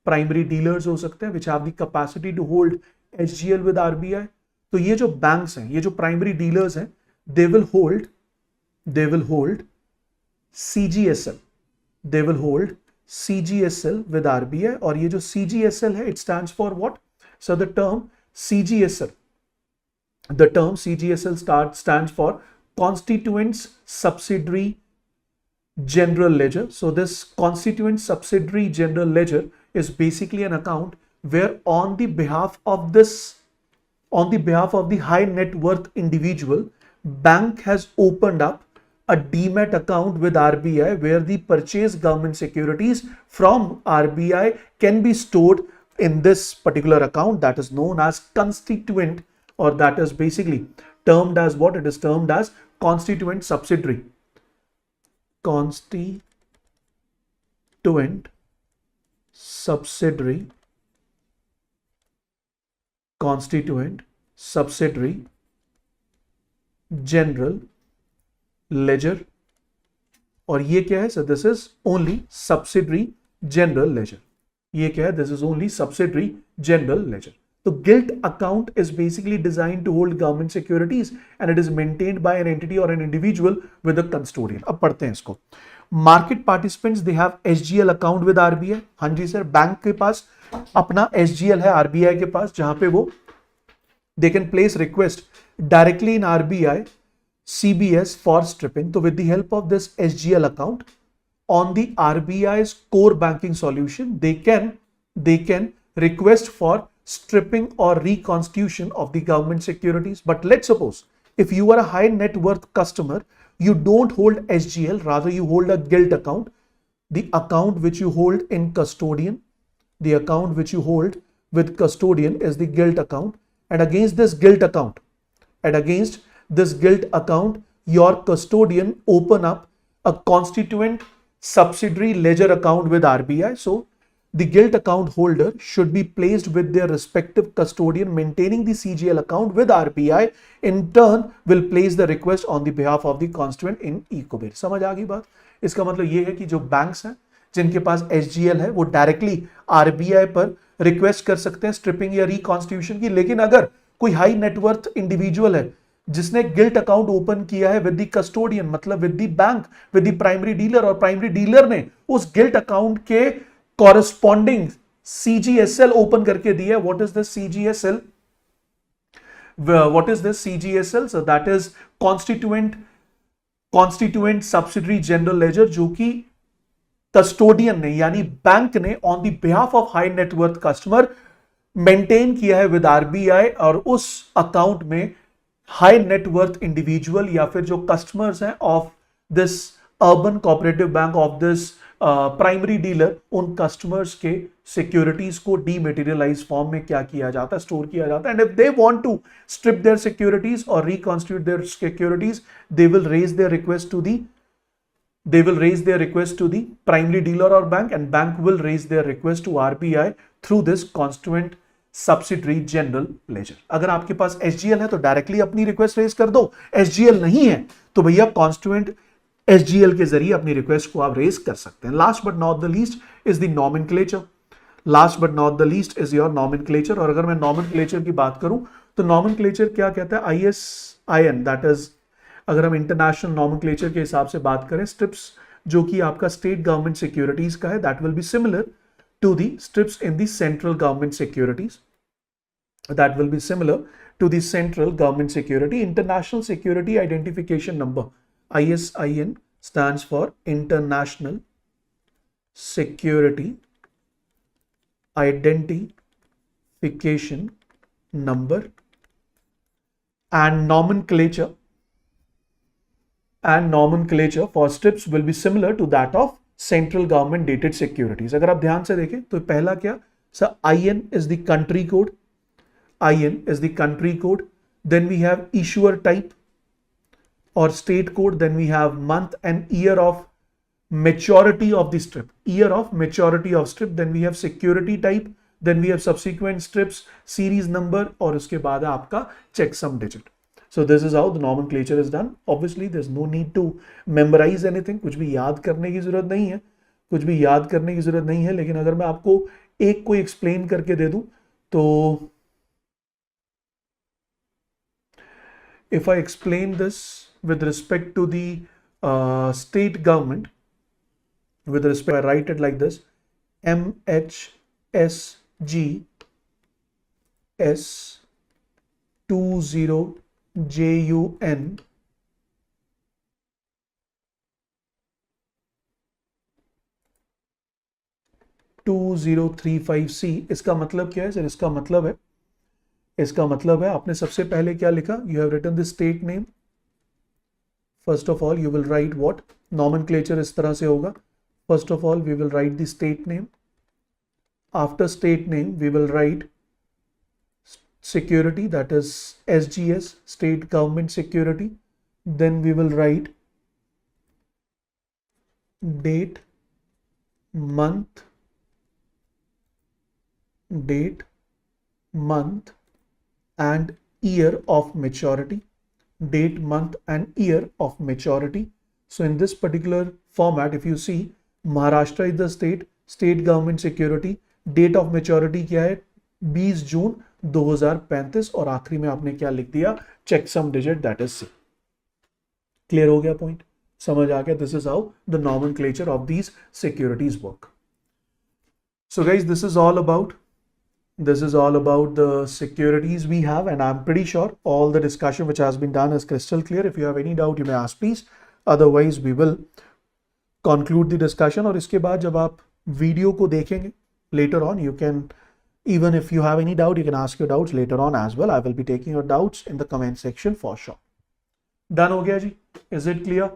प्राइमरी डीलर्स हो सकते हैं, which have the capacity to hold SGL with RBI. तो ये जो बैंक्स हैं, ये जो प्राइमरी डीलर्स हैं, they will hold CGSL, with RBI. और ये जो CGSL है, it stands for what? So the term CGSL stands for Constituents Subsidiary General Ledger. So this Constituent Subsidiary General Ledger is basically an account where on the behalf of the high net worth individual, bank has opened up a demat account with RBI where the purchased government securities from RBI can be stored in this particular account that is known as constituent, or that is basically termed as what? It is termed as Constituent Subsidiary. Constituent Subsidiary General Ledger. और ये क्या है? So this is only Subsidiary General Ledger. ये क्या है? This is only Subsidiary General Ledger. तो gilt account is basically design to hold government securities and it is maintained by an entity और an individual with a custodian. अब पढ़ते हैं इसको। Market participants they have SGL account with RBI. हाँ जी sir, bank के पास अपना एसजीएल है आरबीआई के पास, जहां पे वो they can place request directly in RBI CBS for stripping. So with the help of this SGL account on the RBI's core banking solution, they can request for stripping or reconstitution of the government securities. But let's suppose if you are a high net worth customer, you don't hold SGL, rather you hold a gilt account, the account which you hold in custodian, the account which you hold with custodian is the gilt account, and against this gilt account, your custodian open up a constituent subsidiary ledger account with RBI. So the gilt account holder should be placed with their respective custodian maintaining the CGL account with RBI, in turn will place the request on the behalf of the constituent in ECB. समझ आ गई बात? इसका मतलब ये है कि जो बैंक्स हैं जिनके पास SGL है वो डायरेक्टली RBI पर रिक्वेस्ट कर सकते हैं स्ट्रिपिंग या रिकॉन्स्टिट्यूशन की, लेकिन अगर कोई हाई नेटवर्थ इंडिविजुअल है जिसने गिल्ट अकाउंट ओपन किया है विद द कस्टोडियन, मतलब with the bank, with the primary dealer, और प्राइमरी डीलर ने उस गिल्ट अकाउंट के कॉरेस्पॉन्डिंग CGSL ओपन करके दिया है. What is this CGSL? What is this CGSL? So that is constituent subsidiary general ledger, जो कि कस्टोडियन ने यानी बैंक ने on the behalf of high net worth customer maintain किया है विद आरबीआई, और उस अकाउंट में हाई नेटवर्थ इंडिविजुअल या फिर जो कस्टमर्स हैं of this urban cooperative bank, of this primary dealer, उन कस्टमर्स के सिक्योरिटीज को डीमेटेरियलाइज फॉर्म में क्या किया जाता है, स्टोर किया जाता है. And if they want to strip their securities और reconstitute their securities, they will raise their request to the primary dealer or bank, and bank will raise their request to RBI through this constituent subsidiary general ledger. अगर आपके पास SGL है तो directly अपनी request raise कर दो, SGL नहीं है तो भैया कॉन्स्टिट्यूएंट SGL के जरिए अपनी रिक्वेस्ट को आप रेज कर सकते हैं. Last but not the least is the nomenclature. Last but not the least is your nomenclature. और अगर मैं नॉमेनक्लेचर की बात करूं तो नॉमेनक्लेचर क्या कहता है? ISIN, दैट इज, अगर हम इंटरनेशनल नॉमेनक्लेचर के हिसाब से बात करें, स्ट्रिप्स जो कि आपका स्टेट गवर्नमेंट सिक्योरिटीज का है, that will be similar to the strips in the central government securities. That will be similar to the central government security. International security identification number, ISIN, stands for International Security Identification Number, and nomenclature for strips will be similar to that of central government dated securities. अगर आप ध्यान से देखें तो पहला क्या sir, IN is the country code. IN is the country code. Then we have issuer type or state code. Then we have month and year of maturity of the strip. Year of maturity of strip. Then we have security type. Then we have subsequent strips, series number, और उसके बाद है आपका checksum digit. So this is how the nomenclature is done. Obviously there's no need to memorize anything. कुछ भी याद करने की जरूरत नहीं है, लेकिन अगर मैं आपको एक को एक्सप्लेन करके दे दूं तो if I explain this with respect to the state government, with respect, I write it like this: MHSGS 20JUN 2035C. इसका मतलब क्या है सर? इसका मतलब है आपने सबसे पहले क्या लिखा? You have written the state name. First of all you will write what? Nomenclature इस तरह से होगा. First of all we will write the state name. After state name we will write security, that is SGS, state government security. Then we will write date, month, and year of maturity. Date, month and year of maturity. So in this particular format, if you see, Maharashtra is the state government security. Date of maturity क्या है? 20 जून 2035 और आखिरी में आपने क्या लिख दिया, check sum digit that is C. Clear हो गया पॉइंट, समझ आ गया? This is how the nomenclature of these securities work. So guys, this is all about the securities we have, and I'm pretty sure all the discussion which has been done is crystal clear. If you have any doubt, you may ask please. Otherwise, we will conclude the discussion. और इसके बाद जब आप video को देखेंगे later on, you can, even if you have any doubt, you can ask your doubts later on as well. I will be taking your doubts in the comment section for sure. Done हो गया जी? Is it clear?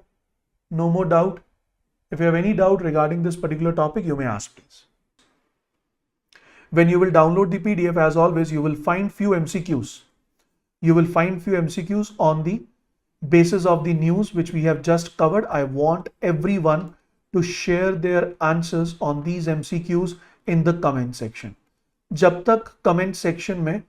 No more doubt? If you have any doubt regarding this particular topic, you may ask please. When you will download the PDF, as always, you will find few MCQs. You will find few MCQs on the basis of the news which we have just covered. I want everyone to share their answers on these MCQs in the comment section. जब तक comment section में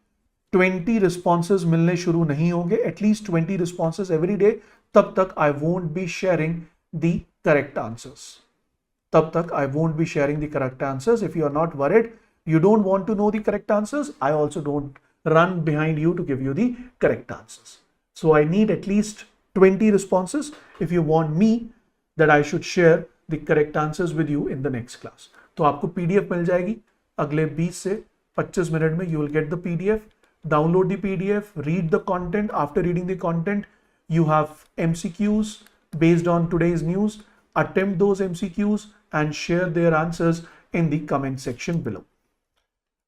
20 responses मिलने शुरू नहीं होंगे, at least 20 responses every day, तब तक I won't be sharing the correct answers. तब तक I won't be sharing the correct answers. If you are not worried, you don't want to know the correct answers, I also don't run behind you to give you the correct answers. So I need at least 20 responses if you want me that I should share the correct answers with you in the next class. तो आपको PDF मिल जाएगी अगले 20 से 25 minute में. You will get the PDF, download the PDF, read the content. After reading the content, you have MCQs based on today's news. Attempt those MCQs and share their answers in the comment section below.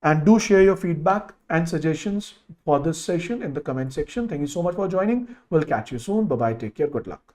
And do share your feedback and suggestions for this session in the comment section. Thank you so much for joining. We'll catch you soon. Bye-bye. Take care. Good luck.